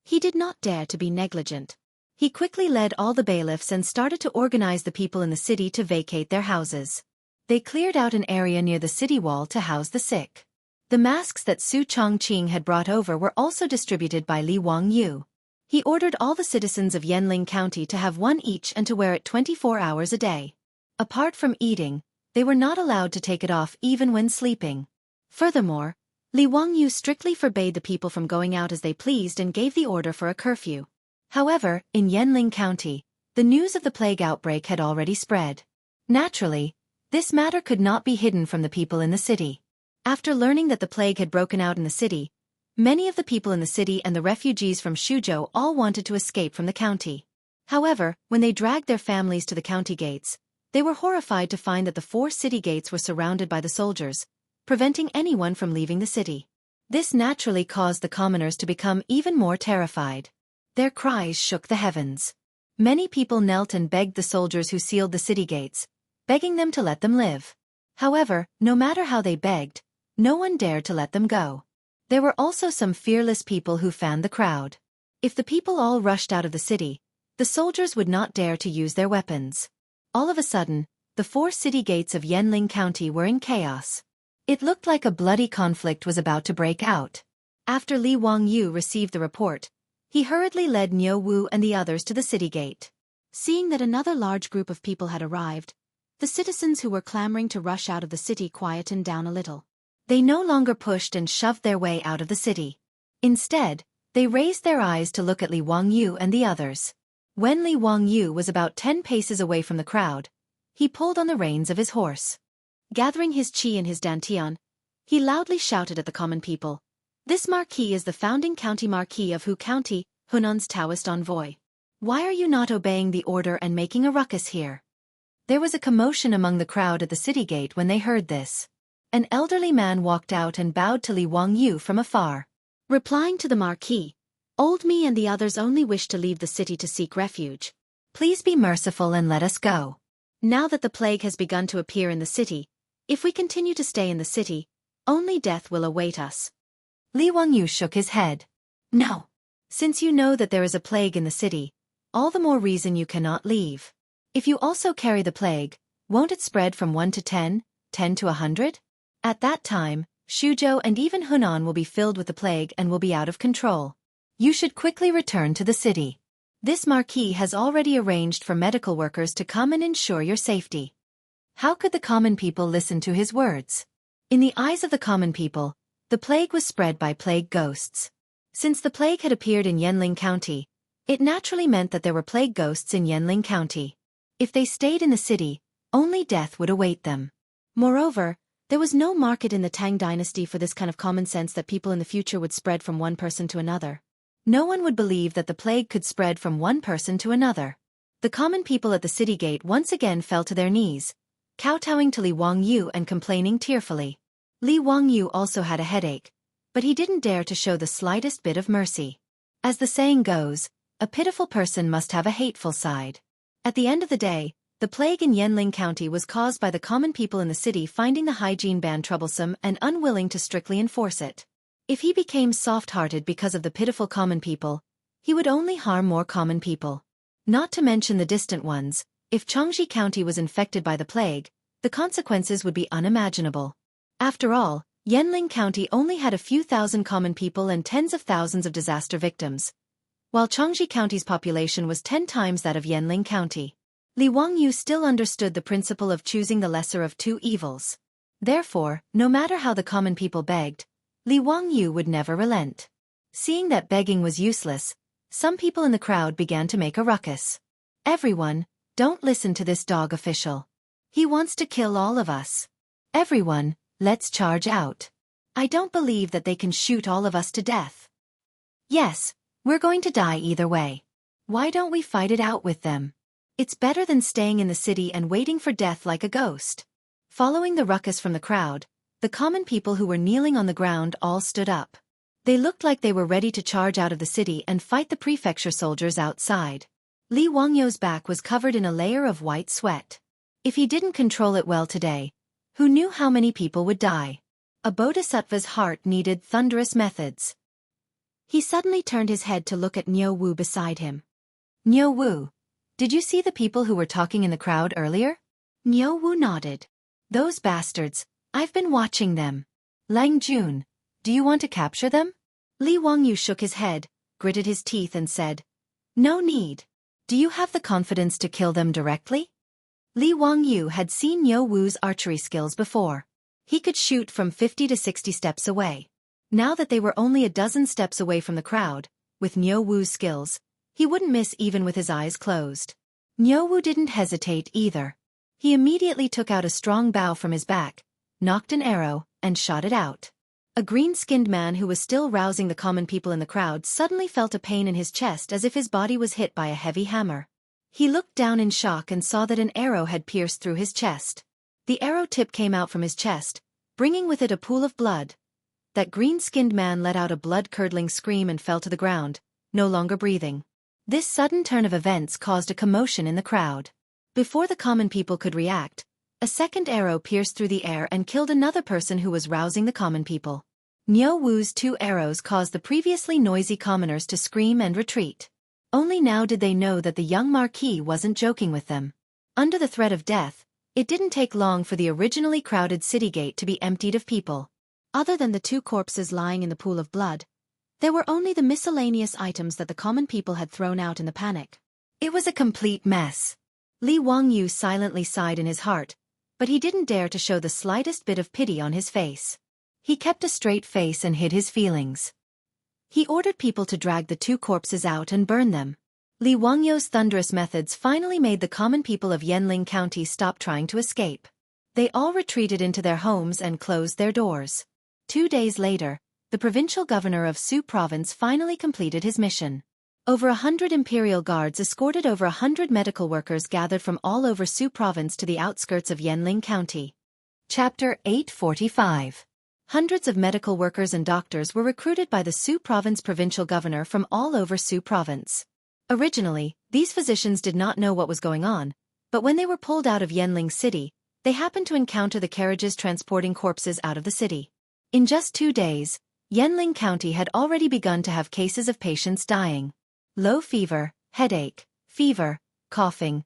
he did not dare to be negligent. He quickly led all the bailiffs and started to organize the people in the city to vacate their houses. They cleared out an area near the city wall to house the sick. The masks that Su Chongqing had brought over were also distributed by Li Wangyu. He ordered all the citizens of Yanling County to have one each and to wear it 24 hours a day. Apart from eating, they were not allowed to take it off even when sleeping. Furthermore, Li Wangyu strictly forbade the people from going out as they pleased and gave the order for a curfew. However, in Yanling County, the news of the plague outbreak had already spread. Naturally, this matter could not be hidden from the people in the city. After learning that the plague had broken out in the city, many of the people in the city and the refugees from Suzhou all wanted to escape from the county. However, when they dragged their families to the county gates, they were horrified to find that the 4 city gates were surrounded by the soldiers, preventing anyone from leaving the city. This naturally caused the commoners to become even more terrified. Their cries shook the heavens. Many people knelt and begged the soldiers who sealed the city gates, begging them to let them live. However, no matter how they begged, no one dared to let them go. There were also some fearless people who fanned the crowd. If the people all rushed out of the city, the soldiers would not dare to use their weapons. All of a sudden, the 4 city gates of Yanling County were in chaos. It looked like a bloody conflict was about to break out. After Li Wangyu received the report, he hurriedly led Niu Wu and the others to the city gate. Seeing that another large group of people had arrived, the citizens who were clamoring to rush out of the city quietened down a little. They no longer pushed and shoved their way out of the city. Instead, they raised their eyes to look at Li Wangyu and the others. When Li Wangyu was about 10 paces away from the crowd, he pulled on the reins of his horse. Gathering his qi in his dantian, He loudly shouted at the common people. This marquis is the founding county marquis of Hu County, Hunan's Taoist envoy. Why are you not obeying the order and making a ruckus here? There was a commotion among the crowd at the city gate when they heard this. An elderly man walked out and bowed to Li Wangyu from afar. Replying to the marquis, "Old me and the others only wish to leave the city to seek refuge. Please be merciful and let us go. Now that the plague has begun to appear in the city, if we continue to stay in the city, only death will await us." Li Wangyu shook his head. "No. Since you know that there is a plague in the city, all the more reason you cannot leave. If you also carry the plague, won't it spread from 1 to 10, 10 to 100? At that time, Shuzhou and even Hunan will be filled with the plague and will be out of control. You should quickly return to the city. This marquis has already arranged for medical workers to come and ensure your safety." How could the common people listen to his words? In the eyes of the common people, the plague was spread by plague ghosts. Since the plague had appeared in Yanling County, it naturally meant that there were plague ghosts in Yanling County. If they stayed in the city, only death would await them. Moreover, there was no market in the Tang Dynasty for this kind of common sense that people in the future would spread from one person to another. No one would believe that the plague could spread from one person to another. The common people at the city gate once again fell to their knees, kowtowing to Li Wangyu and complaining tearfully. Li Wangyu also had a headache, but he didn't dare to show the slightest bit of mercy. As the saying goes, a pitiful person must have a hateful side. At the end of the day, the plague in Yanling County was caused by the common people in the city finding the hygiene ban troublesome and unwilling to strictly enforce it. If he became soft-hearted because of the pitiful common people, he would only harm more common people. Not to mention the distant ones, if Xianxia County was infected by the plague, the consequences would be unimaginable. After all, Yanling County only had a few thousand common people and tens of thousands of disaster victims, while Xianxia County's population was 10 times that of Yanling County. Li Wangyu still understood the principle of choosing the lesser of two evils. Therefore, no matter how the common people begged, Li Wangyu would never relent. Seeing that begging was useless, some people in the crowd began to make a ruckus. "Everyone, don't listen to this dog official. He wants to kill all of us. Everyone, let's charge out. I don't believe that they can shoot all of us to death. Yes, we're going to die either way. Why don't we fight it out with them? It's better than staying in the city and waiting for death like a ghost." Following the ruckus from the crowd, the common people who were kneeling on the ground all stood up. They looked like they were ready to charge out of the city and fight the prefecture soldiers outside. Li Wangyu's back was covered in a layer of white sweat. If he didn't control it well today, who knew how many people would die? A bodhisattva's heart needed thunderous methods. He suddenly turned his head to look at Niu Wu beside him. "Niu Wu, did you see the people who were talking in the crowd earlier?" Niu Wu nodded. "Those bastards, I've been watching them. Lang Jun, do you want to capture them?" Li Wangyu shook his head, gritted his teeth and said, "No need. Do you have the confidence to kill them directly?" Li Wangyu had seen Niu Wu's archery skills before. He could shoot from 50 to 60 steps away. Now that they were only a dozen steps away from the crowd, with Niu Wu's skills, he wouldn't miss even with his eyes closed. Niu Wu didn't hesitate either. He immediately took out a strong bow from his back, knocked an arrow, and shot it out. A green-skinned man who was still rousing the common people in the crowd suddenly felt a pain in his chest as if his body was hit by a heavy hammer. He looked down in shock and saw that an arrow had pierced through his chest. The arrow tip came out from his chest, bringing with it a pool of blood. That green-skinned man let out a blood-curdling scream and fell to the ground, no longer breathing. This sudden turn of events caused a commotion in the crowd. Before the common people could react, a second arrow pierced through the air and killed another person who was rousing the common people. Niu Wu's 2 arrows caused the previously noisy commoners to scream and retreat. Only now did they know that the young marquis wasn't joking with them. Under the threat of death, it didn't take long for the originally crowded city gate to be emptied of people. Other than the 2 corpses lying in the pool of blood, there were only the miscellaneous items that the common people had thrown out in the panic. It was a complete mess. Li Wangyu silently sighed in his heart, but he didn't dare to show the slightest bit of pity on his face. He kept a straight face and hid his feelings. He ordered people to drag the 2 corpses out and burn them. Li Wangyu's thunderous methods finally made the common people of Yanling County stop trying to escape. They all retreated into their homes and closed their doors. 2 days later, the provincial governor of Su province finally completed his mission. Over 100 imperial guards escorted over 100 medical workers gathered from all over Su province to the outskirts of Yanling County. Chapter 845. Hundreds of medical workers and doctors were recruited by the Su province provincial governor from all over Su province. Originally, these physicians did not know what was going on, but when they were pulled out of Yanling City, they happened to encounter the carriages transporting corpses out of the city. In just 2 days, Yanling County had already begun to have cases of patients dying. Low fever, headache, fever, coughing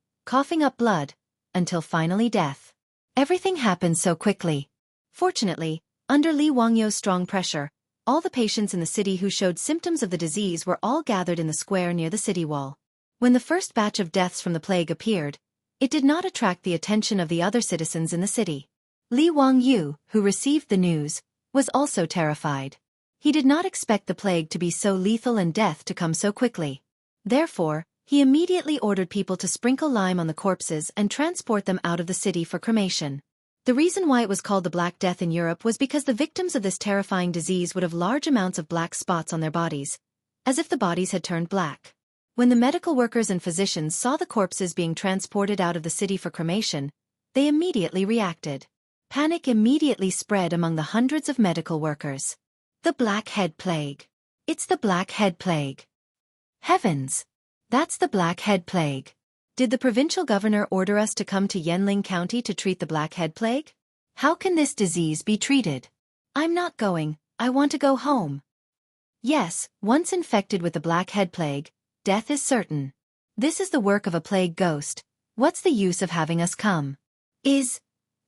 up blood, until finally death. Everything happened so quickly. Fortunately, under Li Wangyou's strong pressure, all the patients in the city who showed symptoms of the disease were all gathered in the square near the city wall. When the first batch of deaths from the plague appeared, it did not attract the attention of the other citizens in the city. Li Wangyou, who received the news, was also terrified. He did not expect the plague to be so lethal and death to come so quickly. Therefore, he immediately ordered people to sprinkle lime on the corpses and transport them out of the city for cremation. The reason why it was called the Black Death in Europe was because the victims of this terrifying disease would have large amounts of black spots on their bodies, as if the bodies had turned black. When the medical workers and physicians saw the corpses being transported out of the city for cremation, they immediately reacted. Panic immediately spread among the hundreds of medical workers. The Black Head Plague. It's the Black Head Plague. Heavens! That's the Black Head Plague. Did the provincial governor order us to come to Yanling County to treat the blackhead plague? How can this disease be treated? I'm not going, I want to go home. Yes, once infected with the blackhead plague, death is certain. This is the work of a plague ghost. What's the use of having us come? Is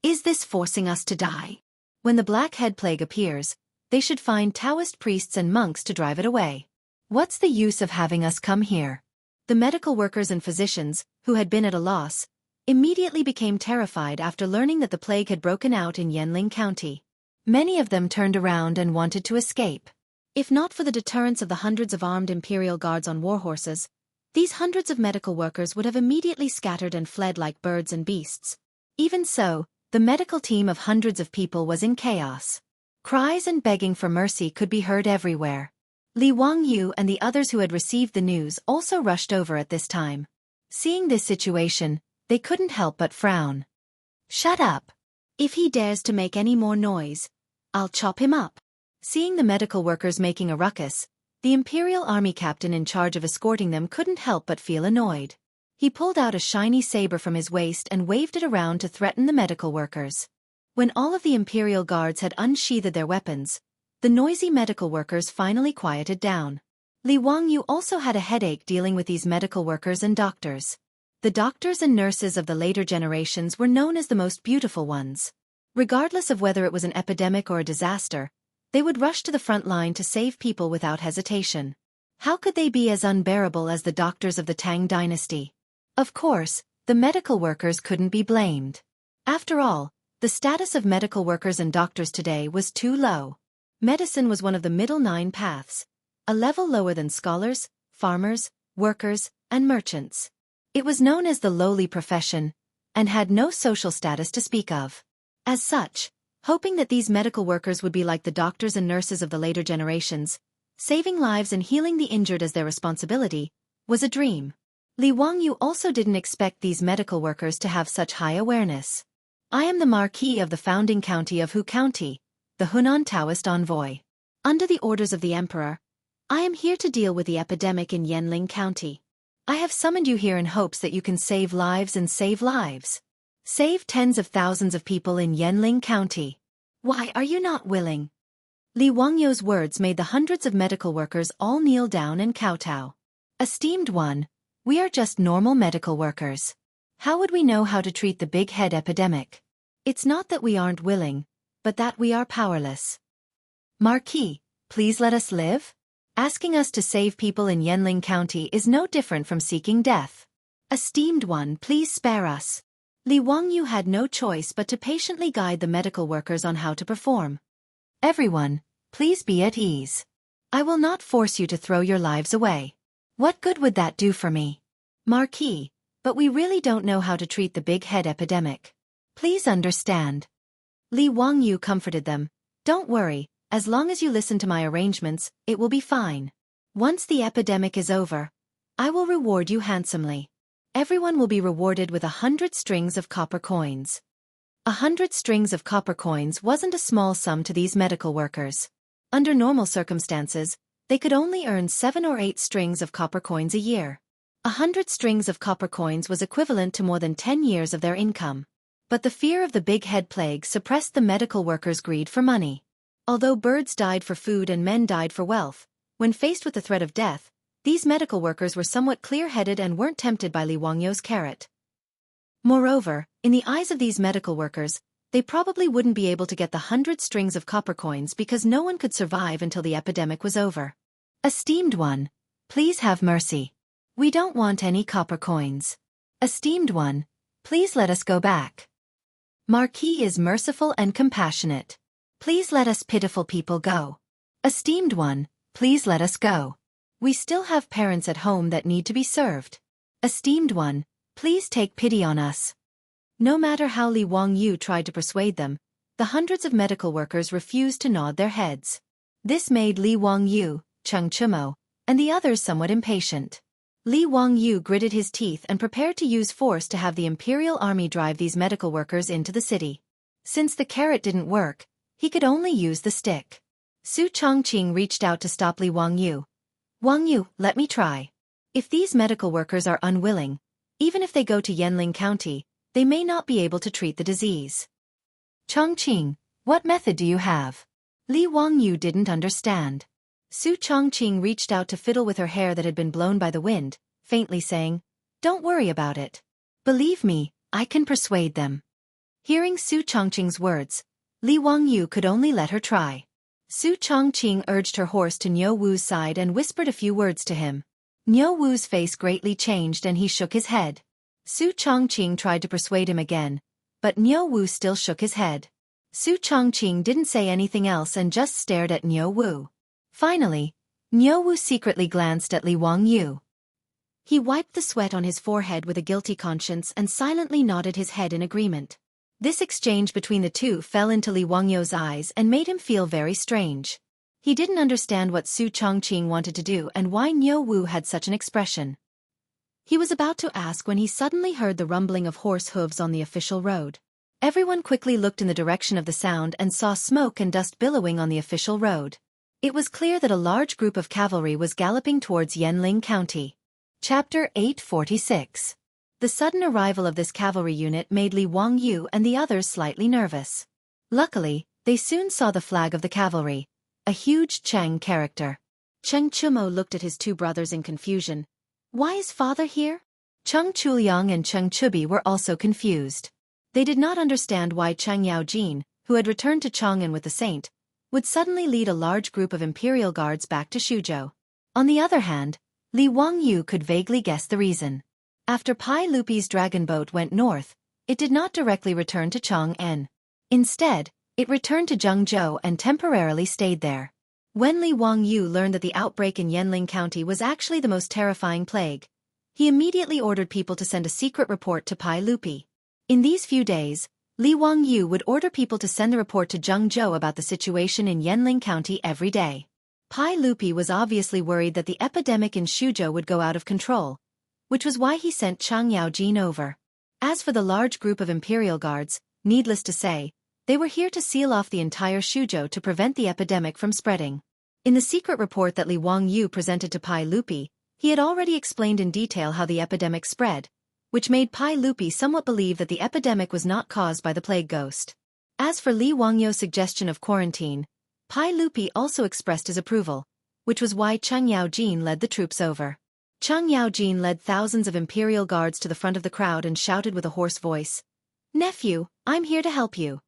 this forcing us to die? When the blackhead plague appears, they should find Taoist priests and monks to drive it away. What's the use of having us come here? The medical workers and physicians, who had been at a loss, immediately became terrified after learning that the plague had broken out in Yanling County. Many of them turned around and wanted to escape. If not for the deterrence of the hundreds of armed imperial guards on war horses, these hundreds of medical workers would have immediately scattered and fled like birds and beasts. Even so, the medical team of hundreds of people was in chaos. Cries and begging for mercy could be heard everywhere. Li Wangyou and the others who had received the news also rushed over at this time. Seeing this situation, they couldn't help but frown. Shut up! If he dares to make any more noise, I'll chop him up. Seeing the medical workers making a ruckus, the Imperial Army captain in charge of escorting them couldn't help but feel annoyed. He pulled out a shiny saber from his waist and waved it around to threaten the medical workers. When all of the Imperial guards had unsheathed their weapons, the noisy medical workers finally quieted down. Li Wangyou also had a headache dealing with these medical workers and doctors. The doctors and nurses of the later generations were known as the most beautiful ones. Regardless of whether it was an epidemic or a disaster, they would rush to the front line to save people without hesitation. How could they be as unbearable as the doctors of the Tang Dynasty? Of course, the medical workers couldn't be blamed. After all, the status of medical workers and doctors today was too low. Medicine was one of the middle 9 paths, a level lower than scholars, farmers, workers, and merchants. It was known as the lowly profession, and had no social status to speak of. As such, hoping that these medical workers would be like the doctors and nurses of the later generations, saving lives and healing the injured as their responsibility, was a dream. Li Wangyou also didn't expect these medical workers to have such high awareness. I am the Marquis of the founding county of Hu County, the Hunan Taoist envoy. Under the orders of the Emperor, I am here to deal with the epidemic in Yanling County. I have summoned you here in hopes that you can save lives and save lives. Save tens of thousands of people in Yanling County. Why are you not willing? Li Wangyou's words made the hundreds of medical workers all kneel down and kowtow. Esteemed one, we are just normal medical workers. How would we know how to treat the big head epidemic? It's not that we aren't willing, but that we are powerless. Marquis, please let us live? Asking us to save people in Yanling County is no different from seeking death. Esteemed one, please spare us. Li Wangyou had no choice but to patiently guide the medical workers on how to perform. Everyone, please be at ease. I will not force you to throw your lives away. What good would that do for me? Marquis, but we really don't know how to treat the big head epidemic. Please understand. Li Wangyou comforted them. Don't worry, as long as you listen to my arrangements, it will be fine. Once the epidemic is over, I will reward you handsomely. Everyone will be rewarded with 100 strings of copper coins. 100 strings of copper coins wasn't a small sum to these medical workers. Under normal circumstances, they could only earn 7 or 8 strings of copper coins a year. 100 strings of copper coins was equivalent to more than 10 years of their income. But the fear of the big head plague suppressed the medical workers' greed for money. Although birds died for food and men died for wealth, when faced with the threat of death, these medical workers were somewhat clear-headed and weren't tempted by Li Wangyu's carrot. Moreover, in the eyes of these medical workers, they probably wouldn't be able to get the 100 strings of copper coins because no one could survive until the epidemic was over. Esteemed one, please have mercy. We don't want any copper coins. Esteemed one, please let us go back. Marquis is merciful and compassionate. Please let us pitiful people go. Esteemed one, please let us go. We still have parents at home that need to be served. Esteemed one, please take pity on us. No matter how Li Wangyu tried to persuade them, the hundreds of medical workers refused to nod their heads. This made Li Wangyu, Cheng Chumo, and the others somewhat impatient. Li Wangyu gritted his teeth and prepared to use force to have the imperial army drive these medical workers into the city. Since the carrot didn't work, he could only use the stick. Su Chongqing reached out to stop Li Wangyu. Wangyu, let me try. If these medical workers are unwilling, even if they go to Yanling County, they may not be able to treat the disease. Chongqing, what method do you have? Li Wangyu didn't understand. Su Chongqing reached out to fiddle with her hair that had been blown by the wind, faintly saying, "Don't worry about it. Believe me, I can persuade them." Hearing Su Chongqing's words, Li Wangyu could only let her try. Su Chongqing urged her horse to Niu Wu's side and whispered a few words to him. Niu Wu's face greatly changed and he shook his head. Su Chongqing tried to persuade him again, but Niu Wu still shook his head. Su Chongqing didn't say anything else and just stared at Niu Wu. Finally, Niu Wu secretly glanced at Li Wangyu. He wiped the sweat on his forehead with a guilty conscience and silently nodded his head in agreement. This exchange between the two fell into Li Wangyu's eyes and made him feel very strange. He didn't understand what Su Chongqing wanted to do and why Niu Wu had such an expression. He was about to ask when he suddenly heard the rumbling of horse hooves on the official road. Everyone quickly looked in the direction of the sound and saw smoke and dust billowing on the official road. It was clear that a large group of cavalry was galloping towards Yanling County. Chapter 846. The sudden arrival of this cavalry unit made Li Wangyu and the others slightly nervous. Luckily, they soon saw the flag of the cavalry, a huge Cheng character. Cheng Chumo looked at his two brothers in confusion. Why is father here? Cheng Chuliang and Cheng Chubi were also confused. They did not understand why Cheng Yaojin, who had returned to Chang'an with the saint, would suddenly lead a large group of imperial guards back to Shuzhou. On the other hand, Li Wangyu could vaguely guess the reason. After Pai Lupi's dragon boat went north, it did not directly return to Chang'an. Instead, it returned to Jianghu and temporarily stayed there. When Li Wangyu learned that the outbreak in Yanling County was actually the most terrifying plague, he immediately ordered people to send a secret report to Pai Lupi. In these few days, Li Wangyu would order people to send the report to Jianghu about the situation in Yanling County every day. Pai Lupi was obviously worried that the epidemic in Shuzhou would go out of control, which was why he sent Chang Yaojin over. As for the large group of imperial guards, needless to say, they were here to seal off the entire Shuzhou to prevent the epidemic from spreading. In the secret report that Li Wangyu presented to Pai Lupi, he had already explained in detail how the epidemic spread, which made Pai Lupi somewhat believe that the epidemic was not caused by the plague ghost. As for Li Wangyu's suggestion of quarantine, Pai Lupi also expressed his approval, which was why Cheng Yaojin led the troops over. Cheng Yaojin led thousands of imperial guards to the front of the crowd and shouted with a hoarse voice, "Nephew, I'm here to help you."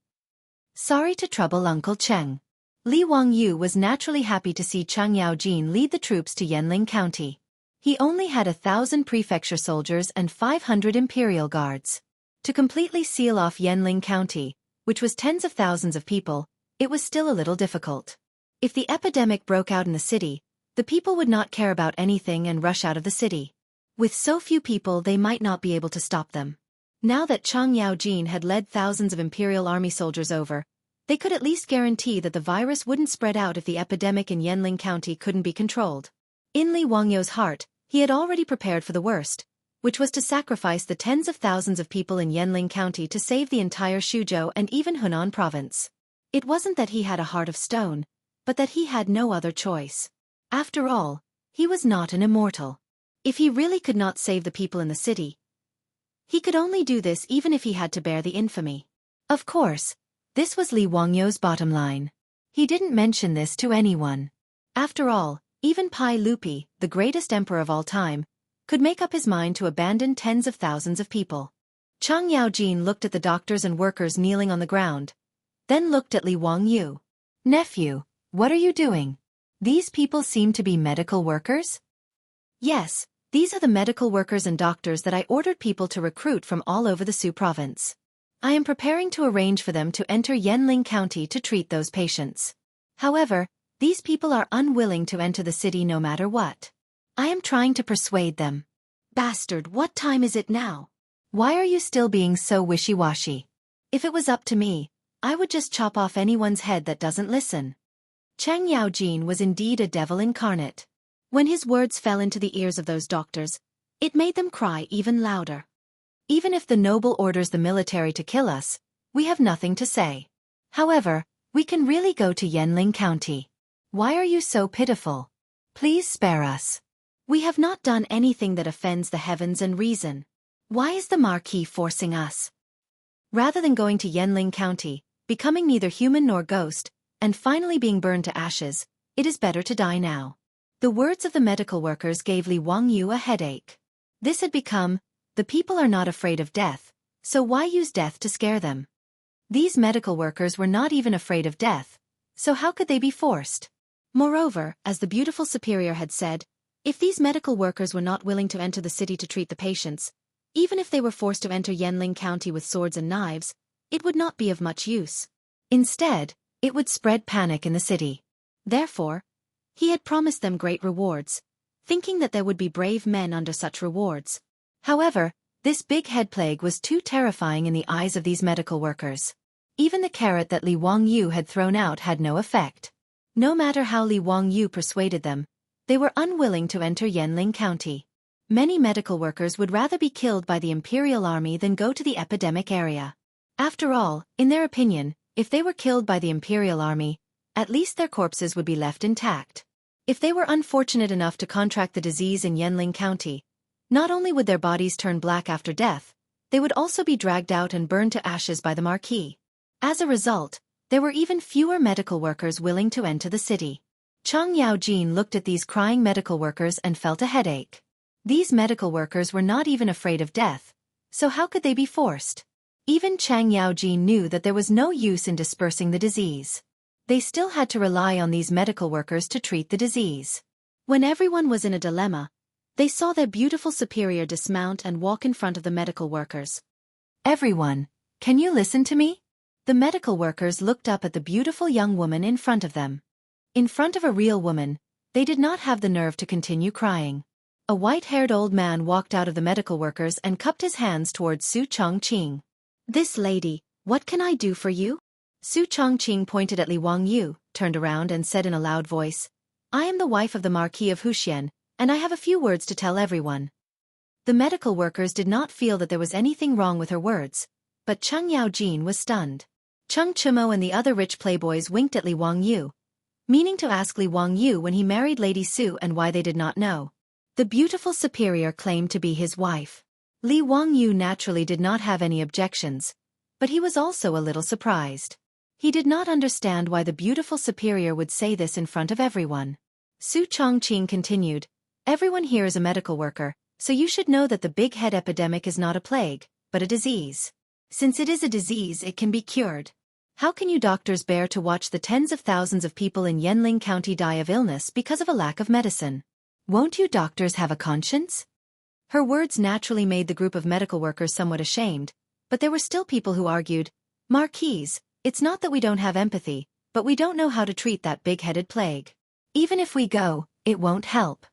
Sorry to trouble Uncle Cheng. Li Wangyu was naturally happy to see Cheng Yaojin lead the troops to Yanling County. He only had 1,000 prefecture soldiers and 500 imperial guards. To completely seal off Yanling County, which was tens of thousands of people, it was still a little difficult. If the epidemic broke out in the city, the people would not care about anything and rush out of the city. With so few people, they might not be able to stop them. Now that Cheng Yaojin had led thousands of imperial army soldiers over, They could at least guarantee that the virus wouldn't spread out if the epidemic in Yanling County couldn't be controlled. In Li Wangyou's heart, he had already prepared for the worst, which was to sacrifice the tens of thousands of people in Yanling County to save the entire Suzhou and even Hunan province. It wasn't that he had a heart of stone, but that he had no other choice. After all, he was not an immortal. If he really could not save the people in the city, he could only do this even if he had to bear the infamy. Of course, this was Li Wangyou's bottom line. He didn't mention this to anyone. After all, even Pai Lupi, the greatest emperor of all time, could make up his mind to abandon tens of thousands of people. Chang Yaojin looked at the doctors and workers kneeling on the ground, then looked at Li Wangyou. "Nephew, what are you doing? These people seem to be medical workers?" "Yes, these are the medical workers and doctors that I ordered people to recruit from all over the Su province. I am preparing to arrange for them to enter Yanling County to treat those patients. However, these people are unwilling to enter the city no matter what. I am trying to persuade them." "Bastard, what time is it now? Why are you still being so wishy-washy? If it was up to me, I would just chop off anyone's head that doesn't listen." Chang Yaojin was indeed a devil incarnate. When his words fell into the ears of those doctors, it made them cry even louder. "Even if the noble orders the military to kill us, we have nothing to say. However, we can really go to Yanling County. Why are you so pitiful? Please spare us. We have not done anything that offends the heavens and reason. Why is the Marquis forcing us? Rather than going to Yanling County, becoming neither human nor ghost, and finally being burned to ashes, it is better to die now." The words of the medical workers gave Li Wangyou a headache. This had become, the people are not afraid of death, so why use death to scare them? These medical workers were not even afraid of death, so how could they be forced? Moreover, as the beautiful superior had said, if these medical workers were not willing to enter the city to treat the patients, even if they were forced to enter Yanling County with swords and knives, it would not be of much use. Instead, it would spread panic in the city. Therefore, he had promised them great rewards, thinking that there would be brave men under such rewards. However, this big head plague was too terrifying in the eyes of these medical workers. Even the carrot that Li Wangyou had thrown out had no effect. No matter how Li Wangyou persuaded them, they were unwilling to enter Yanling County. Many medical workers would rather be killed by the Imperial Army than go to the epidemic area. After all, in their opinion, if they were killed by the Imperial Army, at least their corpses would be left intact. If they were unfortunate enough to contract the disease in Yanling County, not only would their bodies turn black after death, they would also be dragged out and burned to ashes by the Marquis. As a result, there were even fewer medical workers willing to enter the city. Chang Yaojin looked at these crying medical workers and felt a headache. These medical workers were not even afraid of death, so how could they be forced? Even Chang Yaojin knew that there was no use in dispersing the disease. They still had to rely on these medical workers to treat the disease. When everyone was in a dilemma, they saw their beautiful superior dismount and walk in front of the medical workers. "Everyone, can you listen to me?" The medical workers looked up at the beautiful young woman in front of them. In front of a real woman, they did not have the nerve to continue crying. A white-haired old man walked out of the medical workers and cupped his hands towards Su Chongqing. "This lady, what can I do for you?" Su Chongqing pointed at Li Wangyou, turned around and said in a loud voice, "I am the wife of the Marquis of Huxian, and I have a few words to tell everyone." The medical workers did not feel that there was anything wrong with her words, but Cheng Yaojin was stunned. Cheng Chimo and the other rich playboys winked at Li Wangyou, meaning to ask Li Wangyou when he married Lady Su and why they did not know. The beautiful superior claimed to be his wife. Li Wangyou naturally did not have any objections, but he was also a little surprised. He did not understand why the beautiful superior would say this in front of everyone. Su Chongqing continued, "Everyone here is a medical worker, so you should know that the big head epidemic is not a plague, but a disease. Since it is a disease, it can be cured. How can you doctors bear to watch the tens of thousands of people in Yanling County die of illness because of a lack of medicine? Won't you doctors have a conscience?" Her words naturally made the group of medical workers somewhat ashamed, but there were still people who argued, "Marquise, it's not that we don't have empathy, but we don't know how to treat that big-headed plague. Even if we go, it won't help."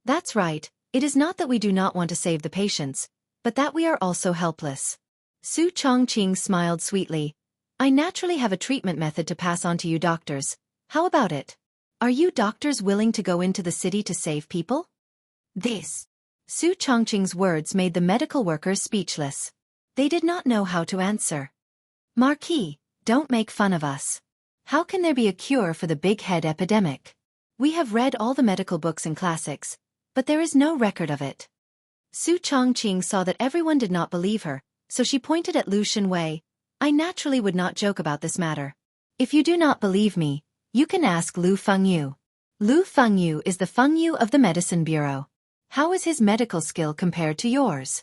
"That's right, it is not that we do not want to save the patients, but that we are also helpless." Su Chongqing smiled sweetly. I naturally have a treatment method to pass on to you doctors. How about it? Are you doctors willing to go into the city to save people? This. Su Chongqing's words made the medical workers speechless. They did not know how to answer. Marquis, don't make fun of us. How can there be a cure for the big head epidemic? We have read all the medical books and classics, but there is no record of it. Su Chongqing saw that everyone did not believe her, so she pointed at Lu Shenwei. I naturally would not joke about this matter. If you do not believe me, you can ask Lu Fengyu. Lu Fengyu is the Fengyu of the Medicine Bureau. How is his medical skill compared to yours?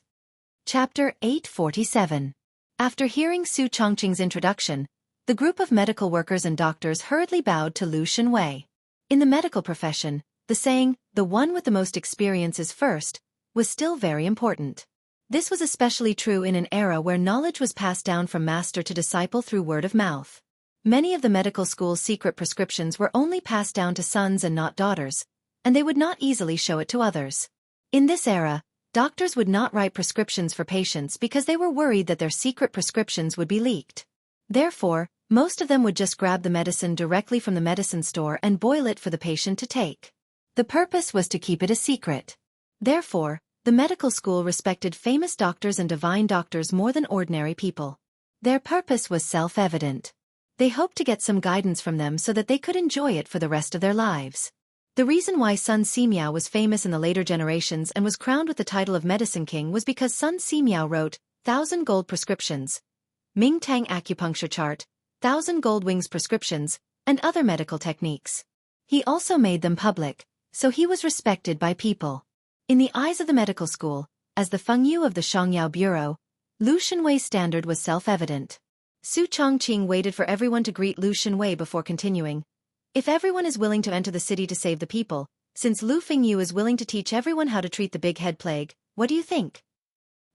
Chapter 847. After hearing Su Chongqing's introduction, the group of medical workers and doctors hurriedly bowed to Lu Shenwei. In the medical profession, the saying, "the one with the most experience is first," was still very important. This was especially true in an era where knowledge was passed down from master to disciple through word of mouth. Many of the medical school's secret prescriptions were only passed down to sons and not daughters, and they would not easily show it to others. In this era, doctors would not write prescriptions for patients because they were worried that their secret prescriptions would be leaked. Therefore, most of them would just grab the medicine directly from the medicine store and boil it for the patient to take. The purpose was to keep it a secret. Therefore, the medical school respected famous doctors and divine doctors more than ordinary people. Their purpose was self-evident. They hoped to get some guidance from them so that they could enjoy it for the rest of their lives. The reason why Sun Simiao was famous in the later generations and was crowned with the title of Medicine King was because Sun Simiao wrote 1,000 gold prescriptions, Ming Tang acupuncture chart, 1,000 gold wings prescriptions, and other medical techniques. He also made them public, so he was respected by people. In the eyes of the medical school, as the Fengyu of the Xianxia Bureau, Lu Shenwei's standard was self-evident. Su Chongqing waited for everyone to greet Lu Shenwei before continuing. If everyone is willing to enter the city to save the people, since Lu Fengyu is willing to teach everyone how to treat the big head plague, what do you think?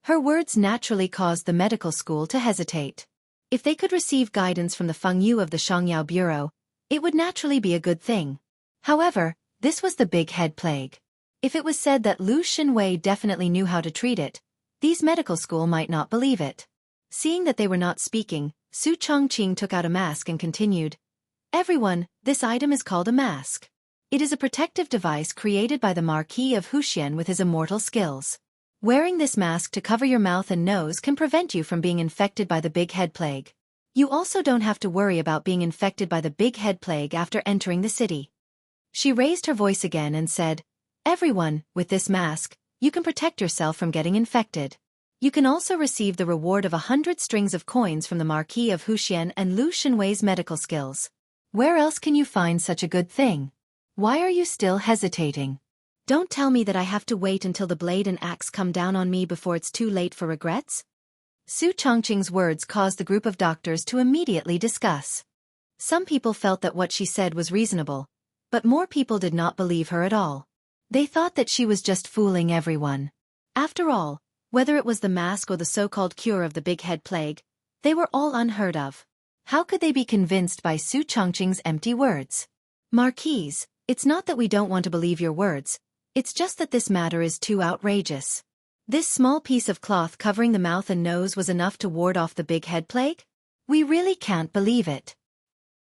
Her words naturally caused the medical school to hesitate. If they could receive guidance from the Fengyu of the Xianxia Bureau, it would naturally be a good thing. However, this was the big head plague. If it was said that Lu Shenwei definitely knew how to treat it, these medical school might not believe it. Seeing that they were not speaking, Su Chongqing took out a mask and continued. Everyone, this item is called a mask. It is a protective device created by the Marquis of Wuxia with his immortal skills. Wearing this mask to cover your mouth and nose can prevent you from being infected by the big head plague. You also don't have to worry about being infected by the big head plague after entering the city. She raised her voice again and said, Everyone, with this mask, you can protect yourself from getting infected. You can also receive the reward of 100 strings of coins from the Marquis of Wuxia and Lu Shenwei's medical skills. Where else can you find such a good thing? Why are you still hesitating? Don't tell me that I have to wait until the blade and axe come down on me before it's too late for regrets? Su Chongqing's words caused the group of doctors to immediately discuss. Some people felt that what she said was reasonable, but more people did not believe her at all. They thought that she was just fooling everyone. After all, whether it was the mask or the so-called cure of the big head plague, they were all unheard of. How could they be convinced by Su Chongqing's empty words? Marquise, it's not that we don't want to believe your words, it's just that this matter is too outrageous. This small piece of cloth covering the mouth and nose was enough to ward off the big head plague? We really can't believe it.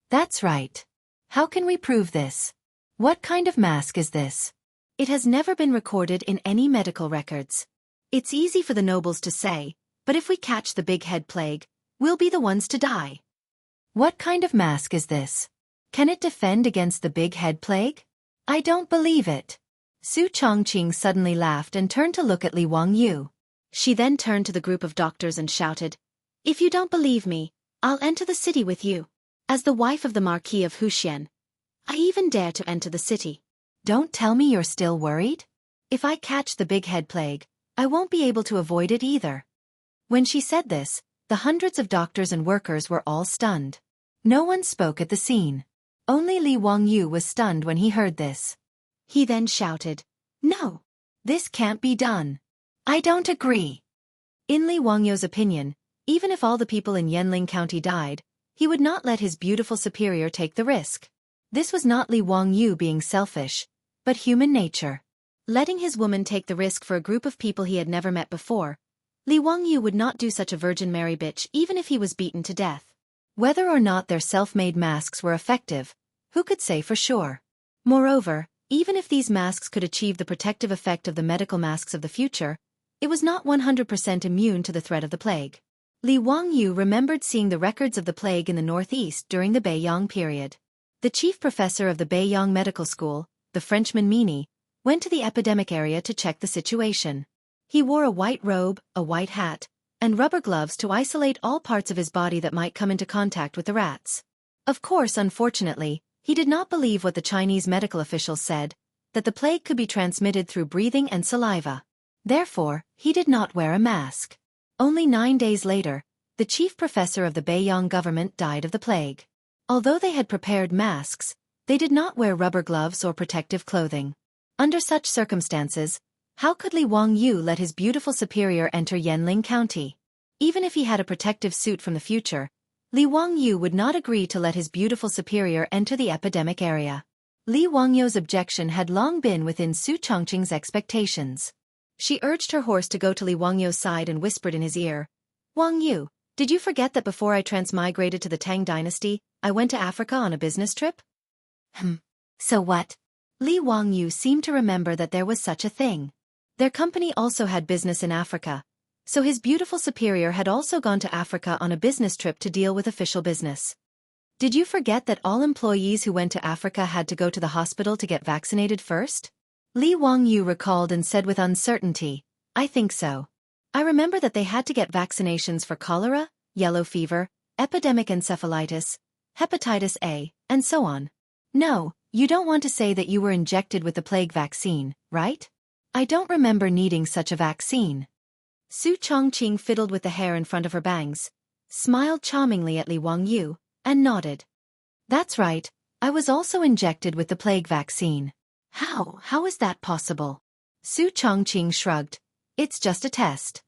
That's right. How can we prove this? What kind of mask is this? It has never been recorded in any medical records. It's easy for the nobles to say, but if we catch the big head plague, we'll be the ones to die. What kind of mask is this? Can it defend against the big head plague? I don't believe it. Su Chongqing suddenly laughed and turned to look at Li Wangyu. She then turned to the group of doctors and shouted, If you don't believe me, I'll enter the city with you. As the wife of the Marquis of Wuxia, I even dare to enter the city. Don't tell me you're still worried? If I catch the big head plague, I won't be able to avoid it either. When she said this, the hundreds of doctors and workers were all stunned. No one spoke at the scene. Only Li Wangyu was stunned when he heard this. He then shouted, No! This can't be done. I don't agree. In Li Wangyu's opinion, even if all the people in Yanling County died, he would not let his beautiful superior take the risk. This was not Li Wangyu being selfish, but human nature. Letting his woman take the risk for a group of people he had never met before, Li Wangyu would not do such a Virgin Mary bitch even if he was beaten to death. Whether or not their self-made masks were effective, who could say for sure? Moreover, even if these masks could achieve the protective effect of the medical masks of the future, it was not 100% immune to the threat of the plague. Li Wangyu remembered seeing the records of the plague in the northeast during the Beiyang period. The chief professor of the Beiyang Medical School, the Frenchman Mini, went to the epidemic area to check the situation. He wore a white robe, a white hat, and rubber gloves to isolate all parts of his body that might come into contact with the rats. Of course, unfortunately, he did not believe what the Chinese medical officials said, that the plague could be transmitted through breathing and saliva. Therefore, he did not wear a mask. Only 9 days later, the chief professor of the Beiyang government died of the plague. Although they had prepared masks, they did not wear rubber gloves or protective clothing. Under such circumstances, how could Li Wangyu let his beautiful superior enter Yanling County? Even if he had a protective suit from the future, Li Wangyu would not agree to let his beautiful superior enter the epidemic area. Li Wangyu's objection had long been within Su Chongqing's expectations. She urged her horse to go to Li Wangyu's side and whispered in his ear, "Wangyu, did you forget that before I transmigrated to the Tang Dynasty, I went to Africa on a business trip?" So what? Li Wangyu seemed to remember that there was such a thing. Their company also had business in Africa, so his beautiful superior had also gone to Africa on a business trip to deal with official business. Did you forget that all employees who went to Africa had to go to the hospital to get vaccinated first? Li Wangyu recalled and said with uncertainty, "I think so. I remember that they had to get vaccinations for cholera, yellow fever, epidemic encephalitis, hepatitis A, and so on. No, you don't want to say that you were injected with the plague vaccine, right? I don't remember needing such a vaccine." Su Chongqing fiddled with the hair in front of her bangs, smiled charmingly at Li Wangyu, and nodded. "That's right, I was also injected with the plague vaccine." How is that possible? Su Chongqing shrugged. "It's just a test."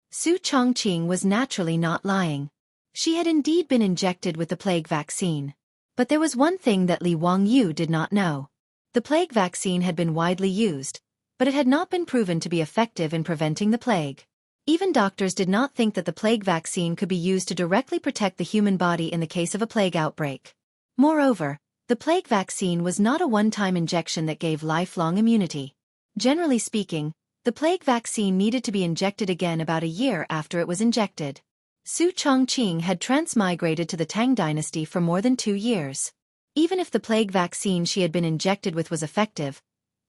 Su Chongqing was naturally not lying. She had indeed been injected with the plague vaccine. But there was one thing that Li Wangyu did not know. The plague vaccine had been widely used, but it had not been proven to be effective in preventing the plague. Even doctors did not think that the plague vaccine could be used to directly protect the human body in the case of a plague outbreak. Moreover, the plague vaccine was not a one-time injection that gave lifelong immunity. Generally speaking, the plague vaccine needed to be injected again about a year after it was injected. Su Chongqing had transmigrated to the Tang Dynasty for more than 2 years. Even if the plague vaccine she had been injected with was effective,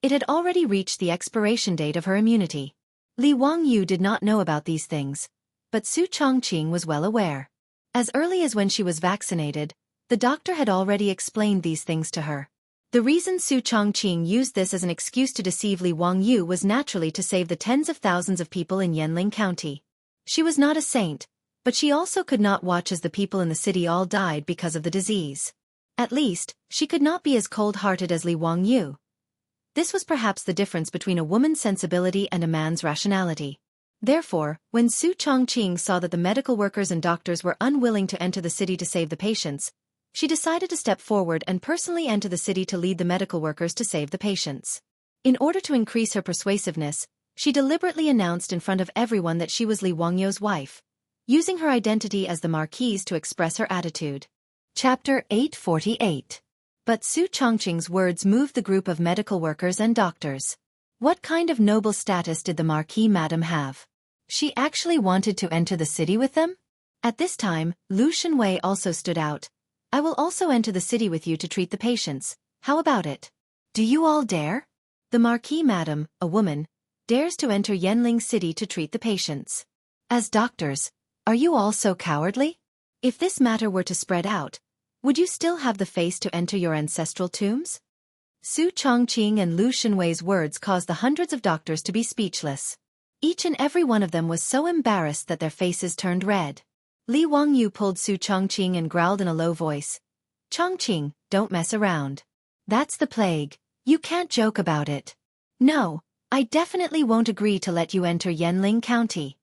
it had already reached the expiration date of her immunity. Li Wangyu did not know about these things, but Su Chongqing was well aware. As early as when she was vaccinated, the doctor had already explained these things to her. The reason Su Chongqing used this as an excuse to deceive Li Wangyu was naturally to save the tens of thousands of people in Yanling County. She was not a saint, but she also could not watch as the people in the city all died because of the disease. At least, she could not be as cold-hearted as Li Wangyu. This was perhaps the difference between a woman's sensibility and a man's rationality. Therefore, when Su Chongqing saw that the medical workers and doctors were unwilling to enter the city to save the patients, she decided to step forward and personally enter the city to lead the medical workers to save the patients. In order to increase her persuasiveness, she deliberately announced in front of everyone that she was Li Wangyu's wife, using her identity as the Marquise to express her attitude. Chapter 848. But Su Chongqing's words moved the group of medical workers and doctors. What kind of noble status did the Marquis Madam have? She actually wanted to enter the city with them? At this time, Lu Shenwei also stood out. "I will also enter the city with you to treat the patients. How about it? Do you all dare?" The Marquis Madam, a woman, dares to enter Yanling City to treat the patients. As doctors, are you all so cowardly? If this matter were to spread out, would you still have the face to enter your ancestral tombs? Su Chongqing and Lu Shenwei's words caused the hundreds of doctors to be speechless. Each and every one of them was so embarrassed that their faces turned red. Li Wangyu pulled Su Chongqing and growled in a low voice, "Chongqing, don't mess around. That's the plague. You can't joke about it. No, I definitely won't agree to let you enter Yanling County."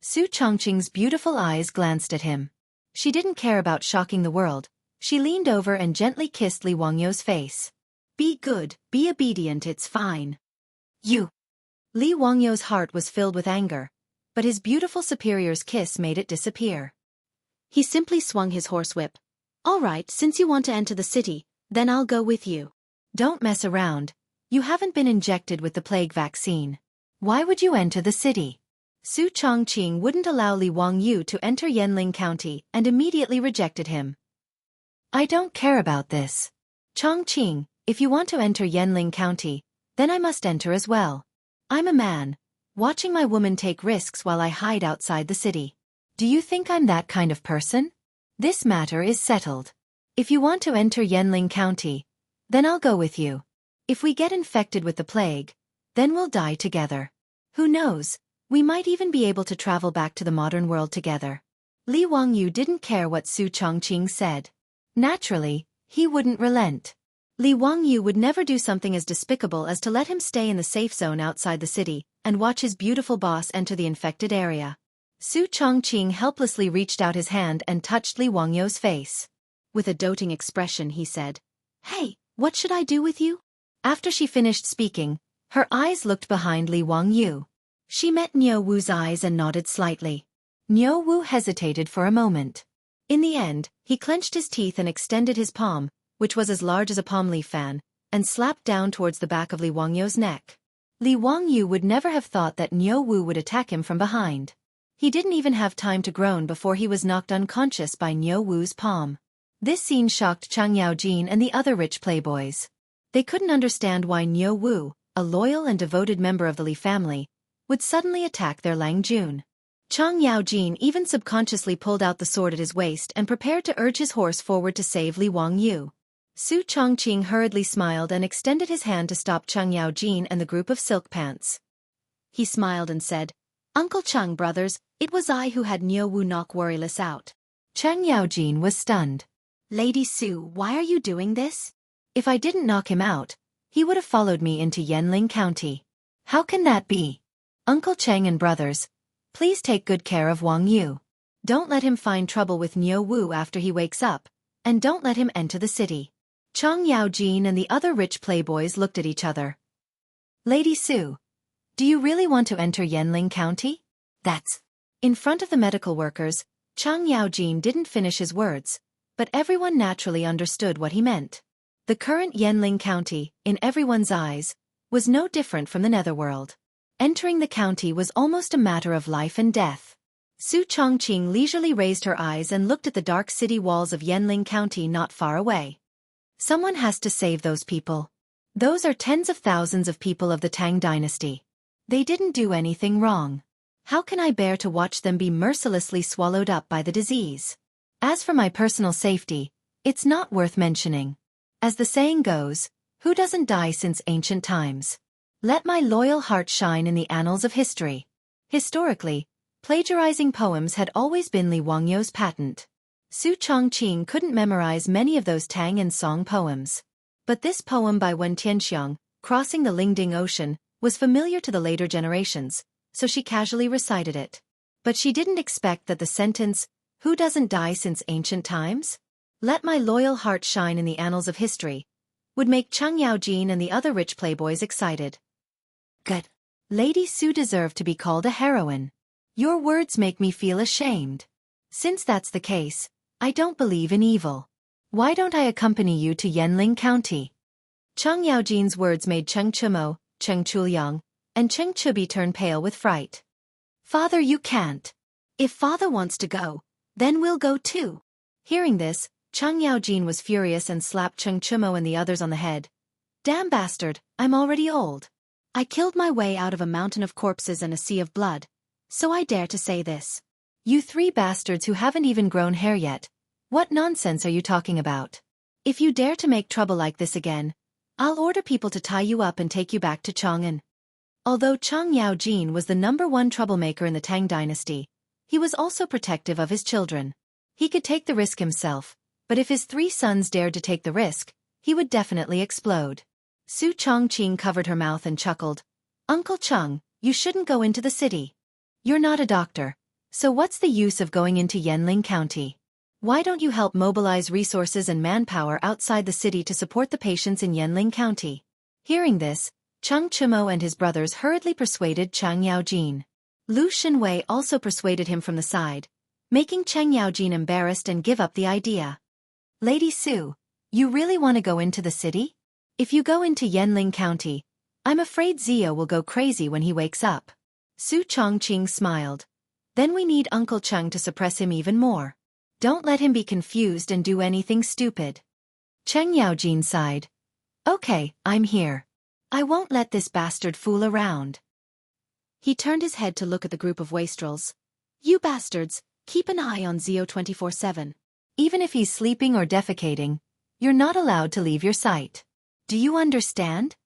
Su Chongqing's beautiful eyes glanced at him. She didn't care about shocking the world. She leaned over and gently kissed Li Wangyu's face. "Be good, be obedient, it's fine." "You." Li Wangyu's heart was filled with anger, but his beautiful superior's kiss made it disappear. He simply swung his horsewhip. "All right, since you want to enter the city, then I'll go with you." "Don't mess around. You haven't been injected with the plague vaccine. Why would you enter the city?" Su Chongqing wouldn't allow Li Wangyu to enter Yanling County and immediately rejected him. "I don't care about this. Chongqing, if you want to enter Yanling County, then I must enter as well. I'm a man, watching my woman take risks while I hide outside the city. Do you think I'm that kind of person? This matter is settled. If you want to enter Yanling County, then I'll go with you. If we get infected with the plague, then we'll die together. Who knows, we might even be able to travel back to the modern world together." Li Wangyu didn't care what Su Chongqing said. Naturally, he wouldn't relent. Li Wangyu would never do something as despicable as to let him stay in the safe zone outside the city and watch his beautiful boss enter the infected area. Su Chongqing helplessly reached out his hand and touched Li Wangyu's face. With a doting expression, he said, "Hey, what should I do with you?" After she finished speaking, her eyes looked behind Li Wangyu. She met Niu Wu's eyes and nodded slightly. Niu Wu hesitated for a moment. In the end, he clenched his teeth and extended his palm, which was as large as a palm leaf fan, and slapped down towards the back of Li Wangyu's neck. Li Wangyu would never have thought that Niu Wu would attack him from behind. He didn't even have time to groan before he was knocked unconscious by Niu Wu's palm. This scene shocked Chang Yaojin and the other rich playboys. They couldn't understand why Niu Wu, a loyal and devoted member of the Li family, would suddenly attack their Lang Jun. Chang Yaojin even subconsciously pulled out the sword at his waist and prepared to urge his horse forward to save Li Wangyu. Su Chongqing hurriedly smiled and extended his hand to stop Chang Yaojin and the group of silk pants. He smiled and said, "Uncle Chang brothers, it was I who had Niu Wu knock Worryless out." Chang Yaojin was stunned. "Lady Su, why are you doing this? If I didn't knock him out, he would have followed me into Yanling County. How can that be? Uncle Chang and brothers, please take good care of Wang Yu. Don't let him find trouble with Niu Wu after he wakes up, and don't let him enter the city." Chang Yaojin and the other rich playboys looked at each other. "Lady Su, do you really want to enter Yanling County?" "That's..." In front of the medical workers, Chang Yaojin didn't finish his words, but everyone naturally understood what he meant. The current Yanling County, in everyone's eyes, was no different from the netherworld. Entering the county was almost a matter of life and death. Su Chongqing leisurely raised her eyes and looked at the dark city walls of Yanling County not far away. Someone has to save those people. Those are tens of thousands of people of the Tang Dynasty. They didn't do anything wrong. How can I bear to watch them be mercilessly swallowed up by the disease? As for my personal safety, it's not worth mentioning. As the saying goes, who doesn't die since ancient times? Let my loyal heart shine in the annals of history. Historically, plagiarizing poems had always been Li Wangyu's patent. Su Chongqing couldn't memorize many of those Tang and Song poems. But this poem by Wen Tianxiang, Crossing the Lingding Ocean, was familiar to the later generations, so she casually recited it. But she didn't expect that the sentence, "Who doesn't die since ancient times? Let my loyal heart shine in the annals of history," would make Chang Yaojin and the other rich playboys excited. "Good. Lady Su deserved to be called a heroine. Your words make me feel ashamed. Since that's the case, I don't believe in evil. Why don't I accompany you to Yanling County?" Chang Yaojin's words made Cheng Chumo, Cheng Chuliang, and Cheng Chubi turn pale with fright. "Father, you can't. If father wants to go, then we'll go too." Hearing this, Chang Yaojin was furious and slapped Cheng Chumo and the others on the head. "Damn bastard, I'm already old. I killed my way out of a mountain of corpses and a sea of blood, so I dare to say this. You three bastards who haven't even grown hair yet, what nonsense are you talking about? If you dare to make trouble like this again, I'll order people to tie you up and take you back to Chang'an." Although Chang Yaojin was the #1 troublemaker in the Tang Dynasty, he was also protective of his children. He could take the risk himself, but if his 3 sons dared to take the risk, he would definitely explode. Su Chongqing covered her mouth and chuckled. "Uncle Chang, you shouldn't go into the city. You're not a doctor, so what's the use of going into Yanling County? Why don't you help mobilize resources and manpower outside the city to support the patients in Yanling County?" Hearing this, Cheng Chumo and his brothers hurriedly persuaded Chang Yaojin. Lu Shenwei also persuaded him from the side, making Cheng Yaojin embarrassed and give up the idea. Lady Su, you really want to go into the city? If you go into Yanling County, I'm afraid Zio will go crazy when he wakes up. Su Chongqing smiled. Then we need Uncle Cheng to suppress him even more. Don't let him be confused and do anything stupid. Cheng Yaojin sighed. Okay, I'm here. I won't let this bastard fool around. He turned his head to look at the group of wastrels. You bastards, keep an eye on Zio 24/7. Even if he's sleeping or defecating, you're not allowed to leave your sight. Do you understand?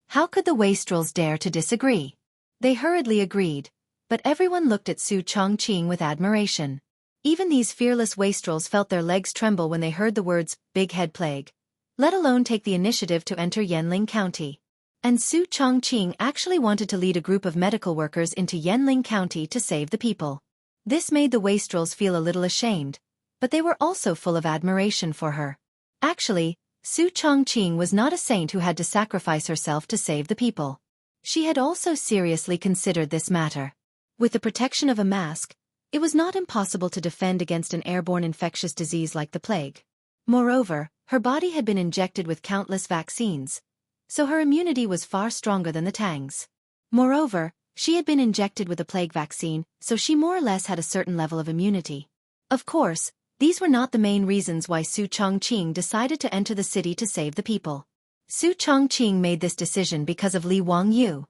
How could the wastrels dare to disagree? They hurriedly agreed, but everyone looked at Su Chongqing with admiration. Even these fearless wastrels felt their legs tremble when they heard the words, Big Head Plague, let alone take the initiative to enter Yanling County. And Su Chongqing actually wanted to lead a group of medical workers into Yanling County to save the people. This made the wastrels feel a little ashamed, but they were also full of admiration for her. Actually, Su Chongqing was not a saint who had to sacrifice herself to save the people. She had also seriously considered this matter. With the protection of a mask, it was not impossible to defend against an airborne infectious disease like the plague. Moreover, her body had been injected with countless vaccines, so her immunity was far stronger than the Tang's. Moreover, she had been injected with a plague vaccine, so she more or less had a certain level of immunity. Of course, these were not the main reasons why Su Chongqing decided to enter the city to save the people. Su Chongqing made this decision because of Li Wangyu.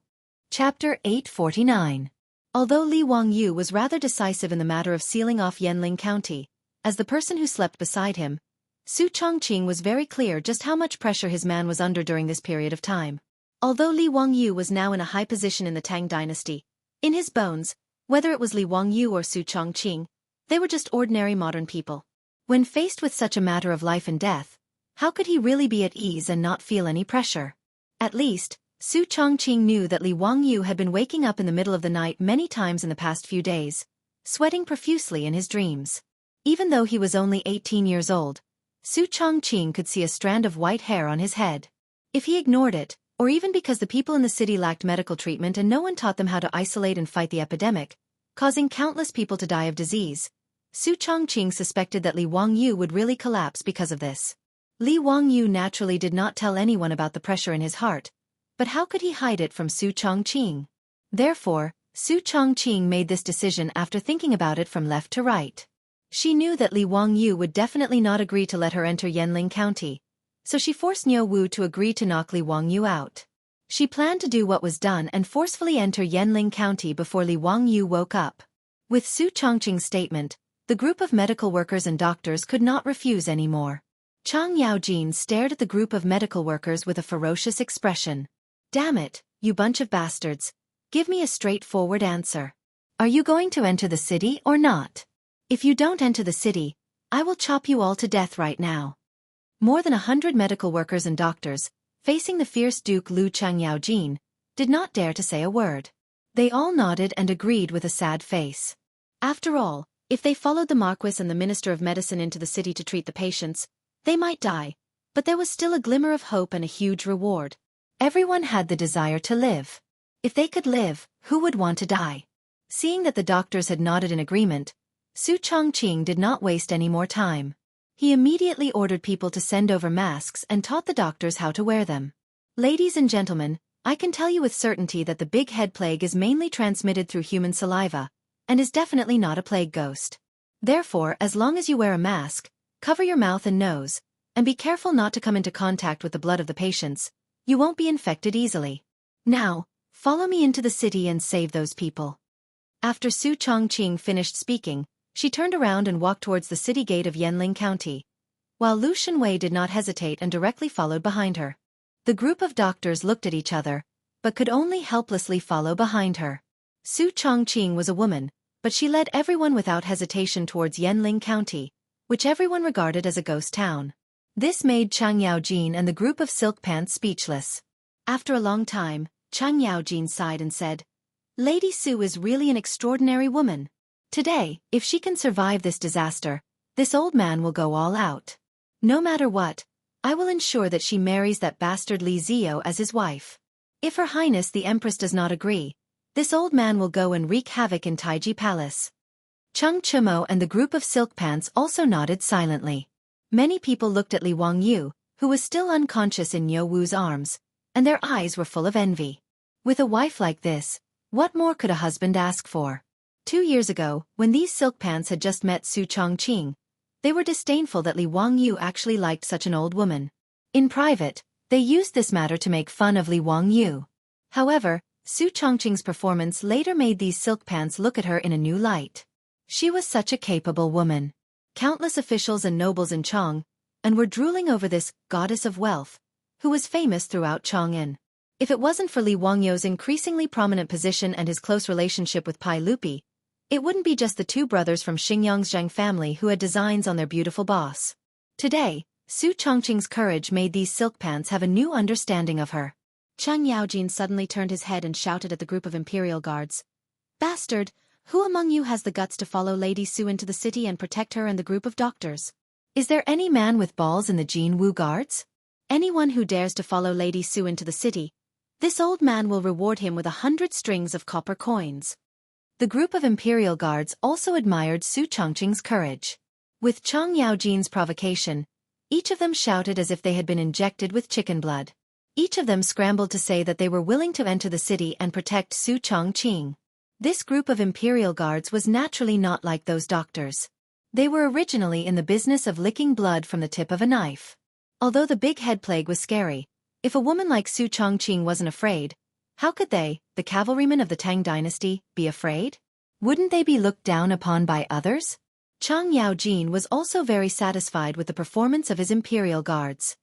Chapter 849. Although Li Wangyu was rather decisive in the matter of sealing off Yanling County, as the person who slept beside him, Su Chongqing was very clear just how much pressure his man was under during this period of time. Although Li Wangyu was now in a high position in the Tang Dynasty, in his bones, whether it was Li Wangyu or Su Chongqing, they were just ordinary modern people. When faced with such a matter of life and death, how could he really be at ease and not feel any pressure? At least, Su Chongqing knew that Li Wangyu had been waking up in the middle of the night many times in the past few days, sweating profusely in his dreams. Even though he was only 18 years old, Su Chongqing could see a strand of white hair on his head. If he ignored it, or even because the people in the city lacked medical treatment and no one taught them how to isolate and fight the epidemic, causing countless people to die of disease, Su Chongqing suspected that Li Wangyu would really collapse because of this. Li Wangyu naturally did not tell anyone about the pressure in his heart, but how could he hide it from Su Chongqing? Therefore, Su Chongqing made this decision after thinking about it from left to right. She knew that Li Wangyu would definitely not agree to let her enter Yanling County, so she forced Niu Wu to agree to knock Li Wangyu out. She planned to do what was done and forcefully enter Yanling County before Li Wangyu woke up. With Su Chongqing's statement, the group of medical workers and doctors could not refuse anymore. Chang Yaojin stared at the group of medical workers with a ferocious expression. Damn it, you bunch of bastards. Give me a straightforward answer. Are you going to enter the city or not? If you don't enter the city, I will chop you all to death right now. More than 100 medical workers and doctors, facing the fierce Duke Lu Chang Yaojin, did not dare to say a word. They all nodded and agreed with a sad face. After all, if they followed the Marquis and the Minister of Medicine into the city to treat the patients, they might die, but there was still a glimmer of hope and a huge reward. Everyone had the desire to live. If they could live, who would want to die? Seeing that the doctors had nodded in agreement, Su Chongqing did not waste any more time. He immediately ordered people to send over masks and taught the doctors how to wear them. Ladies and gentlemen, I can tell you with certainty that the big head plague is mainly transmitted through human saliva, and is definitely not a plague ghost. Therefore, as long as you wear a mask, cover your mouth and nose, and be careful not to come into contact with the blood of the patients, you won't be infected easily. Now, follow me into the city and save those people. After Su Chongqing finished speaking, she turned around and walked towards the city gate of Yanling County, while Lu Shenwei did not hesitate and directly followed behind her. The group of doctors looked at each other, but could only helplessly follow behind her. Su Chongqing was a woman, but she led everyone without hesitation towards Yanling County, which everyone regarded as a ghost town. This made Chang Yaojin and the group of silk pants speechless. After a long time, Chang Yaojin sighed and said, Lady Su is really an extraordinary woman. Today, if she can survive this disaster, this old man will go all out. No matter what, I will ensure that she marries that bastard Li Zio as his wife. If Her Highness the Empress does not agree, this old man will go and wreak havoc in Taiji Palace. Cheng Chimo and the group of silk pants also nodded silently. Many people looked at Li Wangyu, who was still unconscious in Niu Wu's arms, and their eyes were full of envy. With a wife like this, what more could a husband ask for? 2 years ago, when these silk pants had just met Su Chongqing, they were disdainful that Li Wangyu actually liked such an old woman. In private, they used this matter to make fun of Li Wangyu. However, Su Chongqing's performance later made these silk pants look at her in a new light. She was such a capable woman. Countless officials and nobles in Chang and were drooling over this goddess of wealth, who was famous throughout Chang'an. If it wasn't for Li Wangyu's increasingly prominent position and his close relationship with Pai Lupi, it wouldn't be just the two brothers from Xingyang's Zhang family who had designs on their beautiful boss. Today, Su Chongqing's courage made these silk pants have a new understanding of her. Cheng Yaojin suddenly turned his head and shouted at the group of imperial guards. Bastard! Who among you has the guts to follow Lady Su into the city and protect her and the group of doctors? Is there any man with balls in the Jianghu guards? Anyone who dares to follow Lady Su into the city, this old man will reward him with 100 strings of copper coins. The group of imperial guards also admired Su Chongqing's courage. With Cheng Yaojin's provocation, each of them shouted as if they had been injected with chicken blood. Each of them scrambled to say that they were willing to enter the city and protect Su Chongqing. This group of imperial guards was naturally not like those doctors. They were originally in the business of licking blood from the tip of a knife. Although the big head plague was scary, if a woman like Su Chongqing wasn't afraid, how could they, the cavalrymen of the Tang Dynasty, be afraid? Wouldn't they be looked down upon by others? Cheng Yaojin was also very satisfied with the performance of his imperial guards.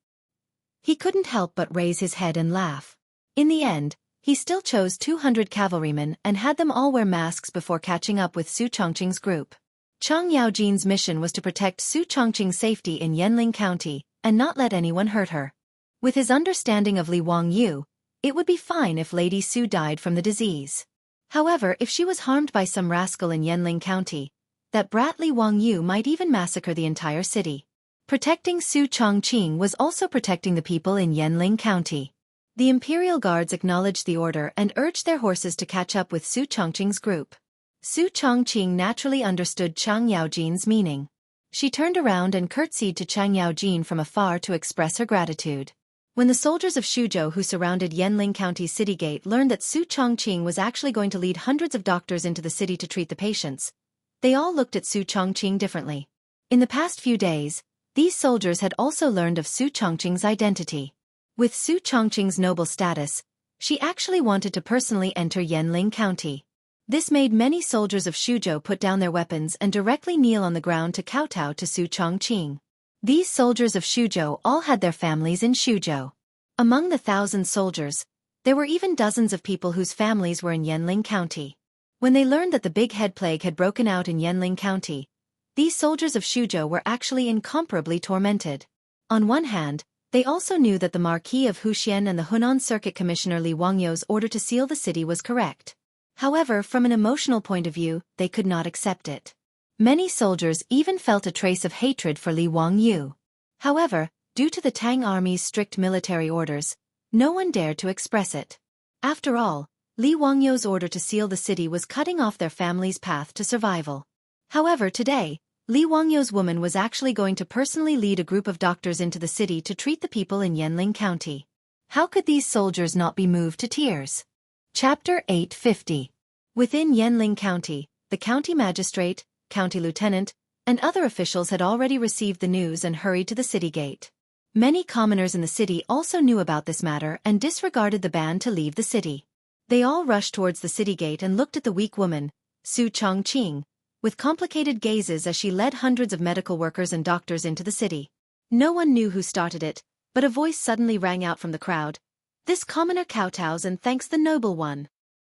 He couldn't help but raise his head and laugh. In the end, he still chose 200 cavalrymen and had them all wear masks before catching up with Su Chongqing's group. Cheng Yaojin's mission was to protect Su Chongqing's safety in Yanling County and not let anyone hurt her. With his understanding of Li Wangyu, it would be fine if Lady Su died from the disease. However, if she was harmed by some rascal in Yanling County, that brat Li Wangyu might even massacre the entire city. Protecting Su Chongqing was also protecting the people in Yanling County. The imperial guards acknowledged the order and urged their horses to catch up with Su Chongqing's group. Su Chongqing naturally understood Cheng Yaojin's meaning. She turned around and curtsied to Cheng Yaojin from afar to express her gratitude. When the soldiers of Shuzhou who surrounded Yanling County's city gate learned that Su Chongqing was actually going to lead hundreds of doctors into the city to treat the patients, they all looked at Su Chongqing differently. In the past few days, these soldiers had also learned of Su Chongqing's identity. With Su Chongqing's noble status, she actually wanted to personally enter Yanling County. This made many soldiers of Shuzhou put down their weapons and directly kneel on the ground to kowtow to Su Chongqing. These soldiers of Shuzhou all had their families in Shuzhou. Among the 1,000 soldiers, there were even dozens of people whose families were in Yanling County. When they learned that the big head plague had broken out in Yanling County, these soldiers of Shuzhou were actually incomparably tormented. On one hand, they also knew that the Marquis of Huxian and the Hunan Circuit Commissioner Li Wangyu's order to seal the city was correct. However, from an emotional point of view, they could not accept it. Many soldiers even felt a trace of hatred for Li Wangyu. However, due to the Tang army's strict military orders, no one dared to express it. After all, Li Wangyu's order to seal the city was cutting off their family's path to survival. However, today, Li Wangyu's woman was actually going to personally lead a group of doctors into the city to treat the people in Yanling County. How could these soldiers not be moved to tears? Chapter 850. Within Yanling County, the county magistrate, county lieutenant, and other officials had already received the news and hurried to the city gate. Many commoners in the city also knew about this matter and disregarded the ban to leave the city. They all rushed towards the city gate and looked at the weak woman, Su Chongqing, with complicated gazes as she led hundreds of medical workers and doctors into the city. No one knew who started it, but a voice suddenly rang out from the crowd. This commoner kowtows and thanks the noble one.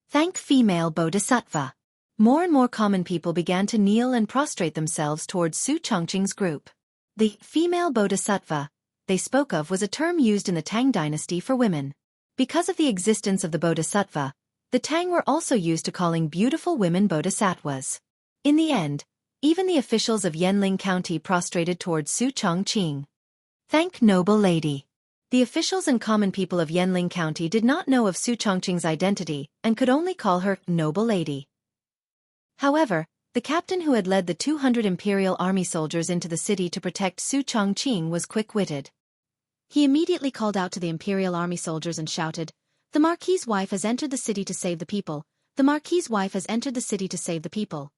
Thank female bodhisattva. More and more common people began to kneel and prostrate themselves towards Su Chongqing's group. The female bodhisattva they spoke of was a term used in the Tang Dynasty for women. Because of the existence of the bodhisattva, the Tang were also used to calling beautiful women bodhisattvas. In the end, even the officials of Yanling County prostrated towards Su Chongqing. Thank noble lady. The officials and common people of Yanling County did not know of Su Chongqing's identity and could only call her noble lady. However, The captain who had led the 200 imperial army soldiers into the city to protect Su Chongqing was quick-witted. He immediately called out to the imperial army soldiers and shouted, "The Marquis's wife has entered the city to save the people. The Marquis's wife has entered the city to save the people."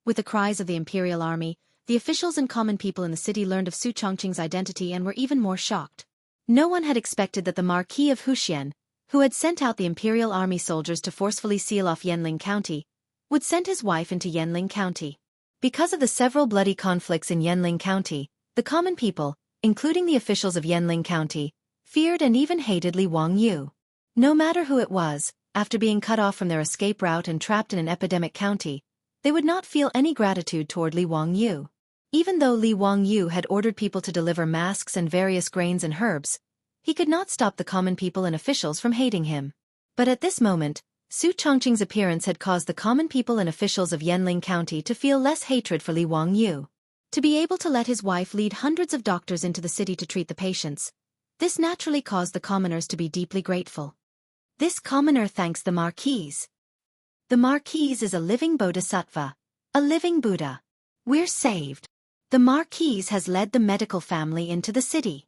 With the cries of the imperial army, the officials and common people in the city learned of Su Chongqing's identity and were even more shocked. No one had expected that the Marquis of Wuxia, who had sent out the imperial army soldiers to forcefully seal off Yanling County, would send his wife into Yanling County. Because of the several bloody conflicts in Yanling County, the common people, including the officials of Yanling County, feared and even hated Li Wangyu. No matter who it was, after being cut off from their escape route and trapped in an epidemic county, they would not feel any gratitude toward Li Wangyu. Even though Li Wangyu had ordered people to deliver masks and various grains and herbs, he could not stop the common people and officials from hating him. But at this moment, Su Chongqing's appearance had caused the common people and officials of Yanling County to feel less hatred for Li Wangyu. To be able to let his wife lead hundreds of doctors into the city to treat the patients, this naturally caused the commoners to be deeply grateful. This commoner thanks the Marquis. The Marquis is a living bodhisattva, a living Buddha. We're saved. The Marquis has led the medical family into the city.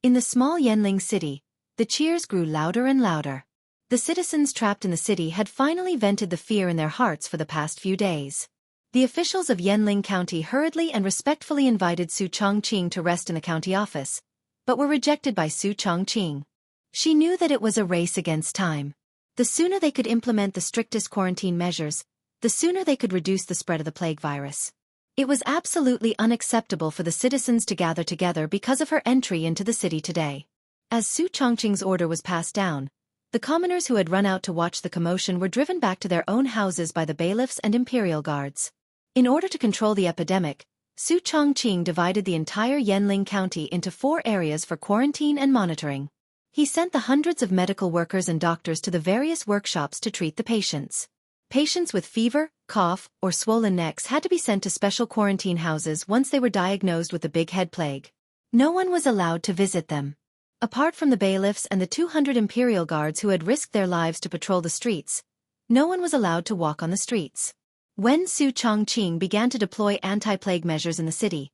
In the small Yanling city, the cheers grew louder and louder. The citizens trapped in the city had finally vented the fear in their hearts for the past few days. The officials of Yanling County hurriedly and respectfully invited Su Chongqing to rest in the county office, but were rejected by Su Chongqing. She knew that it was a race against time. The sooner they could implement the strictest quarantine measures, the sooner they could reduce the spread of the plague virus. It was absolutely unacceptable for the citizens to gather together because of her entry into the city today. As Su Chongqing's order was passed down, the commoners who had run out to watch the commotion were driven back to their own houses by the bailiffs and imperial guards. In order to control the epidemic, Su Chongqing divided the entire Yanling County into 4 areas for quarantine and monitoring. He sent the hundreds of medical workers and doctors to the various workshops to treat the patients. Patients with fever, cough, or swollen necks had to be sent to special quarantine houses once they were diagnosed with the big head plague. No one was allowed to visit them. Apart from the bailiffs and the 200 imperial guards who had risked their lives to patrol the streets, no one was allowed to walk on the streets. When Su Chongqing began to deploy anti-plague measures in the city,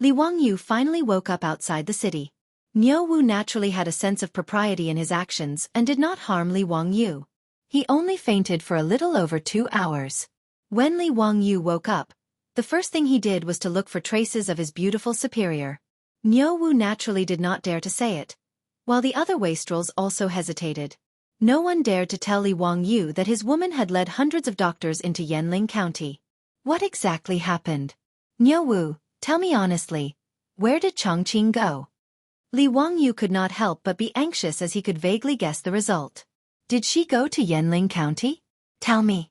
Li Wangyu finally woke up outside the city. Niu Wu naturally had a sense of propriety in his actions and did not harm Li Wangyu. He only fainted for a little over 2 hours. When Li Wangyu woke up, the first thing he did was to look for traces of his beautiful superior. Niu Wu naturally did not dare to say it, while the other wastrels also hesitated. No one dared to tell Li Wangyu that his woman had led hundreds of doctors into Yanling County. What exactly happened? Niu Wu, tell me honestly, where did Chongqing go? Li Wangyu could not help but be anxious as he could vaguely guess the result. Did she go to Yanling County? Tell me.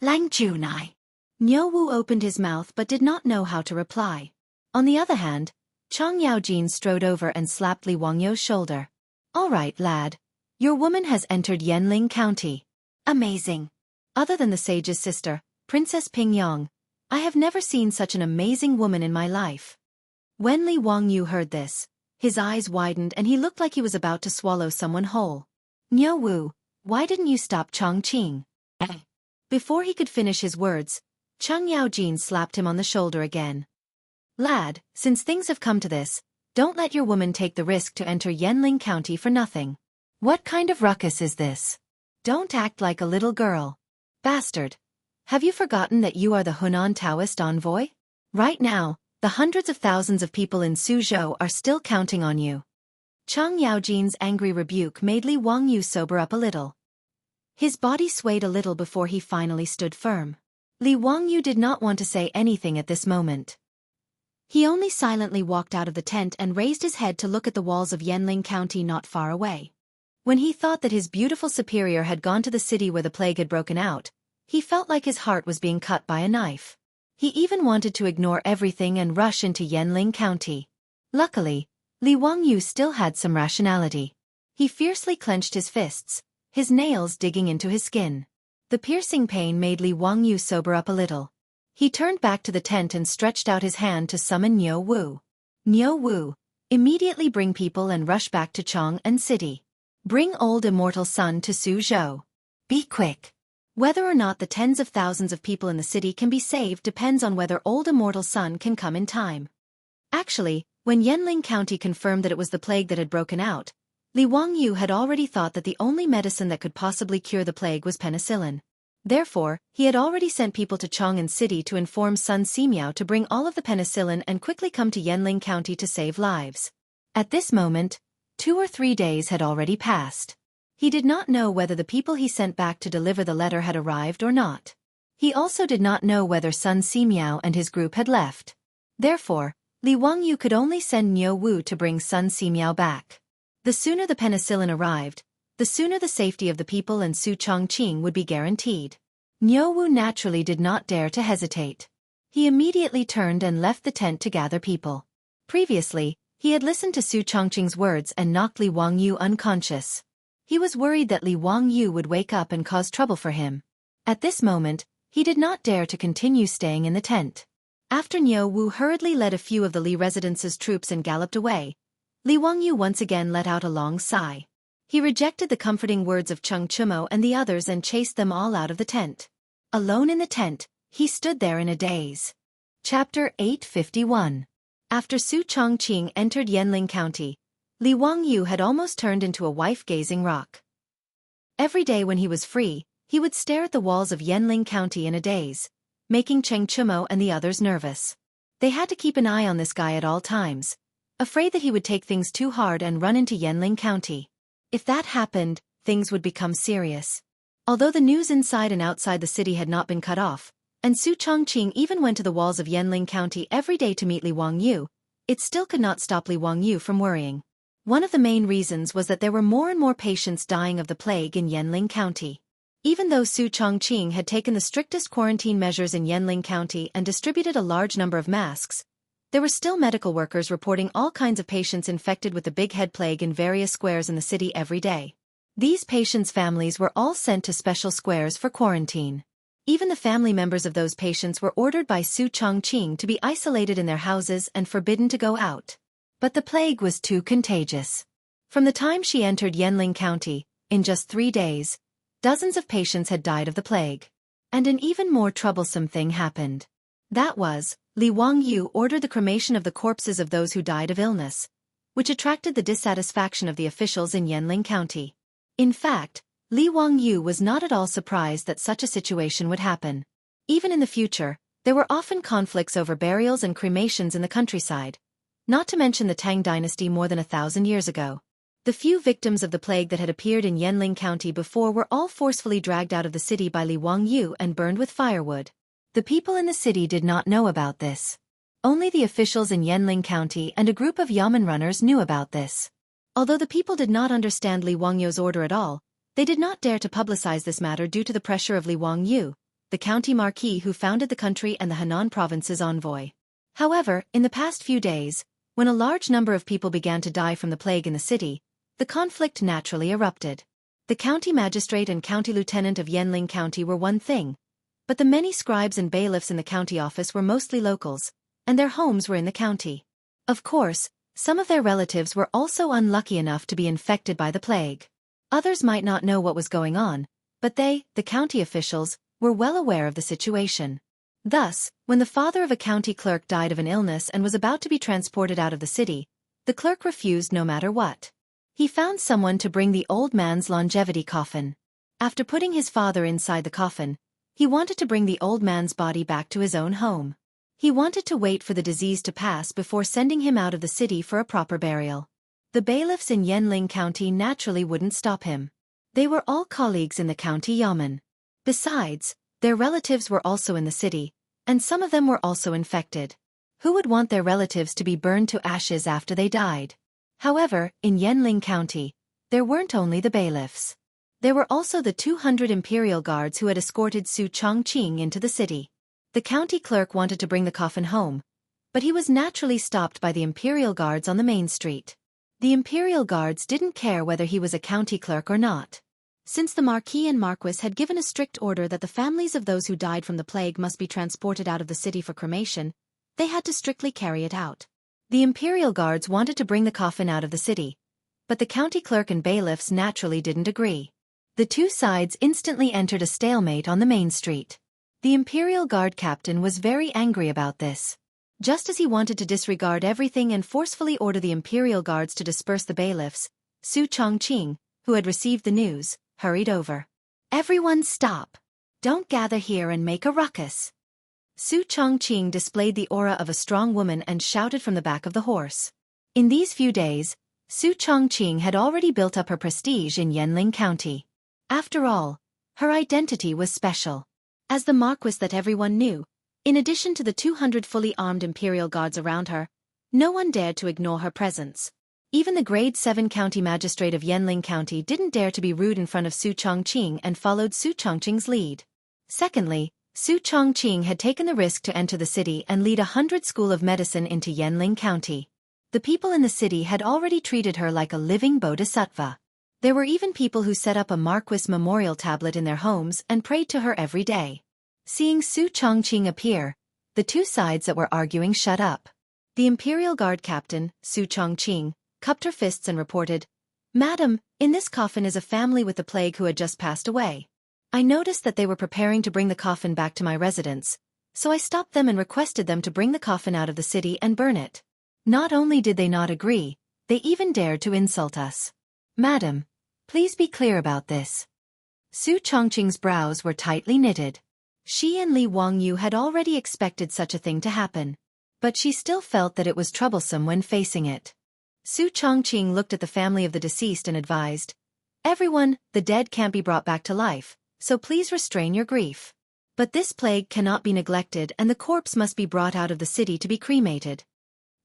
Lang Junai. Niu Wu opened his mouth but did not know how to reply. On the other hand, Chang Yaojin strode over and slapped Li Wangyu's shoulder. All right, lad. Your woman has entered Yanling County. Amazing. Other than the sage's sister, Princess Pingyang, I have never seen such an amazing woman in my life. When Li Wangyu heard this, his eyes widened and he looked like he was about to swallow someone whole. Niu Wu, why didn't you stop Chongqing? Before he could finish his words, Chang Yaojin slapped him on the shoulder again. Lad, since things have come to this, don't let your woman take the risk to enter Yanling County for nothing. What kind of ruckus is this? Don't act like a little girl. Bastard. Have you forgotten that you are the Hunan Taoist envoy? Right now, the hundreds of thousands of people in Suzhou are still counting on you. Chang Yaojin's angry rebuke made Li Wangyu sober up a little. His body swayed a little before he finally stood firm. Li Wangyu did not want to say anything at this moment. He only silently walked out of the tent and raised his head to look at the walls of Yanling County not far away. When he thought that his beautiful superior had gone to the city where the plague had broken out, he felt like his heart was being cut by a knife. He even wanted to ignore everything and rush into Yanling County. Luckily, Li Wangyu still had some rationality. He fiercely clenched his fists, his nails digging into his skin. The piercing pain made Li Wangyu sober up a little. He turned back to the tent and stretched out his hand to summon Niu Wu. Niu Wu, immediately bring people and rush back to Chang'an City. Bring old immortal sun to Suzhou. Be quick. Whether or not the tens of thousands of people in the city can be saved depends on whether old immortal sun can come in time. Actually, when Yanling County confirmed that it was the plague that had broken out, Li Wangyu had already thought that the only medicine that could possibly cure the plague was penicillin. Therefore, he had already sent people to Chang'an City to inform Sun Simiao to bring all of the penicillin and quickly come to Yanling County to save lives. At this moment, 2 or 3 days had already passed. He did not know whether the people he sent back to deliver the letter had arrived or not. He also did not know whether Sun Simiao and his group had left. Therefore, Li Wangyu could only send Niu Wu to bring Sun Simiao back. The sooner the penicillin arrived, the sooner the safety of the people and Su Chongqing would be guaranteed. Niu Wu naturally did not dare to hesitate. He immediately turned and left the tent to gather people. Previously, he had listened to Su Chongqing's words and knocked Li Wangyu unconscious. He was worried that Li Wangyu would wake up and cause trouble for him. At this moment, he did not dare to continue staying in the tent. After Niu Wu hurriedly led a few of the Li residence's troops and galloped away, Li Wangyu once again let out a long sigh. He rejected the comforting words of Cheng Chumo and the others and chased them all out of the tent. Alone in the tent, he stood there in a daze. Chapter 851. After Su Chongqing entered Yanling County, Li Wangyu had almost turned into a wife-gazing rock. Every day when he was free, he would stare at the walls of Yanling County in a daze, making Cheng Chumo and the others nervous. They had to keep an eye on this guy at all times, afraid that he would take things too hard and run into Yanling County. If that happened, things would become serious. Although the news inside and outside the city had not been cut off, and Su Chongqing even went to the walls of Yanling County every day to meet Li Wangyu, it still could not stop Li Wangyu from worrying. One of the main reasons was that there were more and more patients dying of the plague in Yanling County. Even though Su Chongqing had taken the strictest quarantine measures in Yanling County and distributed a large number of masks, there were still medical workers reporting all kinds of patients infected with the big head plague in various squares in the city every day. These patients' families were all sent to special squares for quarantine. Even the family members of those patients were ordered by Su Chongqing to be isolated in their houses and forbidden to go out. But the plague was too contagious. From the time she entered Yanling County, in just 3 days, dozens of patients had died of the plague. And an even more troublesome thing happened. That was, Li Wangyu ordered the cremation of the corpses of those who died of illness, which attracted the dissatisfaction of the officials in Yanling County. In fact, Li Wangyu was not at all surprised that such a situation would happen. Even in the future, there were often conflicts over burials and cremations in the countryside, not to mention the Tang Dynasty more than 1,000 years ago. The few victims of the plague that had appeared in Yanling County before were all forcefully dragged out of the city by Li Wangyu and burned with firewood. The people in the city did not know about this. Only the officials in Yanling County and a group of yamen runners knew about this. Although the people did not understand Li Wangyu's order at all, they did not dare to publicize this matter due to the pressure of Li Wangyu, the county marquis who founded the country and the Henan province's envoy. However, in the past few days, when a large number of people began to die from the plague in the city, the conflict naturally erupted. The county magistrate and county lieutenant of Yanling County were one thing, but the many scribes and bailiffs in the county office were mostly locals, and their homes were in the county. Of course, some of their relatives were also unlucky enough to be infected by the plague. Others might not know what was going on, but they, the county officials, were well aware of the situation. Thus, when the father of a county clerk died of an illness and was about to be transported out of the city, the clerk refused no matter what. He found someone to bring the old man's longevity coffin. After putting his father inside the coffin, he wanted to bring the old man's body back to his own home. He wanted to wait for the disease to pass before sending him out of the city for a proper burial. The bailiffs in Yanling County naturally wouldn't stop him. They were all colleagues in the county yamen. Besides, their relatives were also in the city, and some of them were also infected. Who would want their relatives to be burned to ashes after they died? However, in Yanling County, there weren't only the bailiffs. There were also the 200 imperial guards who had escorted Su Chongqing into the city. The county clerk wanted to bring the coffin home, but he was naturally stopped by the imperial guards on the main street. The imperial guards didn't care whether he was a county clerk or not. Since the Marquis and Marquis had given a strict order that the families of those who died from the plague must be transported out of the city for cremation, they had to strictly carry it out. The imperial guards wanted to bring the coffin out of the city, but the county clerk and bailiffs naturally didn't agree. The two sides instantly entered a stalemate on the main street. The Imperial Guard captain was very angry about this. Just as he wanted to disregard everything and forcefully order the Imperial Guards to disperse the bailiffs, Su Chongqing, who had received the news, hurried over. "Everyone stop! Don't gather here and make a ruckus." Su Chongqing displayed the aura of a strong woman and shouted from the back of the horse. In these few days, Su Chongqing had already built up her prestige in Yanling County. After all, her identity was special. As the Marquis that everyone knew, in addition to the 200 fully armed Imperial Guards around her, no one dared to ignore her presence. Even the Grade 7 County Magistrate of Yanling County didn't dare to be rude in front of Su Chongqing and followed Su Chongqing's lead. Secondly, Su Chongqing had taken the risk to enter the city and lead 100 School of Medicine into Yanling County. The people in the city had already treated her like a living bodhisattva. There were even people who set up a Marquis memorial tablet in their homes and prayed to her every day. Seeing Su Chongqing appear, the two sides that were arguing shut up. The Imperial Guard captain, Su Chongqing, cupped her fists and reported, "Madam, in this coffin is a family with the plague who had just passed away. I noticed that they were preparing to bring the coffin back to my residence, so I stopped them and requested them to bring the coffin out of the city and burn it. Not only did they not agree, they even dared to insult us. Madam, please be clear about this." Su Chongqing's brows were tightly knitted. She and Li Wangyu had already expected such a thing to happen, but she still felt that it was troublesome when facing it. Su Chongqing looked at the family of the deceased and advised, "Everyone, the dead can't be brought back to life, so please restrain your grief. But this plague cannot be neglected and the corpse must be brought out of the city to be cremated."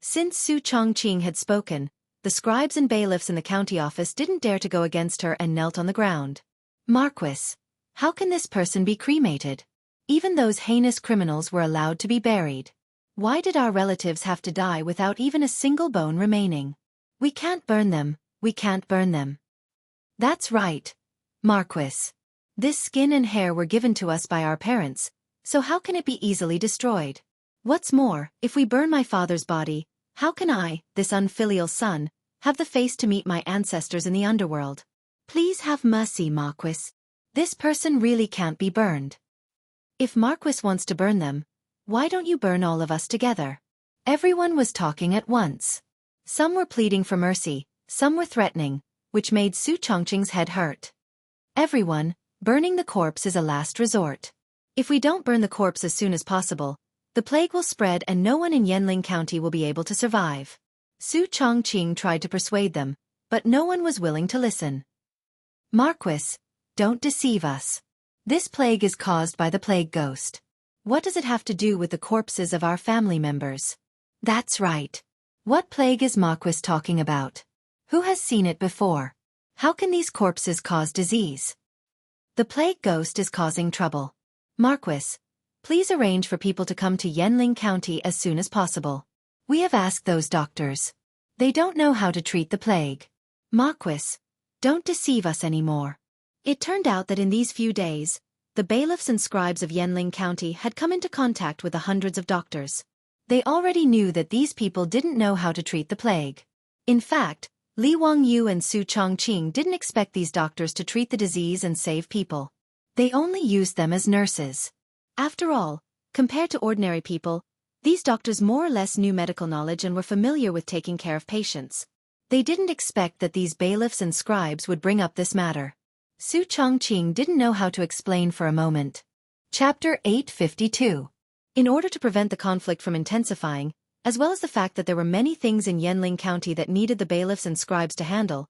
Since Su Chongqing had spoken, the scribes and bailiffs in the county office didn't dare to go against her and knelt on the ground. "Marquis, how can this person be cremated? Even those heinous criminals were allowed to be buried. Why did our relatives have to die without even a single bone remaining? We can't burn them, we can't burn them." "That's right, Marquis. This skin and hair were given to us by our parents, so how can it be easily destroyed? What's more, if we burn my father's body, how can I, this unfilial son, have the face to meet my ancestors in the underworld? Please have mercy, Marquis. This person really can't be burned. If Marquis wants to burn them, why don't you burn all of us together?" Everyone was talking at once. Some were pleading for mercy, some were threatening, which made Su Chongqing's head hurt. "Everyone, burning the corpse is a last resort. If we don't burn the corpse as soon as possible, the plague will spread and no one in Yanling County will be able to survive." Su Chongqing tried to persuade them, but no one was willing to listen. "Marquis, don't deceive us. This plague is caused by the plague ghost. What does it have to do with the corpses of our family members?" "That's right. What plague is Marquis talking about? Who has seen it before? How can these corpses cause disease?" "The plague ghost is causing trouble. Marquis, please arrange for people to come to Yanling County as soon as possible. We have asked those doctors. They don't know how to treat the plague. Marquis, don't deceive us anymore." It turned out that in these few days, the bailiffs and scribes of Yanling County had come into contact with the hundreds of doctors. They already knew that these people didn't know how to treat the plague. In fact, Li Wangyu and Su Chongqing didn't expect these doctors to treat the disease and save people. They only used them as nurses. After all, compared to ordinary people, these doctors more or less knew medical knowledge and were familiar with taking care of patients. They didn't expect that these bailiffs and scribes would bring up this matter. Su Chongqing didn't know how to explain for a moment. Chapter 852. In order to prevent the conflict from intensifying, as well as the fact that there were many things in Yanling County that needed the bailiffs and scribes to handle,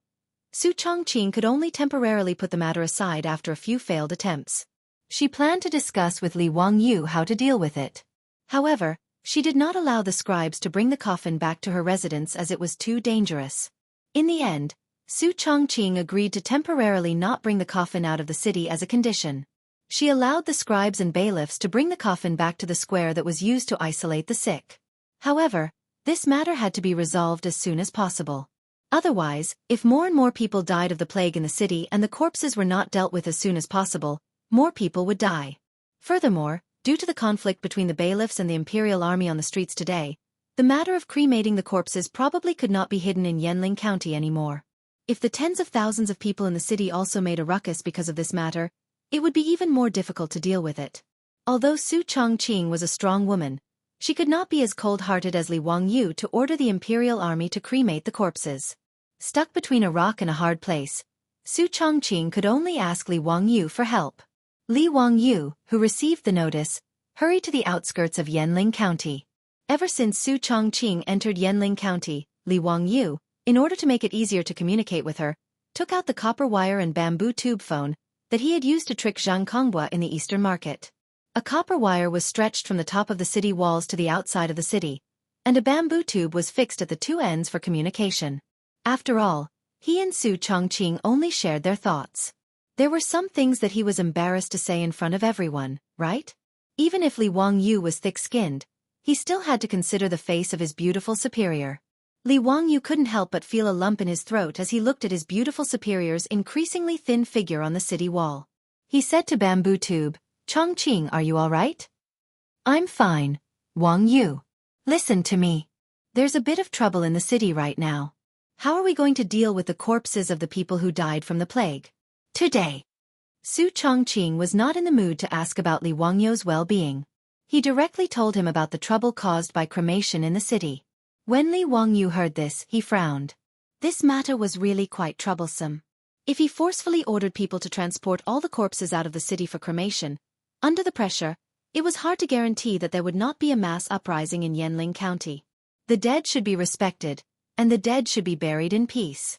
Su Chongqing could only temporarily put the matter aside after a few failed attempts. She planned to discuss with Li Wangyu how to deal with it. However, she did not allow the scribes to bring the coffin back to her residence as it was too dangerous. In the end, Su Chongqing agreed to temporarily not bring the coffin out of the city as a condition. She allowed the scribes and bailiffs to bring the coffin back to the square that was used to isolate the sick. However, this matter had to be resolved as soon as possible. Otherwise, if more and more people died of the plague in the city and the corpses were not dealt with as soon as possible, more people would die. Furthermore, due to the conflict between the bailiffs and the Imperial Army on the streets today, the matter of cremating the corpses probably could not be hidden in Yanling County anymore. If the tens of thousands of people in the city also made a ruckus because of this matter, it would be even more difficult to deal with it. Although Su Chongqing was a strong woman, she could not be as cold-hearted as Li Wangyu to order the imperial army to cremate the corpses. Stuck between a rock and a hard place, Su Chongqing could only ask Li Wangyu for help. Li Wangyu, who received the notice, hurried to the outskirts of Yanling County. Ever since Su Chongqing entered Yanling County, Li Wangyu, in order to make it easier to communicate with her, took out the copper wire and bamboo tube phone that he had used to trick Zhang Konghua in the Eastern Market. A copper wire was stretched from the top of the city walls to the outside of the city, and a bamboo tube was fixed at the two ends for communication. After all, he and Su Chongqing only shared their thoughts. There were some things that he was embarrassed to say in front of everyone, right? Even if Li Wangyu was thick-skinned, he still had to consider the face of his beautiful superior. Li Wangyu couldn't help but feel a lump in his throat as he looked at his beautiful superior's increasingly thin figure on the city wall. He said to Bamboo Tube, "Chongqing, are you all right?" "I'm fine, Wangyu. Listen to me. There's a bit of trouble in the city right now. How are we going to deal with the corpses of the people who died from the plague today?" Su Chongqing was not in the mood to ask about Li Wangyu's well-being. He directly told him about the trouble caused by cremation in the city. When Li Wangyu heard this, he frowned. This matter was really quite troublesome. If he forcefully ordered people to transport all the corpses out of the city for cremation, under the pressure, it was hard to guarantee that there would not be a mass uprising in Yanling County. The dead should be respected, and the dead should be buried in peace.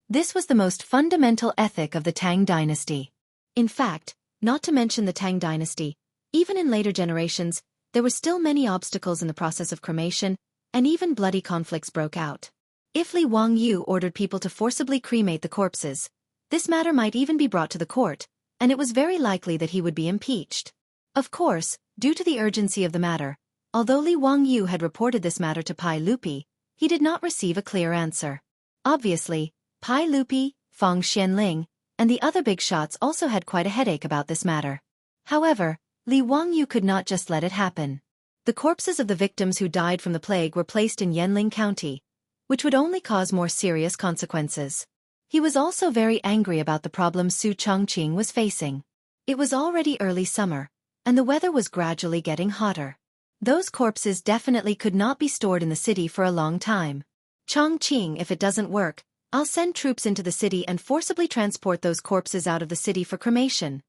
This was the most fundamental ethic of the Tang Dynasty. In fact, not to mention the Tang Dynasty, even in later generations, there were still many obstacles in the process of cremation, and even bloody conflicts broke out. If Li Wangyu ordered people to forcibly cremate the corpses, this matter might even be brought to the court, and it was very likely that he would be impeached. Of course, due to the urgency of the matter, although Li Wangyu had reported this matter to Pai Lupi, he did not receive a clear answer. Obviously, Pai Lupi, Feng Xianling, and the other big shots also had quite a headache about this matter. However, Li Wangyu could not just let it happen. The corpses of the victims who died from the plague were placed in Yanling County, which would only cause more serious consequences. He was also very angry about the problem Su Chongqing was facing. It was already early summer, and the weather was gradually getting hotter. Those corpses definitely could not be stored in the city for a long time. "Chongqing, if it doesn't work, I'll send troops into the city and forcibly transport those corpses out of the city for cremation."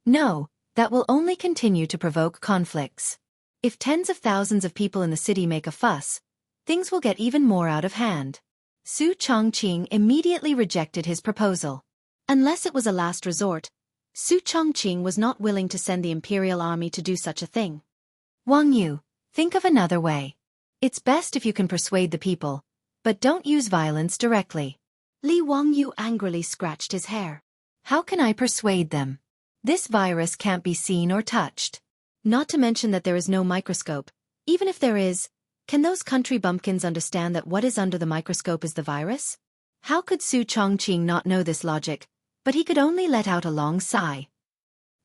"No, that will only continue to provoke conflicts. If tens of thousands of people in the city make a fuss, things will get even more out of hand." Su Chongqing immediately rejected his proposal. Unless it was a last resort, Su Chongqing was not willing to send the imperial army to do such a thing. "Wangyu, think of another way. It's best if you can persuade the people, but don't use violence directly." Li Wangyu angrily scratched his hair. "How can I persuade them? This virus can't be seen or touched. Not to mention that there is no microscope. Even if there is, can those country bumpkins understand that what is under the microscope is the virus?" How could Su Chongqing not know this logic, but he could only let out a long sigh.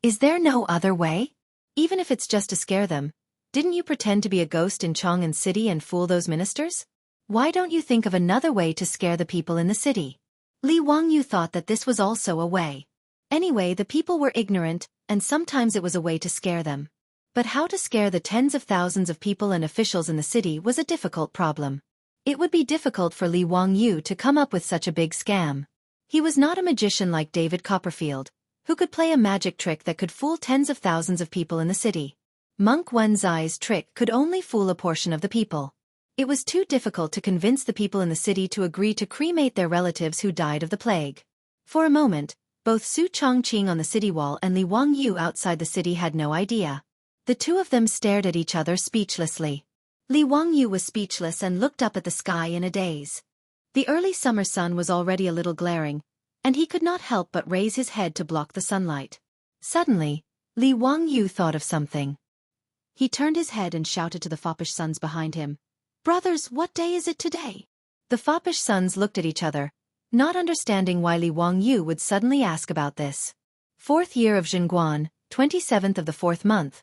"Is there no other way? Even if it's just to scare them, didn't you pretend to be a ghost in Chang'an City and fool those ministers? Why don't you think of another way to scare the people in the city?" Li Wangyu thought that this was also a way. Anyway, the people were ignorant, and sometimes it was a way to scare them. But how to scare the tens of thousands of people and officials in the city was a difficult problem. It would be difficult for Li Wangyu to come up with such a big scam. He was not a magician like David Copperfield, who could play a magic trick that could fool tens of thousands of people in the city. Monk Wenzai's trick could only fool a portion of the people. It was too difficult to convince the people in the city to agree to cremate their relatives who died of the plague. For a moment, both Su Chongqing on the city wall and Li Wangyu outside the city had no idea. The two of them stared at each other speechlessly. Li Wangyu was speechless and looked up at the sky in a daze. The early summer sun was already a little glaring, and he could not help but raise his head to block the sunlight. Suddenly, Li Wangyu thought of something. He turned his head and shouted to the foppish sons behind him, "Brothers, what day is it today?" The foppish sons looked at each other, not understanding why Li Wangyu would suddenly ask about this. 4th year of Zhenguan, 27th of the 4th month.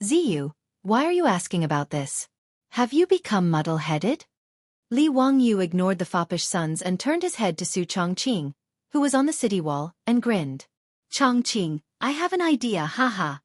"Ziyu, why are you asking about this? Have you become muddle-headed?" Li Wangyu ignored the foppish sons and turned his head to Su Chongqing, who was on the city wall, and grinned. Chongqing, I have an idea, haha.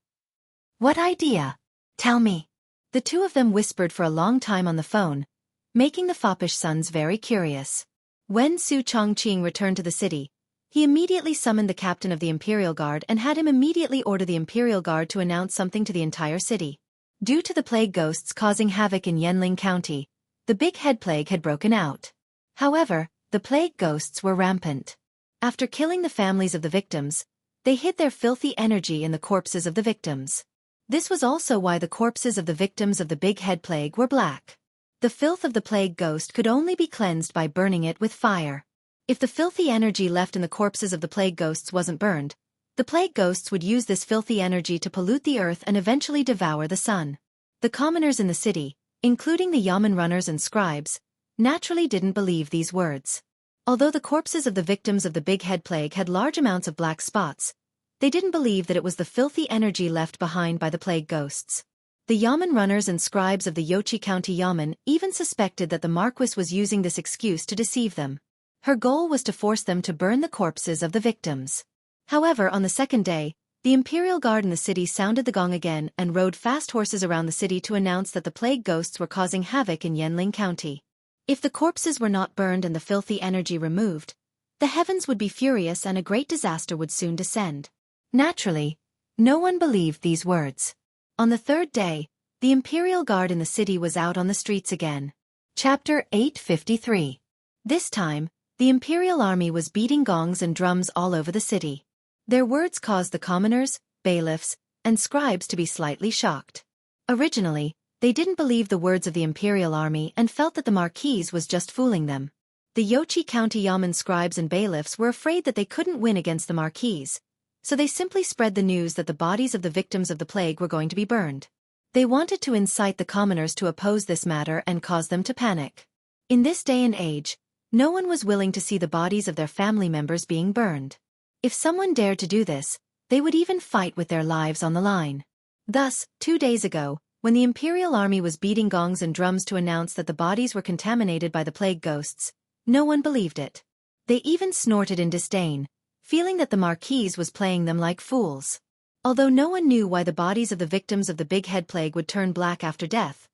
What idea? Tell me. The two of them whispered for a long time on the phone, making the foppish sons very curious. When Su Chongqing returned to the city, he immediately summoned the captain of the Imperial Guard and had him immediately order the Imperial Guard to announce something to the entire city. Due to the plague ghosts causing havoc in Yanling County, the big head plague had broken out. However, the plague ghosts were rampant. After killing the families of the victims, they hid their filthy energy in the corpses of the victims. This was also why the corpses of the victims of the big head plague were black. The filth of the plague ghost could only be cleansed by burning it with fire. If the filthy energy left in the corpses of the plague ghosts wasn't burned, the plague ghosts would use this filthy energy to pollute the earth and eventually devour the sun. The commoners in the city, including the yamen runners and scribes, naturally didn't believe these words. Although the corpses of the victims of the big head plague had large amounts of black spots, they didn't believe that it was the filthy energy left behind by the plague ghosts. The yamen runners and scribes of the Yochi County Yamen even suspected that the Marquis was using this excuse to deceive them. Her goal was to force them to burn the corpses of the victims. However, on the second day, the Imperial Guard in the city sounded the gong again and rode fast horses around the city to announce that the plague ghosts were causing havoc in Yanling County. If the corpses were not burned and the filthy energy removed, the heavens would be furious and a great disaster would soon descend. Naturally, no one believed these words. On the third day, the Imperial Guard in the city was out on the streets again. Chapter 853. This time, the Imperial Army was beating gongs and drums all over the city. Their words caused the commoners, bailiffs, and scribes to be slightly shocked. Originally, they didn't believe the words of the Imperial Army and felt that the Marquise was just fooling them. The Yochi County Yamen scribes and bailiffs were afraid that they couldn't win against the Marquise, so they simply spread the news that the bodies of the victims of the plague were going to be burned. They wanted to incite the commoners to oppose this matter and cause them to panic. In this day and age, no one was willing to see the bodies of their family members being burned. If someone dared to do this, they would even fight with their lives on the line. Thus, 2 days ago, when the Imperial Army was beating gongs and drums to announce that the bodies were contaminated by the plague ghosts, no one believed it. They even snorted in disdain, feeling that the Marquise was playing them like fools. Although no one knew why the bodies of the victims of the big head plague would turn black after death,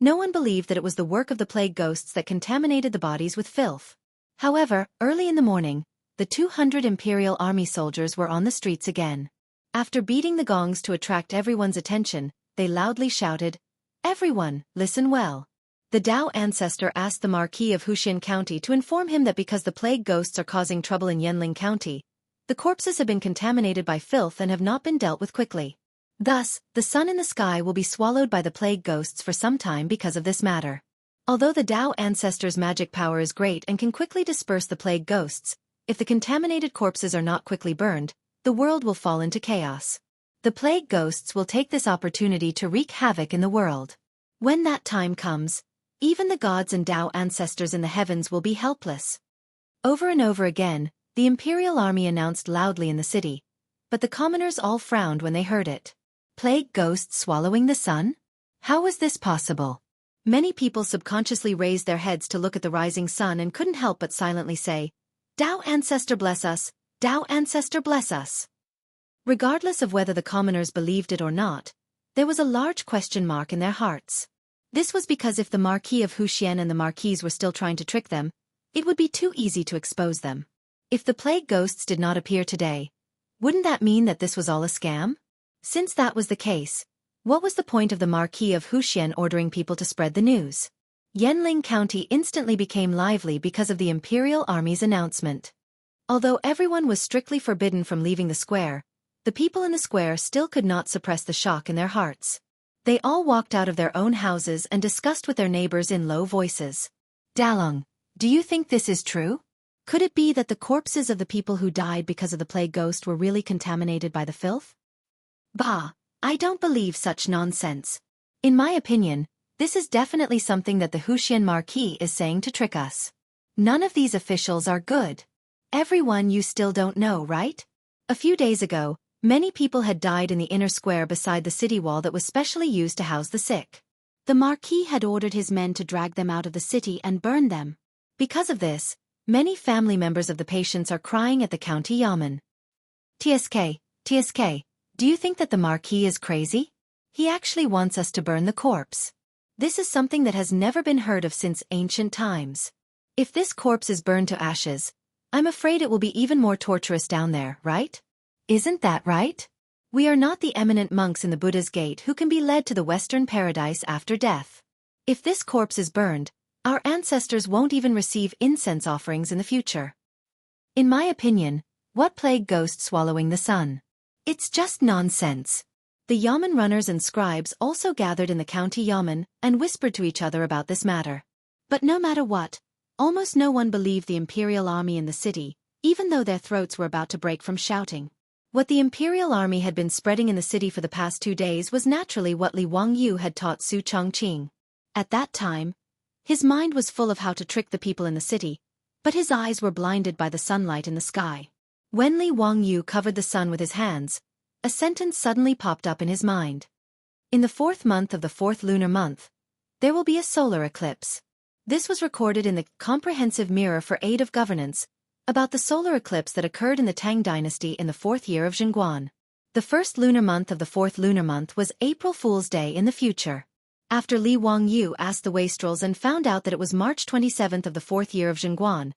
no one believed that it was the work of the plague ghosts that contaminated the bodies with filth. However, early in the morning, the 200 Imperial Army soldiers were on the streets again. After beating the gongs to attract everyone's attention, they loudly shouted, "Everyone, listen well." The Dao ancestor asked the Marquis of Huxian County to inform him that because the plague ghosts are causing trouble in Yanling County, the corpses have been contaminated by filth and have not been dealt with quickly. Thus, the sun in the sky will be swallowed by the plague ghosts for some time because of this matter. Although the Dao ancestor's magic power is great and can quickly disperse the plague ghosts, if the contaminated corpses are not quickly burned, the world will fall into chaos. The plague ghosts will take this opportunity to wreak havoc in the world. When that time comes, even the gods and Dao ancestors in the heavens will be helpless. Over and over again, the Imperial Army announced loudly in the city, but the commoners all frowned when they heard it. Plague ghosts swallowing the sun? How was this possible? Many people subconsciously raised their heads to look at the rising sun and couldn't help but silently say, "Dao ancestor bless us, Dao ancestor bless us." Regardless of whether the commoners believed it or not, there was a large question mark in their hearts. This was because if the Marquis of Huxian and the Marquise were still trying to trick them, it would be too easy to expose them. If the plague ghosts did not appear today, wouldn't that mean that this was all a scam? Since that was the case, what was the point of the Marquis of Huxian ordering people to spread the news? Yanling County instantly became lively because of the Imperial Army's announcement. Although everyone was strictly forbidden from leaving the square, the people in the square still could not suppress the shock in their hearts. They all walked out of their own houses and discussed with their neighbors in low voices. "Dalong, do you think this is true? Could it be that the corpses of the people who died because of the plague ghost were really contaminated by the filth?" "Bah, I don't believe such nonsense. In my opinion, this is definitely something that the Huxian Marquis is saying to trick us. None of these officials are good. Everyone, you still don't know, right? A few days ago, many people had died in the inner square beside the city wall that was specially used to house the sick. The Marquis had ordered his men to drag them out of the city and burn them. Because of this, many family members of the patients are crying at the county yamen. TSK, do you think that the Marquis is crazy? He actually wants us to burn the corpse. This is something that has never been heard of since ancient times. If this corpse is burned to ashes, I'm afraid it will be even more torturous down there, right? Isn't that right? We are not the eminent monks in the Buddha's gate who can be led to the Western paradise after death. If this corpse is burned, our ancestors won't even receive incense offerings in the future. In my opinion, what plague ghost swallowing the sun? It's just nonsense. The yamen runners and scribes also gathered in the county yamen and whispered to each other about this matter. But no matter what, almost no one believed the imperial army in the city, even though their throats were about to break from shouting. What the imperial army had been spreading in the city for the past 2 days was naturally what Li Wangyu had taught Su Chongqing. At that time, his mind was full of how to trick the people in the city, but his eyes were blinded by the sunlight in the sky. When Li Wangyu covered the sun with his hands, a sentence suddenly popped up in his mind. In the 4th month of the 4th lunar month, there will be a solar eclipse. This was recorded in the Comprehensive Mirror for Aid of Governance, about the solar eclipse that occurred in the Tang Dynasty in the 4th year of Zhengguan. The 1st lunar month of the 4th lunar month was April Fool's Day in the future. After Li Wangyu asked the wastrels and found out that it was March 27th of the 4th year of Zhengguan,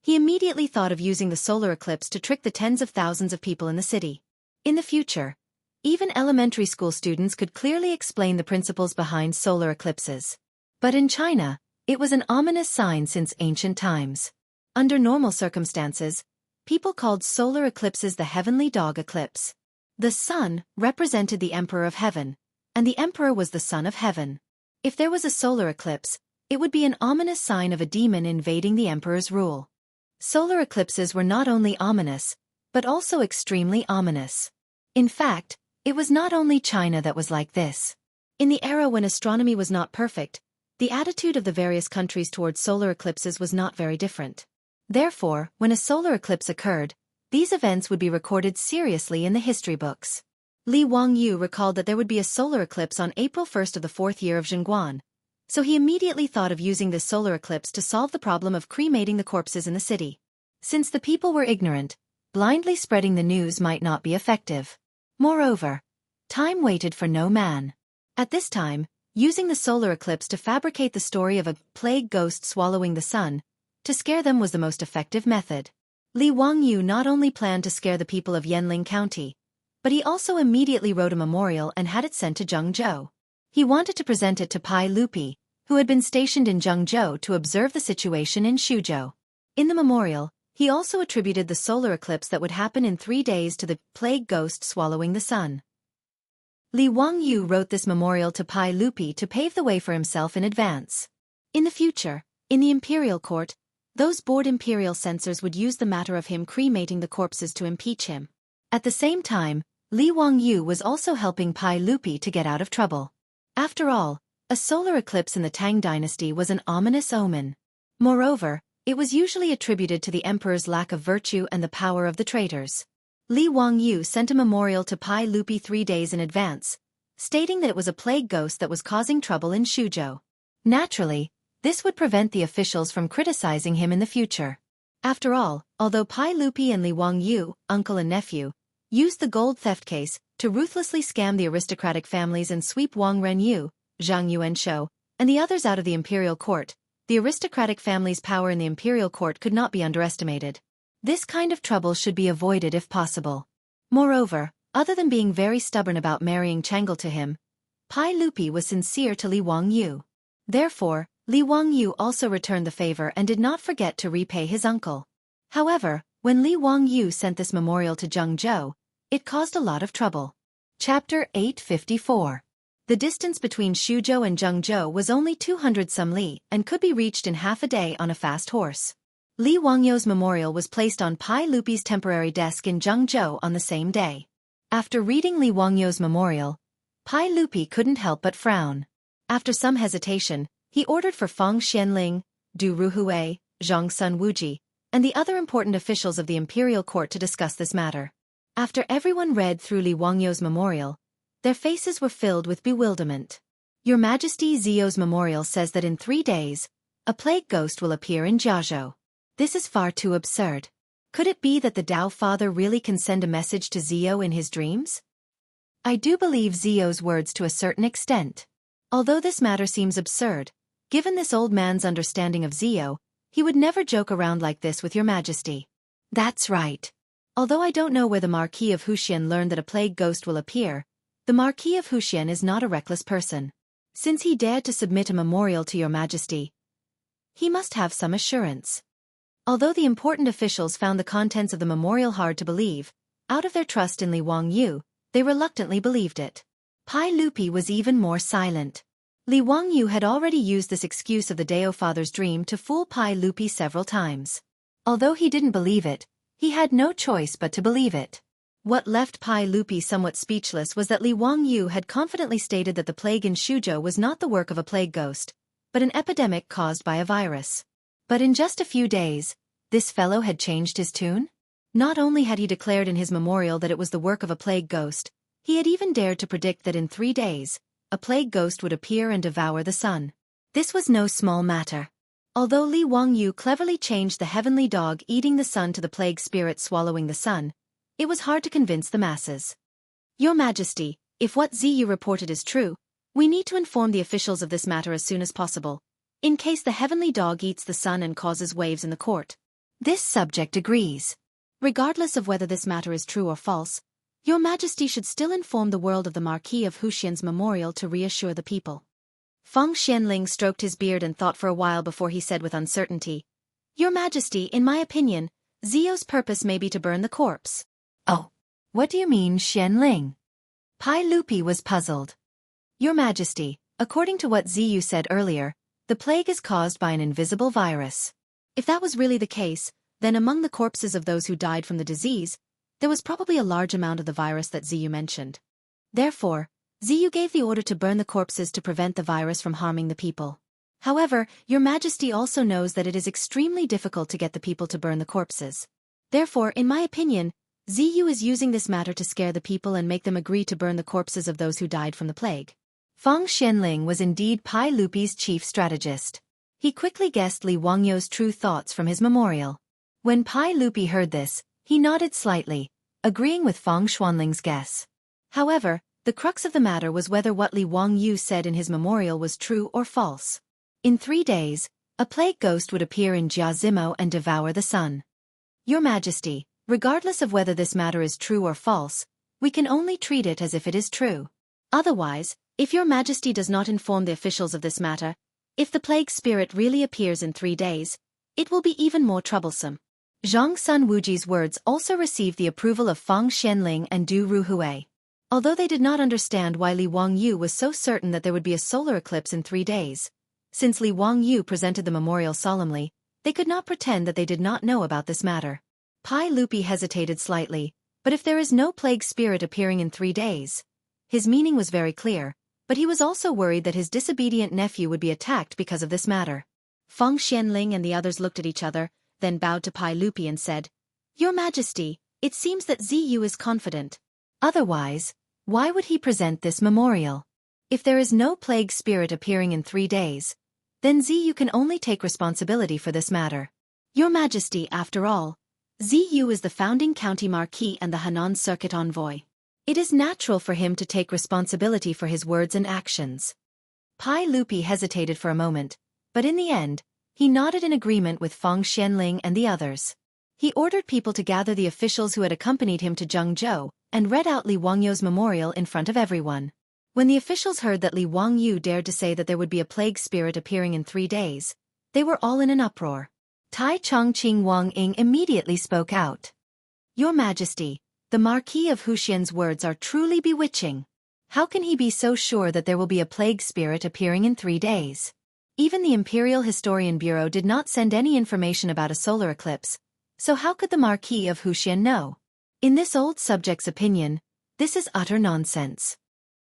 he immediately thought of using the solar eclipse to trick the tens of thousands of people in the city. In the future, even elementary school students could clearly explain the principles behind solar eclipses. But in China, it was an ominous sign since ancient times. Under normal circumstances, people called solar eclipses the heavenly dog eclipse. The sun represented the emperor of heaven, and the emperor was the son of heaven. If there was a solar eclipse, it would be an ominous sign of a demon invading the emperor's rule. Solar eclipses were not only ominous, but also extremely ominous. In fact, it was not only China that was like this. In the era when astronomy was not perfect, the attitude of the various countries towards solar eclipses was not very different. Therefore, when a solar eclipse occurred, these events would be recorded seriously in the history books. Li Wangyu recalled that there would be a solar eclipse on April 1st of the 4th year of Zhengguan, so he immediately thought of using this solar eclipse to solve the problem of cremating the corpses in the city. Since the people were ignorant, blindly spreading the news might not be effective. Moreover, time waited for no man. At this time, using the solar eclipse to fabricate the story of a plague ghost swallowing the sun, to scare them was the most effective method. Li Wangyu not only planned to scare the people of Yanling County, but he also immediately wrote a memorial and had it sent to Jianghu. He wanted to present it to Pai Lupi, who had been stationed in Jianghu to observe the situation in Xuzhou. In the memorial, he also attributed the solar eclipse that would happen in 3 days to the plague ghost swallowing the sun. Li Wangyu wrote this memorial to Pai Lupi to pave the way for himself in advance. In the future, in the imperial court, those bored imperial censors would use the matter of him cremating the corpses to impeach him. At the same time, Li Wangyu was also helping Pai Lupi to get out of trouble. After all, a solar eclipse in the Tang Dynasty was an ominous omen. Moreover, it was usually attributed to the emperor's lack of virtue and the power of the traitors. Li Wangyu sent a memorial to Pai Lupi 3 days in advance, stating that it was a plague ghost that was causing trouble in Xuzhou. Naturally, this would prevent the officials from criticizing him in the future. After all, although Pai Lupi and Li Wangyu, uncle and nephew, used the gold theft case to ruthlessly scam the aristocratic families and sweep Wang Renyu, Zhang Yuanshou, and the others out of the imperial court, the aristocratic family's power in the imperial court could not be underestimated. This kind of trouble should be avoided if possible. Moreover, other than being very stubborn about marrying Changle to him, Pai Lupi was sincere to Li Wangyu. Therefore, Li Wangyu also returned the favor and did not forget to repay his uncle. However, when Li Wangyu sent this memorial to Jianghu, it caused a lot of trouble. Chapter 854. The distance between Xuzhou and Jianghu was only 200 some li and could be reached in half a day on a fast horse. Li Wangyu's memorial was placed on Pai Lupi's temporary desk in Jianghu on the same day. After reading Li Wangyu's memorial, Pai Lupi couldn't help but frown. After some hesitation, he ordered for Feng Xianling, Du Ruhui, Zhang Sun Wuji, and the other important officials of the imperial court to discuss this matter. After everyone read through Li Wangyu's memorial, their faces were filled with bewilderment. Your Majesty, Zio's memorial says that in 3 days, a plague ghost will appear in Jianghu. This is far too absurd. Could it be that the Tao Father really can send a message to Zio in his dreams? I do believe Zio's words to a certain extent. Although this matter seems absurd, given this old man's understanding of Zio, he would never joke around like this with your Majesty. That's right. Although I don't know where the Marquis of Wuxia learned that a plague ghost will appear, the Marquis of Wuxia is not a reckless person. Since he dared to submit a memorial to your Majesty, he must have some assurance. Although the important officials found the contents of the memorial hard to believe, out of their trust in Li Wangyu, they reluctantly believed it. Pai Lupi was even more silent. Li Wangyu had already used this excuse of the Dao Father's dream to fool Pai Lupi several times. Although he didn't believe it, he had no choice but to believe it. What left Pai Lupi somewhat speechless was that Li Wangyu had confidently stated that the plague in Shuzhou was not the work of a plague ghost, but an epidemic caused by a virus. But in just a few days, this fellow had changed his tune? Not only had he declared in his memorial that it was the work of a plague ghost, he had even dared to predict that in 3 days, a plague ghost would appear and devour the sun. This was no small matter. Although Li Wangyu cleverly changed the heavenly dog eating the sun to the plague spirit swallowing the sun, it was hard to convince the masses. Your Majesty, if what Ziyu reported is true, we need to inform the officials of this matter as soon as possible, in case the heavenly dog eats the sun and causes waves in the court. This subject agrees. Regardless of whether this matter is true or false, Your Majesty should still inform the world of the Marquis of Wuxia's memorial to reassure the people. Feng Xianling stroked his beard and thought for a while before he said with uncertainty, Your Majesty, in my opinion, Zio's purpose may be to burn the corpse. Oh, what do you mean, Xianling? Pai Lupi was puzzled. Your Majesty, according to what Ziyu said earlier, the plague is caused by an invisible virus. If that was really the case, then among the corpses of those who died from the disease, there was probably a large amount of the virus that Ziyu mentioned. Therefore, Ziyu gave the order to burn the corpses to prevent the virus from harming the people. However, Your Majesty also knows that it is extremely difficult to get the people to burn the corpses. Therefore, in my opinion, Ziyu is using this matter to scare the people and make them agree to burn the corpses of those who died from the plague. Feng Xianling was indeed Pai Lupi's chief strategist. He quickly guessed Li Wangyu's true thoughts from his memorial. When Pai Lupi heard this, he nodded slightly, agreeing with Feng Xianling's guess. However, the crux of the matter was whether what Li Wangyu said in his memorial was true or false. In 3 days, a plague ghost would appear in Jianghu and devour the sun. Your Majesty, regardless of whether this matter is true or false, we can only treat it as if it is true. Otherwise, if Your Majesty does not inform the officials of this matter, if the plague spirit really appears in 3 days, it will be even more troublesome. Zhang Sun Wuji's words also received the approval of Feng Xianling and Du Ruhui. Although they did not understand why Li Wangyu was so certain that there would be a solar eclipse in 3 days, since Li Wangyu presented the memorial solemnly, they could not pretend that they did not know about this matter. Pai Lupi hesitated slightly, but if there is no plague spirit appearing in 3 days, his meaning was very clear, but he was also worried that his disobedient nephew would be attacked because of this matter. Feng Xianling and the others looked at each other, then bowed to Pai Lupi and said, Your Majesty, it seems that Ziyu is confident. Otherwise, why would he present this memorial? If there is no plague spirit appearing in 3 days, then Ziyu can only take responsibility for this matter. Your Majesty, after all, Ziyu is the founding county marquis and the Henan circuit envoy. It is natural for him to take responsibility for his words and actions. Pai Lupi hesitated for a moment, but in the end, he nodded in agreement with Feng Xianling and the others. He ordered people to gather the officials who had accompanied him to Jianghu, and read out Li Wangyu's memorial in front of everyone. When the officials heard that Li Wangyu dared to say that there would be a plague spirit appearing in 3 days, they were all in an uproar. Tai Chongqing Wang Ying immediately spoke out. Your Majesty, the Marquis of Wuxia's words are truly bewitching. How can he be so sure that there will be a plague spirit appearing in 3 days? Even the Imperial Historian Bureau did not send any information about a solar eclipse, so how could the Marquis of Wuxia know? In this old subject's opinion, this is utter nonsense.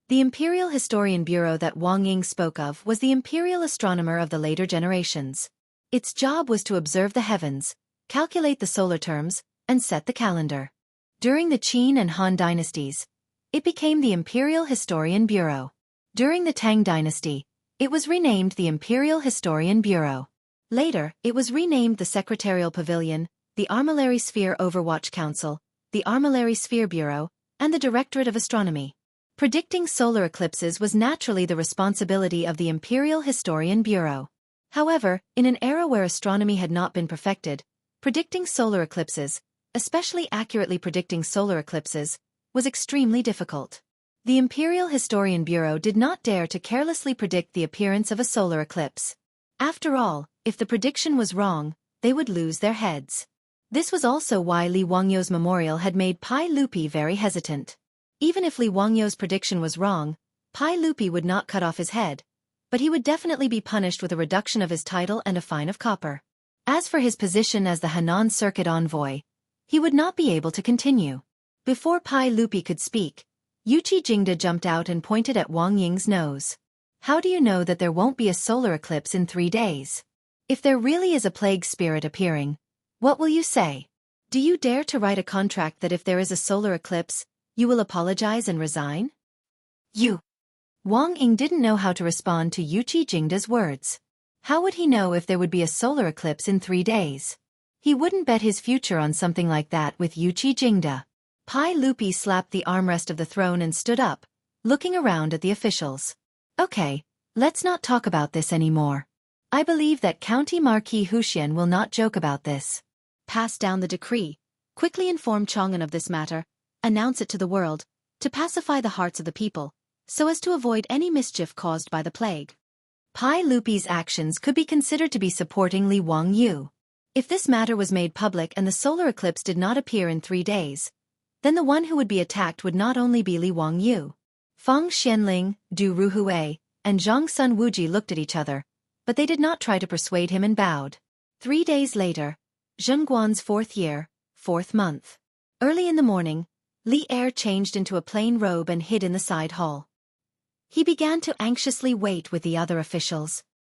The Imperial Historian Bureau that Wang Ying spoke of was the imperial astronomer of the later generations. Its job was to observe the heavens, calculate the solar terms, and set the calendar. During the Qin and Han dynasties, it became the Imperial Historian Bureau. During the Tang Dynasty, it was renamed the Imperial Historian Bureau. Later, it was renamed the Secretarial Pavilion, the Armillary Sphere Overwatch Council, the Armillary Sphere Bureau, and the Directorate of Astronomy. Predicting solar eclipses was naturally the responsibility of the Imperial Historian Bureau. However, in an era where astronomy had not been perfected, predicting solar eclipses, especially accurately predicting solar eclipses, was extremely difficult. The Imperial Historian Bureau did not dare to carelessly predict the appearance of a solar eclipse. After all, if the prediction was wrong, they would lose their heads. This was also why Li Wangyou's memorial had made Pai Lupi very hesitant. Even if Li Wangyou's prediction was wrong, Pai Lupi would not cut off his head, but he would definitely be punished with a reduction of his title and a fine of copper. As for his position as the Henan Circuit envoy, he would not be able to continue. Before Pai Lupi could speak, Yuqi Jingda jumped out and pointed at Wang Ying's nose. How do you know that there won't be a solar eclipse in 3 days? If there really is a plague spirit appearing, what will you say? Do you dare to write a contract that if there is a solar eclipse, you will apologize and resign? Wang Ying didn't know how to respond to Yuqi Jingda's words. How would he know if there would be a solar eclipse in 3 days? He wouldn't bet his future on something like that with Yuqi Jingda. Pai Lupi slapped the armrest of the throne and stood up, looking around at the officials. Okay, let's not talk about this anymore. I believe that County Marquis Huxian will not joke about this. Pass down the decree, quickly inform Chang'an of this matter, announce it to the world, to pacify the hearts of the people, so as to avoid any mischief caused by the plague. Pai Lupi's actions could be considered to be supporting Li Wangyou. If this matter was made public and the solar eclipse did not appear in 3 days, then the one who would be attacked would not only be Li Wangyou. Feng Xianling, Du Ruhui, and Zhang Sun Wuji looked at each other, but they did not try to persuade him and bowed. 3 days later, Zhengguan's 4th year, 4th month. Early in the morning, Li Er changed into a plain robe and hid in the side hall. He began to anxiously wait with the other officials.